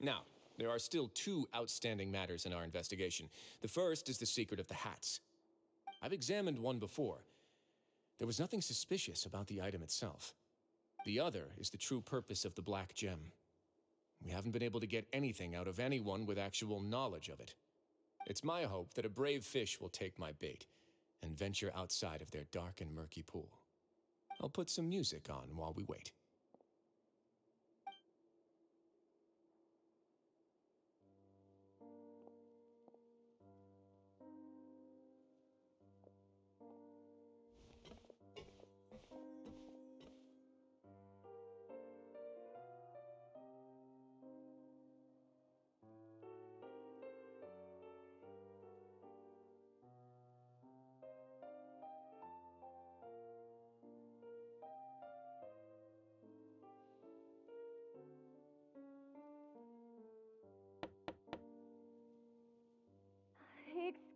Now, there are still two outstanding matters in our investigation. The first is the secret of the hats. I've examined one before. There was nothing suspicious about the item itself. The other is the true purpose of the black gem. We haven't been able to get anything out of anyone with actual knowledge of it. It's my hope that a brave fish will take my bait and venture outside of their dark and murky pool. I'll put some music on while we wait.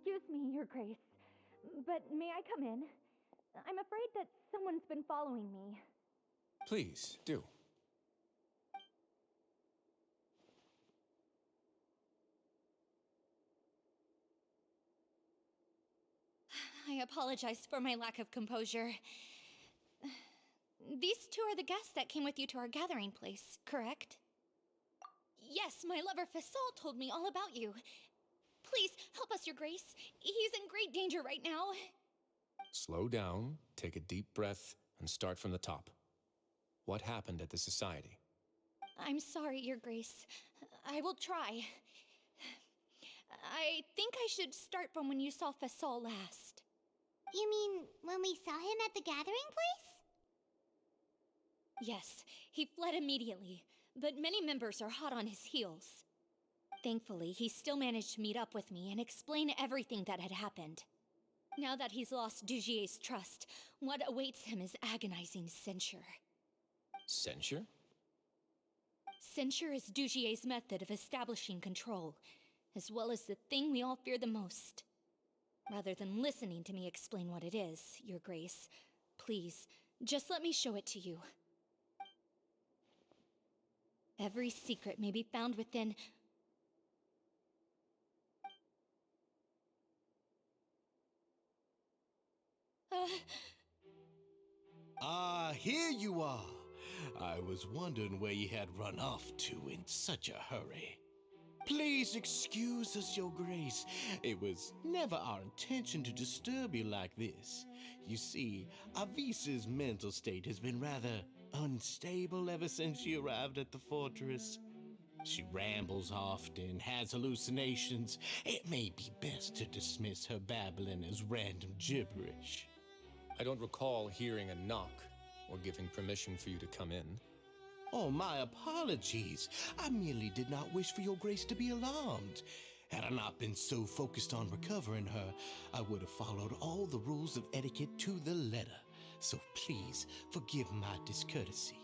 Excuse me, Your Grace, but may I come in? I'm afraid that someone's been following me. Please, do. I apologize for my lack of composure. These two are the guests that came with you to our gathering place, correct? Yes, my lover Fasol told me all about you. Please, help us, Your Grace. He's in great danger right now. Slow down, take a deep breath, and start from the top. What happened at the Society? I'm sorry, Your Grace. I will try. I think I should start from when you saw Fasol last. You mean when we saw him at the gathering place? Yes, he fled immediately, but many members are hot on his heels. Thankfully, he still managed to meet up with me and explain everything that had happened. Now that he's lost Dugier's trust, what awaits him is agonizing censure. Censure? Censure is Dugier's method of establishing control, as well as the thing we all fear the most. Rather than listening to me explain what it is, Your Grace, please, just let me show it to you. Every secret may be found within... Ah, here you are. I was wondering where you had run off to in such a hurry. Please excuse us, Your Grace. It was never our intention to disturb you like this. You see, Avisa's mental state has been rather unstable ever since she arrived at the fortress. She rambles often, has hallucinations. It may be best to dismiss her babbling as random gibberish. I don't recall hearing a knock or giving permission for you to come in. Oh, my apologies. I merely did not wish for Your Grace to be alarmed. Had I not been so focused on recovering her, I would have followed all the rules of etiquette to the letter. So please forgive my discourtesy.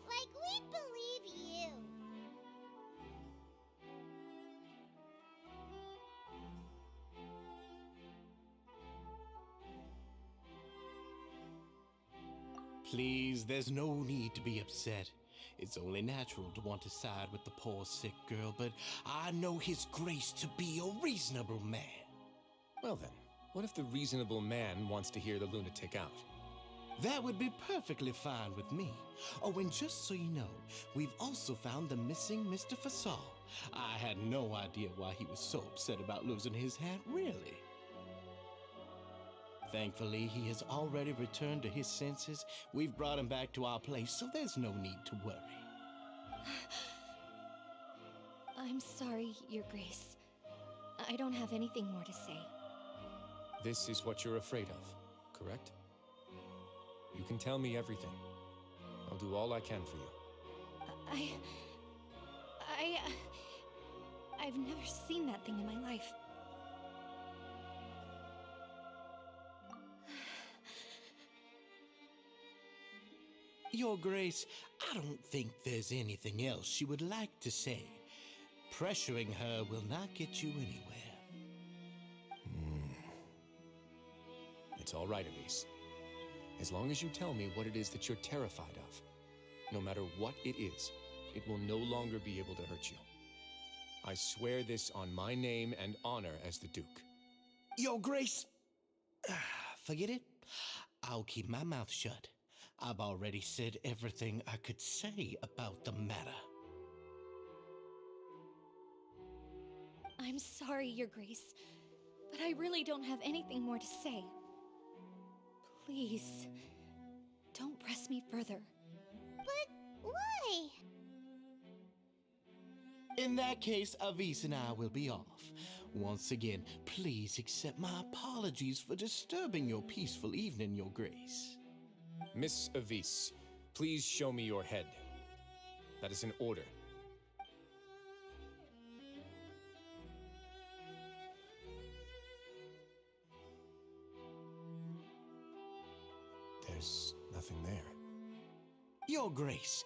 Like we'd believe you. Please, there's no need to be upset. It's only natural to want to side with the poor sick girl, but I know His Grace to be a reasonable man. Well then, what if the reasonable man wants to hear the lunatic out? That would be perfectly fine with me. Oh, and just so you know, we've also found the missing Mr. Fasal. I had no idea why he was so upset about losing his hat, really. Thankfully, he has already returned to his senses. We've brought him back to our place, so there's no need to worry. I'm sorry, Your Grace. I don't have anything more to say. This is what you're afraid of, correct? You can tell me everything. I'll do all I can for you. I've never seen that thing in my life. Your Grace, I don't think there's anything else she would like to say. Pressuring her will not get you anywhere. It's all right, Elise. As long as you tell me what it is that you're terrified of, no matter what it is, it will no longer be able to hurt you. I swear this on my name and honor as the Duke. Your Grace, forget it. I'll keep my mouth shut. I've already said everything I could say about the matter. I'm sorry, Your Grace, but I really don't have anything more to say. Please, don't press me further. But why? In that case, Avis and I will be off. Once again, please accept my apologies for disturbing your peaceful evening, Your Grace. Miss Avis, please show me your head. That is an order. There's nothing there. Your Grace,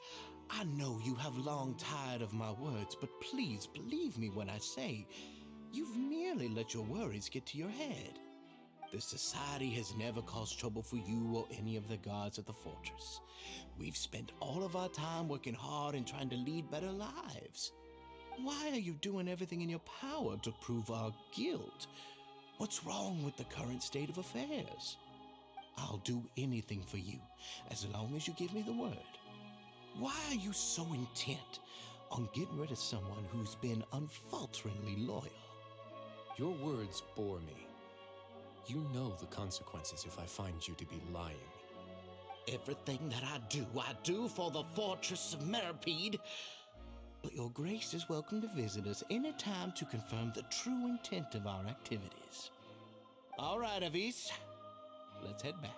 I know you have long tired of my words, but please believe me when I say you've merely let your worries get to your head. The Society has never caused trouble for you or any of the guards at the fortress. We've spent all of our time working hard and trying to lead better lives. Why are you doing everything in your power to prove our guilt? What's wrong with the current state of affairs? I'll do anything for you, as long as you give me the word. Why are you so intent on getting rid of someone who's been unfalteringly loyal? Your words bore me. You know the consequences if I find you to be lying. Everything that I do for the fortress of Meripede. But Your Grace is welcome to visit us any time to confirm the true intent of our activities. All right, Avis. Let's head back.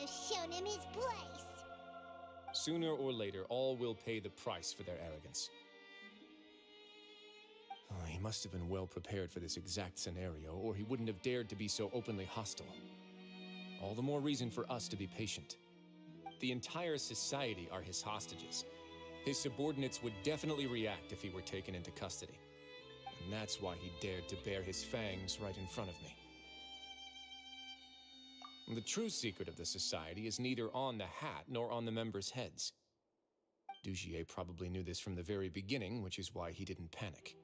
have shown him his place. Sooner or later, all will pay the price for their arrogance. Oh, he must have been well prepared for this exact scenario, or he wouldn't have dared to be so openly hostile. All the more reason for us to be patient. The entire society are his hostages. His subordinates would definitely react if he were taken into custody. And that's why he dared to bare his fangs right in front of me. The true secret of the society is neither on the hat nor on the members' heads. Dugier probably knew this from the very beginning, which is why he didn't panic.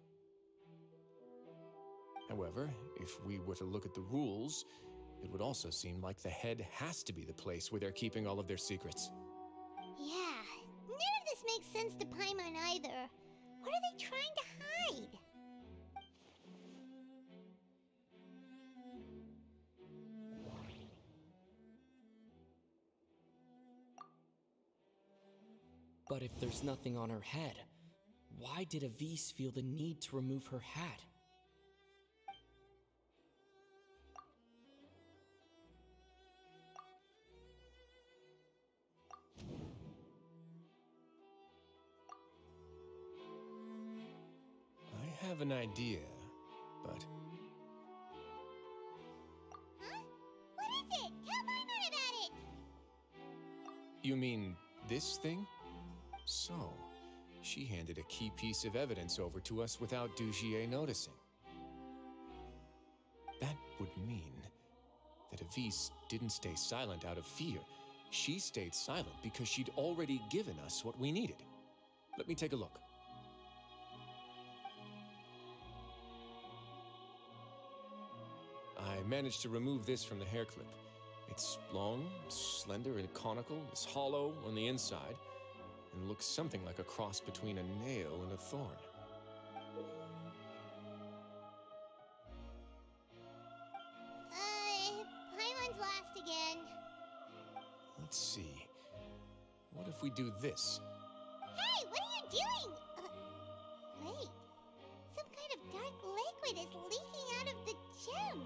However, if we were to look at the rules, it would also seem like the head has to be the place where they're keeping all of their secrets. Yeah, none of this makes sense to Paimon either. What are they trying to hide? But if there's nothing on her head, why did Avise feel the need to remove her hat? I have an idea, but... Huh? What is it? Tell Paimon about it! You mean this thing? So, she handed a key piece of evidence over to us without Dugier noticing. That would mean that Avise didn't stay silent out of fear. She stayed silent because she'd already given us what we needed. Let me take a look. I managed to remove this from the hair clip. It's long, slender, and conical, it's hollow on the inside, and looks something like a cross between a nail and a thorn. Paimon's last again. Let's see. What if we do this? Hey, what are you doing? Wait. Some kind of dark liquid is leaking out of the gem.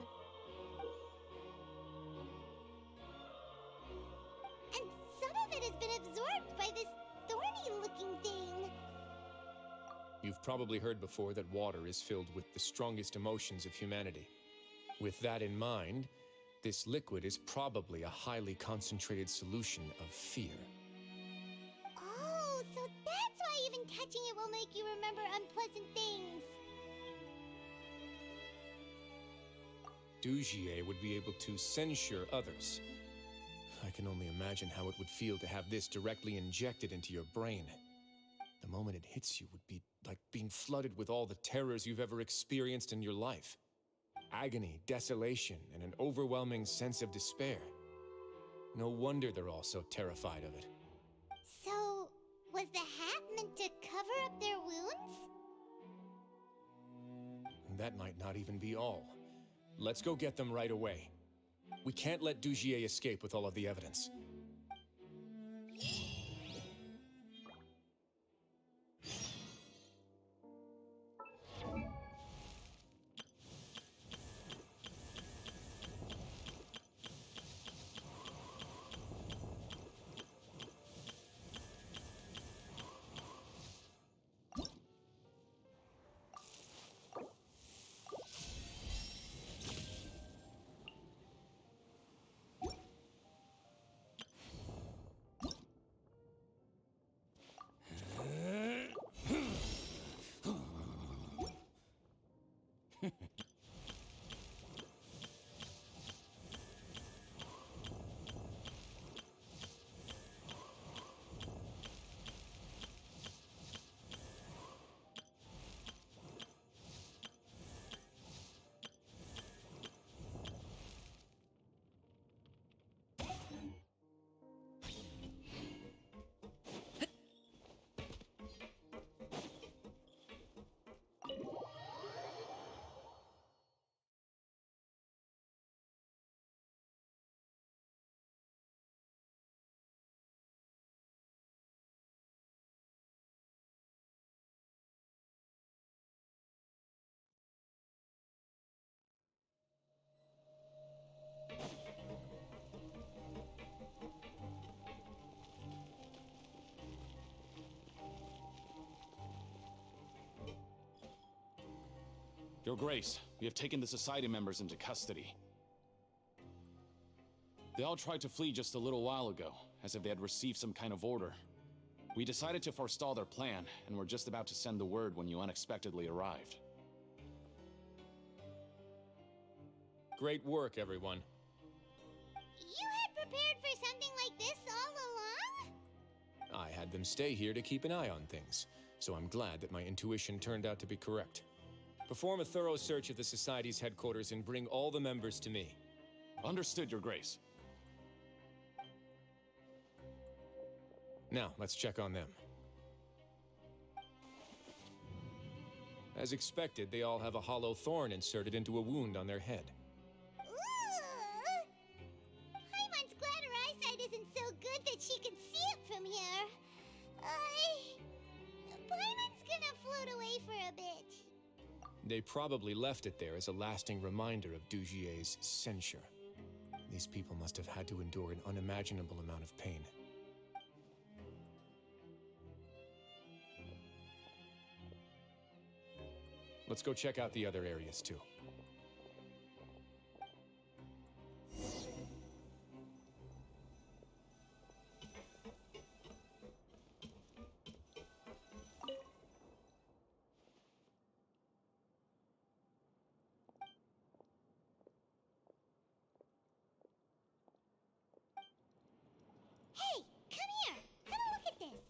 And some of it has been absorbed by this thorny-looking thing. You've probably heard before that water is filled with the strongest emotions of humanity. With that in mind, this liquid is probably a highly concentrated solution of fear. Oh, so that's why even touching it will make you remember unpleasant things. Dugier would be able to censure others. I can only imagine how it would feel to have this directly injected into your brain. The moment it hits you would be like being flooded with all the terrors you've ever experienced in your life. Agony, desolation, and an overwhelming sense of despair. No wonder they're all so terrified of it. So, was the hat meant to cover up their wounds? That might not even be all. Let's go get them right away. We can't let Dugier escape with all of the evidence. Your Grace, we have taken the Society members into custody. They all tried to flee just a little while ago, as if they had received some kind of order. We decided to forestall their plan, and were just about to send the word when you unexpectedly arrived. Great work, everyone. You had prepared for something like this all along? I had them stay here to keep an eye on things, so I'm glad that my intuition turned out to be correct. Perform a thorough search of the Society's headquarters and bring all the members to me. Understood, Your Grace. Now, let's check on them. As expected, they all have a hollow thorn inserted into a wound on their head. Ooh! Paimon's glad her eyesight isn't so good that she can see it from here. Paimon's gonna float away for a bit. They probably left it there as a lasting reminder of Dugier's censure. These people must have had to endure an unimaginable amount of pain. Let's go check out the other areas, too. Hey, come here. Have a look at this.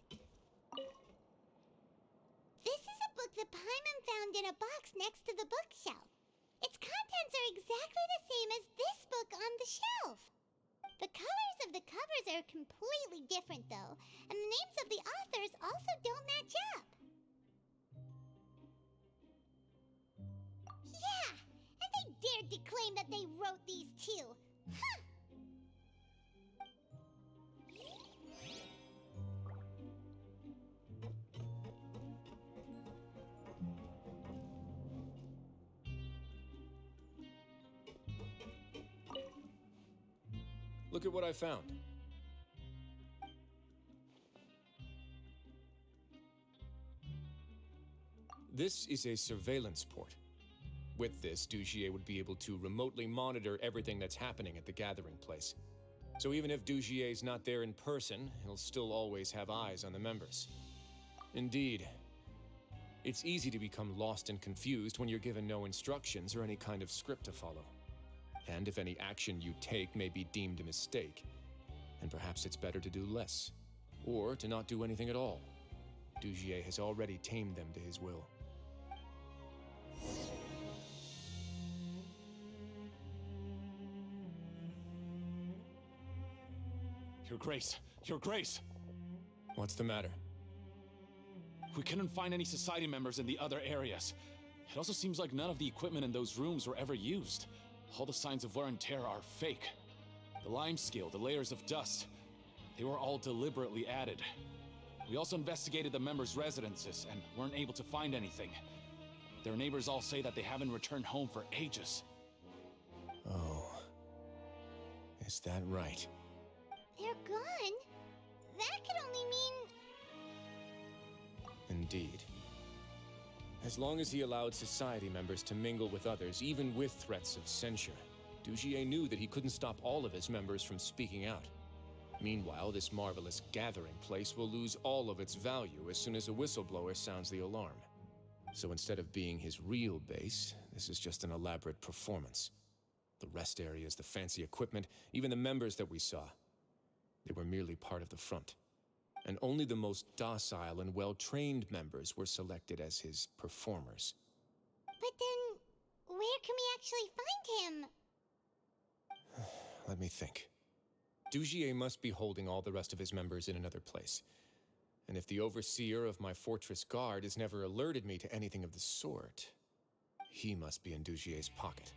This is a book that Paimon found in a box next to the bookshelf. Its contents are exactly the same as this book on the shelf. The colors of the covers are completely different, though, and the names of the authors also don't match up. Yeah, and they dared to claim that they wrote these too. Huh! Look at what I found. This is a surveillance port. With this, Dugier would be able to remotely monitor everything that's happening at the gathering place. So even if Dugier's not there in person, he'll still always have eyes on the members. Indeed. It's easy to become lost and confused when you're given no instructions or any kind of script to follow. And if any action you take may be deemed a mistake, then perhaps it's better to do less, or to not do anything at all. Dugier has already tamed them to his will. Your Grace! Your Grace! What's the matter? We couldn't find any Society members in the other areas. It also seems like none of the equipment in those rooms were ever used. All the signs of wear and tear are fake. The lime scale, the layers of dust, they were all deliberately added. We also investigated the members' residences and weren't able to find anything. Their neighbors all say that they haven't returned home for ages. Oh. Is that right? They're gone? That could only mean... Indeed. As long as he allowed Society members to mingle with others, even with threats of censure, Dugier knew that he couldn't stop all of his members from speaking out. Meanwhile, this marvelous gathering place will lose all of its value as soon as a whistleblower sounds the alarm. So instead of being his real base, this is just an elaborate performance. The rest areas, the fancy equipment, even the members that we saw, they were merely part of the front. And only the most docile and well-trained members were selected as his performers. But then, where can we actually find him? Let me think. Dugier must be holding all the rest of his members in another place. And if the overseer of my fortress guard has never alerted me to anything of the sort, he must be in Dugier's pocket.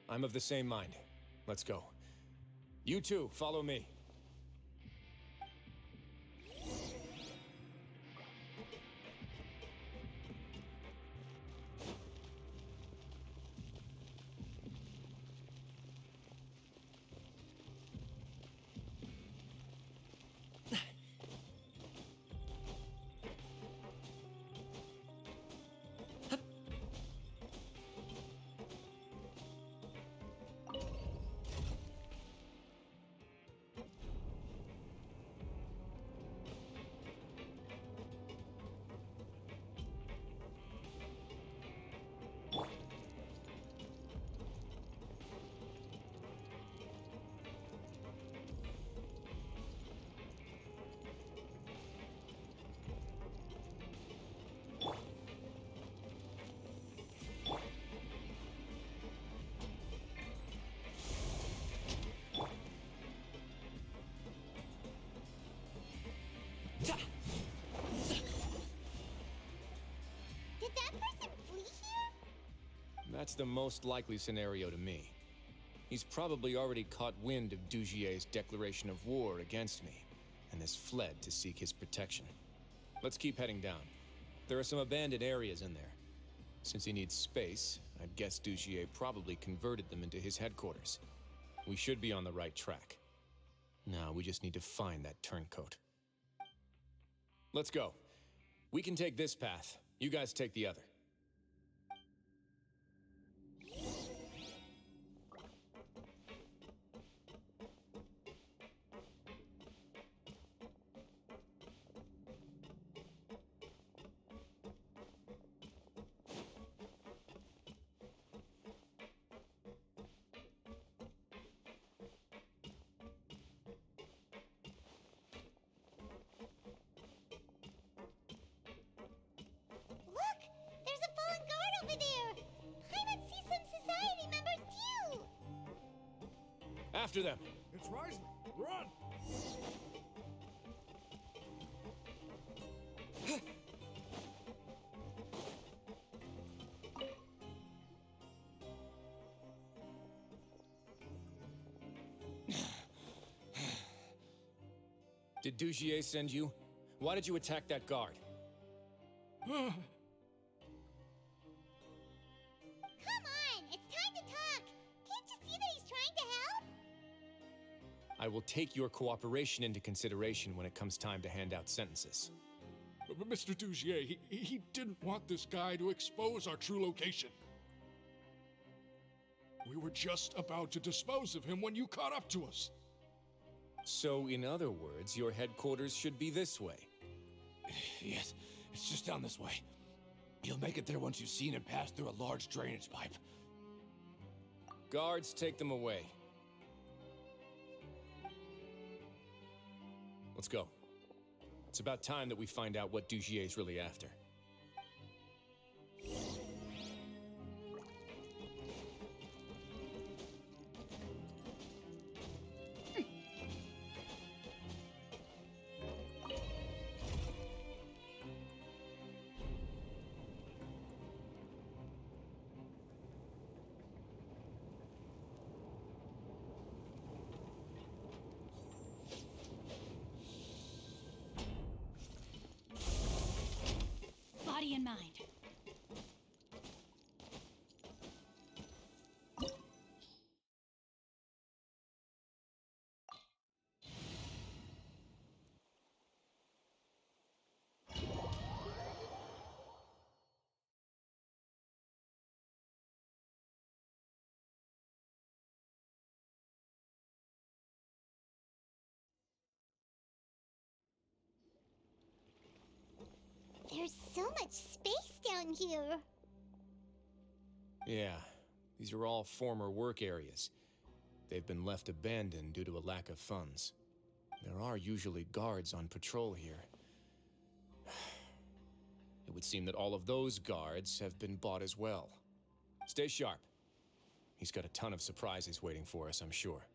I'm of the same mind. Let's go. You two, follow me. That's the most likely scenario to me. He's probably already caught wind of Dugier's declaration of war against me, and has fled to seek his protection. Let's keep heading down. There are some abandoned areas in there. Since he needs space, I'd guess Dugier probably converted them into his headquarters. We should be on the right track. Now we just need to find that turncoat. Let's go. We can take this path. You guys take the other. Look! There's a fallen guard over there! Paimon sees some society members too! After them! It's rising! Run! Did Dugier send you? Why did you attack that guard? Come on! It's time to talk! Can't you see that he's trying to help? I will take your cooperation into consideration when it comes time to hand out sentences. But Mr. Dugier, he didn't want this guy to expose our true location. We were just about to dispose of him when you caught up to us. So, in other words, your headquarters should be this way. Yes, it's just down this way. You'll make it there once you've seen him pass through a large drainage pipe. Guards, take them away. Let's go. It's about time that we find out what Dugier's really after. Body and mind. There's so much space down here. Yeah, these are all former work areas. They've been left abandoned due to a lack of funds. There are usually guards on patrol here. It would seem that all of those guards have been bought as well. Stay sharp. He's got a ton of surprises waiting for us, I'm sure.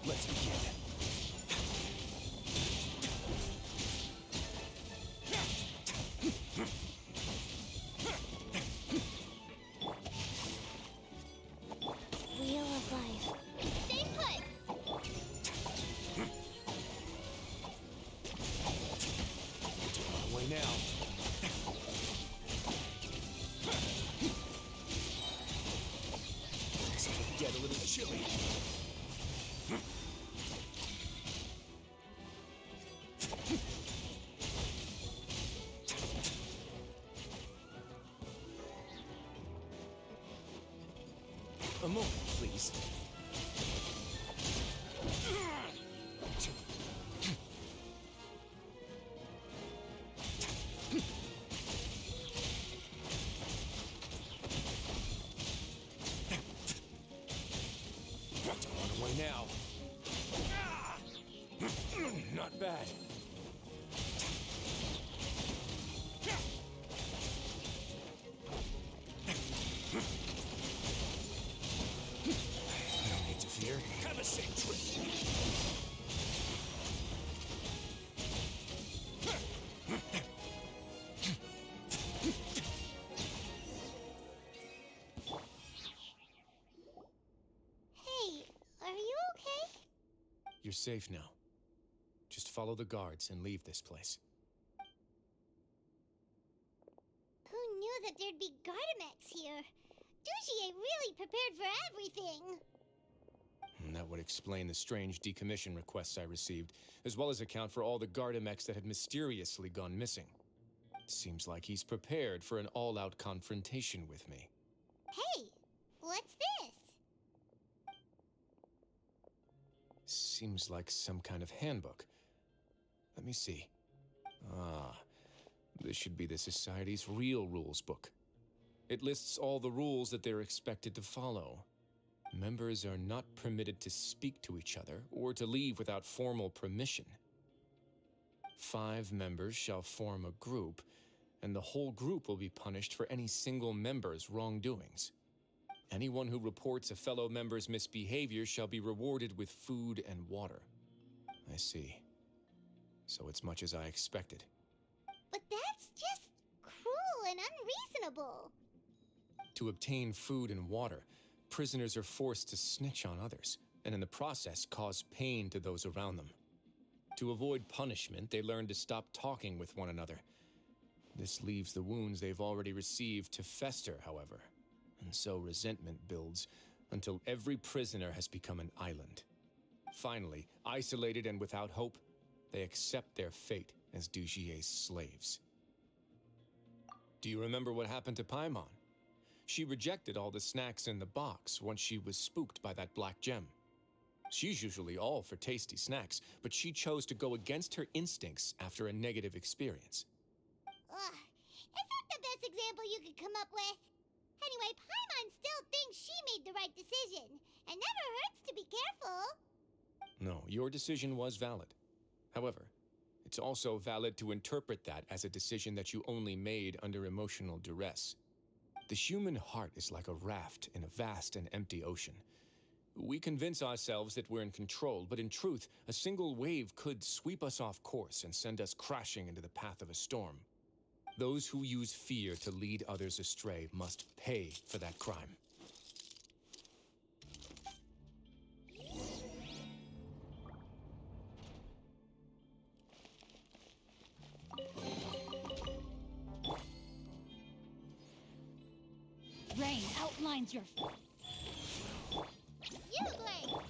Let's begin. Wheel of life. Stay put! On the way now. It's gonna get a little chilly. this. On the way now. Not bad. No need to fear. Have a safe trip. Hey, are you okay? You're safe now. Just follow the guards and leave this place. Who knew that there'd be Gardamex here? Dujier really prepared for everything. And that would explain the strange decommission requests I received, as well as account for all the Gardamex that had mysteriously gone missing. Seems like he's prepared for an all-out confrontation with me. Hey, what's this? Seems like some kind of handbook. Let me see. Ah, this should be the Society's real rules book. It lists all the rules that they're expected to follow. Members are not permitted to speak to each other or to leave without formal permission. 5 members shall form a group, and the whole group will be punished for any single member's wrongdoings. Anyone who reports a fellow member's misbehavior shall be rewarded with food and water. I see. So it's much as I expected. But that's just cruel and unreasonable. To obtain food and water, prisoners are forced to snitch on others, and in the process cause pain to those around them. To avoid punishment, they learn to stop talking with one another. This leaves the wounds they've already received to fester, however, and so resentment builds until every prisoner has become an island. Finally, isolated and without hope, they accept their fate as Dujier's slaves. Do you remember what happened to Paimon? She rejected all the snacks in the box once she was spooked by that black gem. She's usually all for tasty snacks, but she chose to go against her instincts after a negative experience. Ugh, is that the best example you could come up with? Anyway, Paimon still thinks she made the right decision. It never hurts to be careful. No, your decision was valid. However, it's also valid to interpret that as a decision that you only made under emotional duress. The human heart is like a raft in a vast and empty ocean. We convince ourselves that we're in control, but in truth, a single wave could sweep us off course and send us crashing into the path of a storm. Those who use fear to lead others astray must pay for that crime. Rain outlines your... Usually.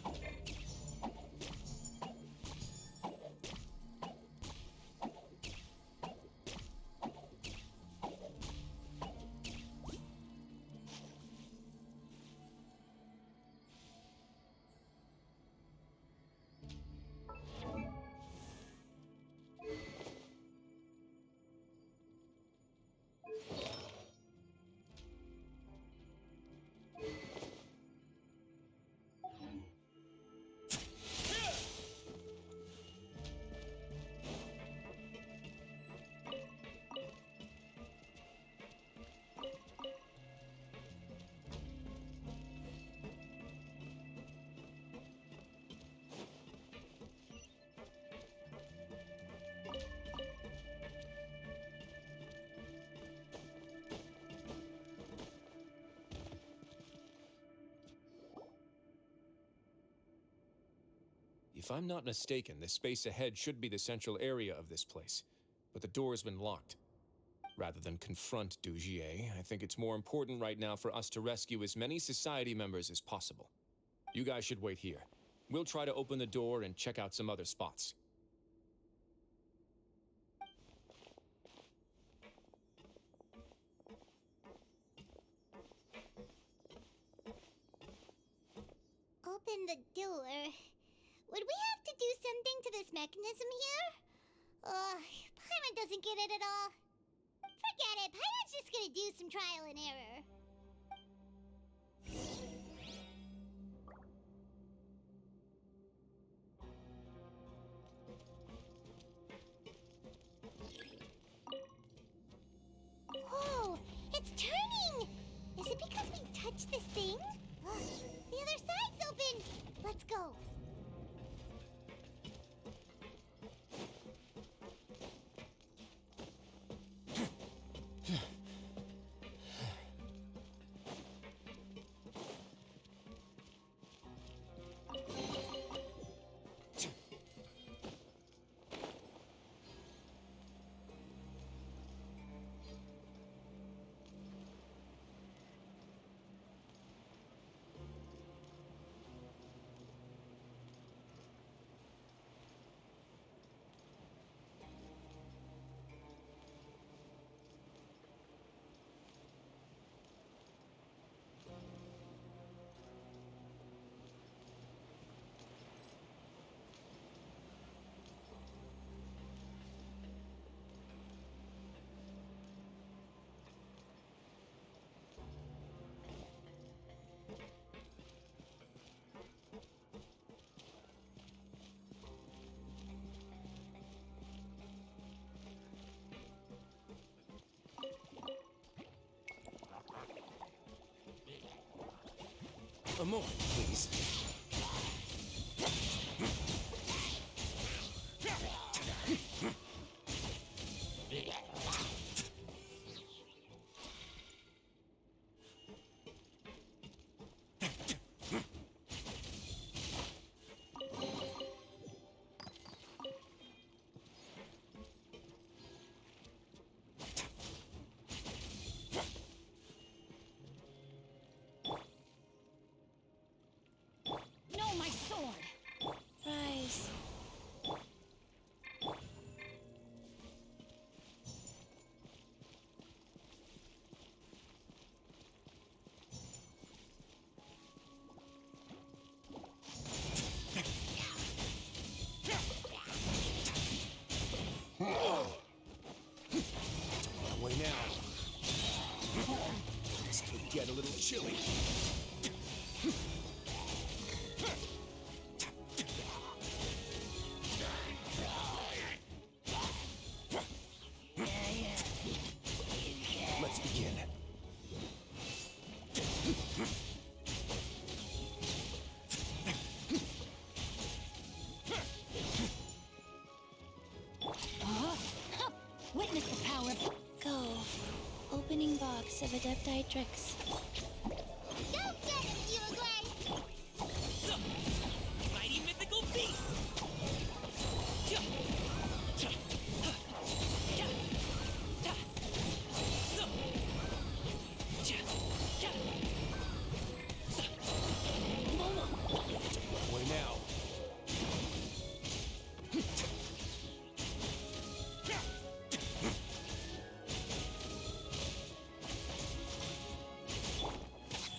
If I'm not mistaken, the space ahead should be the central area of this place, but the door has been locked. Rather than confront Dujier, I think it's more important right now for us to rescue as many society members as possible. You guys should wait here. We'll try to open the door and check out some other spots. open the door. Would we have to do something to this mechanism here? Paimon doesn't get it at all. Forget it, Paimon's just gonna do some trial and error. Whoa, it's turning! Is it because we touched this thing? The other side's open! Let's go. A moment, please. No, my sword! Rise. Away now. This could get a little chilly. Let's begin. Witness the power of... Go. Opening box of Adepti tricks. Go get it, you agree? Mighty mythical beast! Away now.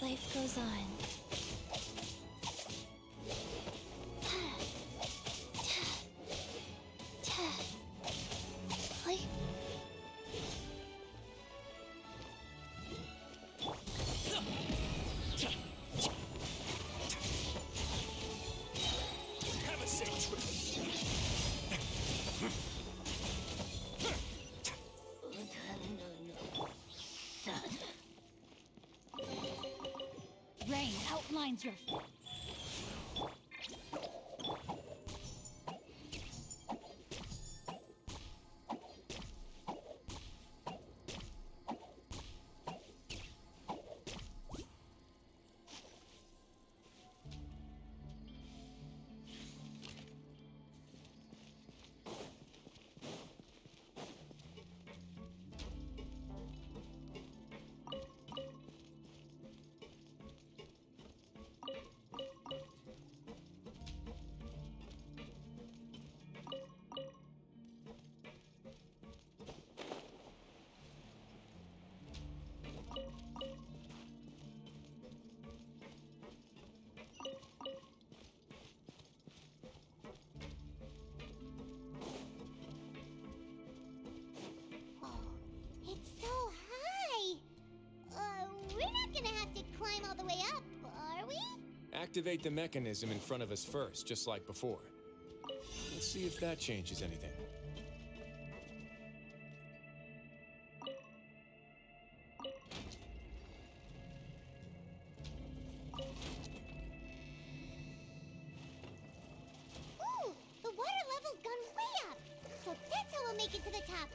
Life goes on. Like, Have a safe trip. Rain outlines your... activate the mechanism in front of us first, just like before. Let's see if that changes anything. Ooh, the water level's gone way up. So that's how we'll make it to the top.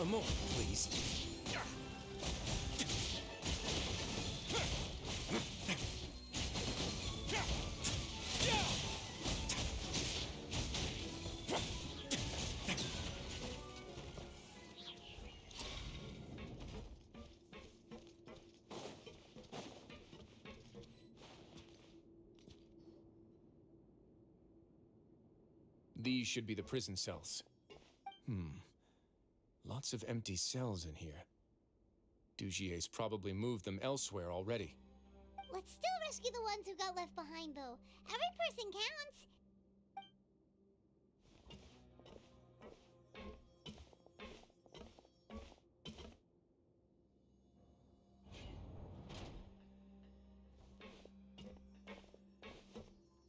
A moment, please. These should be the prison cells. Lots of empty cells in here. Dugier's probably moved them elsewhere already. Let's still rescue the ones who got left behind, though. Every person counts.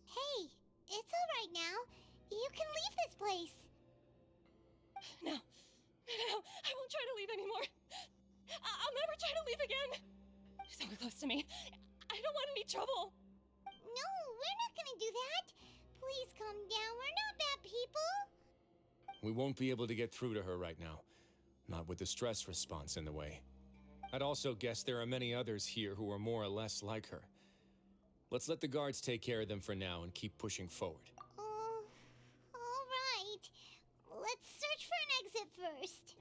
Hey, it's all right now. You can leave this place. No, I won't try to leave anymore. I'll never try to leave again. Don't get close to me. I don't want any trouble. No, we're not gonna do that. Please calm down. We're not bad people. We won't be able to get through to her right now. Not with the stress response in the way. I'd also guess there are many others here who are more or less like her. Let's let the guards take care of them for now and keep pushing forward. All right. Let's search for an exit first.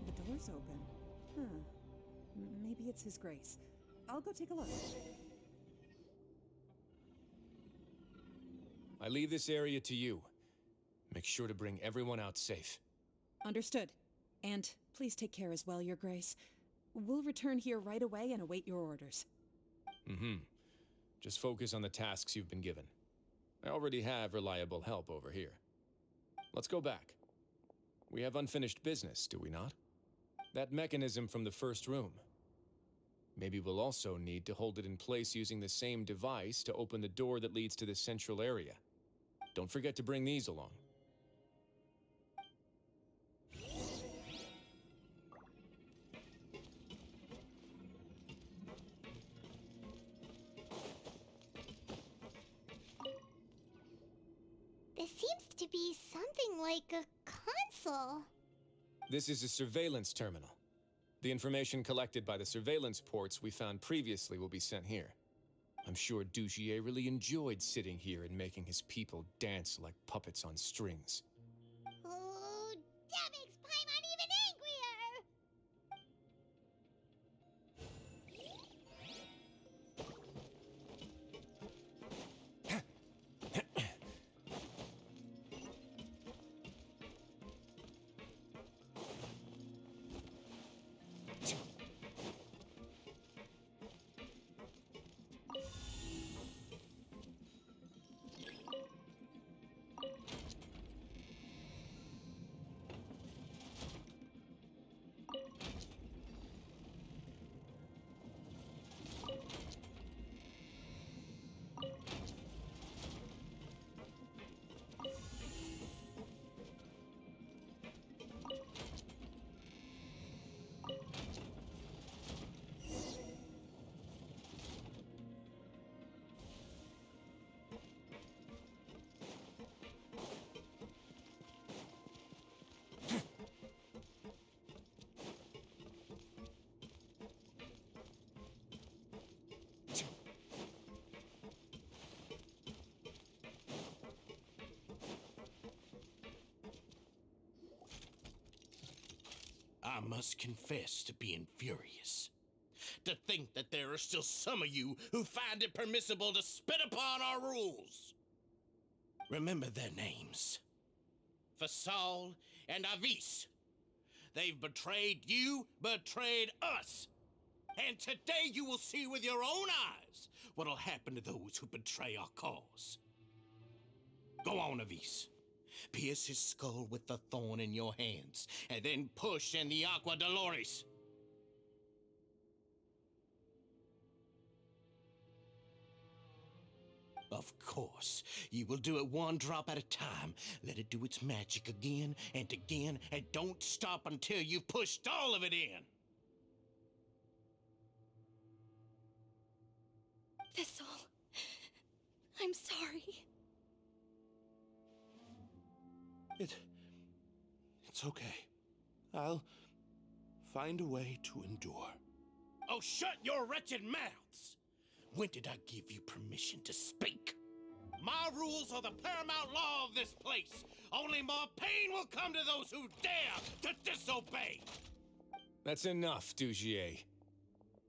The door's open. Maybe it's His Grace. I'll go take a look. I leave this area to you. Make sure to bring everyone out safe. Understood. And please take care as well, Your Grace. We'll return here right away and await your orders. Just focus on the tasks you've been given. I already have reliable help over here. Let's go back. We have unfinished business, do we not? That mechanism from the first room. Maybe we'll also need to hold it in place using the same device to open the door that leads to the central area. Don't forget to bring these along. This seems to be something like a console. This is a surveillance terminal. The information collected by the surveillance ports we found previously will be sent here. I'm sure Dugier really enjoyed sitting here and making his people dance like puppets on strings. Oh, that makes Paimon even angrier! I must confess to being furious. To think that there are still some of you who find it permissible to spit upon our rules. Remember their names. Fasal and Avis. They've betrayed you, betrayed us. And today you will see with your own eyes what'll happen to those who betray our cause. Go on, Avis. Pierce his skull with the thorn in your hands, and then push in the Aqua Dolores. Of course, you will do it one drop at a time. Let it do its magic again and again, and don't stop until you've pushed all of it in. Thistle, I'm sorry. It's okay. I'll find a way to endure. Oh, shut your wretched mouths! When did I give you permission to speak? My rules are the paramount law of this place. Only more pain will come to those who dare to disobey. That's enough, Dugier.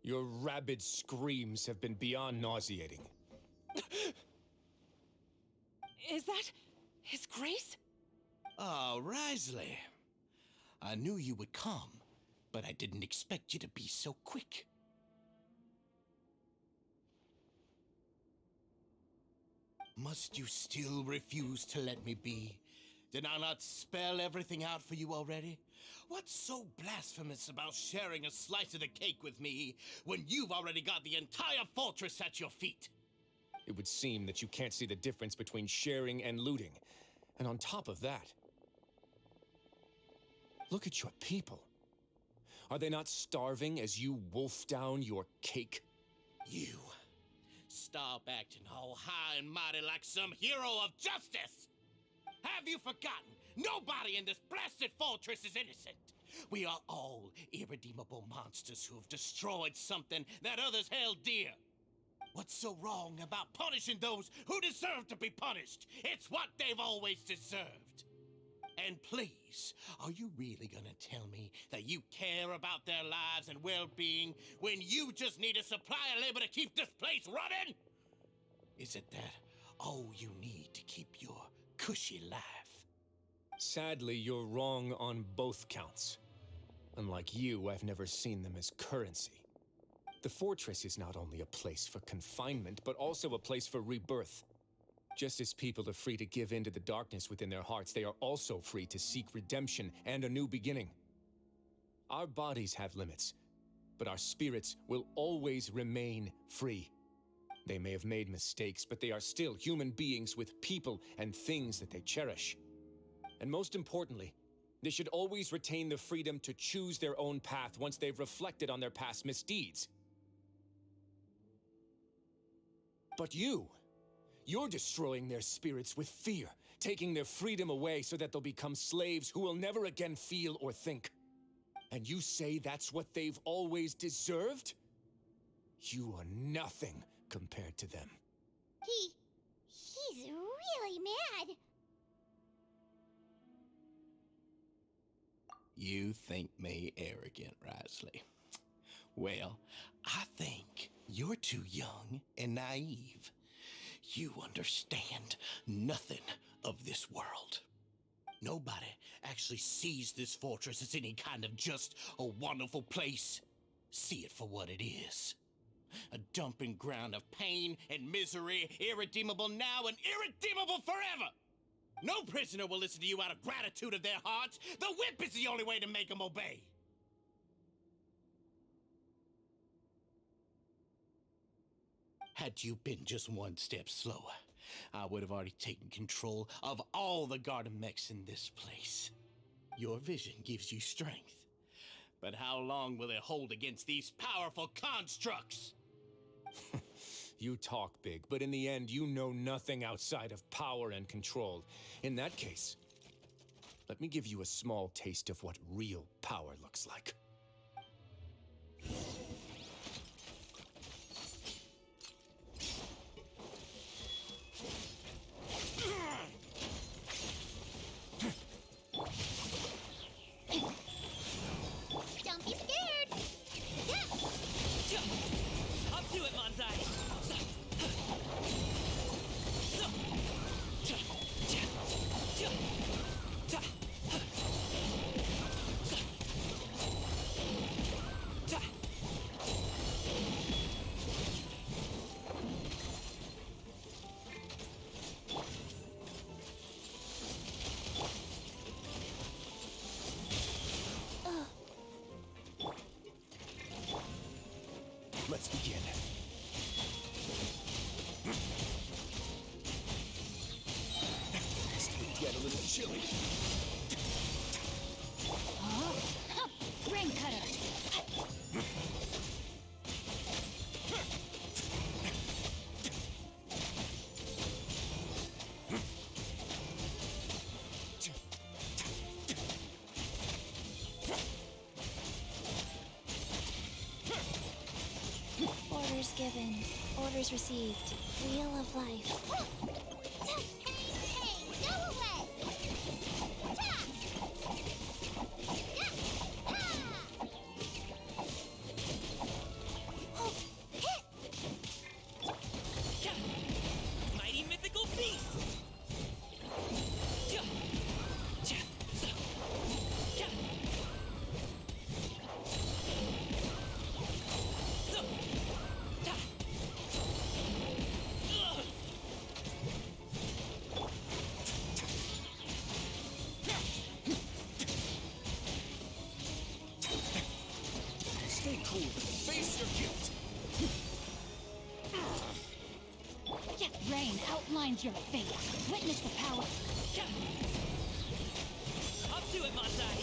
Your rabid screams have been beyond nauseating. Is that His Grace? Oh, Risley. I knew you would come, but I didn't expect you to be so quick. Must you still refuse to let me be? Did I not spell everything out for you already? What's so blasphemous about sharing a slice of the cake with me when you've already got the entire fortress at your feet? It would seem that you can't see the difference between sharing and looting. And on top of that, look at your people. Are they not starving as you wolf down your cake? You. Stop acting all high and mighty like some hero of justice! Have you forgotten? Nobody in this blasted fortress is innocent! We are all irredeemable monsters who have destroyed something that others held dear. What's so wrong about punishing those who deserve to be punished? It's what they've always deserved. And please, are you really gonna tell me that you care about their lives and well-being when you just need a supply of labor to keep this place running? Is it that all you need to keep your cushy life? Sadly, you're wrong on both counts. Unlike you, I've never seen them as currency. The fortress is not only a place for confinement, but also a place for rebirth. Just as people are free to give in to the darkness within their hearts, they are also free to seek redemption and a new beginning. Our bodies have limits, but our spirits will always remain free. They may have made mistakes, but they are still human beings with people and things that they cherish. And most importantly, they should always retain the freedom to choose their own path once they've reflected on their past misdeeds. But you're destroying their spirits with fear, taking their freedom away so that they'll become slaves who will never again feel or think. And you say that's what they've always deserved? You are nothing compared to them. He's really mad. You think me arrogant, Risley. Well, I think you're too young and naive. You understand nothing of this world. Nobody actually sees this fortress as any kind of just a wonderful place. See it for what it is. A dumping ground of pain and misery, irredeemable now and irredeemable forever. No prisoner will listen to you out of gratitude of their hearts. The whip is the only way to make them obey. Had you been just one step slower, I would have already taken control of all the garden mechs in this place. Your vision gives you strength. But how long will it hold against these powerful constructs? You talk big, but in the end, you know nothing outside of power and control. In that case, let me give you a small taste of what real power looks like. Let's begin. This could get a little chilly. Rain cutter. Orders given. Orders received. Wheel of life. Hey, go away! Ta! Yeah! Ha! Oh, hit! Mighty mythical beast! Stay cool. Face your guilt. Rain outlines your fate. Witness the power. Up to it, Mansai!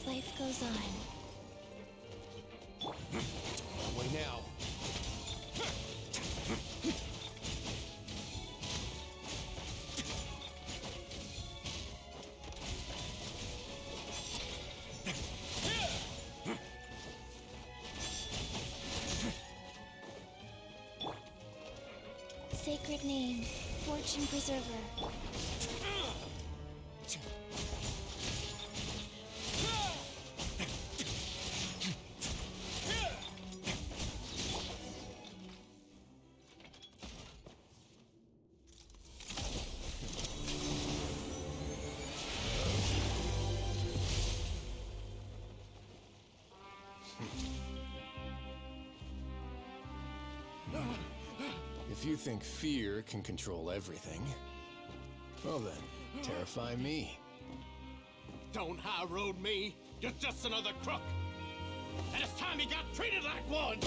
Life goes on. Away now. Sacred name, fortune preserver. If you think fear can control everything, well then, terrify me. Don't high road me. You're just another crook. And it's time you got treated like one.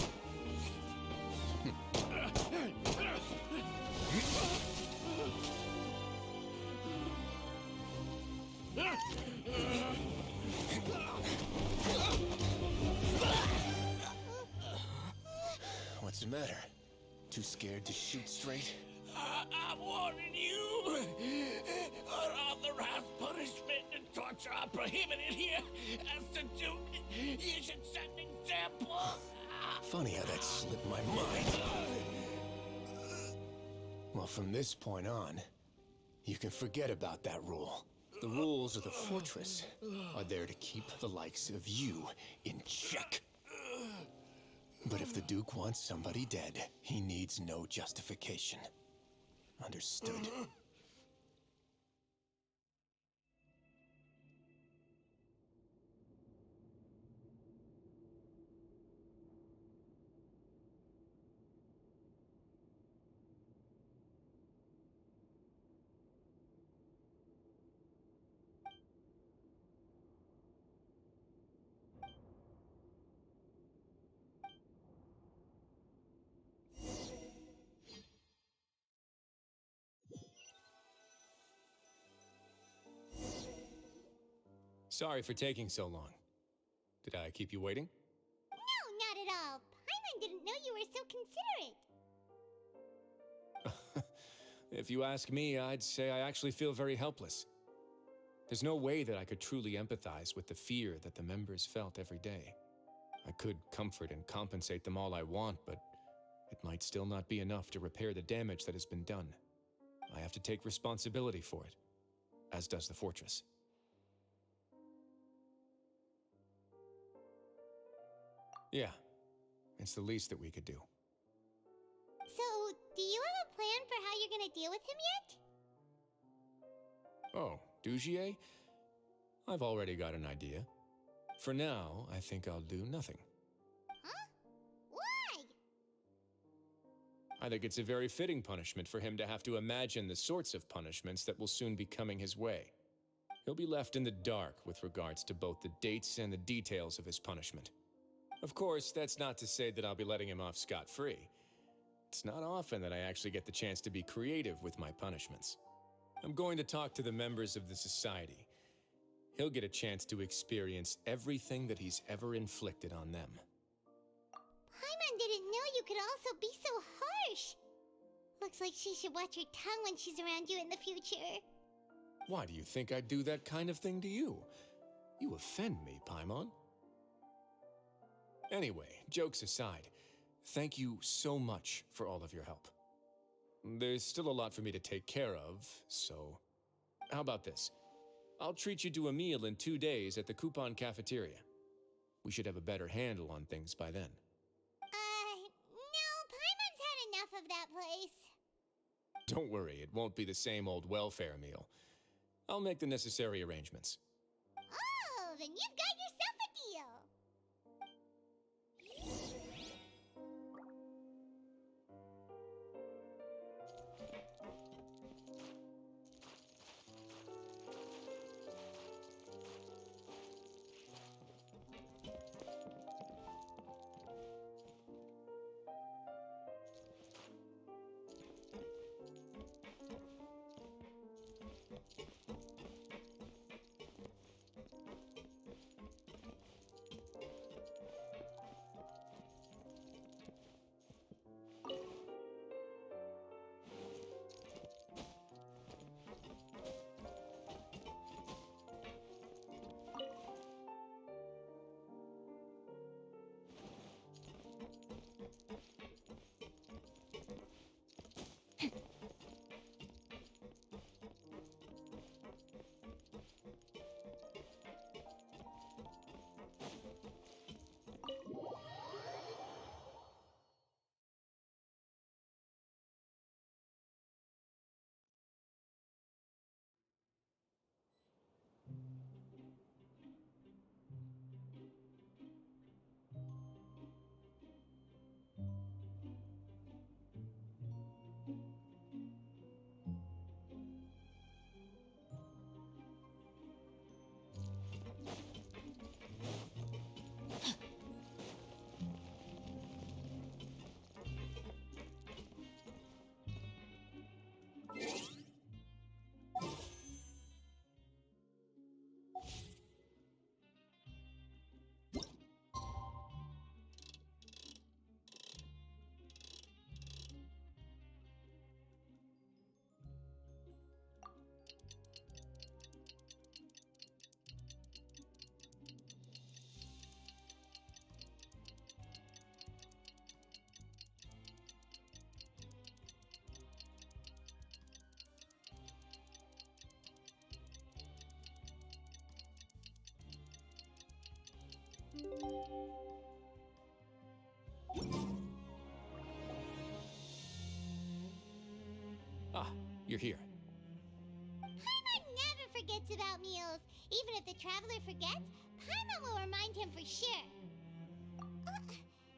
What's the matter? Too scared to shoot straight? I'm warning you! Unauthorized punishment and torture are prohibited here. As the Duke, you should set an example. Funny how that slipped my mind. Well, from this point on, you can forget about that rule. The rules of the fortress are there to keep the likes of you in check. But if the Duke wants somebody dead, he needs no justification. Understood? Sorry for taking so long. Did I keep you waiting? No, not at all. Paimon didn't know you were so considerate. If you ask me, I'd say I actually feel very helpless. There's no way that I could truly empathize with the fear that the members felt every day. I could comfort and compensate them all I want, but it might still not be enough to repair the damage that has been done. I have to take responsibility for it, as does the fortress. Yeah, it's the least that we could do. So, do you have a plan for how you're gonna deal with him yet? Oh, Dugier? I've already got an idea. For now, I think I'll do nothing. Huh? Why? I think it's a very fitting punishment for him to have to imagine the sorts of punishments that will soon be coming his way. He'll be left in the dark with regards to both the dates and the details of his punishment. Of course, that's not to say that I'll be letting him off scot-free. It's not often that I actually get the chance to be creative with my punishments. I'm going to talk to the members of the society. He'll get a chance to experience everything that he's ever inflicted on them. Paimon didn't know you could also be so harsh. Looks like she should watch her tongue when she's around you in the future. Why do you think I'd do that kind of thing to you? You offend me, Paimon. Anyway, jokes aside, thank you so much for all of your help. There's still a lot for me to take care of, so... How about this? I'll treat you to a meal in 2 days at the Coupon Cafeteria. We should have a better handle on things by then. No, Paimon's had enough of that place. Don't worry, it won't be the same old welfare meal. I'll make the necessary arrangements. Oh, then you've got yourself a deal. Ah, you're here. Paimon never forgets about meals. Even if the traveler forgets, Paimon will remind him for sure.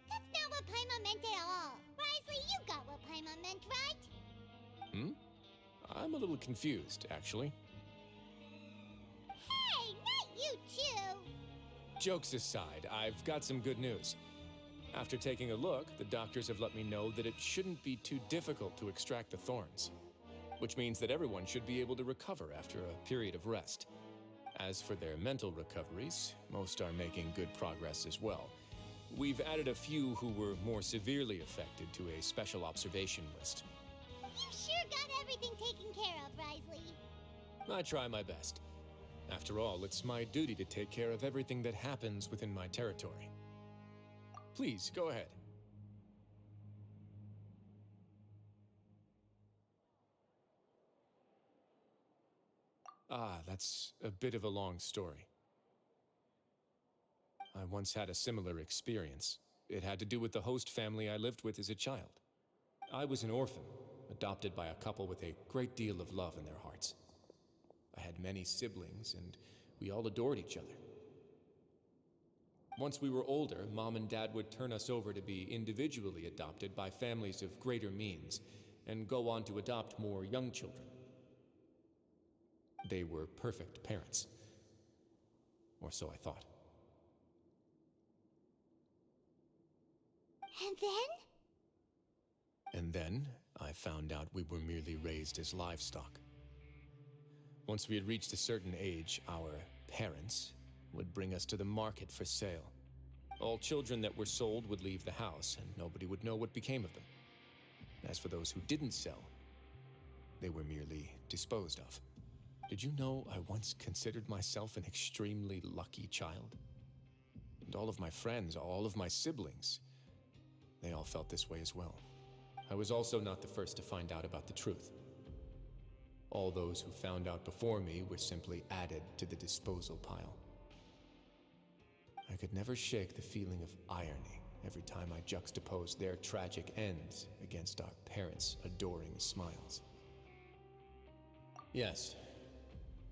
That's not what Paimon meant at all. Risley, you got what Paimon meant, right? I'm a little confused, actually. Hey, not you too! Jokes aside, I've got some good news. After taking a look, the doctors have let me know that it shouldn't be too difficult to extract the thorns, which means that everyone should be able to recover after a period of rest. As for their mental recoveries, most are making good progress as well. We've added a few who were more severely affected to a special observation list. You sure got everything taken care of, Risley. I try my best. After all, it's my duty to take care of everything that happens within my territory. Please, go ahead. Ah, that's a bit of a long story. I once had a similar experience. It had to do with the host family I lived with as a child. I was an orphan, adopted by a couple with a great deal of love in their hearts. I had many siblings, and we all adored each other. Once we were older, Mom and Dad would turn us over to be individually adopted by families of greater means, and go on to adopt more young children. They were perfect parents. Or so I thought. And then? And then, I found out we were merely raised as livestock. Once we had reached a certain age, our parents would bring us to the market for sale. All children that were sold would leave the house, and nobody would know what became of them. As for those who didn't sell, they were merely disposed of. Did you know I once considered myself an extremely lucky child? And all of my friends, all of my siblings, they all felt this way as well. I was also not the first to find out about the truth. All those who found out before me were simply added to the disposal pile. I could never shake the feeling of irony every time I juxtaposed their tragic ends against our parents' adoring smiles. Yes,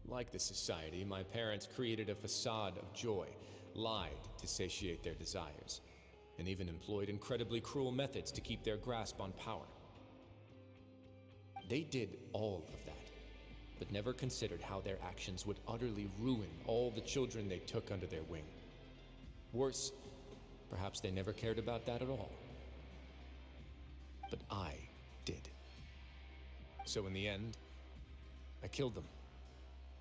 like the society, my parents created a facade of joy, lied to satiate their desires, and even employed incredibly cruel methods to keep their grasp on power. They did all of that, but never considered how their actions would utterly ruin all the children they took under their wing. Worse, perhaps they never cared about that at all. But I did. So in the end, I killed them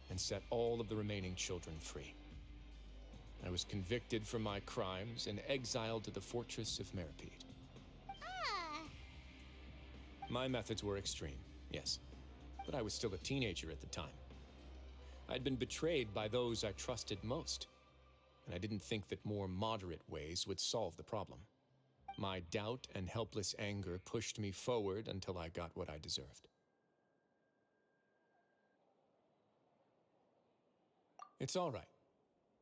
and set all of the remaining children free. I was convicted for my crimes and exiled to the fortress of Meripede. Ah. My methods were extreme, yes, but I was still a teenager at the time. I'd been betrayed by those I trusted most, and I didn't think that more moderate ways would solve the problem. My doubt and helpless anger pushed me forward until I got what I deserved. It's all right.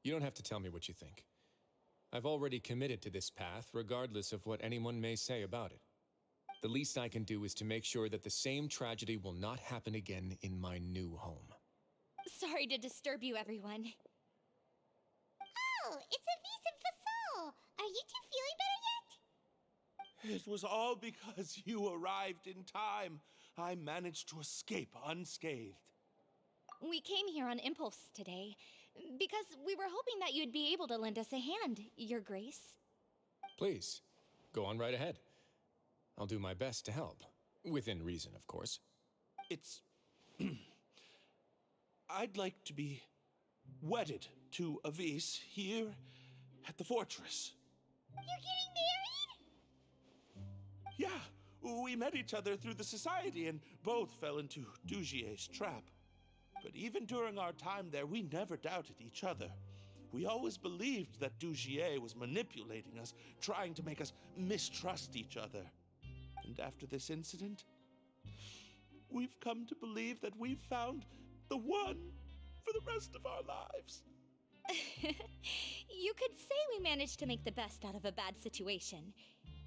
You don't have to tell me what you think. I've already committed to this path, regardless of what anyone may say about it. The least I can do is to make sure that the same tragedy will not happen again in my new home. Sorry to disturb you, everyone. Oh, it's Avis and Fasol. Are you two feeling better yet? It was all because you arrived in time. I managed to escape unscathed. We came here on impulse today, because we were hoping that you'd be able to lend us a hand, Your Grace. Please, go on right ahead. I'll do my best to help. Within reason, of course. It's... I'd like to be wedded to Avis here at the fortress. You're getting married? Yeah, we met each other through the society and both fell into Dugier's trap. But even during our time there, we never doubted each other. We always believed that Dugier was manipulating us, trying to make us mistrust each other. And after this incident, we've come to believe that we've found the one for the rest of our lives. You could say we managed to make the best out of a bad situation.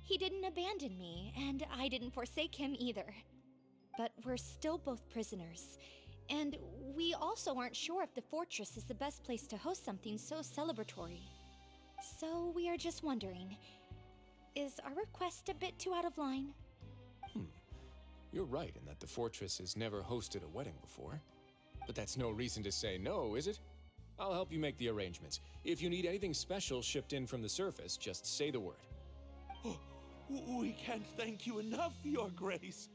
He didn't abandon me, and I didn't forsake him either. But we're still both prisoners. And we also aren't sure if the fortress is the best place to host something so celebratory. So we are just wondering, is our request a bit too out of line? You're right in that the fortress has never hosted a wedding before. But that's no reason to say no, is it? I'll help you make the arrangements. If you need anything special shipped in from the surface, just say the word. Oh, we can't thank you enough, Your Grace.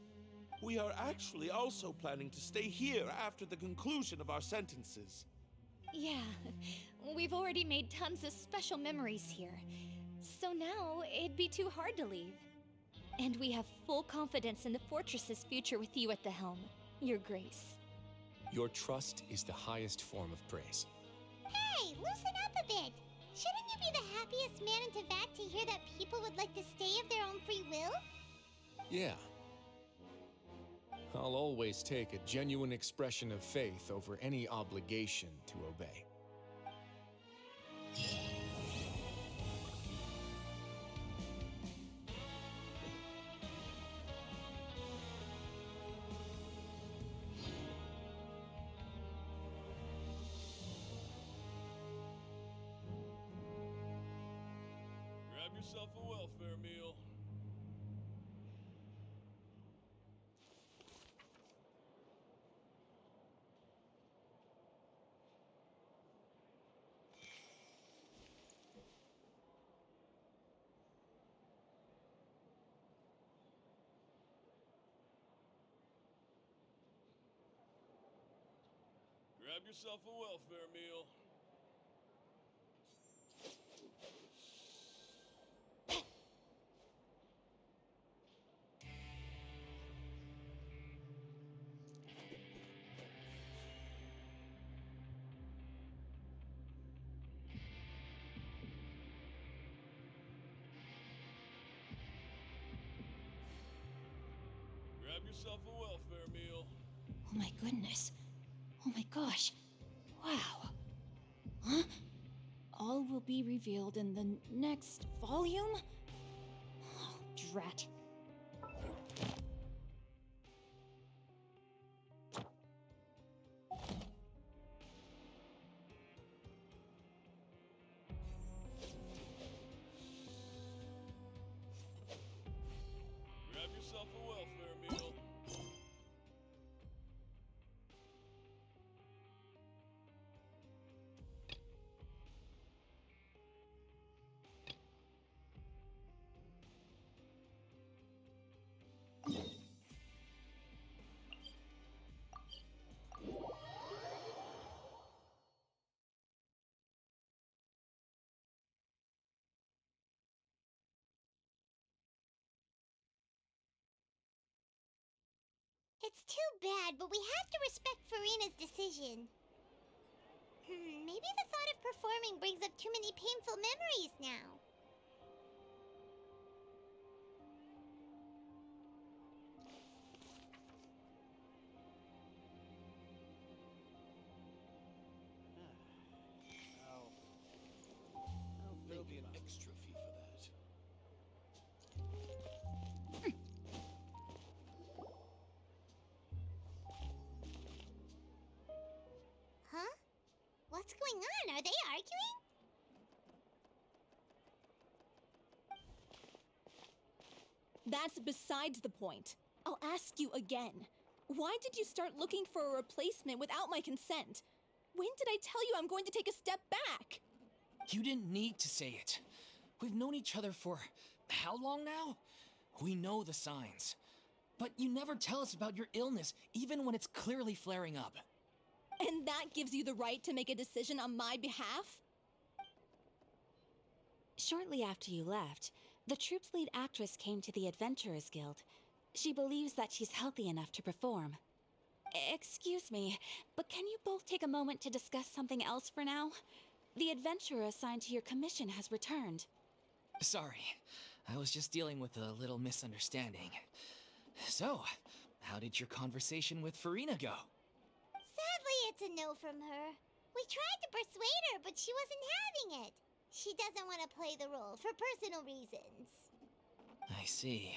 We are actually also planning to stay here after the conclusion of our sentences. Yeah, we've already made tons of special memories here. So now, it'd be too hard to leave. And we have full confidence in the fortress's future with you at the helm, Your Grace. Your trust is the highest form of praise. Hey, loosen up a bit. Shouldn't you be the happiest man in Teyvat to hear that people would like to stay of their own free will? Yeah. I'll always take a genuine expression of faith over any obligation to obey. yourself a welfare meal. Grab yourself a welfare meal. Grab yourself a welfare meal. Oh my goodness. Oh my gosh. Wow. Huh? All will be revealed in the next volume? Oh, drat. Grab yourself a welfare meal. It's too bad, but we have to respect Farina's decision. Maybe the thought of performing brings up too many painful memories now. There'll be an extra fee for that. Huh? What's going on? Are they arguing? That's besides the point. I'll ask you again. Why did you start looking for a replacement without my consent? When did I tell you I'm going to take a step back? You didn't need to say it. We've known each other for how long now? We know the signs. But you never tell us about your illness, even when it's clearly flaring up. And that gives you the right to make a decision on my behalf? Shortly after you left, the troop's lead actress came to the Adventurers Guild. She believes that she's healthy enough to perform. Excuse me, but can you both take a moment to discuss something else for now? The adventurer assigned to your commission has returned. Sorry, I was just dealing with a little misunderstanding. So, how did your conversation with Farina go? Sadly, it's a no from her. We tried to persuade her, but she wasn't having it. She doesn't want to play the role for personal reasons. I see.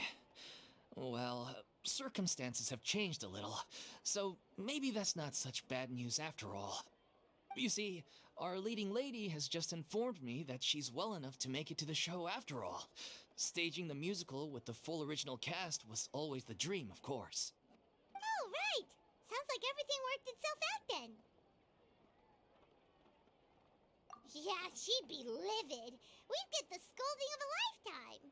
Well, circumstances have changed a little, so maybe that's not such bad news after all. You see, our leading lady has just informed me that she's well enough to make it to the show after all. Staging the musical with the full original cast was always the dream, of course. Oh, right! Sounds like everything worked itself out then. Yeah, she'd be livid. We'd get the scolding of a lifetime.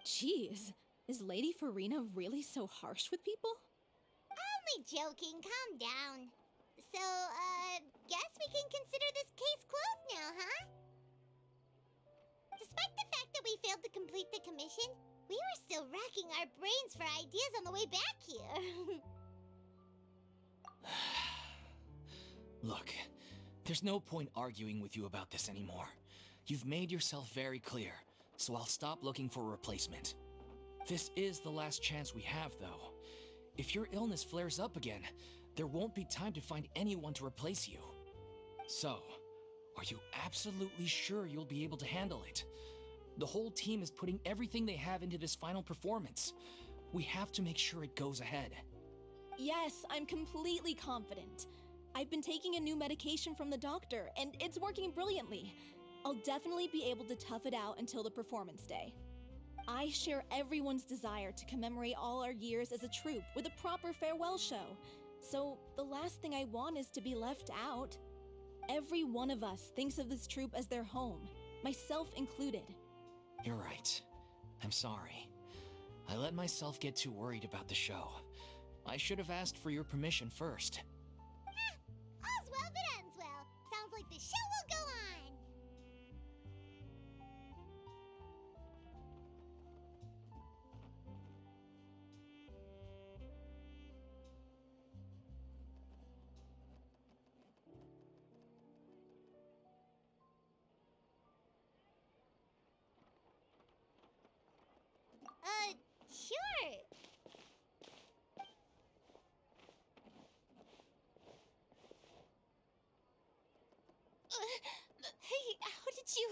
Jeez, is Lady Farina really so harsh with people? Only joking, calm down. So, guess we can consider this case closed now, huh? Despite the fact that we failed to complete the commission, we were still racking our brains for ideas on the way back here. Look, there's no point arguing with you about this anymore. You've made yourself very clear, so I'll stop looking for a replacement. This is the last chance we have, though. If your illness flares up again, there won't be time to find anyone to replace you. So, are you absolutely sure you'll be able to handle it? The whole team is putting everything they have into this final performance. We have to make sure it goes ahead. Yes, I'm completely confident. I've been taking a new medication from the doctor, and it's working brilliantly. I'll definitely be able to tough it out until the performance day. I share everyone's desire to commemorate all our years as a troupe with a proper farewell show, so the last thing I want is to be left out. Every one of us thinks of this troupe as their home, myself included. You're right. I'm sorry. I let myself get too worried about the show. I should have asked for your permission first. All's well that ends well. Sounds like the show will go on. Sure. Hey, how did you...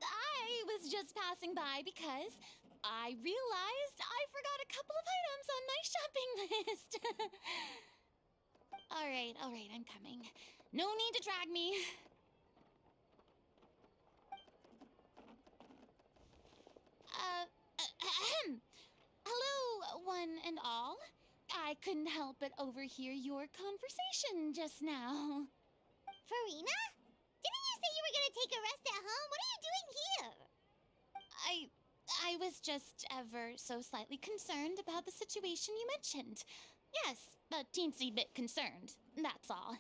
I was just passing by because I realized I forgot a couple of items on my shopping list. All right, I'm coming. No need to drag me. Hello, one and all. I couldn't help but overhear your conversation just now. Farina? Didn't you say you were gonna take a rest at home? What are you doing here? I was just ever so slightly concerned about the situation you mentioned. Yes, a teensy bit concerned, that's all.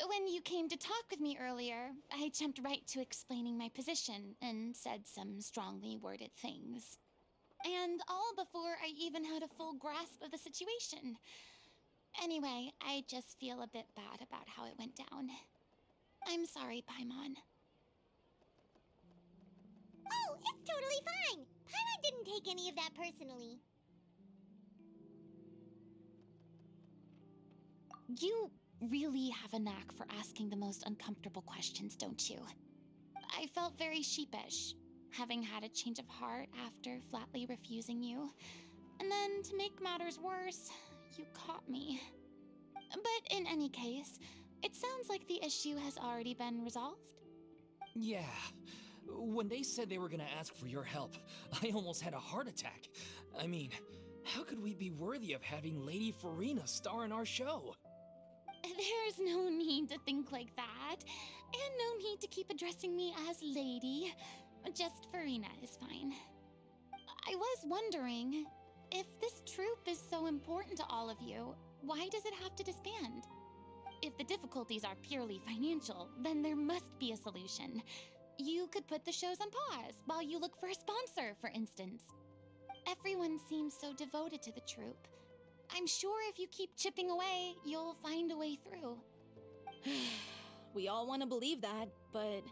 When you came to talk with me earlier, I jumped right to explaining my position and said some strongly worded things. And all before I even had a full grasp of the situation. Anyway, I just feel a bit bad about how it went down. I'm sorry, Paimon. Oh, it's totally fine. Paimon didn't take any of that personally. You really have a knack for asking the most uncomfortable questions, don't you? I felt very sheepish, having had a change of heart after flatly refusing you. And then, to make matters worse, you caught me. But in any case, it sounds like the issue has already been resolved. Yeah. When they said they were gonna ask for your help, I almost had a heart attack. I mean, how could we be worthy of having Lady Farina star in our show? There's no need to think like that, and no need to keep addressing me as Lady. Just Farina is fine. I was wondering, if this troupe is so important to all of you, why does it have to disband? If the difficulties are purely financial, then there must be a solution. You could put the shows on pause while you look for a sponsor, for instance. Everyone seems so devoted to the troupe. I'm sure if you keep chipping away, you'll find a way through. We all want to believe that, but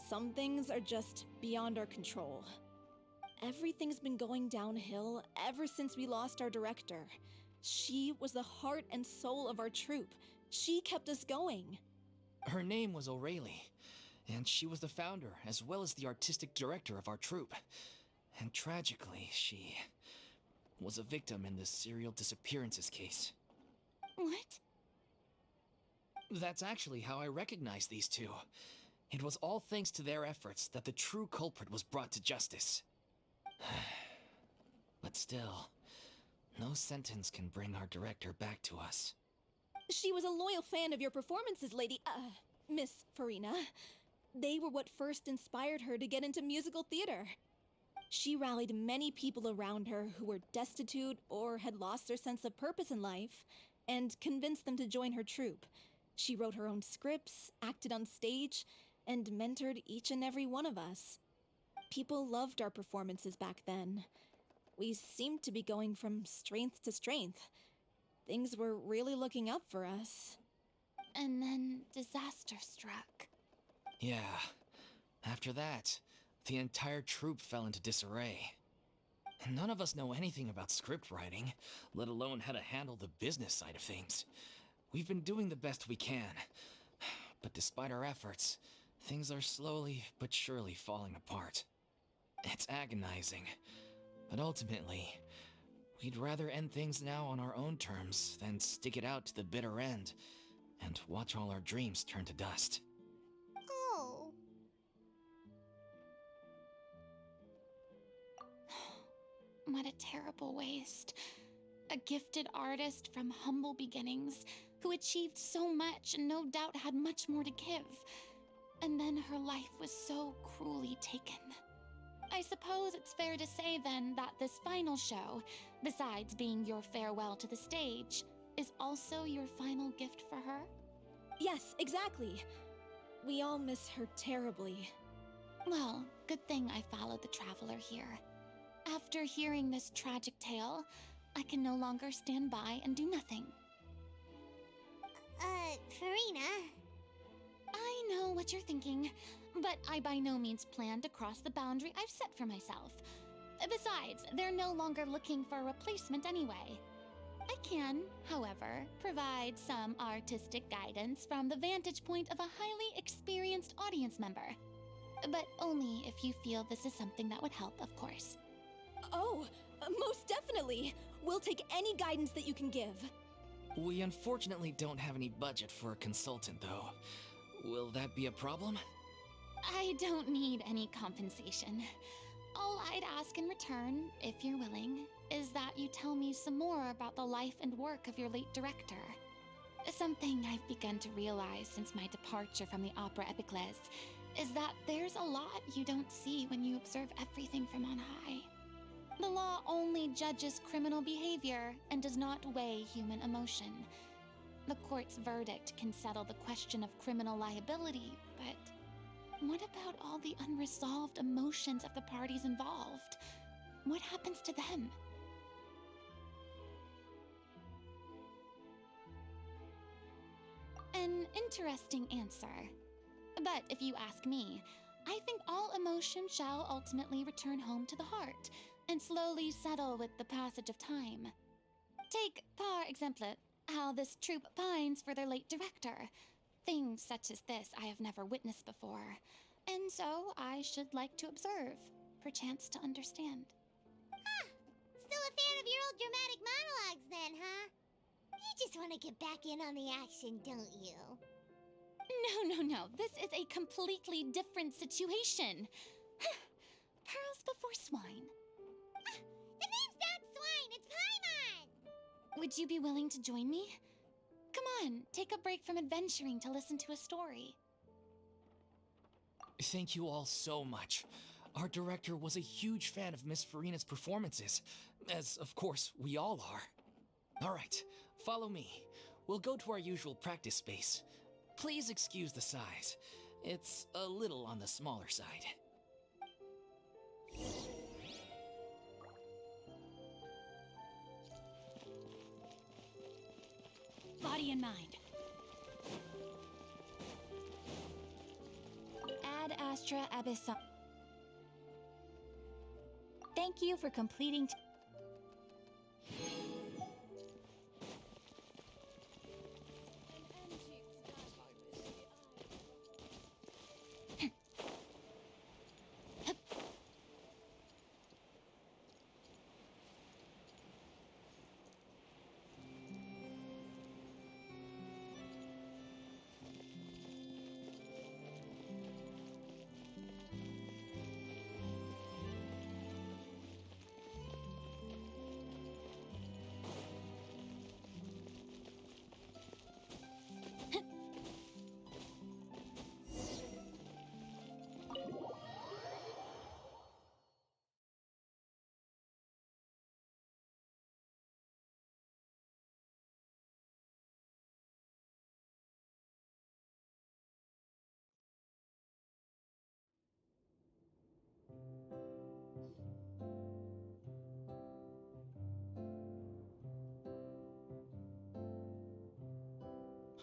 some things are just beyond our control. Everything's been going downhill ever since we lost our director. She was the heart and soul of our troupe. She kept us going. Her name was O'Reilly, and she was the founder as well as the artistic director of our troupe. And tragically, she was a victim in the serial disappearances case. What? That's actually how I recognized these two. It was all thanks to their efforts that the true culprit was brought to justice. But still, no sentence can bring our director back to us. She was a loyal fan of your performances, Miss Farina. They were what first inspired her to get into musical theater. She rallied many people around her who were destitute or had lost their sense of purpose in life, and convinced them to join her troupe. She wrote her own scripts, acted on stage, and mentored each and every one of us. People loved our performances back then. We seemed to be going from strength to strength. Things were really looking up for us. And then disaster struck. Yeah. After that, the entire troupe fell into disarray. None of us know anything about script writing, let alone how to handle the business side of things. We've been doing the best we can. But despite our efforts, things are slowly but surely falling apart. It's agonizing. But ultimately, we'd rather end things now on our own terms than stick it out to the bitter end and watch all our dreams turn to dust. Oh, What a terrible waste. A gifted artist from humble beginnings who achieved so much and no doubt had much more to give. And then her life was so cruelly taken. I suppose it's fair to say then that this final show, besides being your farewell to the stage, is also your final gift for her? Yes, exactly. We all miss her terribly. Well, good thing I followed the traveler here. After hearing this tragic tale, I can no longer stand by and do nothing. Farina. I know what you're thinking, but I by no means plan to cross the boundary I've set for myself. Besides, they're no longer looking for a replacement anyway. I can, however, provide some artistic guidance from the vantage point of a highly experienced audience member. But only if you feel this is something that would help, of course. Oh, most definitely! We'll take any guidance that you can give. We unfortunately don't have any budget for a consultant, though. Will that be a problem? I don't need any compensation. All I'd ask in return, if you're willing, is that you tell me some more about the life and work of your late director. Something I've begun to realize since my departure from the Opera Epiclese is that there's a lot you don't see when you observe everything from on high. The law only judges criminal behavior and does not weigh human emotion. The court's verdict can settle the question of criminal liability, but what about all the unresolved emotions of the parties involved? What happens to them? An interesting answer. But if you ask me, I think all emotion shall ultimately return home to the heart and slowly settle with the passage of time. Take, par exemple, how this troupe pines for their late director. Things such as this I have never witnessed before, and so I should like to observe, perchance to understand. Huh. Still a fan of your old dramatic monologues then, huh? You just want to get back in on the action, don't you? No. This is a completely different situation. Pearls before swine. The name's not Swine, it's Paimon! Would you be willing to join me? Come on, take a break from adventuring to listen to a story. Thank you all so much. Our director was a huge fan of Miss Farina's performances, as of course we all are. All right, follow me. We'll go to our usual practice space. Please excuse the size. It's a little on the smaller side. Body and mind. Ad Astra Abyssal. Thank you for completing.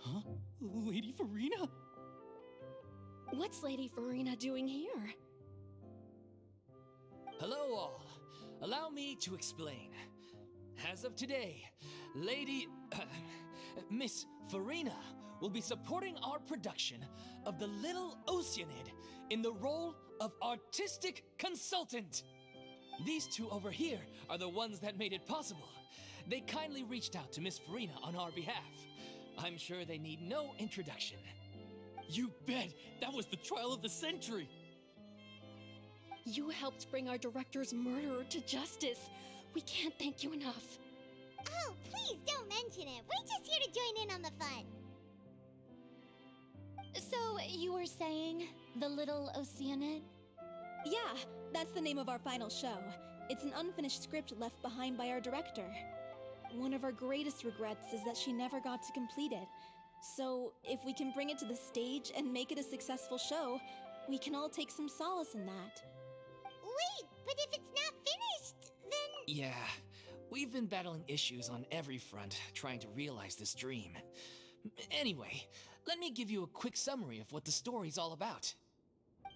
Huh? Lady Farina? What's Lady Farina doing here? Hello all. Allow me to explain. As of today, Miss Farina will be supporting our production of The Little Oceanid in the role of artistic consultant. These two over here are the ones that made it possible. They kindly reached out to Miss Farina on our behalf. I'm sure they need no introduction. You bet! That was the trial of the century! You helped bring our director's murderer to justice. We can't thank you enough. Oh, please don't mention it. We're just here to join in on the fun. So, you were saying the Little Oceanid? Yeah, that's the name of our final show. It's an unfinished script left behind by our director. One of our greatest regrets is that she never got to complete it. So, if we can bring it to the stage and make it a successful show, we can all take some solace in that. Wait, but if it's not finished, then... Yeah, we've been battling issues on every front trying to realize this dream. Anyway, let me give you a quick summary of what the story's all about.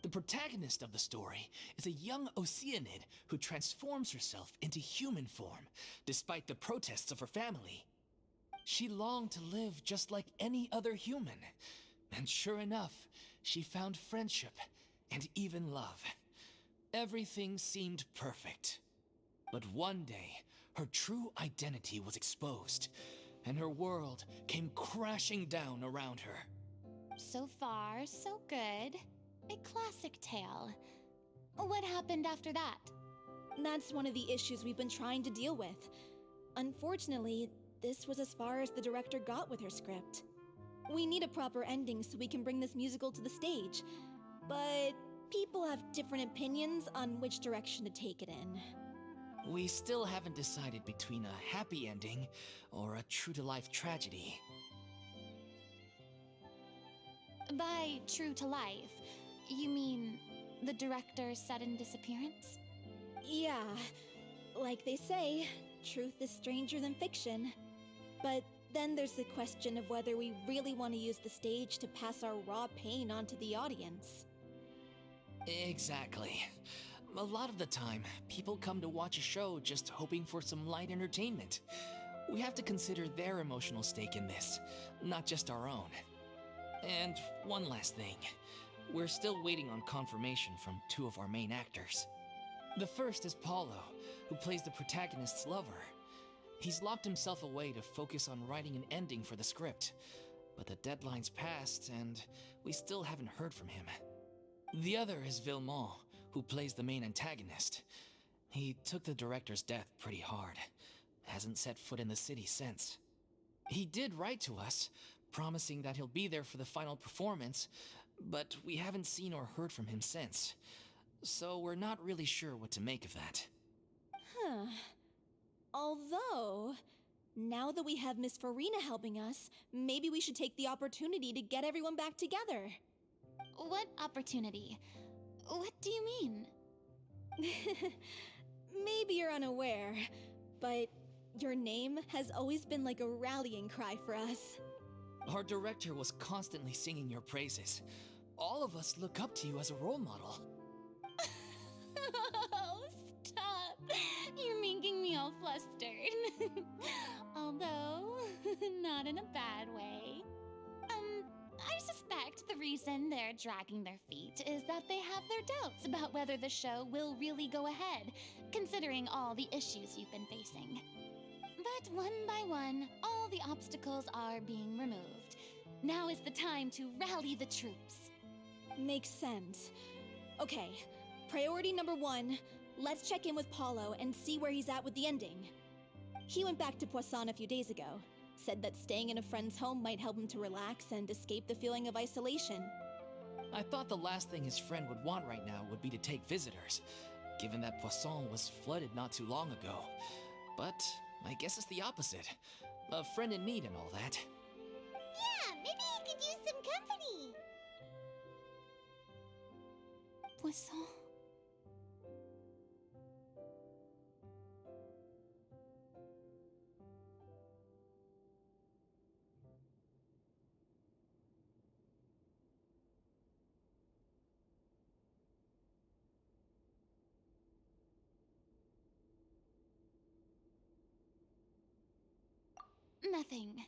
The protagonist of the story is a young Oceanid who transforms herself into human form, despite the protests of her family. She longed to live just like any other human, and sure enough, she found friendship and even love. Everything seemed perfect. But one day, her true identity was exposed, and her world came crashing down around her. So far, so good. A classic tale. What happened after that? That's one of the issues we've been trying to deal with. Unfortunately, this was as far as the director got with her script. We need a proper ending so we can bring this musical to the stage, but people have different opinions on which direction to take it in. We still haven't decided between a happy ending or a true-to-life tragedy. By true to life, you mean the director's sudden disappearance? Yeah, like they say, truth is stranger than fiction. But then there's the question of whether we really want to use the stage to pass our raw pain onto the audience. Exactly. A lot of the time, people come to watch a show just hoping for some light entertainment. We have to consider their emotional stake in this, not just our own. And one last thing. We're still waiting on confirmation from two of our main actors. The first is Paulo, who plays the protagonist's lover. He's locked himself away to focus on writing an ending for the script, but the deadline's passed and we still haven't heard from him. The other is Villemont, who plays the main antagonist. He took the director's death pretty hard. Hasn't set foot in the city since. He did write to us, promising that he'll be there for the final performance, but we haven't seen or heard from him since. So we're not really sure what to make of that. Huh. Although, now that we have Miss Farina helping us, maybe we should take the opportunity to get everyone back together. What opportunity? What do you mean? Maybe you're unaware, but your name has always been like a rallying cry for us. Our director was constantly singing your praises. All of us look up to you as a role model. Oh, stop! You're making me all flustered. Although, not in a bad way. I suspect the reason they're dragging their feet is that they have their doubts about whether the show will really go ahead, considering all the issues you've been facing. But one by one, all the obstacles are being removed. Now is the time to rally the troops. Makes sense. Okay, priority number 1, let's check in with Paulo and see where he's at with the ending. He went back to Poisson a few days ago, said that staying in a friend's home might help him to relax and escape the feeling of isolation. I thought the last thing his friend would want right now would be to take visitors, given that Poisson was flooded not too long ago. But I guess it's the opposite. A friend in need and all that. Yeah, maybe he could use some company. Poisson? Nothing.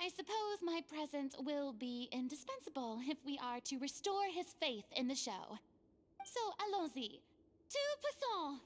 I suppose my presence will be indispensable if we are to restore his faith in the show. So, allons-y. To Poisson!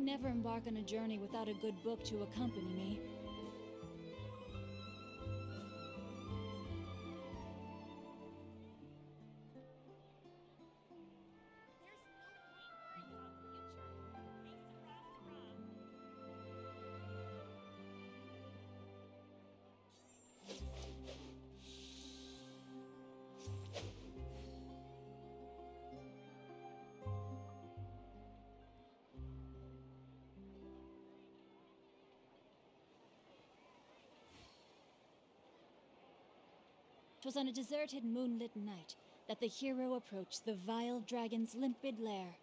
I never embark on a journey without a good book to accompany me. Twas on a deserted moonlit night that the hero approached the vile dragon's limpid lair.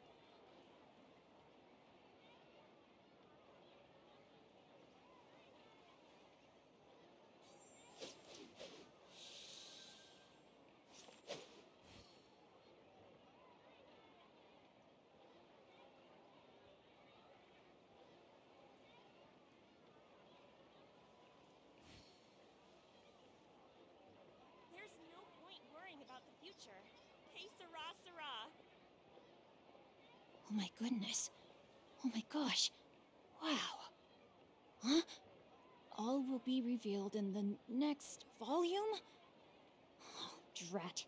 There's no point worrying about the future. Que sera, sera. Oh my goodness. Oh my gosh. Wow. Huh? All will be revealed in the next volume? Oh, drat.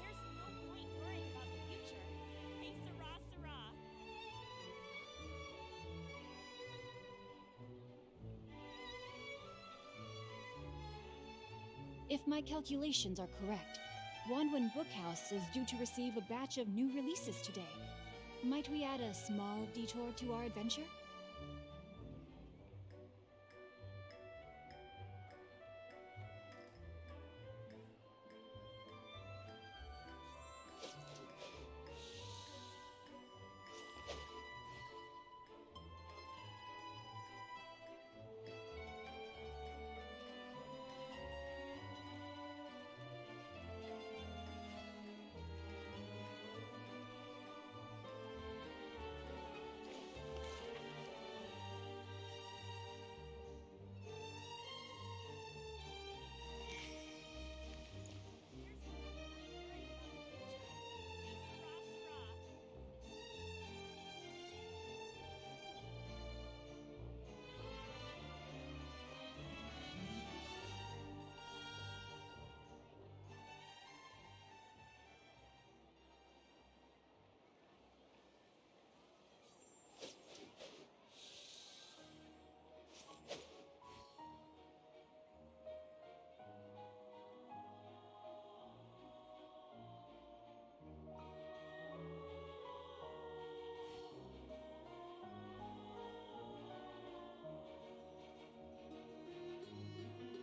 There's no point worrying about the future. Que sera, sera. If my calculations are correct, Wanwan Bookhouse is due to receive a batch of new releases today. Might we add a small detour to our adventure?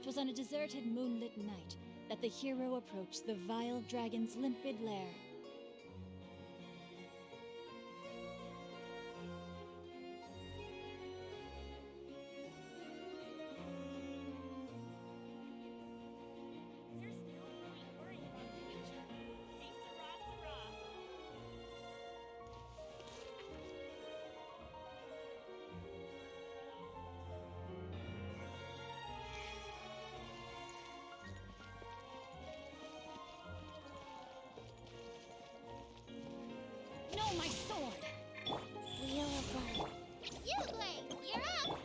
Twas on a deserted moonlit night that the hero approached the vile dragon's limpid lair. There's no point worrying about the future. Que sera, sera. No, my sword! Wheel of Burn. Uglay, you're up!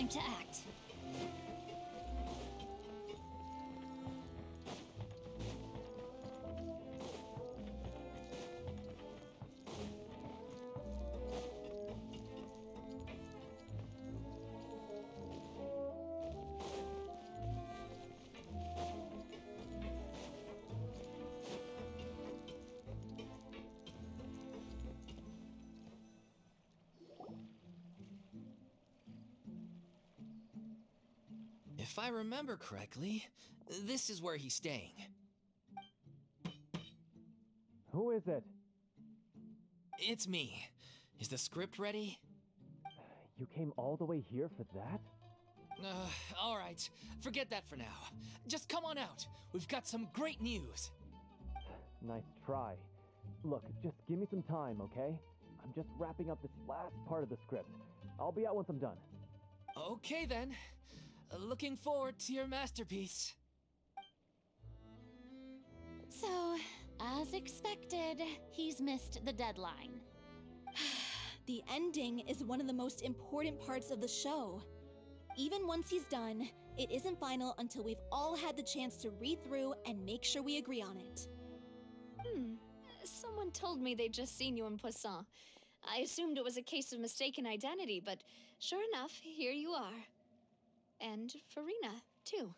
time to act. If I remember correctly, this is where he's staying. Who is it? It's me. Is the script ready? You came all the way here for that? All right. Forget that for now. Just come on out. We've got some great news. Nice try. Look, just give me some time, okay? I'm just wrapping up this last part of the script. I'll be out once I'm done. Okay then. Looking forward to your masterpiece. So, as expected, he's missed the deadline. The ending is one of the most important parts of the show. Even once he's done, it isn't final until we've all had the chance to read through and make sure we agree on it. Someone told me they'd just seen you in Poisson. I assumed it was a case of mistaken identity, but sure enough, here you are. And Farina, too.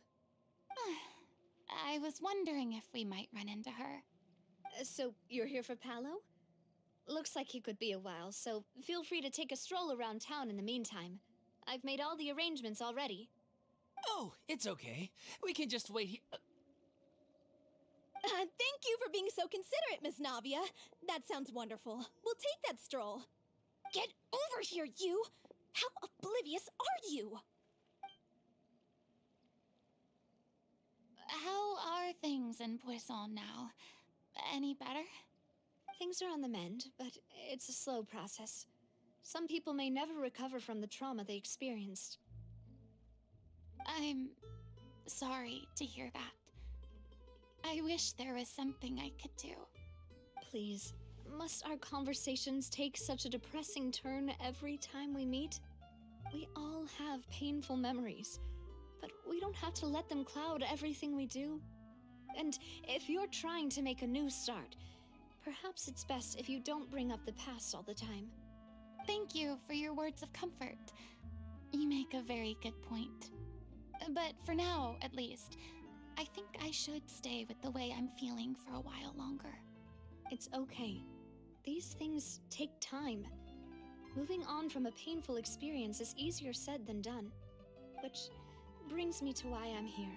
I was wondering if we might run into her. So, you're here for Paolo? Looks like he could be a while, so feel free to take a stroll around town in the meantime. I've made all the arrangements already. Oh, it's okay. We can just wait here. Thank you for being so considerate, Miss Navia. That sounds wonderful. We'll take that stroll. Get over here, you! How oblivious are you? How are things in Poisson now? Any better? Things are on the mend, but it's a slow process. Some people may never recover from the trauma they experienced. I'm sorry to hear that. I wish there was something I could do. Please, must our conversations take such a depressing turn every time we meet? We all have painful memories, but we don't have to let them cloud everything we do. And if you're trying to make a new start, perhaps it's best if you don't bring up the past all the time. Thank you for your words of comfort. You make a very good point. But for now, at least, I think I should stay with the way I'm feeling for a while longer. It's okay. These things take time. Moving on from a painful experience is easier said than done. Which brings me to why I'm here.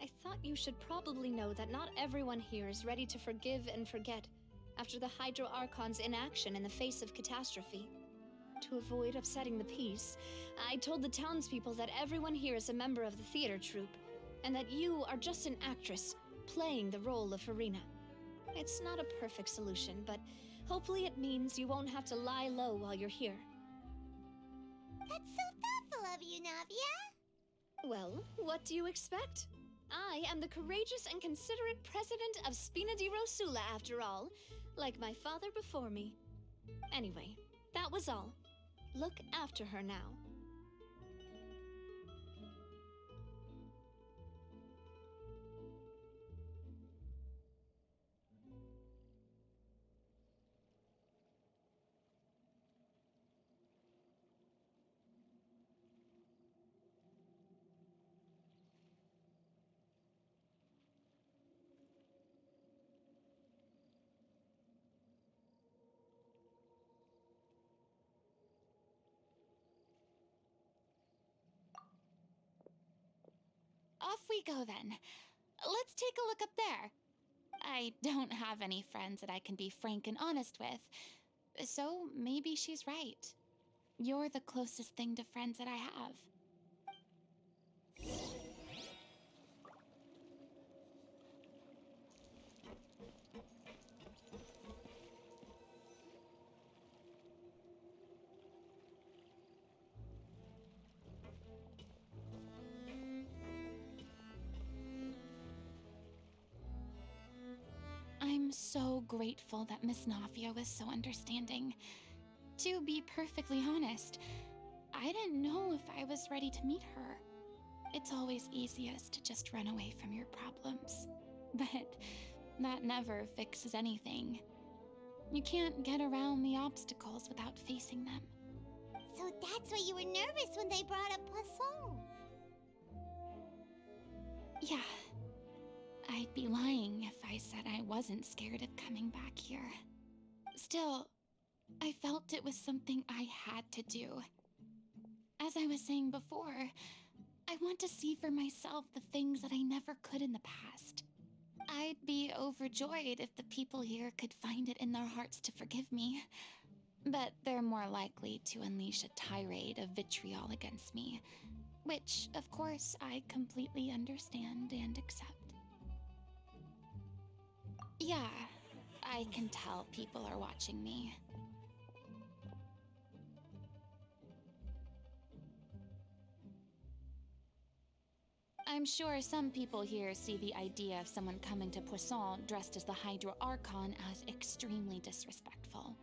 I thought you should probably know that not everyone here is ready to forgive and forget after the Hydro Archon's inaction in the face of catastrophe. To avoid upsetting the peace, I told the townspeople that everyone here is a member of the theater troupe, and that you are just an actress playing the role of Farina. It's not a perfect solution, but hopefully it means you won't have to lie low while you're here. That's so thoughtful of you, Navia. Well, what do you expect? I am the courageous and considerate president of Spina di Rosula, after all, like my father before me. Anyway, that was all. Look after her now. Off we go then. Let's take a look up there. I don't have any friends that I can be frank and honest with, so maybe she's right. You're the closest thing to friends that I have. I'm so grateful that Miss Navia was so understanding. To be perfectly honest, I didn't know if I was ready to meet her. It's always easiest to just run away from your problems. But that never fixes anything. You can't get around the obstacles without facing them. So that's why you were nervous when they brought up Poisson. Yeah. I'd be lying if I said I wasn't scared of coming back here. Still, I felt it was something I had to do. As I was saying before, I want to see for myself the things that I never could in the past. I'd be overjoyed if the people here could find it in their hearts to forgive me. But they're more likely to unleash a tirade of vitriol against me, which, of course, I completely understand and accept. Yeah, I can tell people are watching me. I'm sure some people here see the idea of someone coming to Poisson dressed as the Hydra Archon as extremely disrespectful.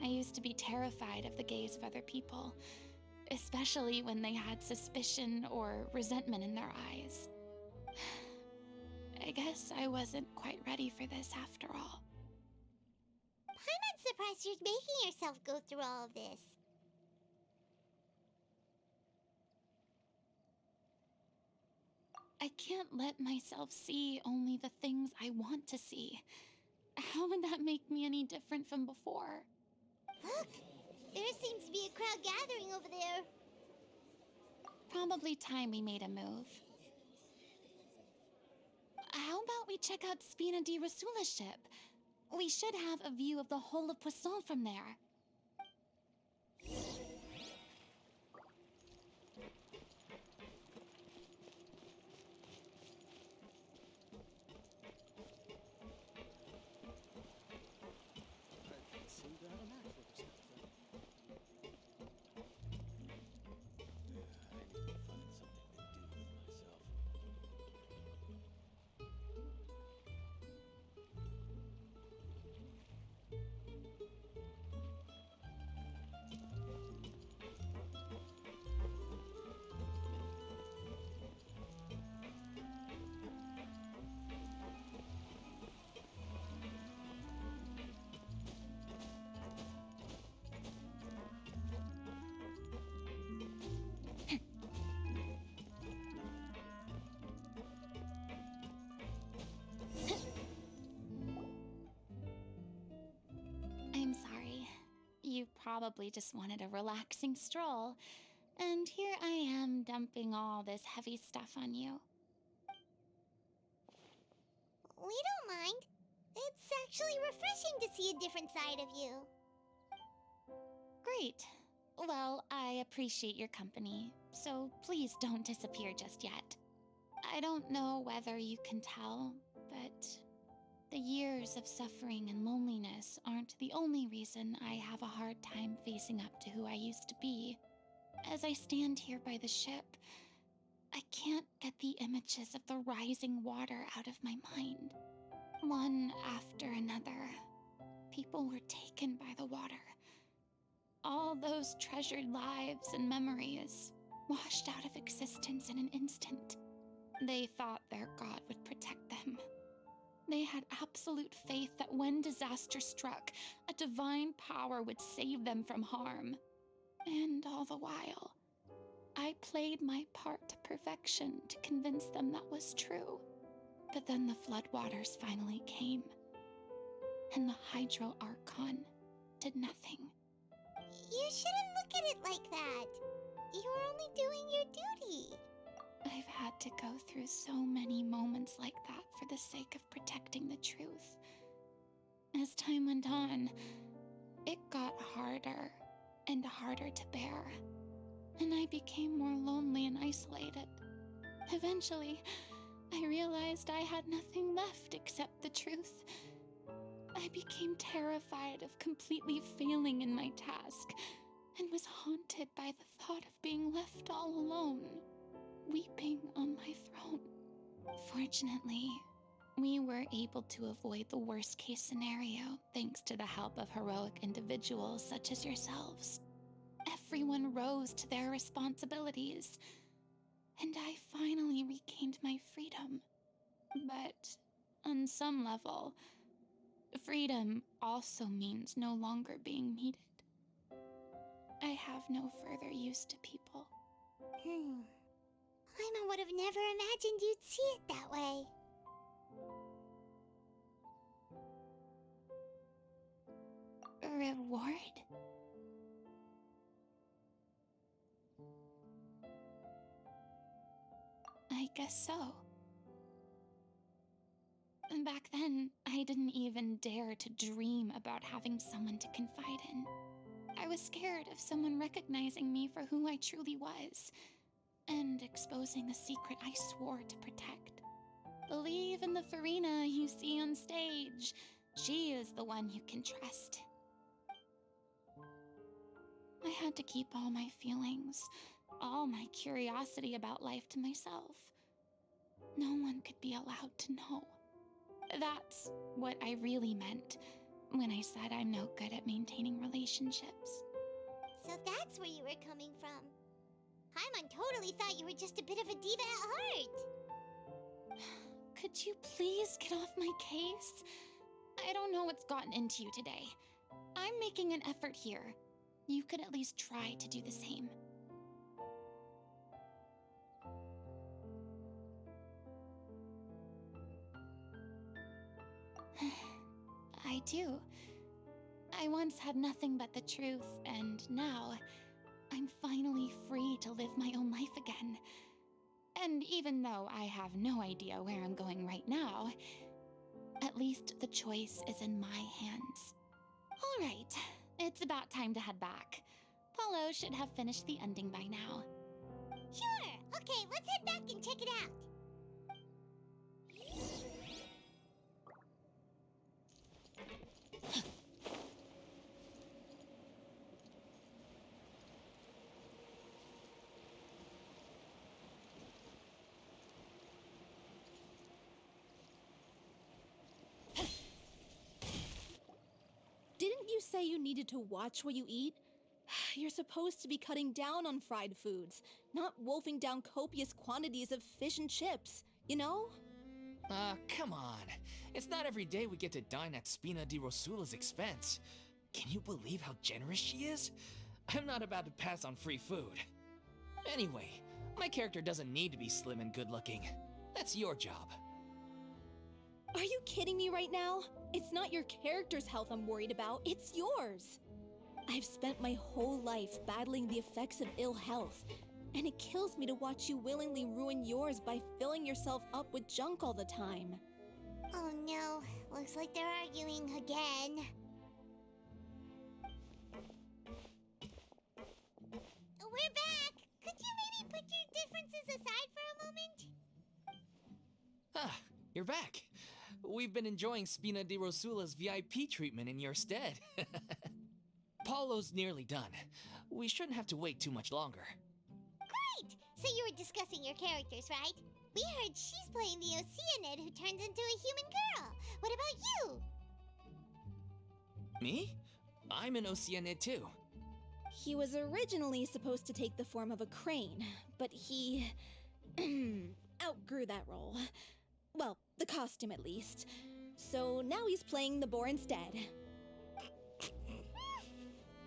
I used to be terrified of the gaze of other people, especially when they had suspicion or resentment in their eyes. I guess I wasn't quite ready for this after all. I'm surprised you're making yourself go through all of this. I can't let myself see only the things I want to see. How would that make me any different from before? Look! There seems to be a crowd gathering over there. Probably time we made a move. How about we check out Spina di Rasula's ship? We should have a view of the whole of Poisson from there. I'm sorry. You probably just wanted a relaxing stroll, and here I am dumping all this heavy stuff on you. We don't mind. It's actually refreshing to see a different side of you. Great. Well, I appreciate your company, so please don't disappear just yet. I don't know whether you can tell, but the years of suffering and loneliness aren't the only reason I have a hard time facing up to who I used to be. As I stand here by the ship, I can't get the images of the rising water out of my mind. One after another, people were taken by the water. All those treasured lives and memories washed out of existence in an instant. They thought their god would protect them. They had absolute faith that when disaster struck, a divine power would save them from harm. And all the while, I played my part to perfection to convince them that was true. But then the floodwaters finally came, and the Hydro Archon did nothing. You shouldn't look at it like that. You were only doing your duty. I've had to go through so many moments like that for the sake of protecting the truth. As time went on, it got harder and harder to bear, and I became more lonely and isolated. Eventually, I realized I had nothing left except the truth. I became terrified of completely failing in my task, and was haunted by the thought of being left all alone, weeping on my throne. Fortunately, we were able to avoid the worst-case scenario thanks to the help of heroic individuals such as yourselves. everyone rose to their responsibilities, and I finally regained my freedom. But on some level, freedom also means no longer being needed. I have no further use to people. Paimon would have never imagined you'd see it that way. Reward? I guess so. Back then, I didn't even dare to dream about having someone to confide in. I was scared of someone recognizing me for who I truly was, and exposing a secret I swore to protect. Believe in the Farina you see on stage. She is the one you can trust. I had to keep all my feelings, all my curiosity about life to myself. No one could be allowed to know. That's what I really meant when I said I'm no good at maintaining relationships. So that's where you were coming from. Paimon totally thought you were just a bit of a diva at heart. Could you please get off my case? I don't know what's gotten into you today. I'm making an effort here. You could at least try to do the same. I do. I once had nothing but the truth, and now I'm finally free to live my own life again. And even though I have no idea where I'm going right now, at least the choice is in my hands. All right, it's about time to head back. Paulo should have finished the ending by now. Sure! Okay, let's head back and check it out. Didn't you say you needed to watch what you eat? You're supposed to be cutting down on fried foods, not wolfing down copious quantities of fish and chips, you know? Come on. It's not every day we get to dine at Spina di Rosula's expense. Can you believe how generous she is? I'm not about to pass on free food. Anyway, my character doesn't need to be slim and good-looking. That's your job. Are you kidding me right now? It's not your character's health I'm worried about, it's yours. I've spent my whole life battling the effects of ill health, and it kills me to watch you willingly ruin yours by filling yourself up with junk all the time. Oh no, looks like they're arguing again. We're back! Could you maybe put your differences aside for a moment? Ah, you're back. We've been enjoying Spina di Rosula's VIP treatment in your stead. Paulo's nearly done. We shouldn't have to wait too much longer. Great! So you were discussing your characters, right? We heard she's playing the Oceanid who turns into a human girl. What about you? Me? I'm an Oceanid too. He was originally supposed to take the form of a crane, but he outgrew that role. Well, the costume at least. So now he's playing the boar instead.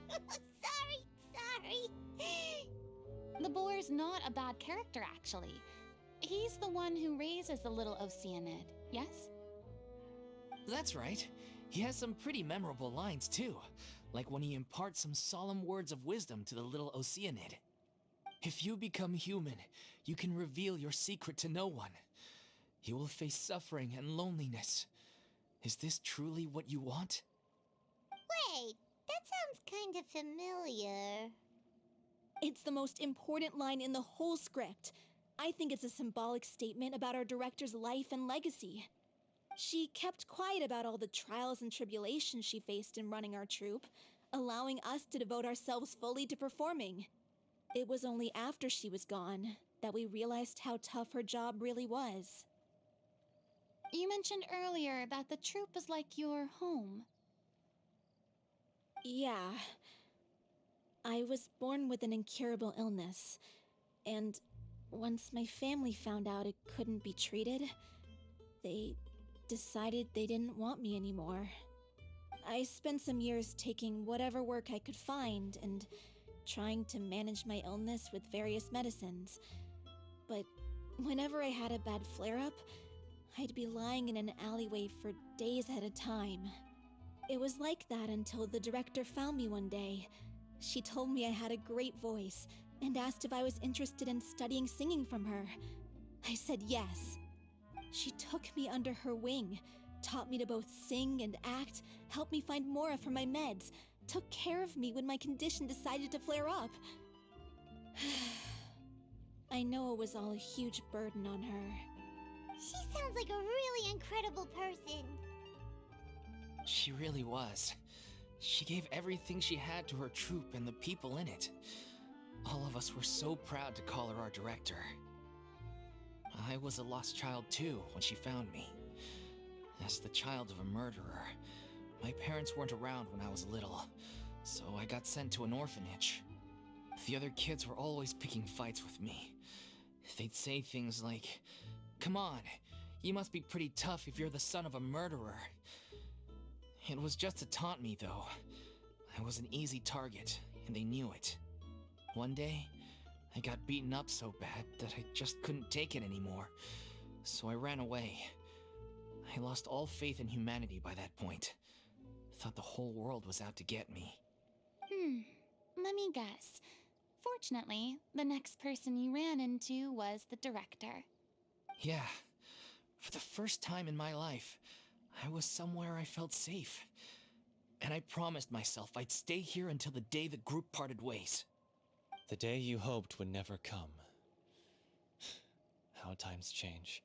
Sorry. The boar's not a bad character, actually. He's the one who raises the little Oceanid, yes? That's right. He has some pretty memorable lines too, like when he imparts some solemn words of wisdom to the little Oceanid. If you become human, you can reveal your secret to no one. You will face suffering and loneliness. Is this truly what you want? Wait, that sounds kind of familiar. It's the most important line in the whole script. I think it's a symbolic statement about our director's life and legacy. She kept quiet about all the trials and tribulations she faced in running our troupe, allowing us to devote ourselves fully to performing. It was only after she was gone that we realized how tough her job really was. You mentioned earlier that the troupe is like your home. Yeah. I was born with an incurable illness, and once my family found out it couldn't be treated, they decided they didn't want me anymore. I spent some years taking whatever work I could find and trying to manage my illness with various medicines. But whenever I had a bad flare-up, I'd be lying in an alleyway for days at a time. It was like that until the director found me one day. She told me I had a great voice and asked if I was interested in studying singing from her. I said yes. She took me under her wing, taught me to both sing and act, helped me find Mora for my meds, took care of me when my condition decided to flare up. I know it was all a huge burden on her. She sounds like a really incredible person. She really was. She gave everything she had to her troupe and the people in it. All of us were so proud to call her our director. I was a lost child too when she found me. As the child of a murderer, my parents weren't around when I was little, so I got sent to an orphanage. The other kids were always picking fights with me. They'd say things like, "Come on, you must be pretty tough if you're the son of a murderer." It was just to taunt me, though. I was an easy target, and they knew it. One day, I got beaten up so bad that I just couldn't take it anymore, so I ran away. I lost all faith in humanity by that point. Thought the whole world was out to get me. Let me guess. Fortunately, the next person you ran into was the director. Yeah. For the first time in my life, I was somewhere I felt safe. And I promised myself I'd stay here until the day the group parted ways. The day you hoped would never come. How times change.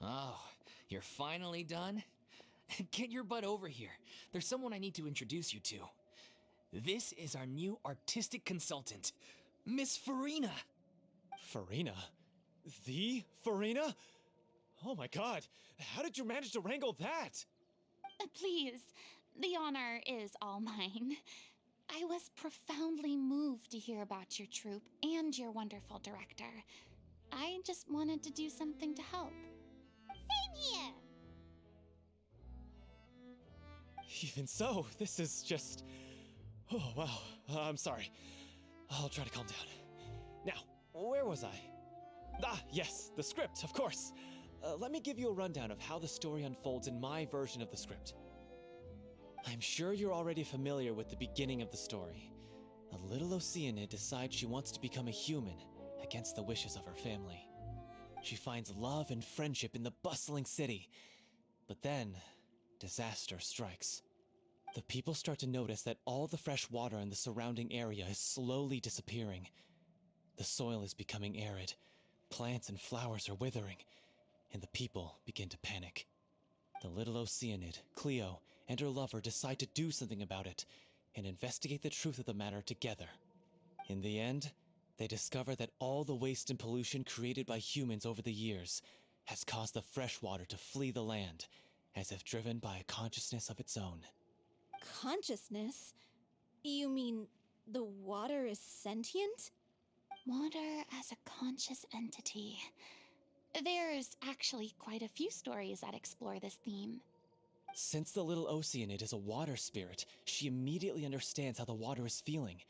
Oh, you're finally done? Get your butt over here. There's someone I need to introduce you to. This is our new artistic consultant, Miss Farina. Farina? The Farina? Oh my god, how did you manage to wrangle that? Please, the honor is all mine. I was profoundly moved to hear about your troupe and your wonderful director. I just wanted to do something to help. Same here. Even so, this is just... Oh, wow. I'm sorry. I'll try to calm down. Now, where was I? Ah, yes, the script, of course. Let me give you a rundown of how the story unfolds in my version of the script. I'm sure you're already familiar with the beginning of the story. A little Oceanid decides she wants to become a human against the wishes of her family. She finds love and friendship in the bustling city. But then, disaster strikes. The people start to notice that all the fresh water in the surrounding area is slowly disappearing. The soil is becoming arid, plants and flowers are withering, and the people begin to panic. The little Oceanid, Cleo, and her lover decide to do something about it and investigate the truth of the matter together. In the end, they discover that all the waste and pollution created by humans over the years has caused the fresh water to flee the land, as if driven by a consciousness of its own. Consciousness? You mean the water is sentient? Water as a conscious entity. There's actually quite a few stories that explore this theme. Since the little Oceanid is a water spirit, she immediately understands how the water is feeling.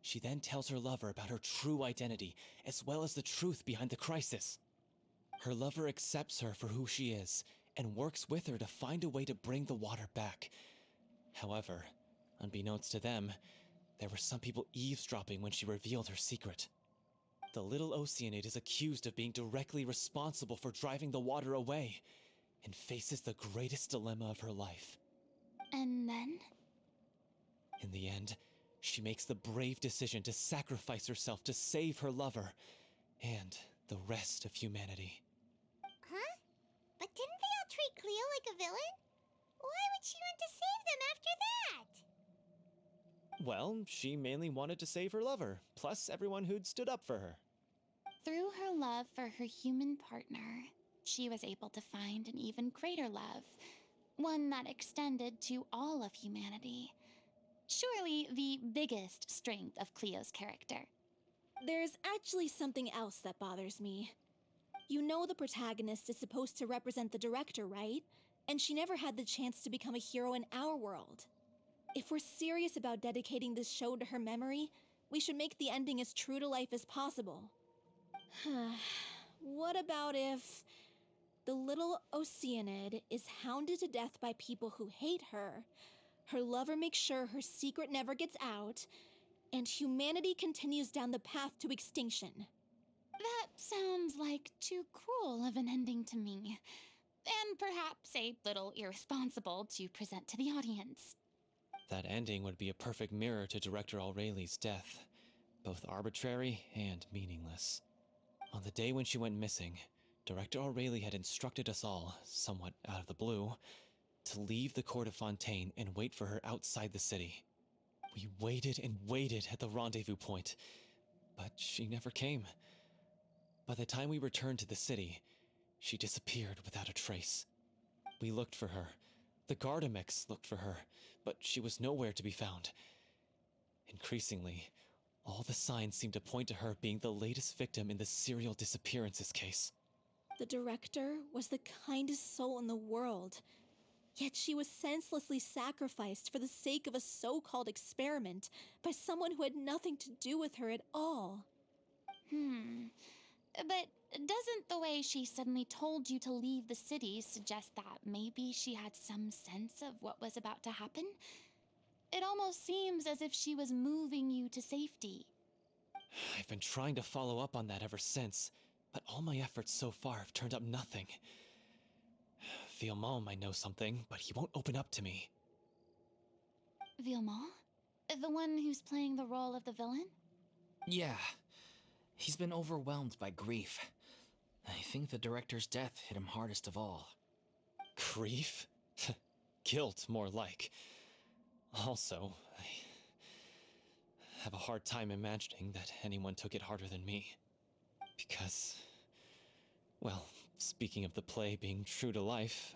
She then tells her lover about her true identity, as well as the truth behind the crisis. Her lover accepts her for who she is, and works with her to find a way to bring the water back. However, unbeknownst to them, there were some people eavesdropping when she revealed her secret. The little Oceanid is accused of being directly responsible for driving the water away, and faces the greatest dilemma of her life. And then? In the end, she makes the brave decision to sacrifice herself to save her lover, and the rest of humanity. Huh? But didn't they all treat Cleo like a villain? Why would she want to save them after that? Well, she mainly wanted to save her lover, plus everyone who'd stood up for her. Through her love for her human partner, she was able to find an even greater love, one that extended to all of humanity. surely the biggest strength of Cleo's character. There's actually something else that bothers me. You know the protagonist is supposed to represent the director, right? And she never had the chance to become a hero in our world. If we're serious about dedicating this show to her memory, we should make the ending as true to life as possible. What about if the little Oceanid is hounded to death by people who hate her, her lover makes sure her secret never gets out, and humanity continues down the path to extinction? That sounds like too cruel of an ending to me, and perhaps a little irresponsible to present to the audience. That ending would be a perfect mirror to Director Aureli's death, both arbitrary and meaningless. On the day when she went missing, Director Aureli had instructed us all, somewhat out of the blue, to leave the court of Fontaine and wait for her outside the city. We waited and waited at the rendezvous point, but she never came. By the time we returned to the city, she disappeared without a trace. We looked for her. The Gardamex looked for her, but she was nowhere to be found. Increasingly, all the signs seemed to point to her being the latest victim in the serial disappearances case. The director was the kindest soul in the world, yet she was senselessly sacrificed for the sake of a so-called experiment by someone who had nothing to do with her at all. But doesn't the way she suddenly told you to leave the city suggest that maybe she had some sense of what was about to happen? It almost seems as if she was moving you to safety. I've been trying to follow up on that ever since, but all my efforts so far have turned up nothing. Villemont might know something, but he won't open up to me. Villemont? The one who's playing the role of the villain? Yeah. He's been overwhelmed by grief. I think the director's death hit him hardest of all. Grief? Guilt, more like. Also, I have a hard time imagining that anyone took it harder than me. Because, well, speaking of the play being true to life,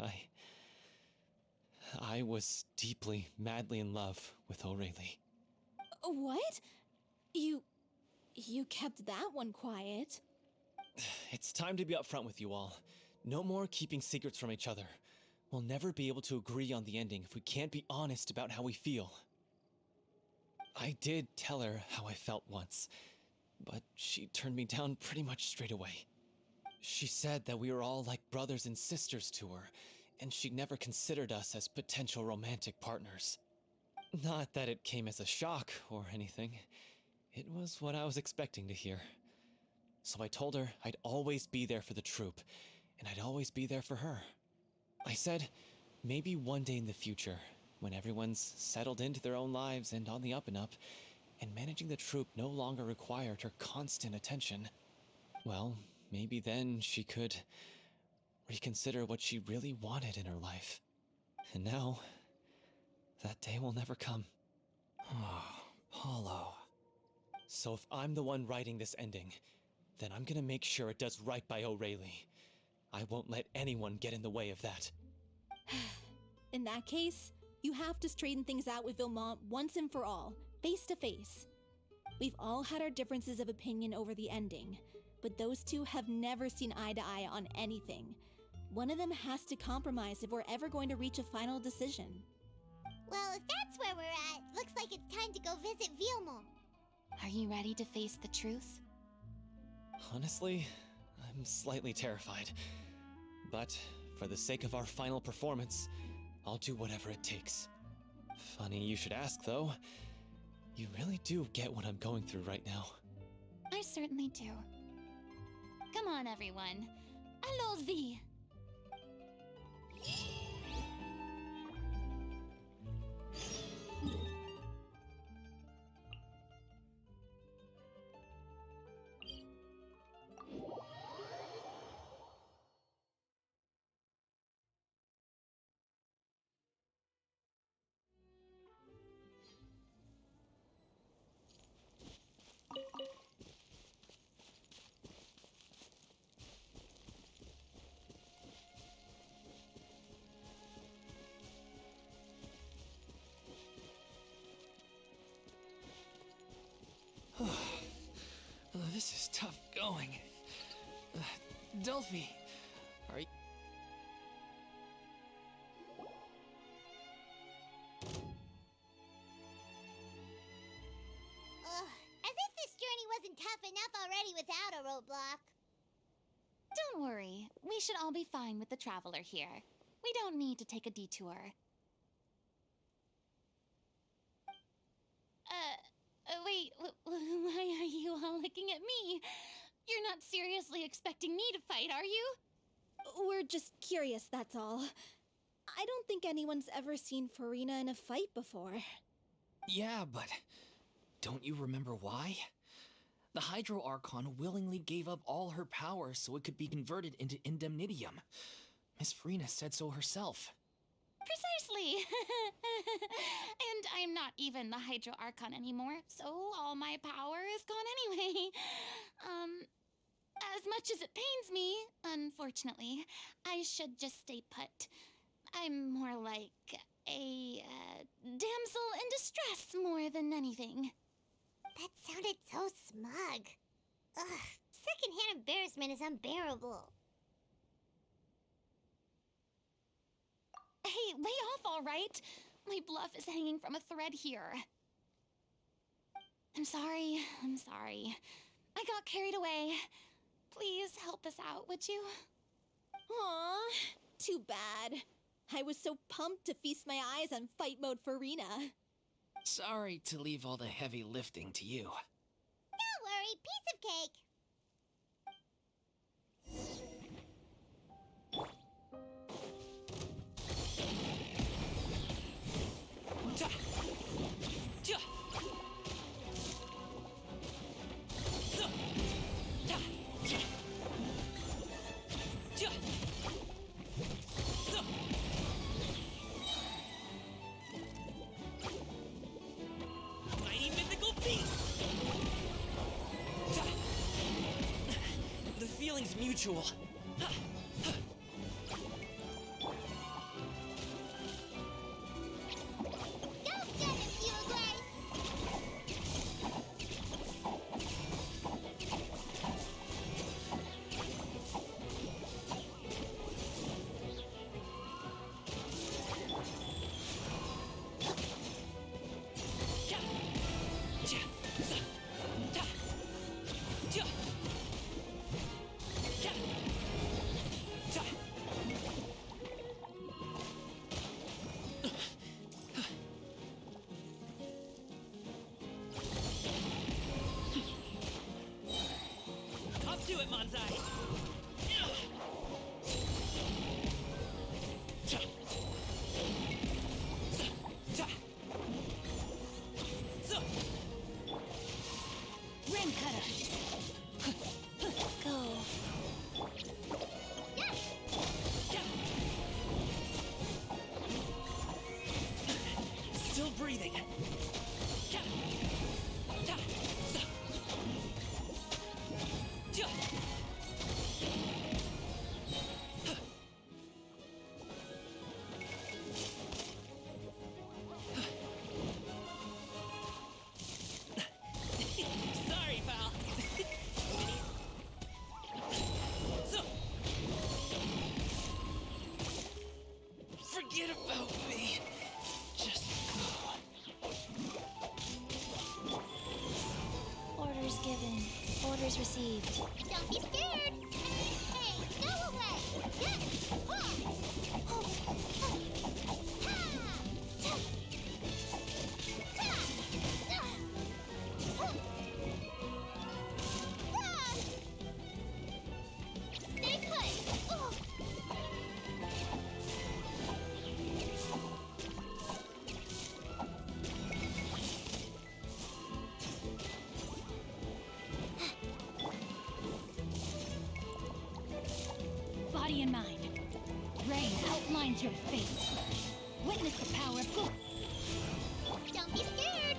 I was deeply, madly in love with Aurelie. What? You kept that one quiet. It's time to be upfront with you all. No more keeping secrets from each other. We'll never be able to agree on the ending if we can't be honest about how we feel. I did tell her how I felt once, but she turned me down pretty much straight away. She said that we were all like brothers and sisters to her, and she'd never considered us as potential romantic partners. Not that it came as a shock or anything. It was what I was expecting to hear. So I told her I'd always be there for the troupe, and I'd always be there for her. I said, maybe one day in the future, when everyone's settled into their own lives and on the up and up, and managing the troupe no longer required her constant attention, well, maybe then she could reconsider what she really wanted in her life. And now, that day will never come. Oh, Paulo. So if I'm the one writing this ending, then I'm gonna make sure it does right by Aurelie. I won't let anyone get in the way of that. In that case, you have to straighten things out with Villemont once and for all, face to face. We've all had our differences of opinion over the ending, but those two have never seen eye to eye on anything. One of them has to compromise if we're ever going to reach a final decision. Well, if that's where we're at, looks like it's time to go visit Villemont. Are you ready to face the truth? Honestly, I'm slightly terrified. But for the sake of our final performance, I'll do whatever it takes. Funny you should ask, though. You really do get what I'm going through right now. I certainly do. Come on, everyone. Allons-y! This is tough going. Delphi, are you... Ugh, as if this journey wasn't tough enough already without a roadblock. Don't worry. We should all be fine with the traveler here. We don't need to take a detour. Wait, why are you all looking at me? You're not seriously expecting me to fight, are you? We're just curious, that's all. I don't think anyone's ever seen Farina in a fight before. Yeah, but don't you remember why? The Hydro Archon willingly gave up all her power so it could be converted into Indemnitium. Miss Farina said so herself. Precisely! And I'm not even the Hydro Archon anymore, so all my power is gone anyway. As much as it pains me, unfortunately, I should just stay put. I'm more like a damsel in distress more than anything. That sounded so smug. Ugh, secondhand embarrassment is unbearable. Hey, lay off, all right? My bluff is hanging from a thread here. I'm sorry. I got carried away. Please help us out, would you? Aw, too bad. I was so pumped to feast my eyes on fight mode Farina. Sorry to leave all the heavy lifting to you. Don't worry, piece of cake. Mighty mythical beast! The feeling's mutual. Don't get him, Fuegray! Up to it, Manzai! Rim cutter. Go. Still breathing. Sorry, pal. Forget about me. Just go. Orders given. Orders received. Don't be scared! Hey, go away! Yeah. Stay put! Oh. Body and mind. Rain outlines your fate. Witness the power of good. Don't be scared!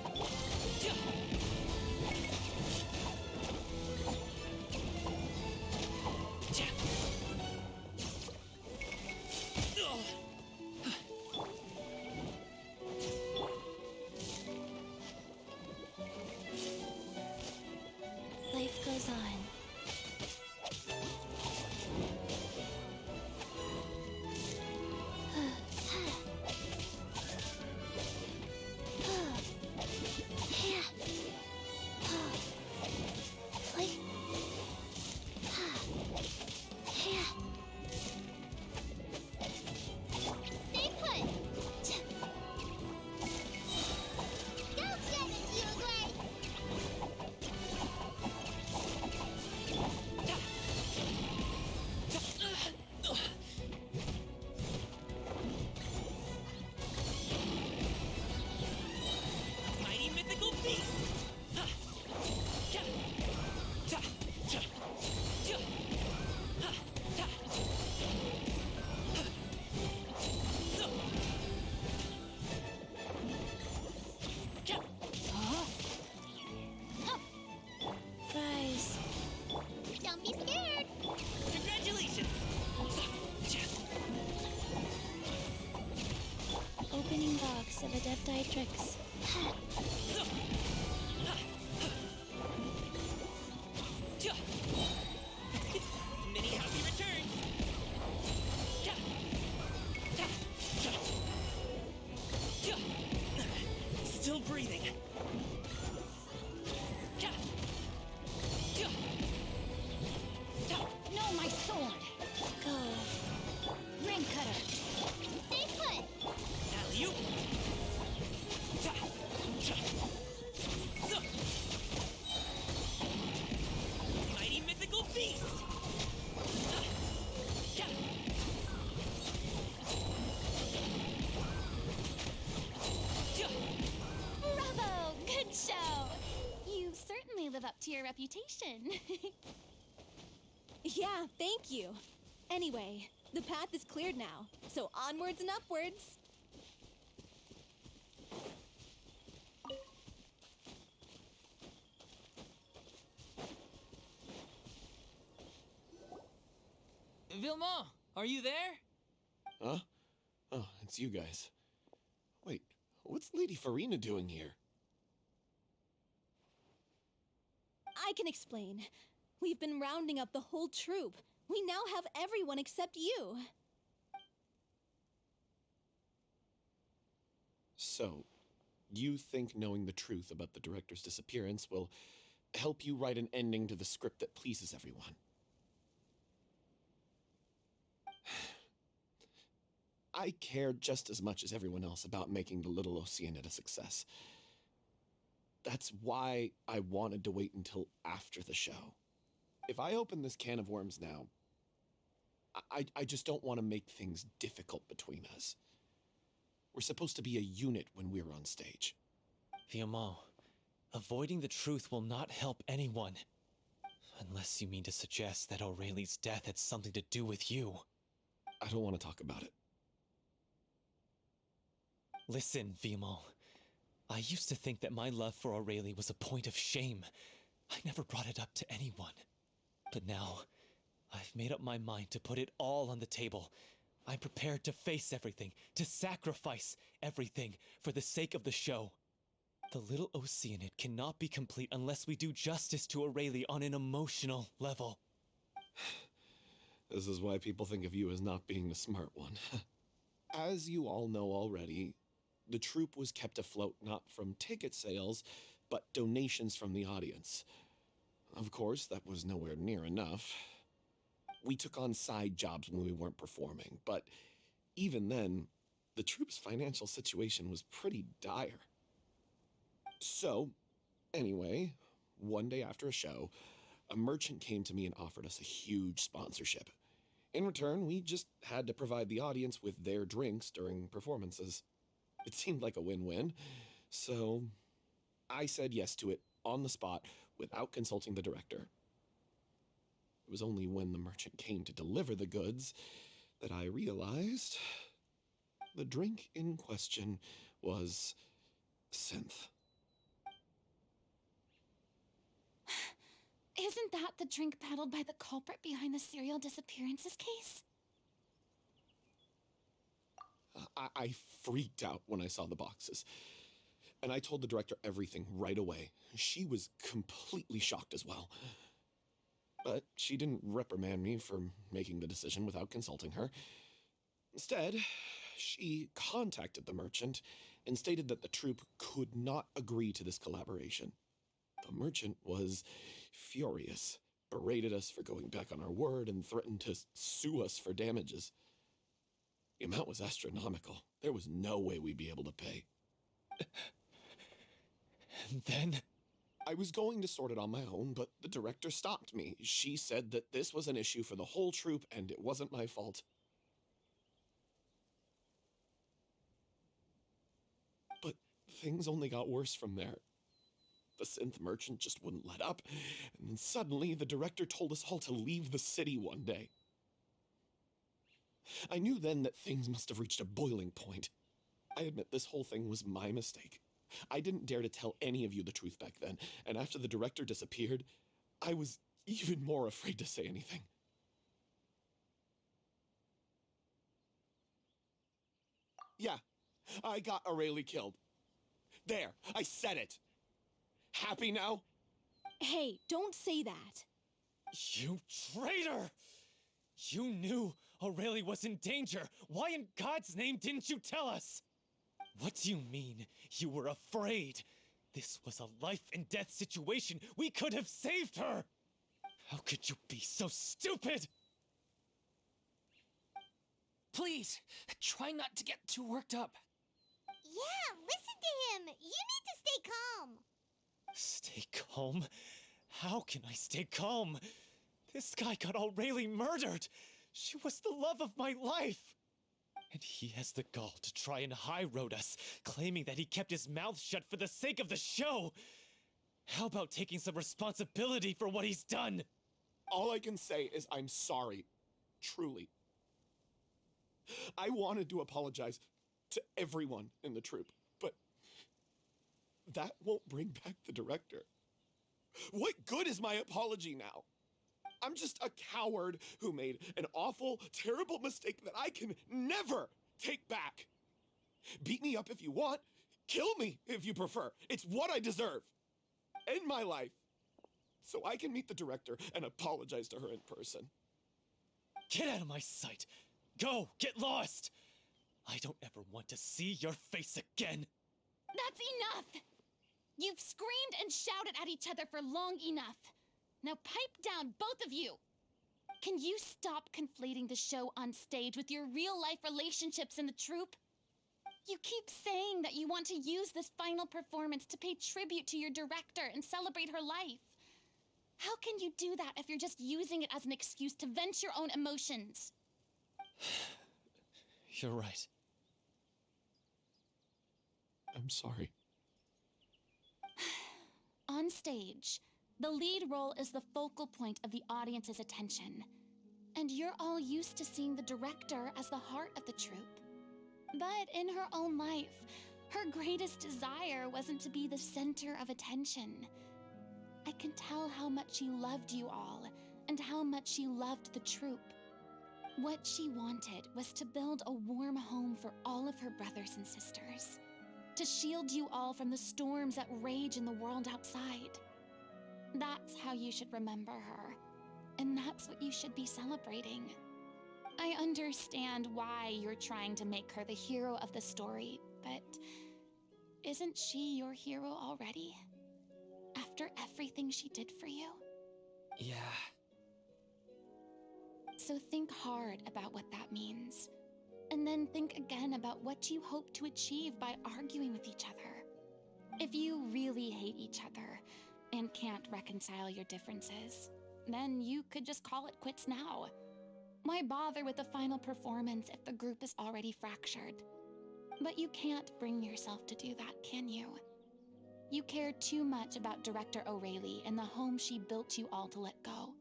Opening box of Adepti tricks. Many happy returns! Still breathing. No, my sword! Go. Ring cutter! Stay put! Alley-oop! Mighty mythical beast! Bravo! Good show! You certainly live up to your reputation. Yeah, thank you. Anyway, the path is cleared now, so onwards and upwards. Vilmont, are you there? Huh? Oh, it's you guys. Wait, what's Lady Farina doing here? I can explain. We've been rounding up the whole troop. We now have everyone except you. So, you think knowing the truth about the director's disappearance will help you write an ending to the script that pleases everyone? I care just as much as everyone else about making the Little Oceanid a success. That's why I wanted to wait until after the show. If I open this can of worms now, I just don't want to make things difficult between us. We're supposed to be a unit when we're on stage. Vilmont, avoiding the truth will not help anyone. Unless you mean to suggest that Aurelie's death had something to do with you. I don't want to talk about it. Listen, Vilmont. I used to think that my love for Aurelie was a point of shame. I never brought it up to anyone. But now, I've made up my mind to put it all on the table. I'm prepared to face everything, to sacrifice everything for the sake of the show. The Little Oceanid cannot be complete unless we do justice to Aurelie on an emotional level. This is why people think of you as not being the smart one. As you all know already, the troupe was kept afloat not from ticket sales, but donations from the audience. Of course, that was nowhere near enough. We took on side jobs when we weren't performing, but even then, the troupe's financial situation was pretty dire. So, anyway, one day after a show, a merchant came to me and offered us a huge sponsorship. In return, we just had to provide the audience with their drinks during performances. It seemed like a win-win, so I said yes to it on the spot without consulting the director. It was only when the merchant came to deliver the goods that I realized the drink in question was synth. Isn't that the drink peddled by the culprit behind the serial disappearances case? I freaked out when I saw the boxes. And I told the director everything right away. She was completely shocked as well. But she didn't reprimand me for making the decision without consulting her. Instead, she contacted the merchant and stated that the troupe could not agree to this collaboration. The merchant was furious, berated us for going back on our word, and threatened to sue us for damages. The amount was astronomical. There was no way we'd be able to pay. And then? I was going to sort it on my own, but the director stopped me. She said that this was an issue for the whole troupe, and it wasn't my fault. But things only got worse from there. The synth merchant just wouldn't let up, and then suddenly the director told us all to leave the city one day. I knew then that things must have reached a boiling point. I admit this whole thing was my mistake. I didn't dare to tell any of you the truth back then, and after the director disappeared, I was even more afraid to say anything. Yeah, I got Aurelie killed. There, I said it. Happy now? Hey, don't say that. You traitor! You knew Aurelie was in danger. Why in God's name didn't you tell us? What do you mean, you were afraid? This was a life and death situation. We could have saved her! How could you be so stupid? Please, try not to get too worked up. Yeah, listen to him. You need to stay calm. Stay calm? How can I stay calm? This guy got Aurelie murdered. She was the love of my life. And he has the gall to try and high-road us, claiming that he kept his mouth shut for the sake of the show. How about taking some responsibility for what he's done? All I can say is I'm sorry. Truly. I wanted to apologize to everyone in the troupe, but that won't bring back the director. What good is my apology now? I'm just a coward who made an awful, terrible mistake that I can never take back. Beat me up if you want. Kill me if you prefer. It's what I deserve. End my life. So I can meet the director and apologize to her in person. Get out of my sight. Go, get lost. I don't ever want to see your face again. That's enough! You've screamed and shouted at each other for long enough. Now pipe down, both of you! Can you stop conflating the show on stage with your real-life relationships in the troupe? You keep saying that you want to use this final performance to pay tribute to your director and celebrate her life. How can you do that if you're just using it as an excuse to vent your own emotions? You're right. I'm sorry. On stage, the lead role is the focal point of the audience's attention. And you're all used to seeing the director as the heart of the troupe. But in her own life, her greatest desire wasn't to be the center of attention. I can tell how much she loved you all, and how much she loved the troupe. What she wanted was to build a warm home for all of her brothers and sisters. To shield you all from the storms that rage in the world outside. That's how you should remember her. And that's what you should be celebrating. I understand why you're trying to make her the hero of the story, but isn't she your hero already? After everything she did for you? Yeah. So think hard about what that means. And then think again about what you hope to achieve by arguing with each other. If you really hate each other and can't reconcile your differences, then you could just call it quits now. Why bother with the final performance if the group is already fractured? But you can't bring yourself to do that, can you? You care too much about Director Aurelie and the home she built you all to let go.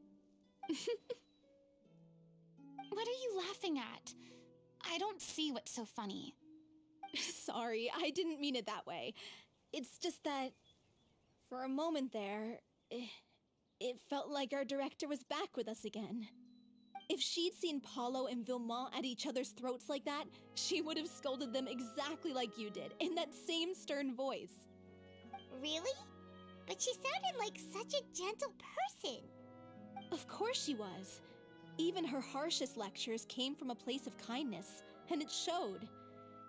What are you laughing at? I don't see what's so funny. Sorry, I didn't mean it that way. It's just that, for a moment there, it felt like our director was back with us again. If she'd seen Paulo and Vilmont at each other's throats like that, she would have scolded them exactly like you did, in that same stern voice. Really? But she sounded like such a gentle person. Of course she was. Even her harshest lectures came from a place of kindness, and it showed.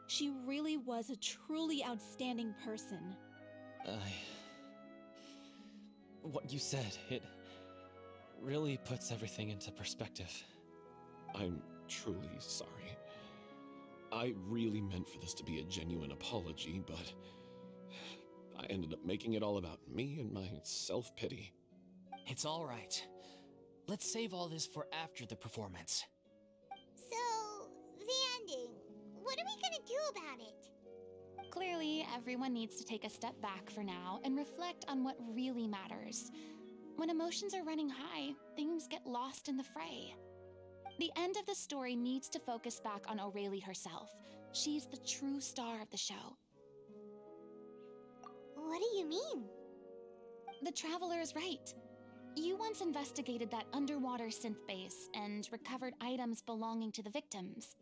She really was a truly outstanding person. What you said, it really puts everything into perspective. I'm truly sorry. I really meant for this to be a genuine apology, but I ended up making it all about me and my self-pity. It's all right. Let's save all this for after the performance. So, the ending. What are we gonna do about it? Clearly, everyone needs to take a step back for now and reflect on what really matters. When emotions are running high, things get lost in the fray. The end of the story needs to focus back on Aurelie herself. She's the true star of the show. What do you mean? The Traveler is right. You once investigated that underwater synth base and recovered items belonging to the victims.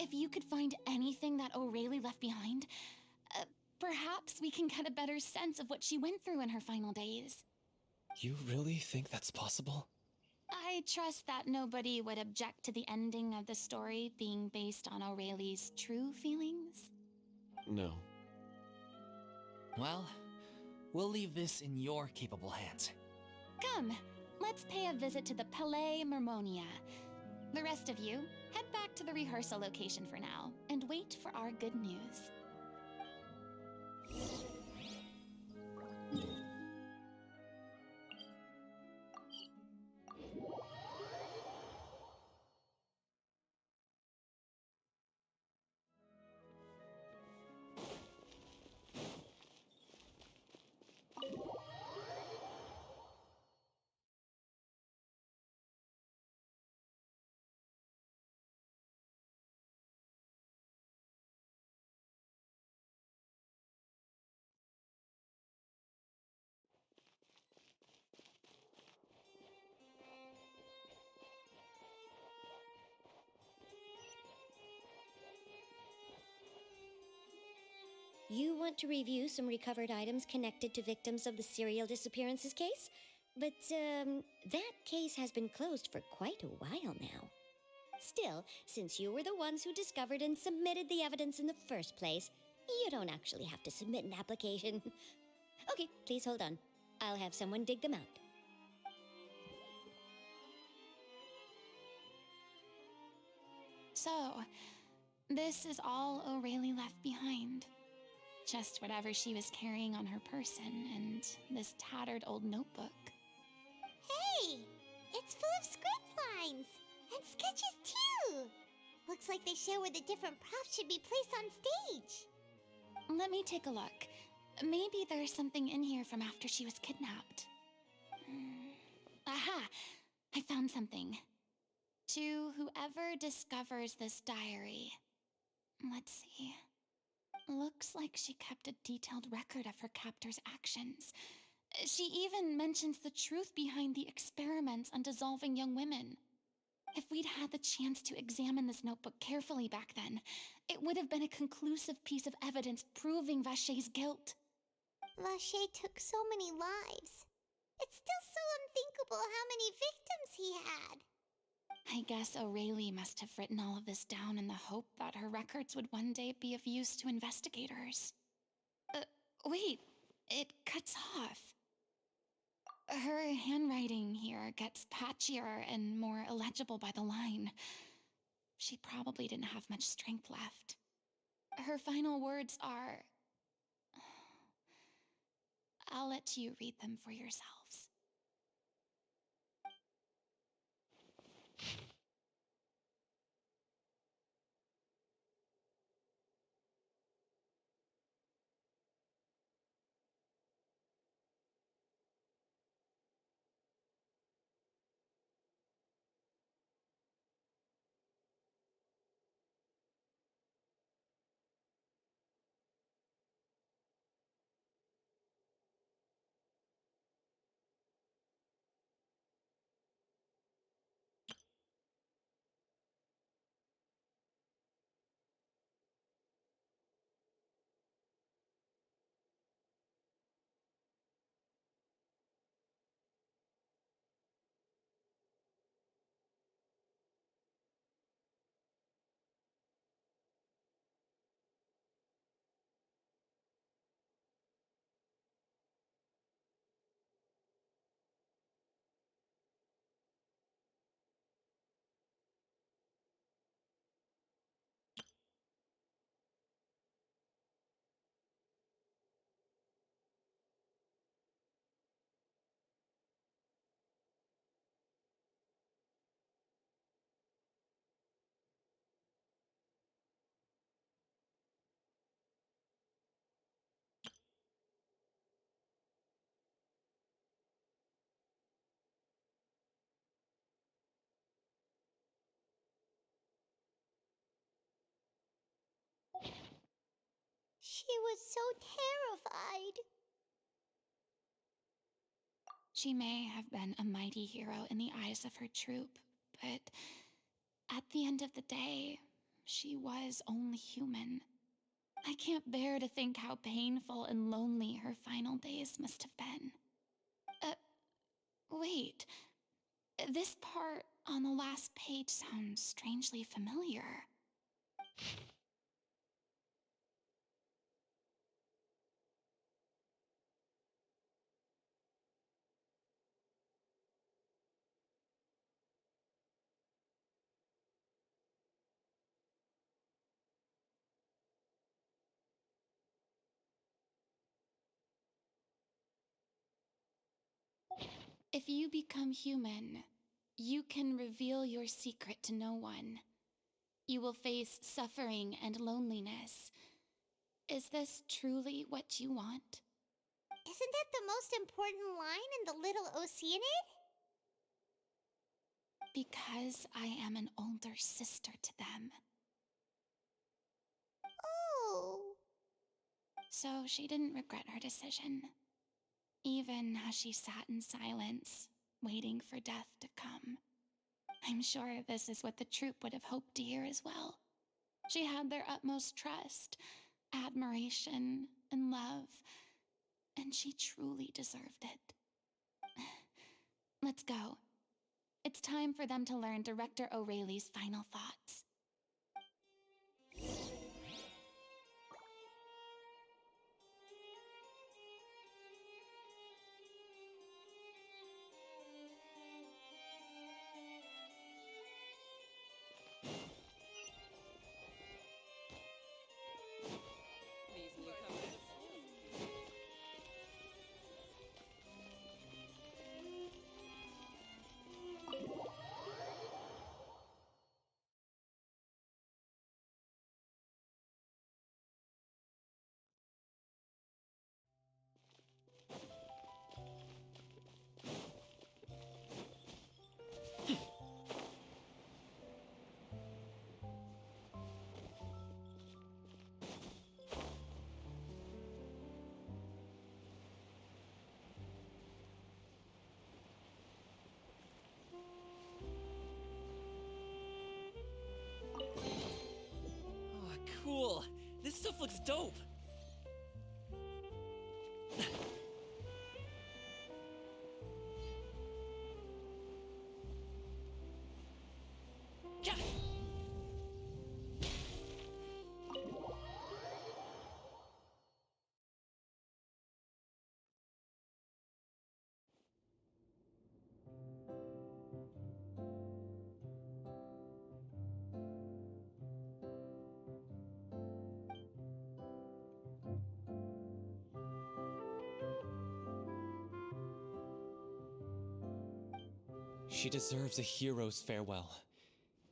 If you could find anything that O'Reilly left behind, perhaps we can get a better sense of what she went through in her final days. You really think that's possible? I trust that nobody would object to the ending of the story being based on O'Reilly's true feelings. No. Well, we'll leave this in your capable hands. Come, let's pay a visit to the Palais Mermonia. The rest of you, head back to the rehearsal location for now, and wait for our good news. You want to review some recovered items connected to victims of the serial disappearances case? But, that case has been closed for quite a while now. Still, since you were the ones who discovered and submitted the evidence in the first place, you don't actually have to submit an application. Okay, please hold on. I'll have someone dig them out. So, this is all O'Reilly left behind. Just whatever she was carrying on her person and this tattered old notebook. Hey! It's full of script lines! And sketches, too! Looks like they show where the different props should be placed on stage. Let me take a look. Maybe there's something in here from after she was kidnapped. Aha! I found something. To whoever discovers this diary. Let's see. Looks like she kept a detailed record of her captor's actions. She even mentions the truth behind the experiments on dissolving young women. If we'd had the chance to examine this notebook carefully back then, it would have been a conclusive piece of evidence proving Vacher's guilt. Vacher took so many lives. It's still so unthinkable how many victims he had. I guess O'Reilly must have written all of this down in the hope that her records would one day be of use to investigators. Wait, it cuts off. Her handwriting here gets patchier and more illegible by the line. She probably didn't have much strength left. Her final words are... I'll let you read them for yourselves. She was so terrified. She may have been a mighty hero in the eyes of her troop, but at the end of the day, she was only human. I can't bear to think how painful and lonely her final days must have been. Wait. This part on the last page sounds strangely familiar. If you become human, you can reveal your secret to no one. You will face suffering and loneliness. Is this truly what you want? Isn't that the most important line in the Little Oceanid? Because I am an older sister to them. Oh. So she didn't regret her decision, even as she sat in silence, waiting for death to come. I'm sure this is what the troupe would have hoped to hear as well. She had their utmost trust, admiration, and love, and she truly deserved it. Let's go. It's time for them to learn Director O'Reilly's final thoughts. Cool. This stuff looks dope. Yeah. She deserves a hero's farewell.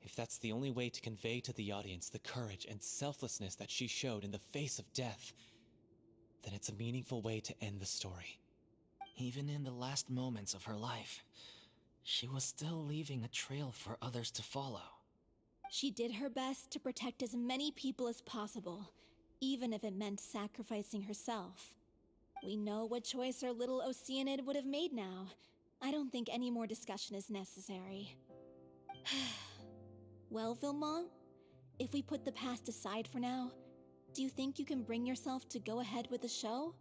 If that's the only way to convey to the audience the courage and selflessness that she showed in the face of death, then it's a meaningful way to end the story. Even in the last moments of her life, she was still leaving a trail for others to follow. She did her best to protect as many people as possible, even if it meant sacrificing herself. We know what choice our little Oceanid would have made now. I don't think any more discussion is necessary. Well, Vilmont, if we put the past aside for now, do you think you can bring yourself to go ahead with the show?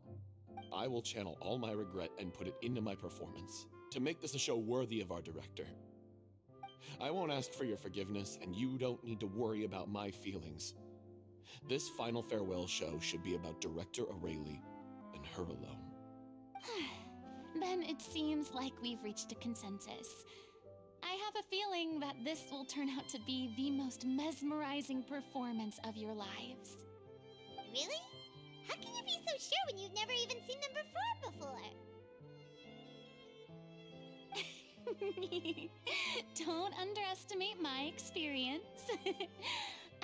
I will channel all my regret and put it into my performance, to make this a show worthy of our director. I won't ask for your forgiveness, and you don't need to worry about my feelings. This final farewell show should be about Director O'Reilly and her alone. Then it seems like we've reached a consensus. I have a feeling that this will turn out to be the most mesmerizing performance of your lives. Really? How can you be so sure when you've never even seen them perform before? Don't underestimate my experience.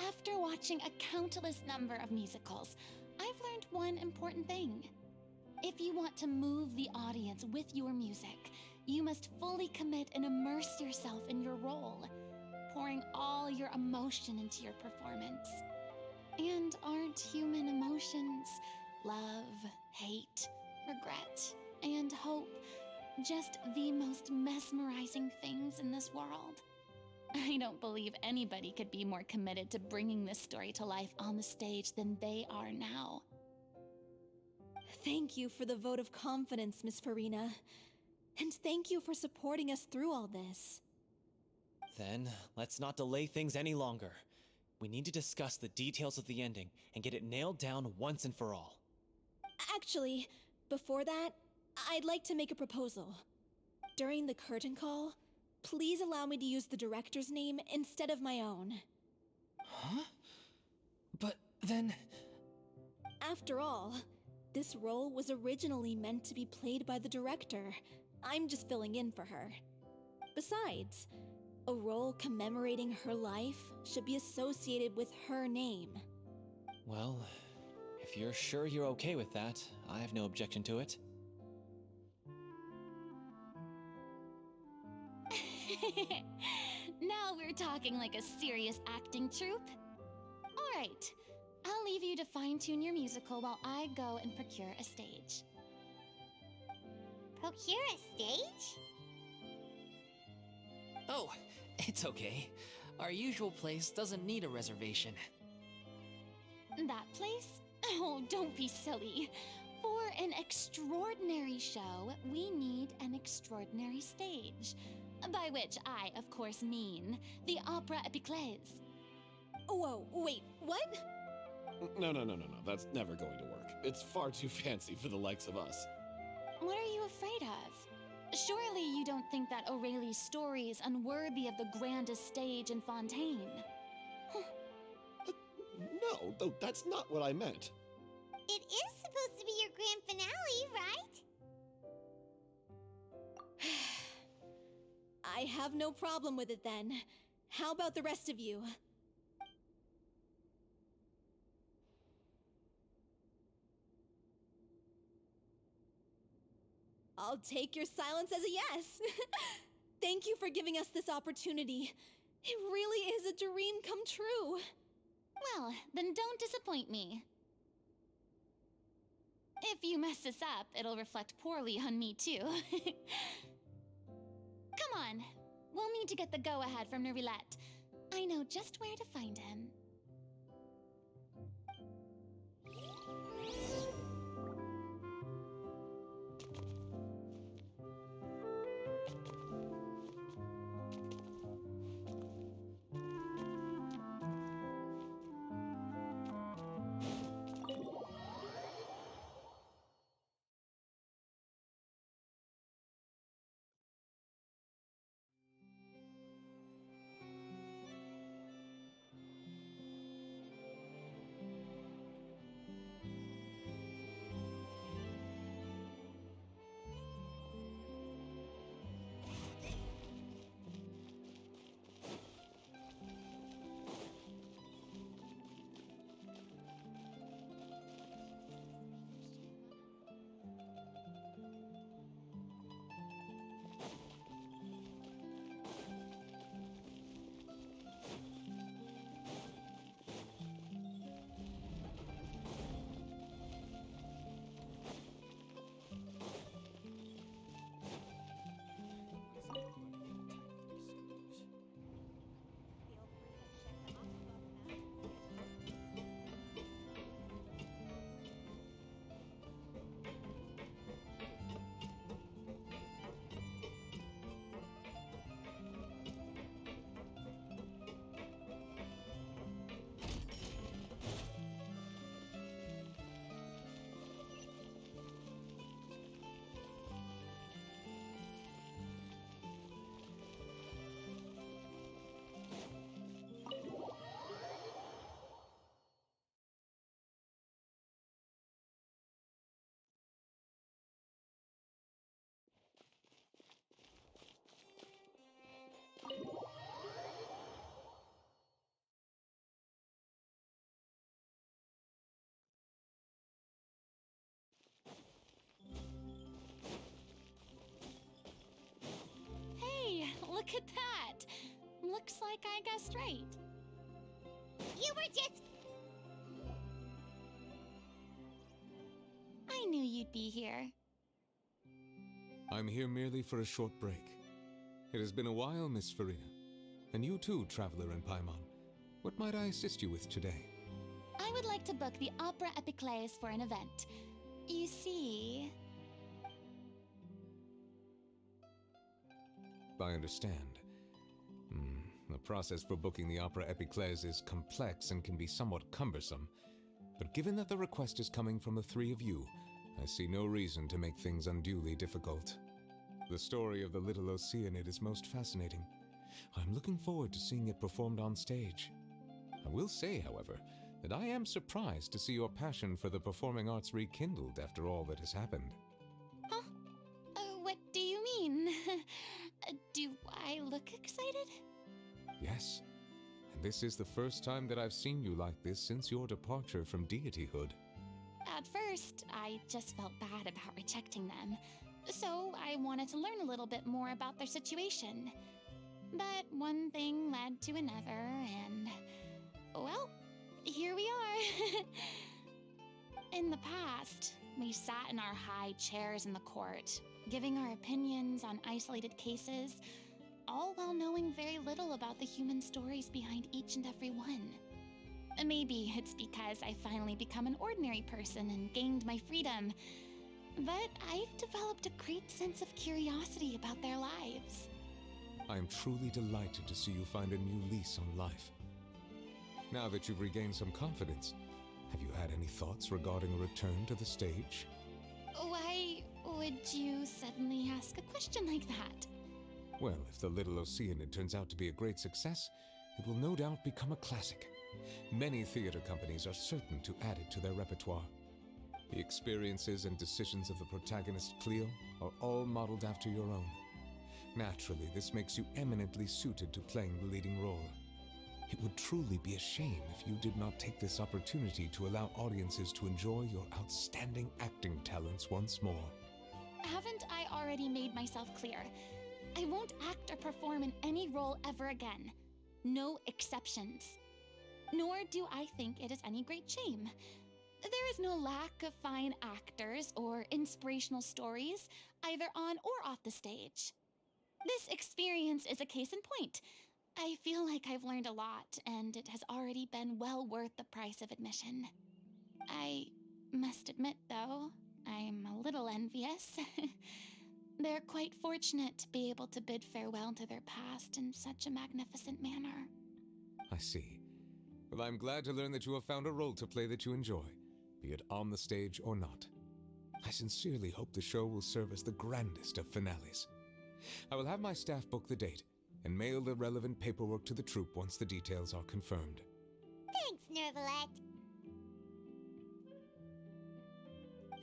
After watching a countless number of musicals, I've learned one important thing. If you want to move the audience with your music, you must fully commit and immerse yourself in your role, pouring all your emotion into your performance. And aren't human emotions, love, hate, regret, and hope, just the most mesmerizing things in this world? I don't believe anybody could be more committed to bringing this story to life on the stage than they are now. Thank you for the vote of confidence, Miss Farina. And thank you for supporting us through all this. Then, let's not delay things any longer. We need to discuss the details of the ending and get it nailed down once and for all. Actually, before that, I'd like to make a proposal. During the curtain call, please allow me to use the director's name instead of my own. Huh? But then... After all, this role was originally meant to be played by the director. I'm just filling in for her. Besides, a role commemorating her life should be associated with her name. Well, if you're sure you're okay with that, I have no objection to it. Now we're talking like a serious acting troupe. All right, I'll leave you to fine-tune your musical while I go and procure a stage. Procure a stage? Oh, it's okay. Our usual place doesn't need a reservation. That place? Oh, don't be silly. For an extraordinary show, we need an extraordinary stage. By which I, of course, mean the Opera Epiclese. Whoa, wait, what? No. That's never going to work. It's far too fancy for the likes of us. What are you afraid of? Surely you don't think that Aurelie's story is unworthy of the grandest stage in Fontaine? No, though that's not what I meant. It is supposed to be your grand finale, right? I have no problem with it then. How about the rest of you? I'll take your silence as a yes. Thank you for giving us this opportunity. It really is a dream come true. Well, then don't disappoint me. If you mess this up, it'll reflect poorly on me too. Come on, we'll need to get the go-ahead from Nervilette. I know just where to find him. Look at that! Looks like I guessed right. You were just... I knew you'd be here. I'm here merely for a short break. It has been a while, Miss Farina. And you too, traveler in Paimon. What might I assist you with today? I would like to book the Opera Epiclese for an event. You see... I understand. The process for booking the Opera Epiclese is complex and can be somewhat cumbersome. But given that the request is coming from the three of you, I see no reason to make things unduly difficult. The story of the little Oceanid is most fascinating. I'm looking forward to seeing it performed on stage. I will say, however, that I am surprised to see your passion for the performing arts rekindled after all that has happened. Huh? What do you mean? Do I look excited? Yes, and this is the first time that I've seen you like this since your departure from deityhood. At first, I just felt bad about rejecting them, so I wanted to learn a little bit more about their situation. But one thing led to another, and... well, here we are. In the past, we sat in our high chairs in the court, giving our opinions on isolated cases, all while knowing very little about the human stories behind each and every one. Maybe it's because I finally become an ordinary person and gained my freedom, but I've developed a great sense of curiosity about their lives. I am truly delighted to see you find a new lease on life. Now that you've regained some confidence, have you had any thoughts regarding a return to the stage? Why would you suddenly ask a question like that? Well, if the Little Oceanid turns out to be a great success, it will no doubt become a classic. Many theater companies are certain to add it to their repertoire. The experiences and decisions of the protagonist, Cleo, are all modeled after your own. Naturally, this makes you eminently suited to playing the leading role. It would truly be a shame if you did not take this opportunity to allow audiences to enjoy your outstanding acting talents once more. Haven't I already made myself clear? I won't act or perform in any role ever again. No exceptions. Nor do I think it is any great shame. There is no lack of fine actors or inspirational stories, either on or off the stage. This experience is a case in point. I feel like I've learned a lot, and it has already been well worth the price of admission. I must admit, though, I'm a little envious. They're quite fortunate to be able to bid farewell to their past in such a magnificent manner. I see. Well, I'm glad to learn that you have found a role to play that you enjoy, be it on the stage or not. I sincerely hope the show will serve as the grandest of finales. I will have my staff book the date and mail the relevant paperwork to the troupe once the details are confirmed. Thanks, Nervalette.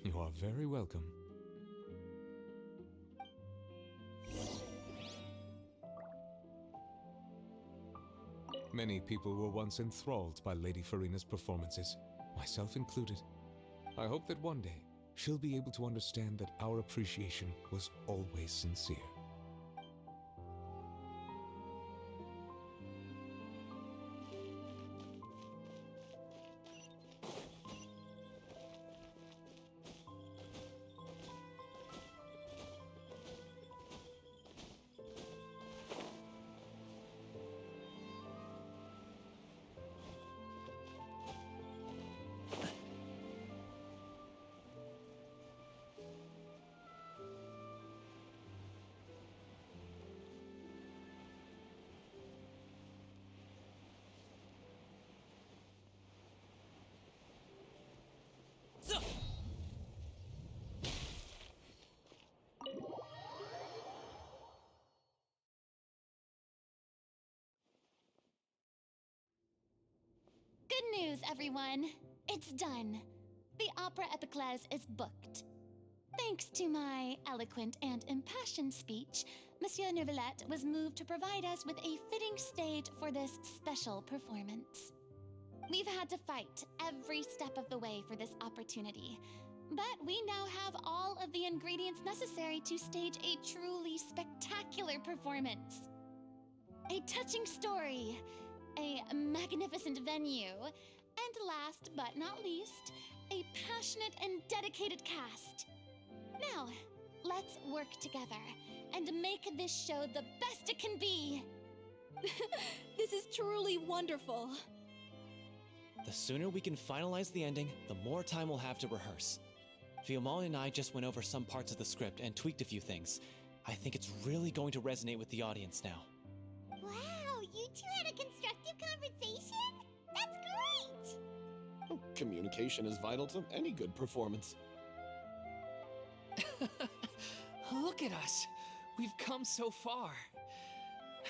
You are very welcome. Many people were once enthralled by Lady Farina's performances, myself included. I hope that one day she'll be able to understand that our appreciation was always sincere. Good news, everyone! It's done. The Opera Epiclese is booked. Thanks to my eloquent and impassioned speech, Monsieur Nervalette was moved to provide us with a fitting stage for this special performance. We've had to fight every step of the way for this opportunity, but we now have all of the ingredients necessary to stage a truly spectacular performance. A touching story, a magnificent venue, and last but not least, a passionate and dedicated cast. Now, let's work together and make this show the best it can be. This is truly wonderful. The sooner we can finalize the ending, the more time we'll have to rehearse. Fiamma and I just went over some parts of the script and tweaked a few things. I think it's really going to resonate with the audience now. Wow, you two had a constructive conversation? That's great! Communication is vital to any good performance. Look at us! We've come so far.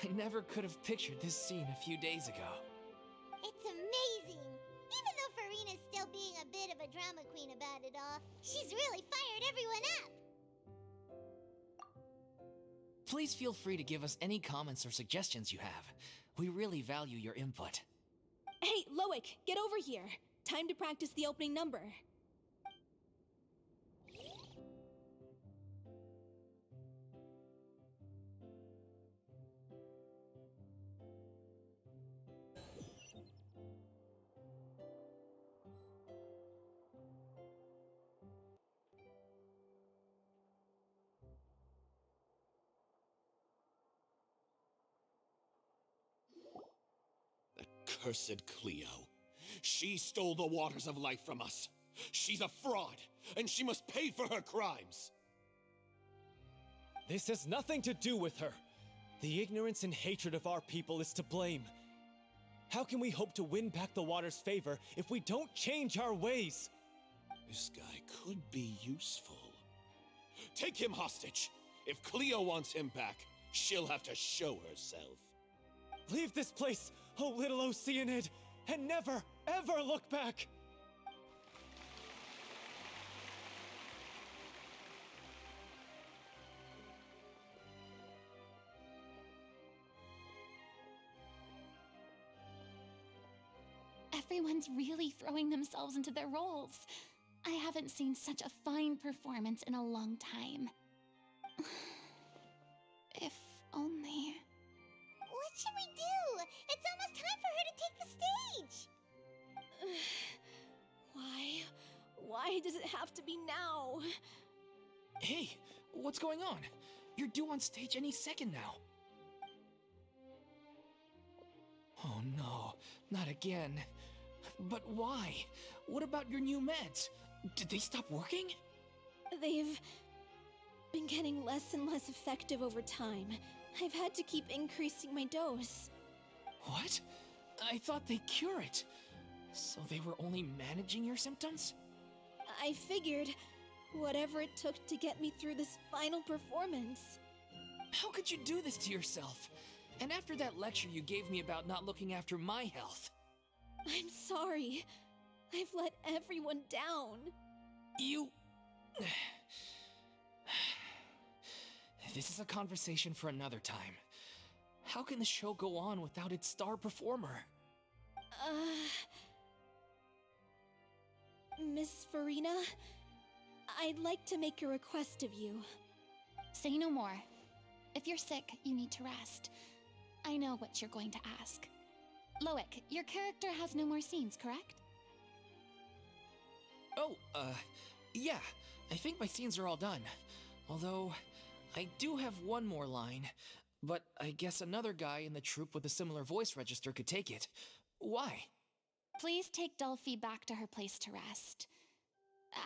I never could have pictured this scene a few days ago. It's amazing! Even though Farina's still being a bit of a drama queen about it all, she's really fired everyone up! Please feel free to give us any comments or suggestions you have. We really value your input. Hey, Loic, get over here. Time to practice the opening number. Cursed Cleo. She stole the waters of life from us. She's a fraud, and she must pay for her crimes. This has nothing to do with her. The ignorance and hatred of our people is to blame. How can we hope to win back the water's favor if we don't change our ways? This guy could be useful. Take him hostage. If Cleo wants him back, she'll have to show herself. Leave this place, oh little Oceanid, and never, ever look back! Everyone's really throwing themselves into their roles. I haven't seen such a fine performance in a long time. If only... What should we do? It's almost time for her to take the stage! Why does it have to be now? Hey, what's going on? You're due on stage any second now. Oh no, not again. But why? What about your new meds? Did they stop working? They've been getting less and less effective over time. I've had to keep increasing my dose. What? I thought they cure it. So they were only managing your symptoms? I figured whatever it took to get me through this final performance. How could you do this to yourself? And after that lecture you gave me about not looking after my health. I'm sorry. I've let everyone down. You... This is a conversation for another time. How can the show go on without its star performer? Miss Farina, I'd like to make a request of you. Say no more. If you're sick, you need to rest. I know what you're going to ask. Loic, your character has no more scenes, correct? Oh, yeah. I think my scenes are all done. Although, I do have one more line. But I guess another guy in the troupe with a similar voice register could take it. Why? Please take Delphi back to her place to rest.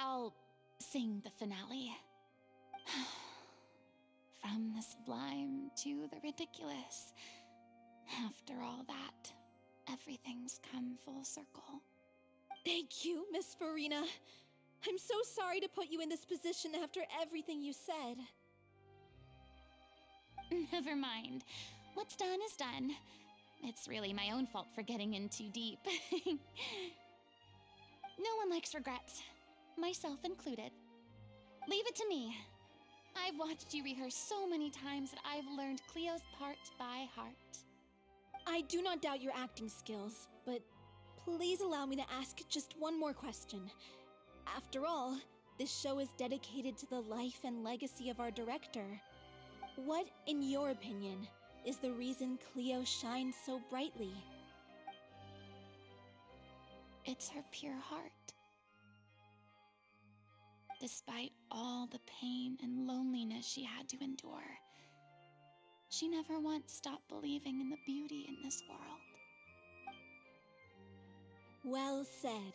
I'll sing the finale. From the sublime to the ridiculous. After all that, everything's come full circle. Thank you, Miss Farina. I'm so sorry to put you in this position after everything you said. Never mind. What's done is done. It's really my own fault for getting in too deep. No one likes regrets, myself included. Leave it to me. I've watched you rehearse so many times that I've learned Cleo's part by heart. I do not doubt your acting skills, but please allow me to ask just one more question. After all, this show is dedicated to the life and legacy of our director. What, in your opinion, is the reason Cleo shines so brightly? It's her pure heart. Despite all the pain and loneliness she had to endure, She never once stopped believing in the beauty in this world. Well said.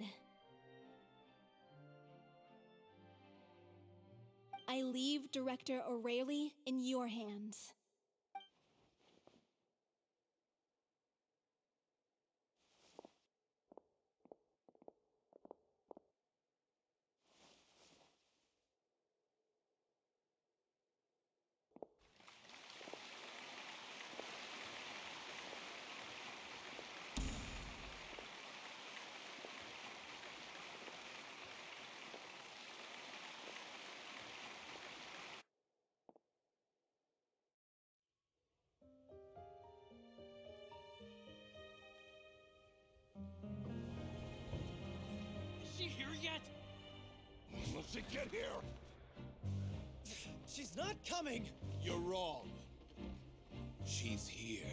I leave Director O'Reilly in your hands. Is she here yet? Will she get here? She's not coming! You're wrong. She's here.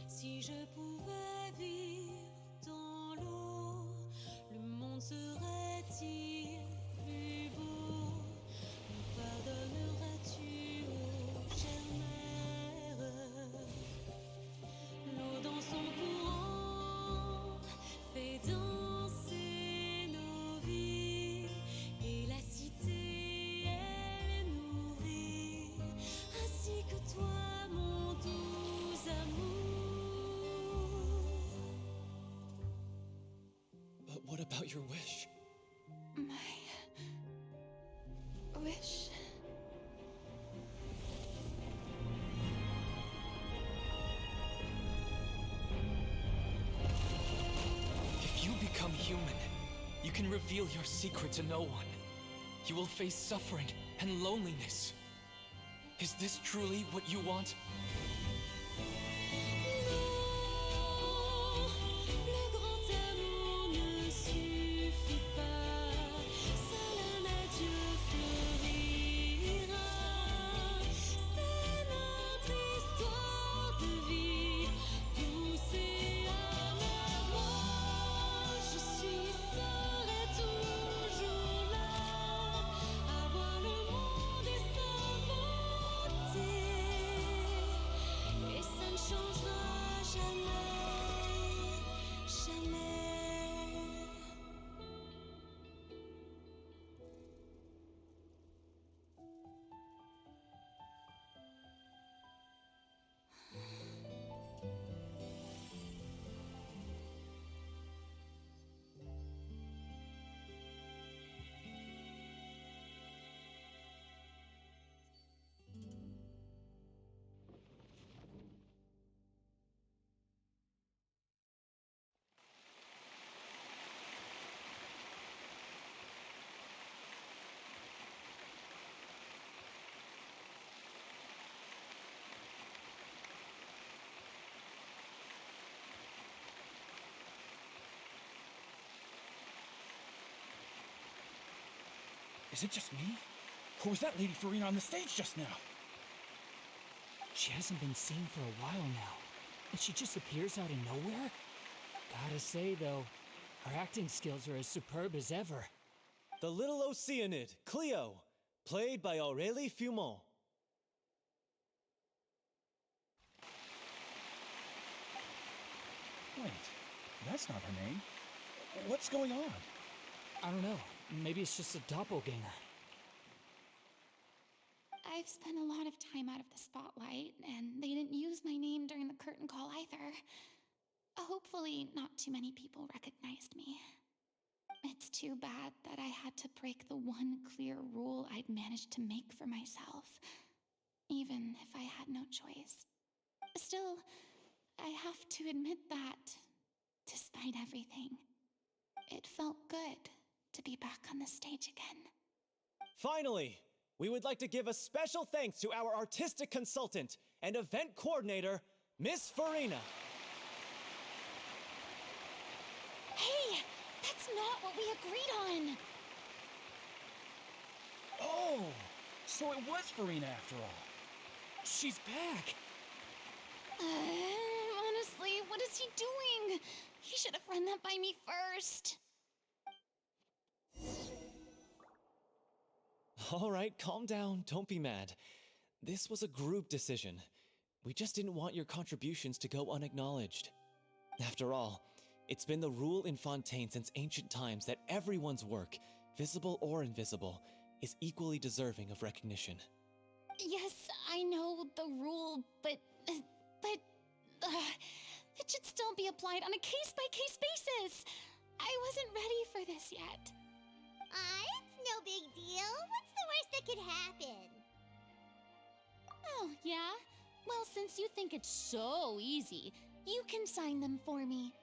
Si je pouvais vivre dans l'eau, le monde serait-il plus beau? Me pardonneras-tu, ô chère mère? L'eau dans son courant fait danser nos vies, et la cité elle est nourrie, ainsi que toi, mon doux amour. But what about your wish? My wish. If you become human, you can reveal your secret to no one. You will face suffering and loneliness. Is this truly what you want? Le grand amour ne suffit pas, seul un adieu fleurira. C'est notre histoire de vie, douce et amère. Moi, je suis, serai toujours là, à voir le monde et s'inventer. Et ça ne changera jamais, jamais. Is it just me? Or was that Lady Farina on the stage just now? She hasn't been seen for a while now, and she just appears out of nowhere? Gotta say, though, her acting skills are as superb as ever. The Little Oceanid, Cleo, played by Aurélie Fumont. Wait, that's not her name. What's going on? I don't know. Maybe it's just a doppelganger. I've spent a lot of time out of the spotlight, and they didn't use my name during the curtain call either. Hopefully, not too many people recognized me. It's too bad that I had to break the one clear rule I'd managed to make for myself, even if I had no choice. Still, I have to admit that, despite everything, it felt good to be back on the stage again. Finally, we would like to give a special thanks to our artistic consultant and event coordinator, Miss Farina. Hey, that's not what we agreed on! Oh, so it was Farina after all. She's back! Honestly, what is he doing? He should have run that by me first. All right, calm down. Don't be mad. This was a group decision. We just didn't want your contributions to go unacknowledged. After all, it's been the rule in Fontaine since ancient times that everyone's work, visible or invisible, is equally deserving of recognition. Yes, I know the rule, but it should still be applied on a case-by-case basis. I wasn't ready for this yet. It's no big deal. What's the worst that could happen? Oh, yeah? Well, since you think it's so easy, you can sign them for me.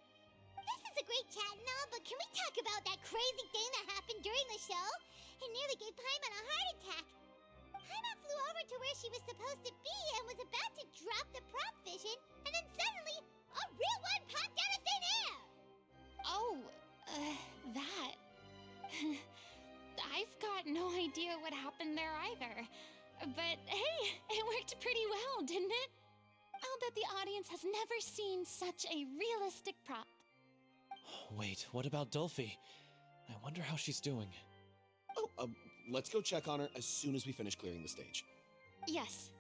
This is a great chat and all, but can we talk about that crazy thing that happened during the show? It nearly gave Paimon a heart attack. Paimon flew over to where she was supposed to be and was about to drop the prop vision, and then suddenly, a real one popped out of thin air! Oh, that. I've got no idea what happened there either. But hey, it worked pretty well, didn't it? I'll bet the audience has never seen such a realistic prop. Wait, what about Dolphy? I wonder how she's doing. Oh, let's go check on her as soon as we finish clearing the stage. Yes.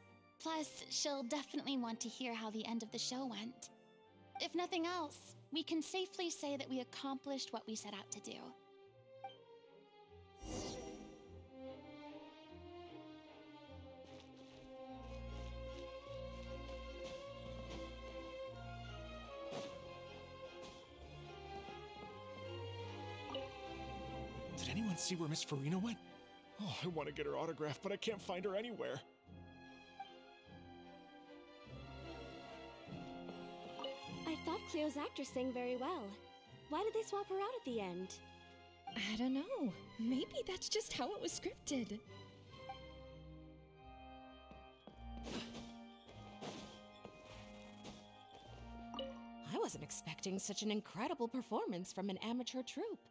Plus, she'll definitely want to hear how the end of the show went. If nothing else, we can safely say that we accomplished what we set out to do. Did anyone see where Miss Farina went? Oh, I want to get her autograph, but I can't find her anywhere. I thought Cleo's actress sang very well. Why did they swap her out at the end? I don't know. Maybe that's just how it was scripted. I wasn't expecting such an incredible performance from an amateur troupe.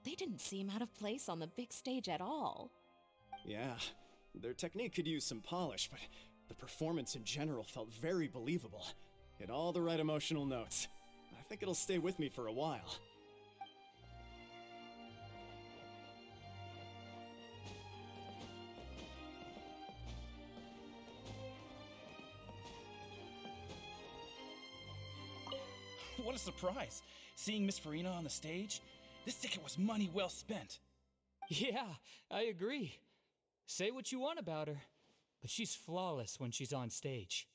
They didn't seem out of place on the big stage at all. Yeah, their technique could use some polish, but the performance in general felt very believable. Hit all the right emotional notes. I think it'll stay with me for a while. What a surprise! Seeing Miss Farina on the stage? This ticket was money well spent. Yeah, I agree. Say what you want about her, but she's flawless when she's on stage.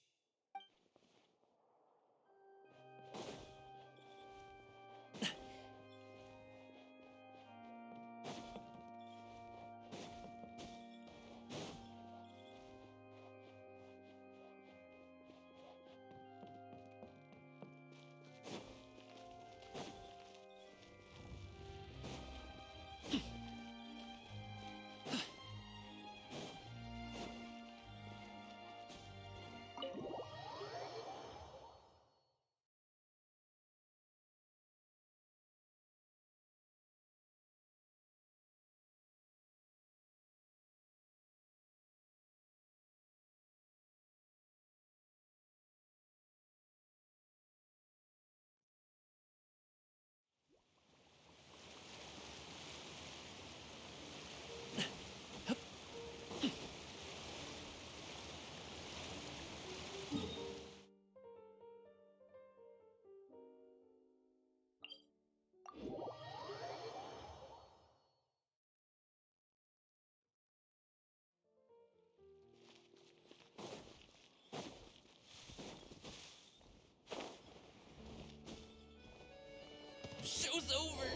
Show's over!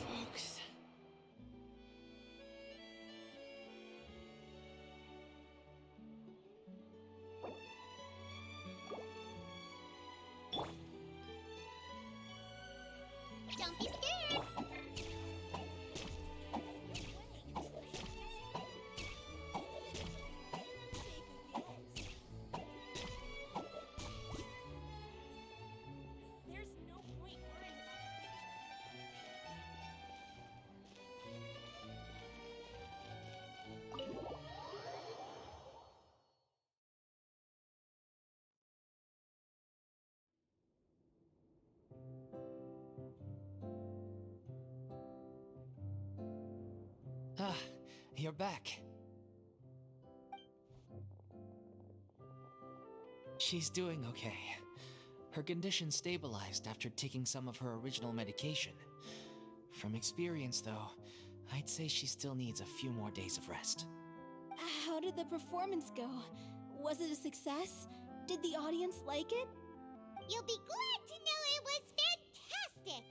Folks. Don't be scared! There's no point worrying about the picture. Ah, you're back. She's doing okay. Her condition stabilized after taking some of her original medication. From experience, though, I'd say she still needs a few more days of rest. How did the performance go? Was it a success? Did the audience like it? You'll be glad to know it was fantastic!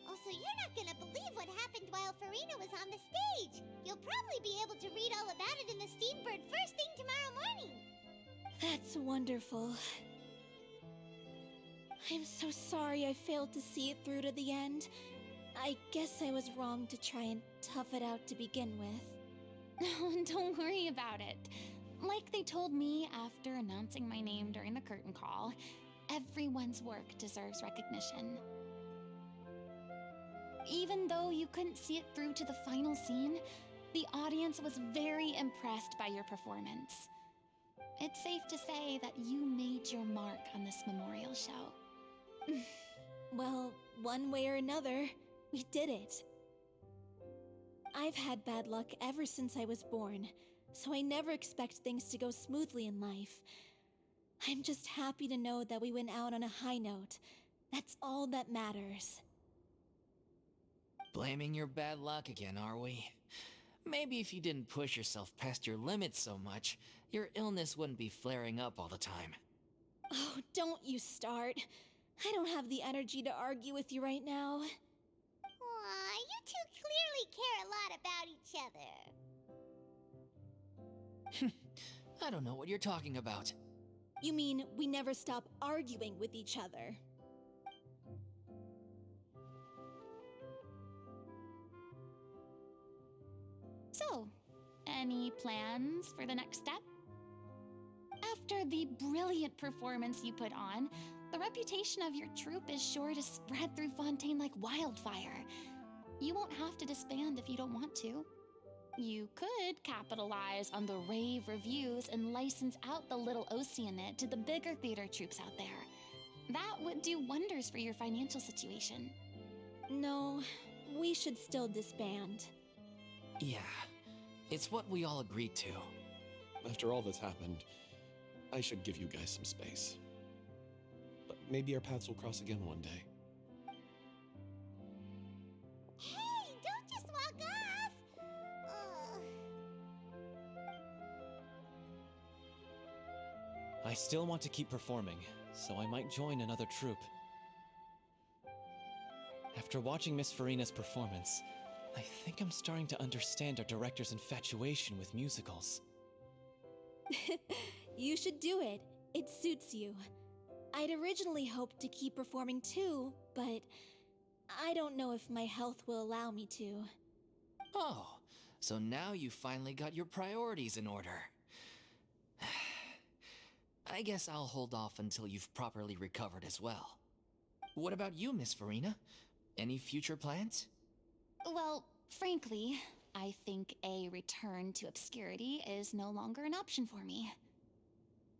Also, you're not gonna believe what happened while Farina was on the stage. You'll probably be able to read all about it in the Steambird first thing tomorrow morning. That's wonderful. I'm so sorry I failed to see it through to the end. I guess I was wrong to try and tough it out to begin with. No, don't worry about it. Like they told me after announcing my name during the curtain call, everyone's work deserves recognition. Even though you couldn't see it through to the final scene, the audience was very impressed by your performance. It's safe to say that you made your mark on this memorial show. Well, one way or another, we did it. I've had bad luck ever since I was born, so I never expect things to go smoothly in life. I'm just happy to know that we went out on a high note. That's all that matters. Blaming your bad luck again, are we? Maybe if you didn't push yourself past your limits so much, your illness wouldn't be flaring up all the time. Oh, don't you start. I don't have the energy to argue with you right now. Aw, you two clearly care a lot about each other. I don't know what you're talking about. You mean we never stop arguing with each other? So, any plans for the next step? After the brilliant performance you put on, the reputation of your troupe is sure to spread through Fontaine like wildfire. You won't have to disband if you don't want to. You could capitalize on the rave reviews and license out the Little Oceanid to the bigger theater troupes out there. That would do wonders for your financial situation. No, we should still disband. Yeah, it's what we all agreed to. After all that's happened, I should give you guys some space. But maybe our paths will cross again one day. Hey, don't just walk off! I still want to keep performing, so I might join another troupe. After watching Miss Farina's performance, I think I'm starting to understand our director's infatuation with musicals. You should do it. It suits you. I'd originally hoped to keep performing too, but I don't know if my health will allow me to. Oh, so now you finally got your priorities in order. I guess I'll hold off until you've properly recovered as well. What about you, Miss Farina? Any future plans? Well, frankly, I think a return to obscurity is no longer an option for me.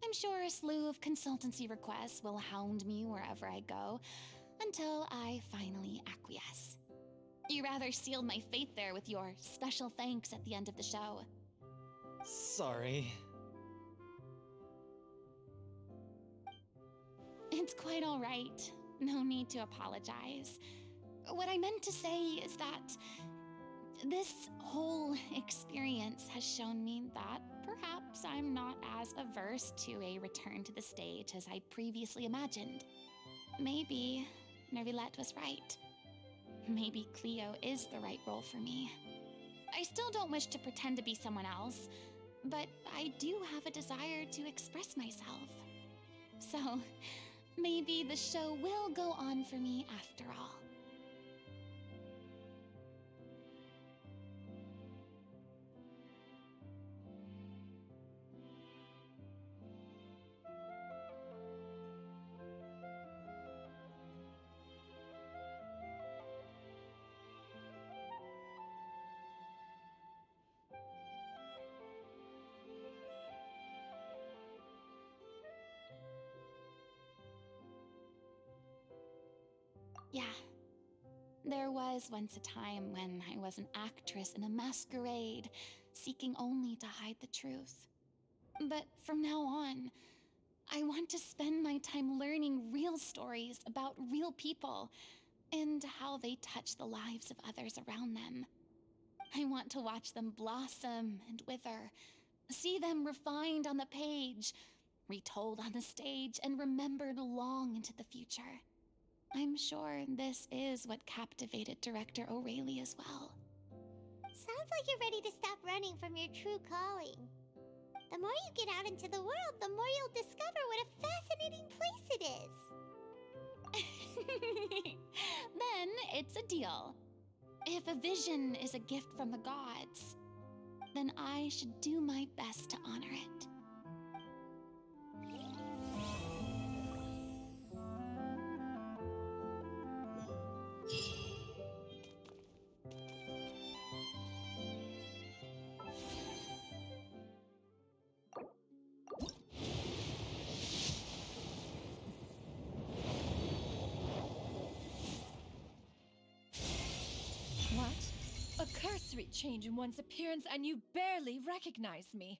I'm sure a slew of consultancy requests will hound me wherever I go, until I finally acquiesce. You rather sealed my fate there with your special thanks at the end of the show. Sorry. It's quite all right. No need to apologize. What I meant to say is that this whole experience has shown me that perhaps I'm not as averse to a return to the stage as I previously imagined. Maybe Nervilette was right. Maybe Cleo is the right role for me. I still don't wish to pretend to be someone else, but I do have a desire to express myself. So, maybe the show will go on for me after all. Yeah. There was once a time when I was an actress in a masquerade, seeking only to hide the truth. But from now on, I want to spend my time learning real stories about real people and how they touch the lives of others around them. I want to watch them blossom and wither, see them refined on the page, retold on the stage, and remembered long into the future. I'm sure this is what captivated director O'Reilly as well. Sounds like you're ready to stop running from your true calling. The more you get out into the world, the more you'll discover what a fascinating place it is. Then it's a deal. If a vision is a gift from the gods, then I should do my best to honor it. What? A cursory change in one's appearance and you barely recognize me.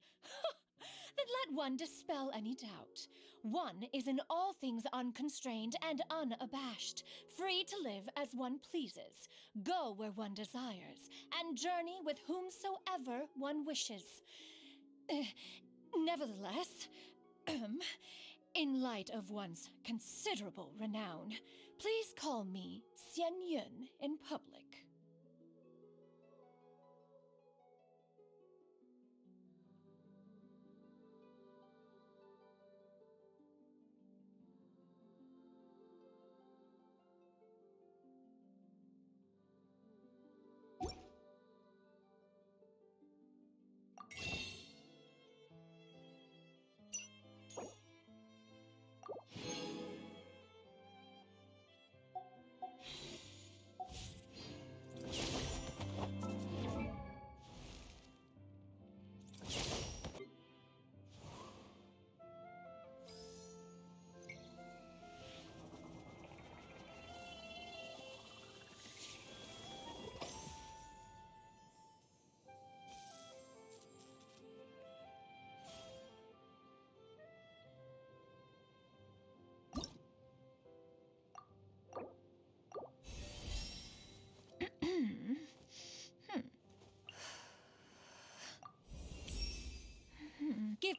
Then let one dispel any doubt. One is in all things unconstrained and unabashed, free to live as one pleases, go where one desires, and journey with whomsoever one wishes. Nevertheless, in light of one's considerable renown, please call me Xian Yun in public. Give.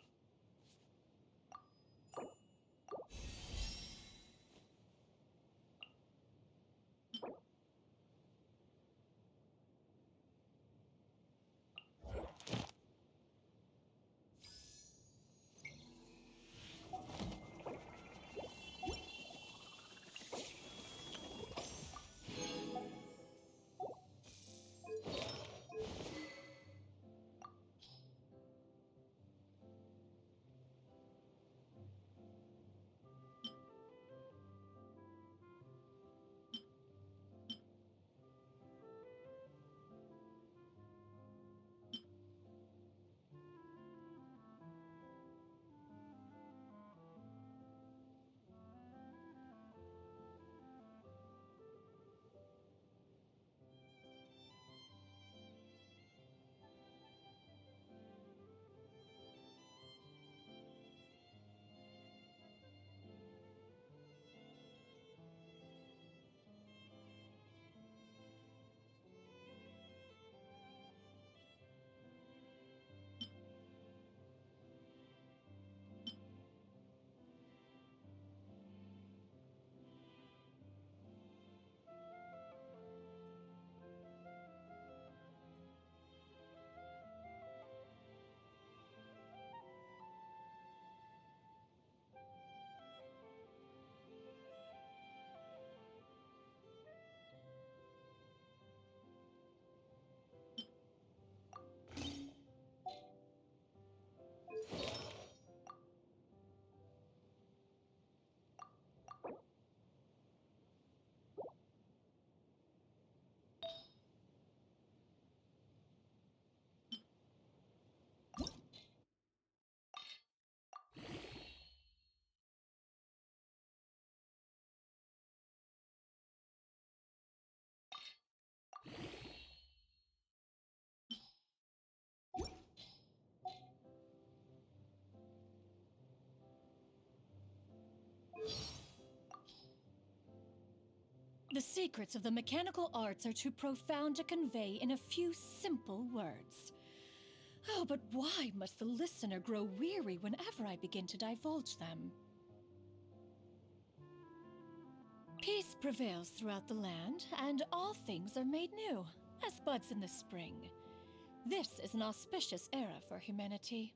The secrets of the mechanical arts are too profound to convey in a few simple words. Oh, but why must the listener grow weary whenever I begin to divulge them? Peace prevails throughout the land, and all things are made new, as buds in the spring. This is an auspicious era for humanity.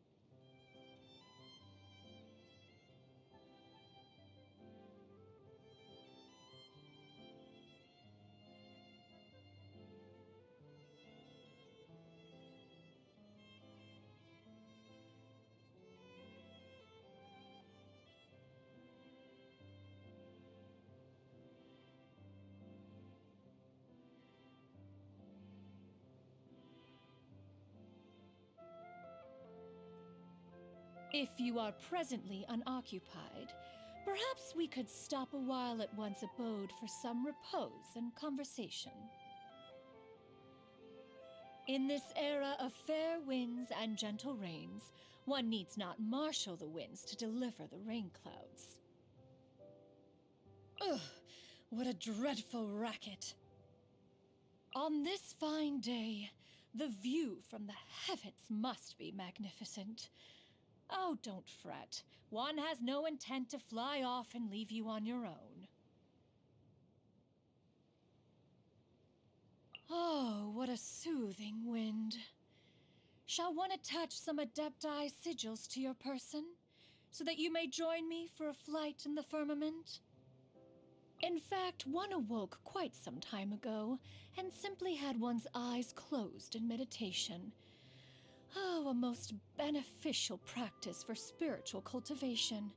If you are presently unoccupied, perhaps we could stop a while at one's abode for some repose and conversation. In this era of fair winds and gentle rains, one needs not marshal the winds to deliver the rain clouds. Ugh, what a dreadful racket! On this fine day, the view from the heavens must be magnificent. Oh, don't fret. One has no intent to fly off and leave you on your own. Oh, what a soothing wind. Shall one attach some Adepti sigils to your person, so that you may join me for a flight in the firmament? In fact, one awoke quite some time ago, and simply had one's eyes closed in meditation. Oh, a most beneficial practice for spiritual cultivation.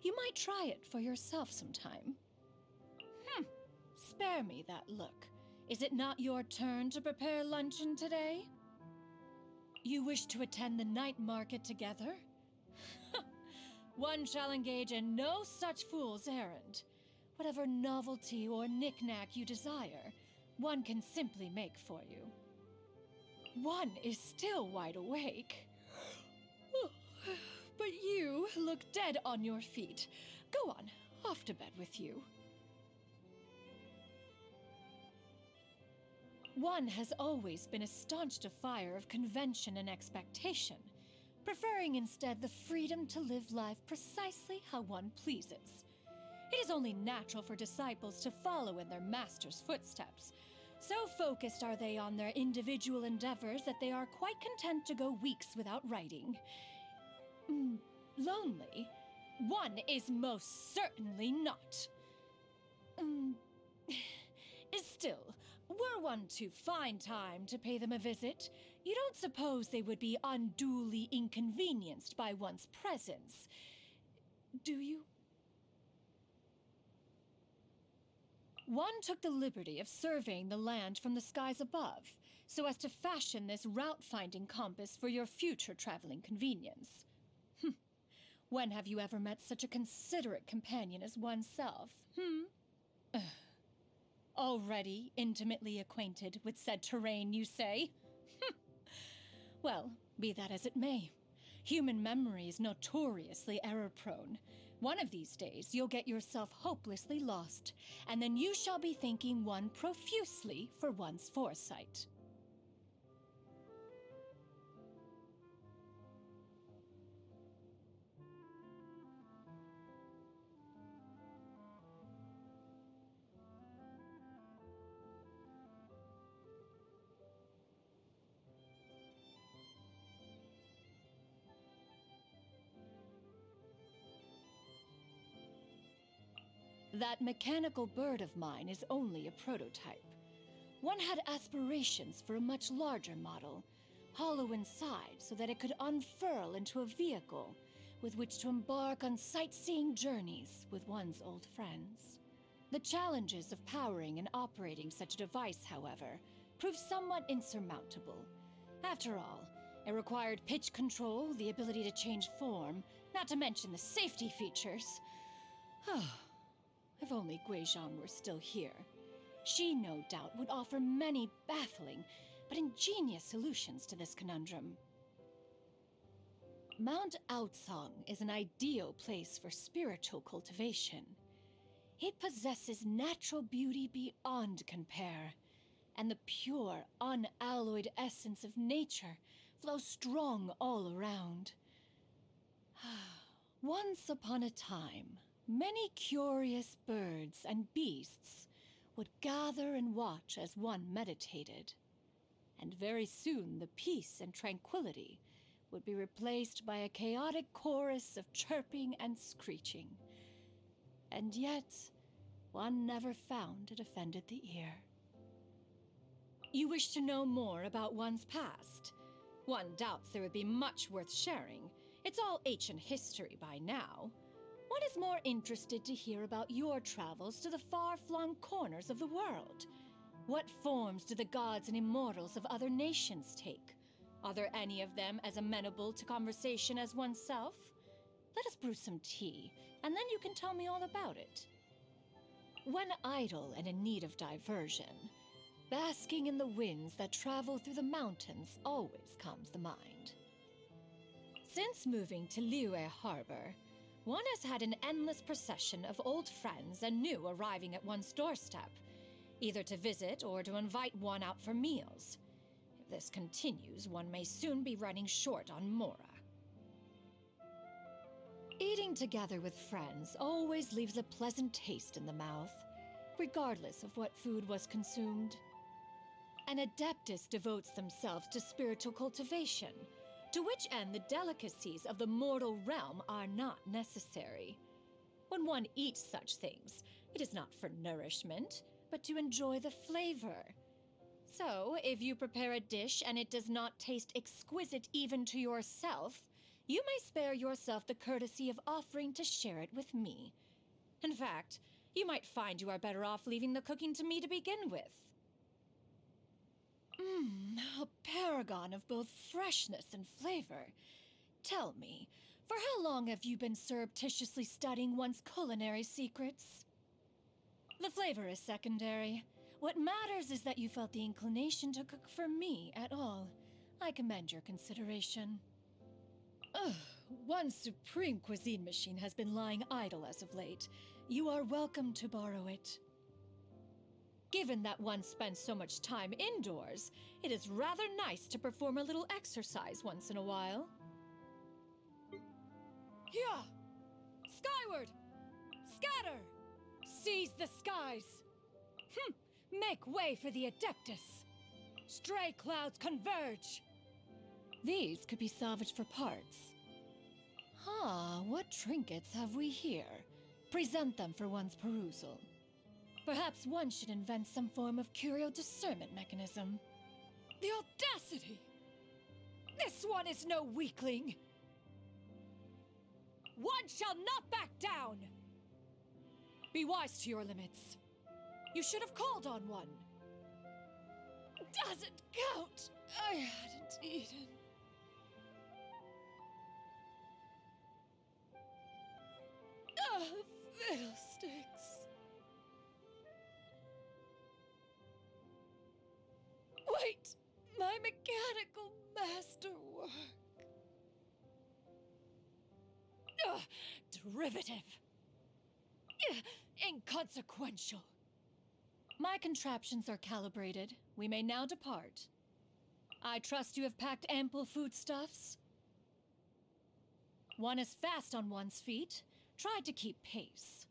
You might try it for yourself sometime. Spare me that look. Is it not your turn to prepare luncheon today? You wish to attend the night market together? One shall engage in no such fool's errand. Whatever novelty or knick-knack you desire, one can simply make for you. One is still wide awake. But you look dead on your feet. Go on, off to bed with you. One has always been a staunch defier of convention and expectation, preferring instead the freedom to live life precisely how one pleases. It is only natural for disciples to follow in their master's footsteps. So focused are they on their individual endeavors that they are quite content to go weeks without writing. Lonely? One is most certainly not. Still, were one to find time to pay them a visit, you don't suppose they would be unduly inconvenienced by one's presence, do you? One took the liberty of surveying the land from the skies above, so as to fashion this route-finding compass for your future traveling convenience. When have you ever met such a considerate companion as oneself, Already intimately acquainted with said terrain, you say? Well, be that as it may. Human memory is notoriously error-prone. One of these days, you'll get yourself hopelessly lost, and then you shall be thanking one profusely for one's foresight. That mechanical bird of mine is only a prototype. One had aspirations for a much larger model, hollow inside so that it could unfurl into a vehicle with which to embark on sightseeing journeys with one's old friends. The challenges of powering and operating such a device, however, proved somewhat insurmountable. After all, it required pitch control, the ability to change form, not to mention the safety features. If only Guizhang were still here. She, no doubt, would offer many baffling but ingenious solutions to this conundrum. Mount Aocang is an ideal place for spiritual cultivation. It possesses natural beauty beyond compare, and the pure, unalloyed essence of nature flows strong all around. Once upon a time, many curious birds and beasts would gather and watch as one meditated. And very soon the peace and tranquility would be replaced by a chaotic chorus of chirping and screeching. And yet, one never found it offended the ear. You wish to know more about one's past? One doubts there would be much worth sharing. It's all ancient history by now. One is more interested to hear about your travels to the far-flung corners of the world. What forms do the gods and immortals of other nations take? Are there any of them as amenable to conversation as oneself? Let us brew some tea, and then you can tell me all about it. When idle and in need of diversion, basking in the winds that travel through the mountains always calms the mind. Since moving to Liyue Harbor, one has had an endless procession of old friends and new arriving at one's doorstep, either to visit or to invite one out for meals. If this continues, one may soon be running short on Mora. Eating together with friends always leaves a pleasant taste in the mouth, regardless of what food was consumed. An adeptus devotes themselves to spiritual cultivation, to which end the delicacies of the mortal realm are not necessary. When one eats such things, it is not for nourishment, but to enjoy the flavor. So, if you prepare a dish and it does not taste exquisite even to yourself, you may spare yourself the courtesy of offering to share it with me. In fact, you might find you are better off leaving the cooking to me to begin with. A paragon of both freshness and flavor. Tell me, for how long have you been surreptitiously studying one's culinary secrets? The flavor is secondary. What matters is that you felt the inclination to cook for me at all. I commend your consideration. One supreme cuisine machine has been lying idle as of late. You are welcome to borrow it. Given that one spends so much time indoors, it is rather nice to perform a little exercise once in a while. Yeah! Skyward! Scatter! Seize the skies! Make way for the Adeptus! Stray clouds converge! These could be salvaged for parts. What trinkets have we here? Present them for one's perusal. Perhaps one should invent some form of curio discernment mechanism. The audacity! This one is no weakling! One shall not back down! Be wise to your limits. You should have called on one. Doesn't count! I hadn't eaten. Fiddlesticks. Wait! My mechanical masterwork. Derivative. Inconsequential. My contraptions are calibrated. We may now depart. I trust you have packed ample foodstuffs. One is fast on one's feet. Try to keep pace.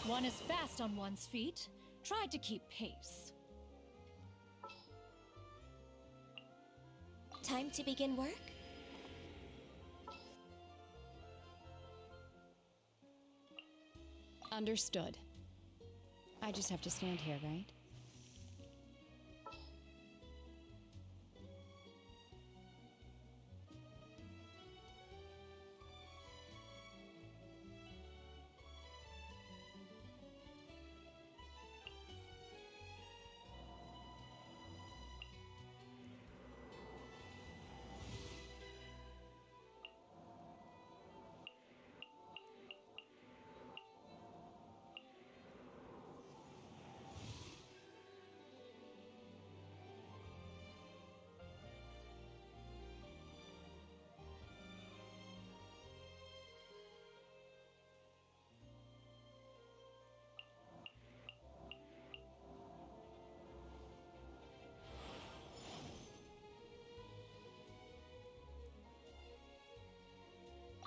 One is fast on one's feet. Try to keep pace. Time to begin work? Understood. I just have to stand here, right?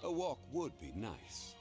A walk would be nice.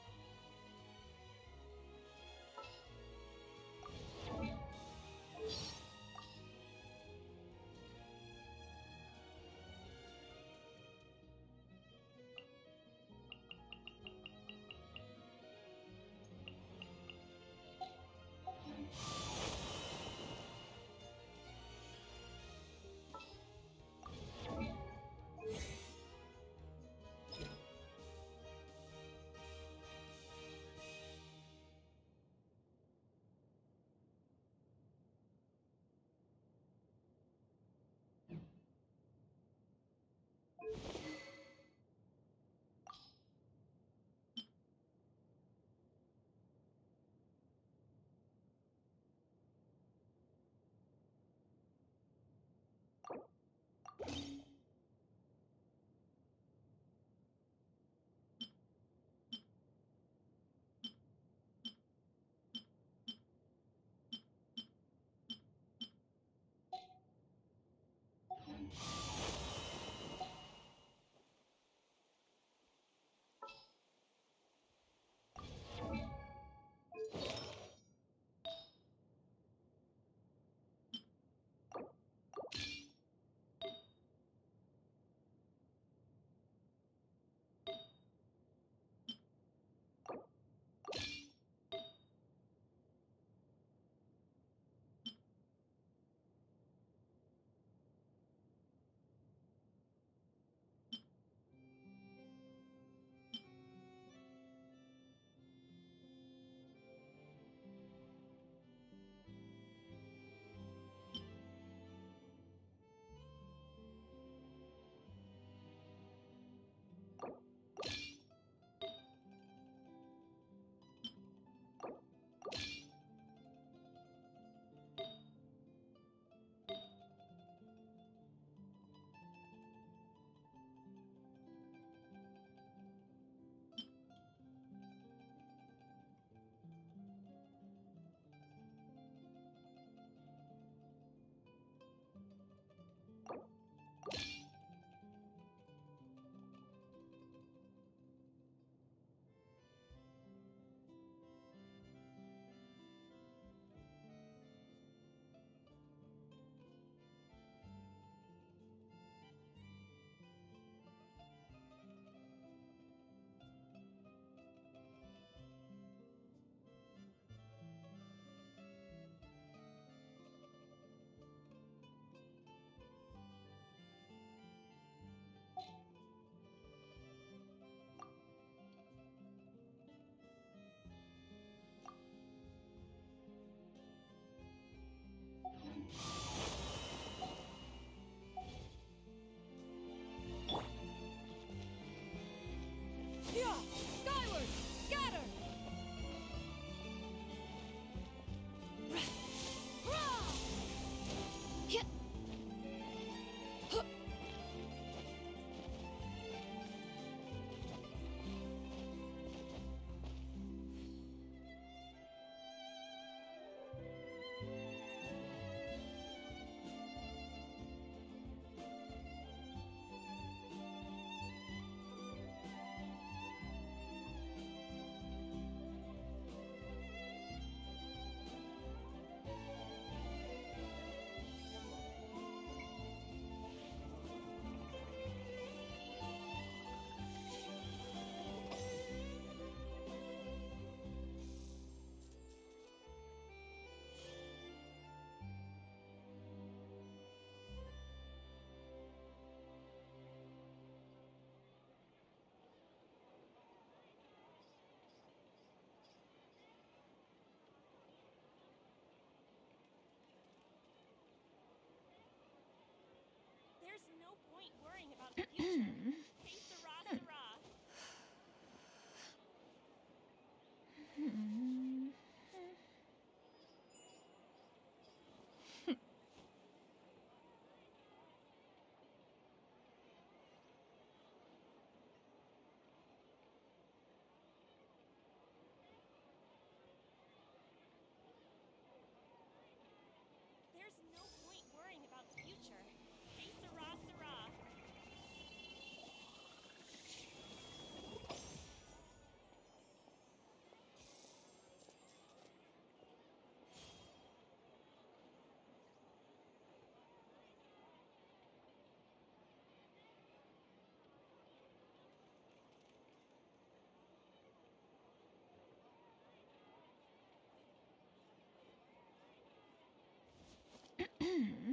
Hmm.